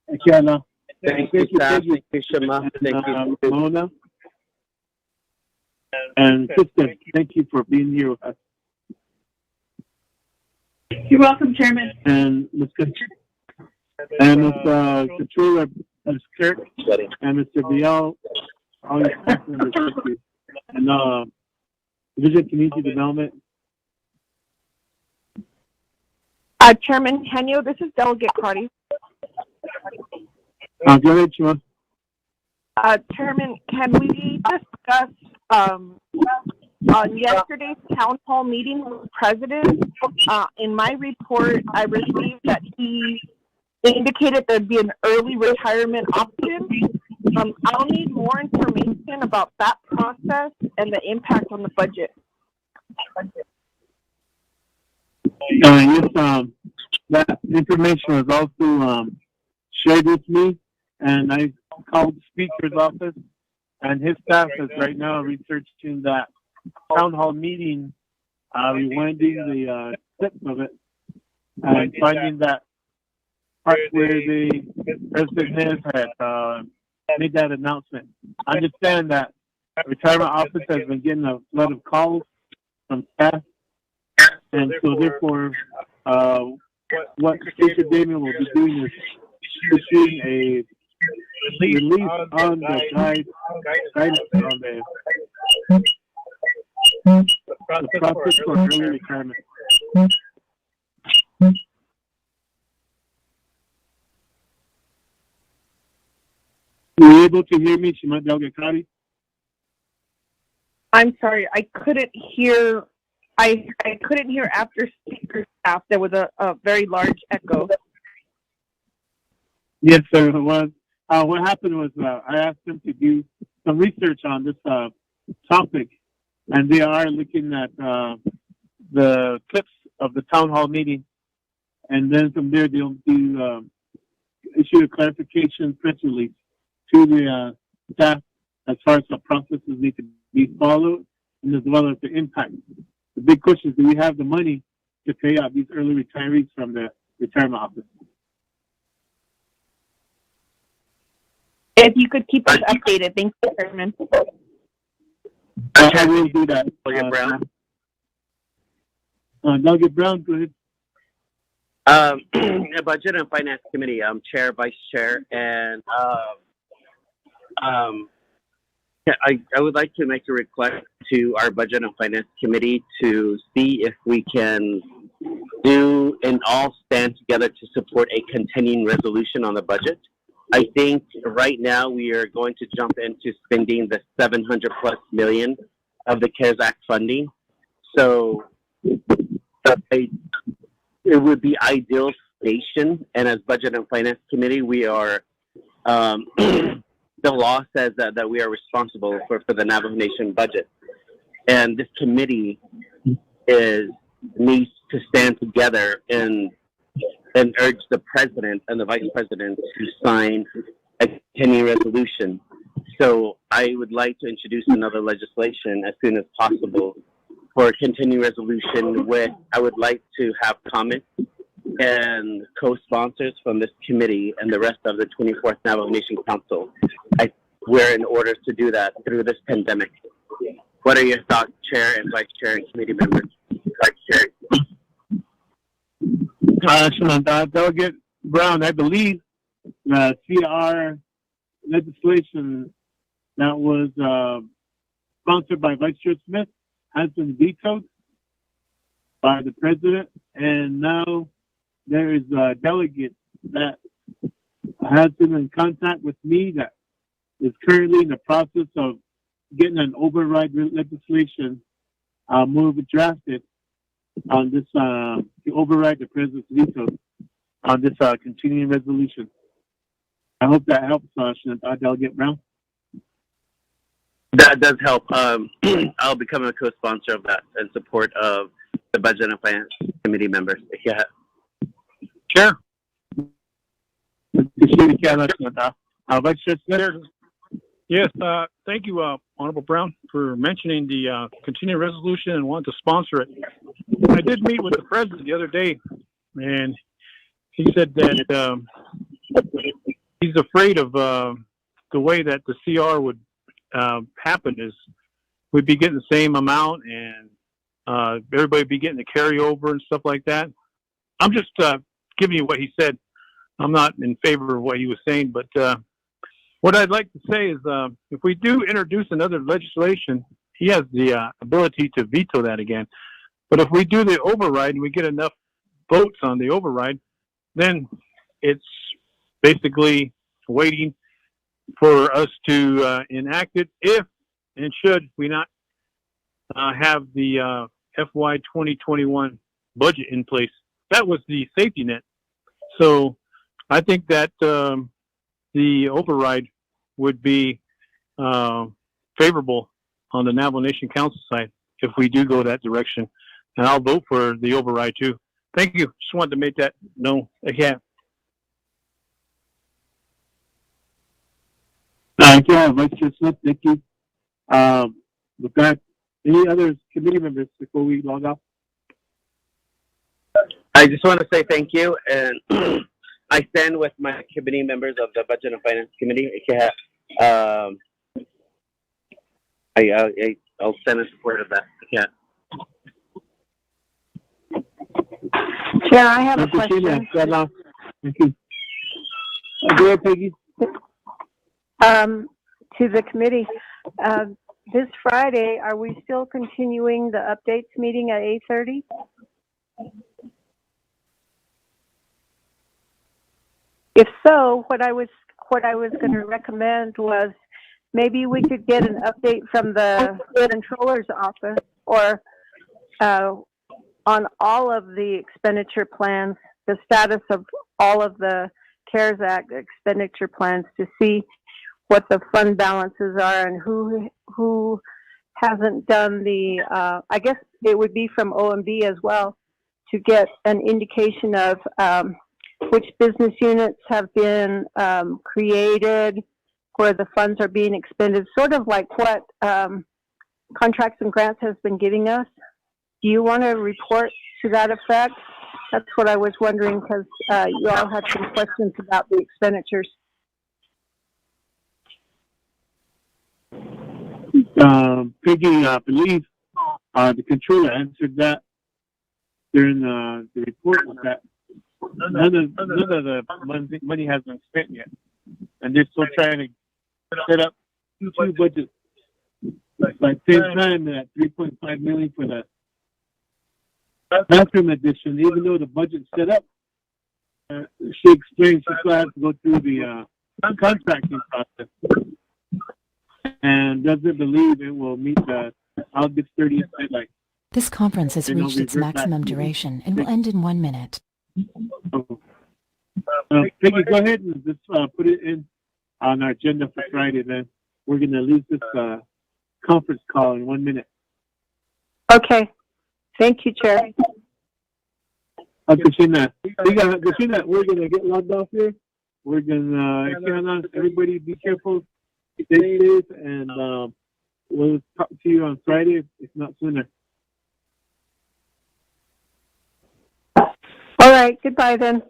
Thank you, Anna. Thank you, Shema. Thank you. Mona. And Kristen, thank you for being here with us. You're welcome, Chairman. And Ms. Controller, Ms. Kirk, and Mr. Bial, all your staff members, thank you. And Division Community Development. Chairman Henio, this is Delegate Crotty. Go ahead, Shima. Chairman, can we discuss on yesterday's town hall meeting with the president? In my report, I received that he indicated there'd be an early retirement option. I'll need more information about that process and the impact on the budget. Yes, that information was also shared with me, and I called the Speaker's office, and his staff is right now researching that town hall meeting, rewinding the clips of it, and finding that part where the President had made that announcement. I understand that the retirement office has been getting a lot of calls from staff, and so therefore, what Speaker Damien will be doing is issuing a release on the guidance on the process for early retirement. able to hear me, Shima Delegate Crowdy? I'm sorry, I couldn't hear. I couldn't hear after speaker staff. There was a very large echo. Yes, sir, it was. What happened was I asked them to do some research on this topic, and they are looking at the clips of the town hall meeting, and then from there they'll do issue a clarification press release to the staff as far as the processes need to be followed, and as well as the impact. The big question is, do we have the money to pay out these early retirees from the retirement office? If you could keep us updated, thank you, Chairman. I will do that. Delegate Brown. Delegate Brown, go ahead. Budget and Finance Committee, Chair, Vice Chair, and I would like to make a request to our Budget and Finance Committee to see if we can do and all stand together to support a continuing resolution on the budget. I think right now we are going to jump into spending the $700+ million of the CARES Act funding. So it would be ideal station, and as Budget and Finance Committee, we are the law says that we are responsible for the Navajo Nation budget, and this committee needs to stand together and urge the president and the vice president to sign a continuing resolution. So I would like to introduce another legislation as soon as possible for a continuing resolution with, I would like to have comments and co-sponsors from this committee and the rest of the 24th Navajo Nation Council. We're in order to do that through this pandemic. What are your thoughts, Chair and Vice Chair and committee members? Vice Chair. Delegate Brown, I believe the CR legislation that was sponsored by Vice Chair Smith has been vetoed by the president, and now there is a delegate that has been in contact with me that is currently in the process of getting an override legislation drafted on this to override the president's veto on this continuing resolution. I hope that helps, Delegate Brown. That does help. I'll become a co-sponsor of that in support of the Budget and Finance Committee members. Yeah. Chair. Vice Chair Smith. Yes, thank you, Honorable Brown, for mentioning the continuing resolution and wanting to sponsor it. I did meet with the president the other day, and he said that he's afraid of the way that the CR would happen is we'd be getting the same amount and everybody would be getting the carryover and stuff like that. I'm just giving you what he said. I'm not in favor of what he was saying, but what I'd like to say is if we do introduce another legislation, he has the ability to veto that again. But if we do the override and we get enough votes on the override, then it's basically waiting for us to enact it if and should we not have the FY 2021 budget in place. That was the safety net. So I think that the override would be favorable on the Navajo Nation Council side if we do go that direction. And I'll vote for the override too. Thank you. Just wanted to make that known. Again. Vice Chair Smith, thank you. With that, any other committee members before we log off? I just want to say thank you, and I stand with my committee members of the Budget and Finance Committee. I'll stand in support of that. Yeah. Chair, I have a question. Thank you. Go ahead, Peggy. To the committee, this Friday, are we still continuing the updates meeting at 8:30? If so, what I was what I was going to recommend was maybe we could get an update from the controller's office or on all of the expenditure plans, the status of all of the CARES Act expenditure plans to see what the fund balances are and who hasn't done the, I guess it would be from OMB as well, to get an indication of which business units have been created, where the funds are being expended, sort of like what Contracts and Grants has been giving us. Do you want to report to that effect? That's what I was wondering, because you all had some questions about the expenditures. Peggy, I believe the controller answered that during the report, was that none of the money has been spent yet, and they're still trying to set up two budgets at the same time at $3.5 million for the bathroom addition. Even though the budget's set up, she explained she still has to go through the contracting process, and doesn't believe it will meet the August 30th deadline. This conference has reached its maximum duration and will end in 1 minute. Peggy, go ahead and just put it in on our agenda for Friday. Then we're going to leave this conference call in 1 minute. Okay. Thank you, Chair. Christina, we're going to get logged off here. We're going to, everybody be careful, stay safe, and we'll talk to you on Friday, if not sooner. All right. Goodbye then.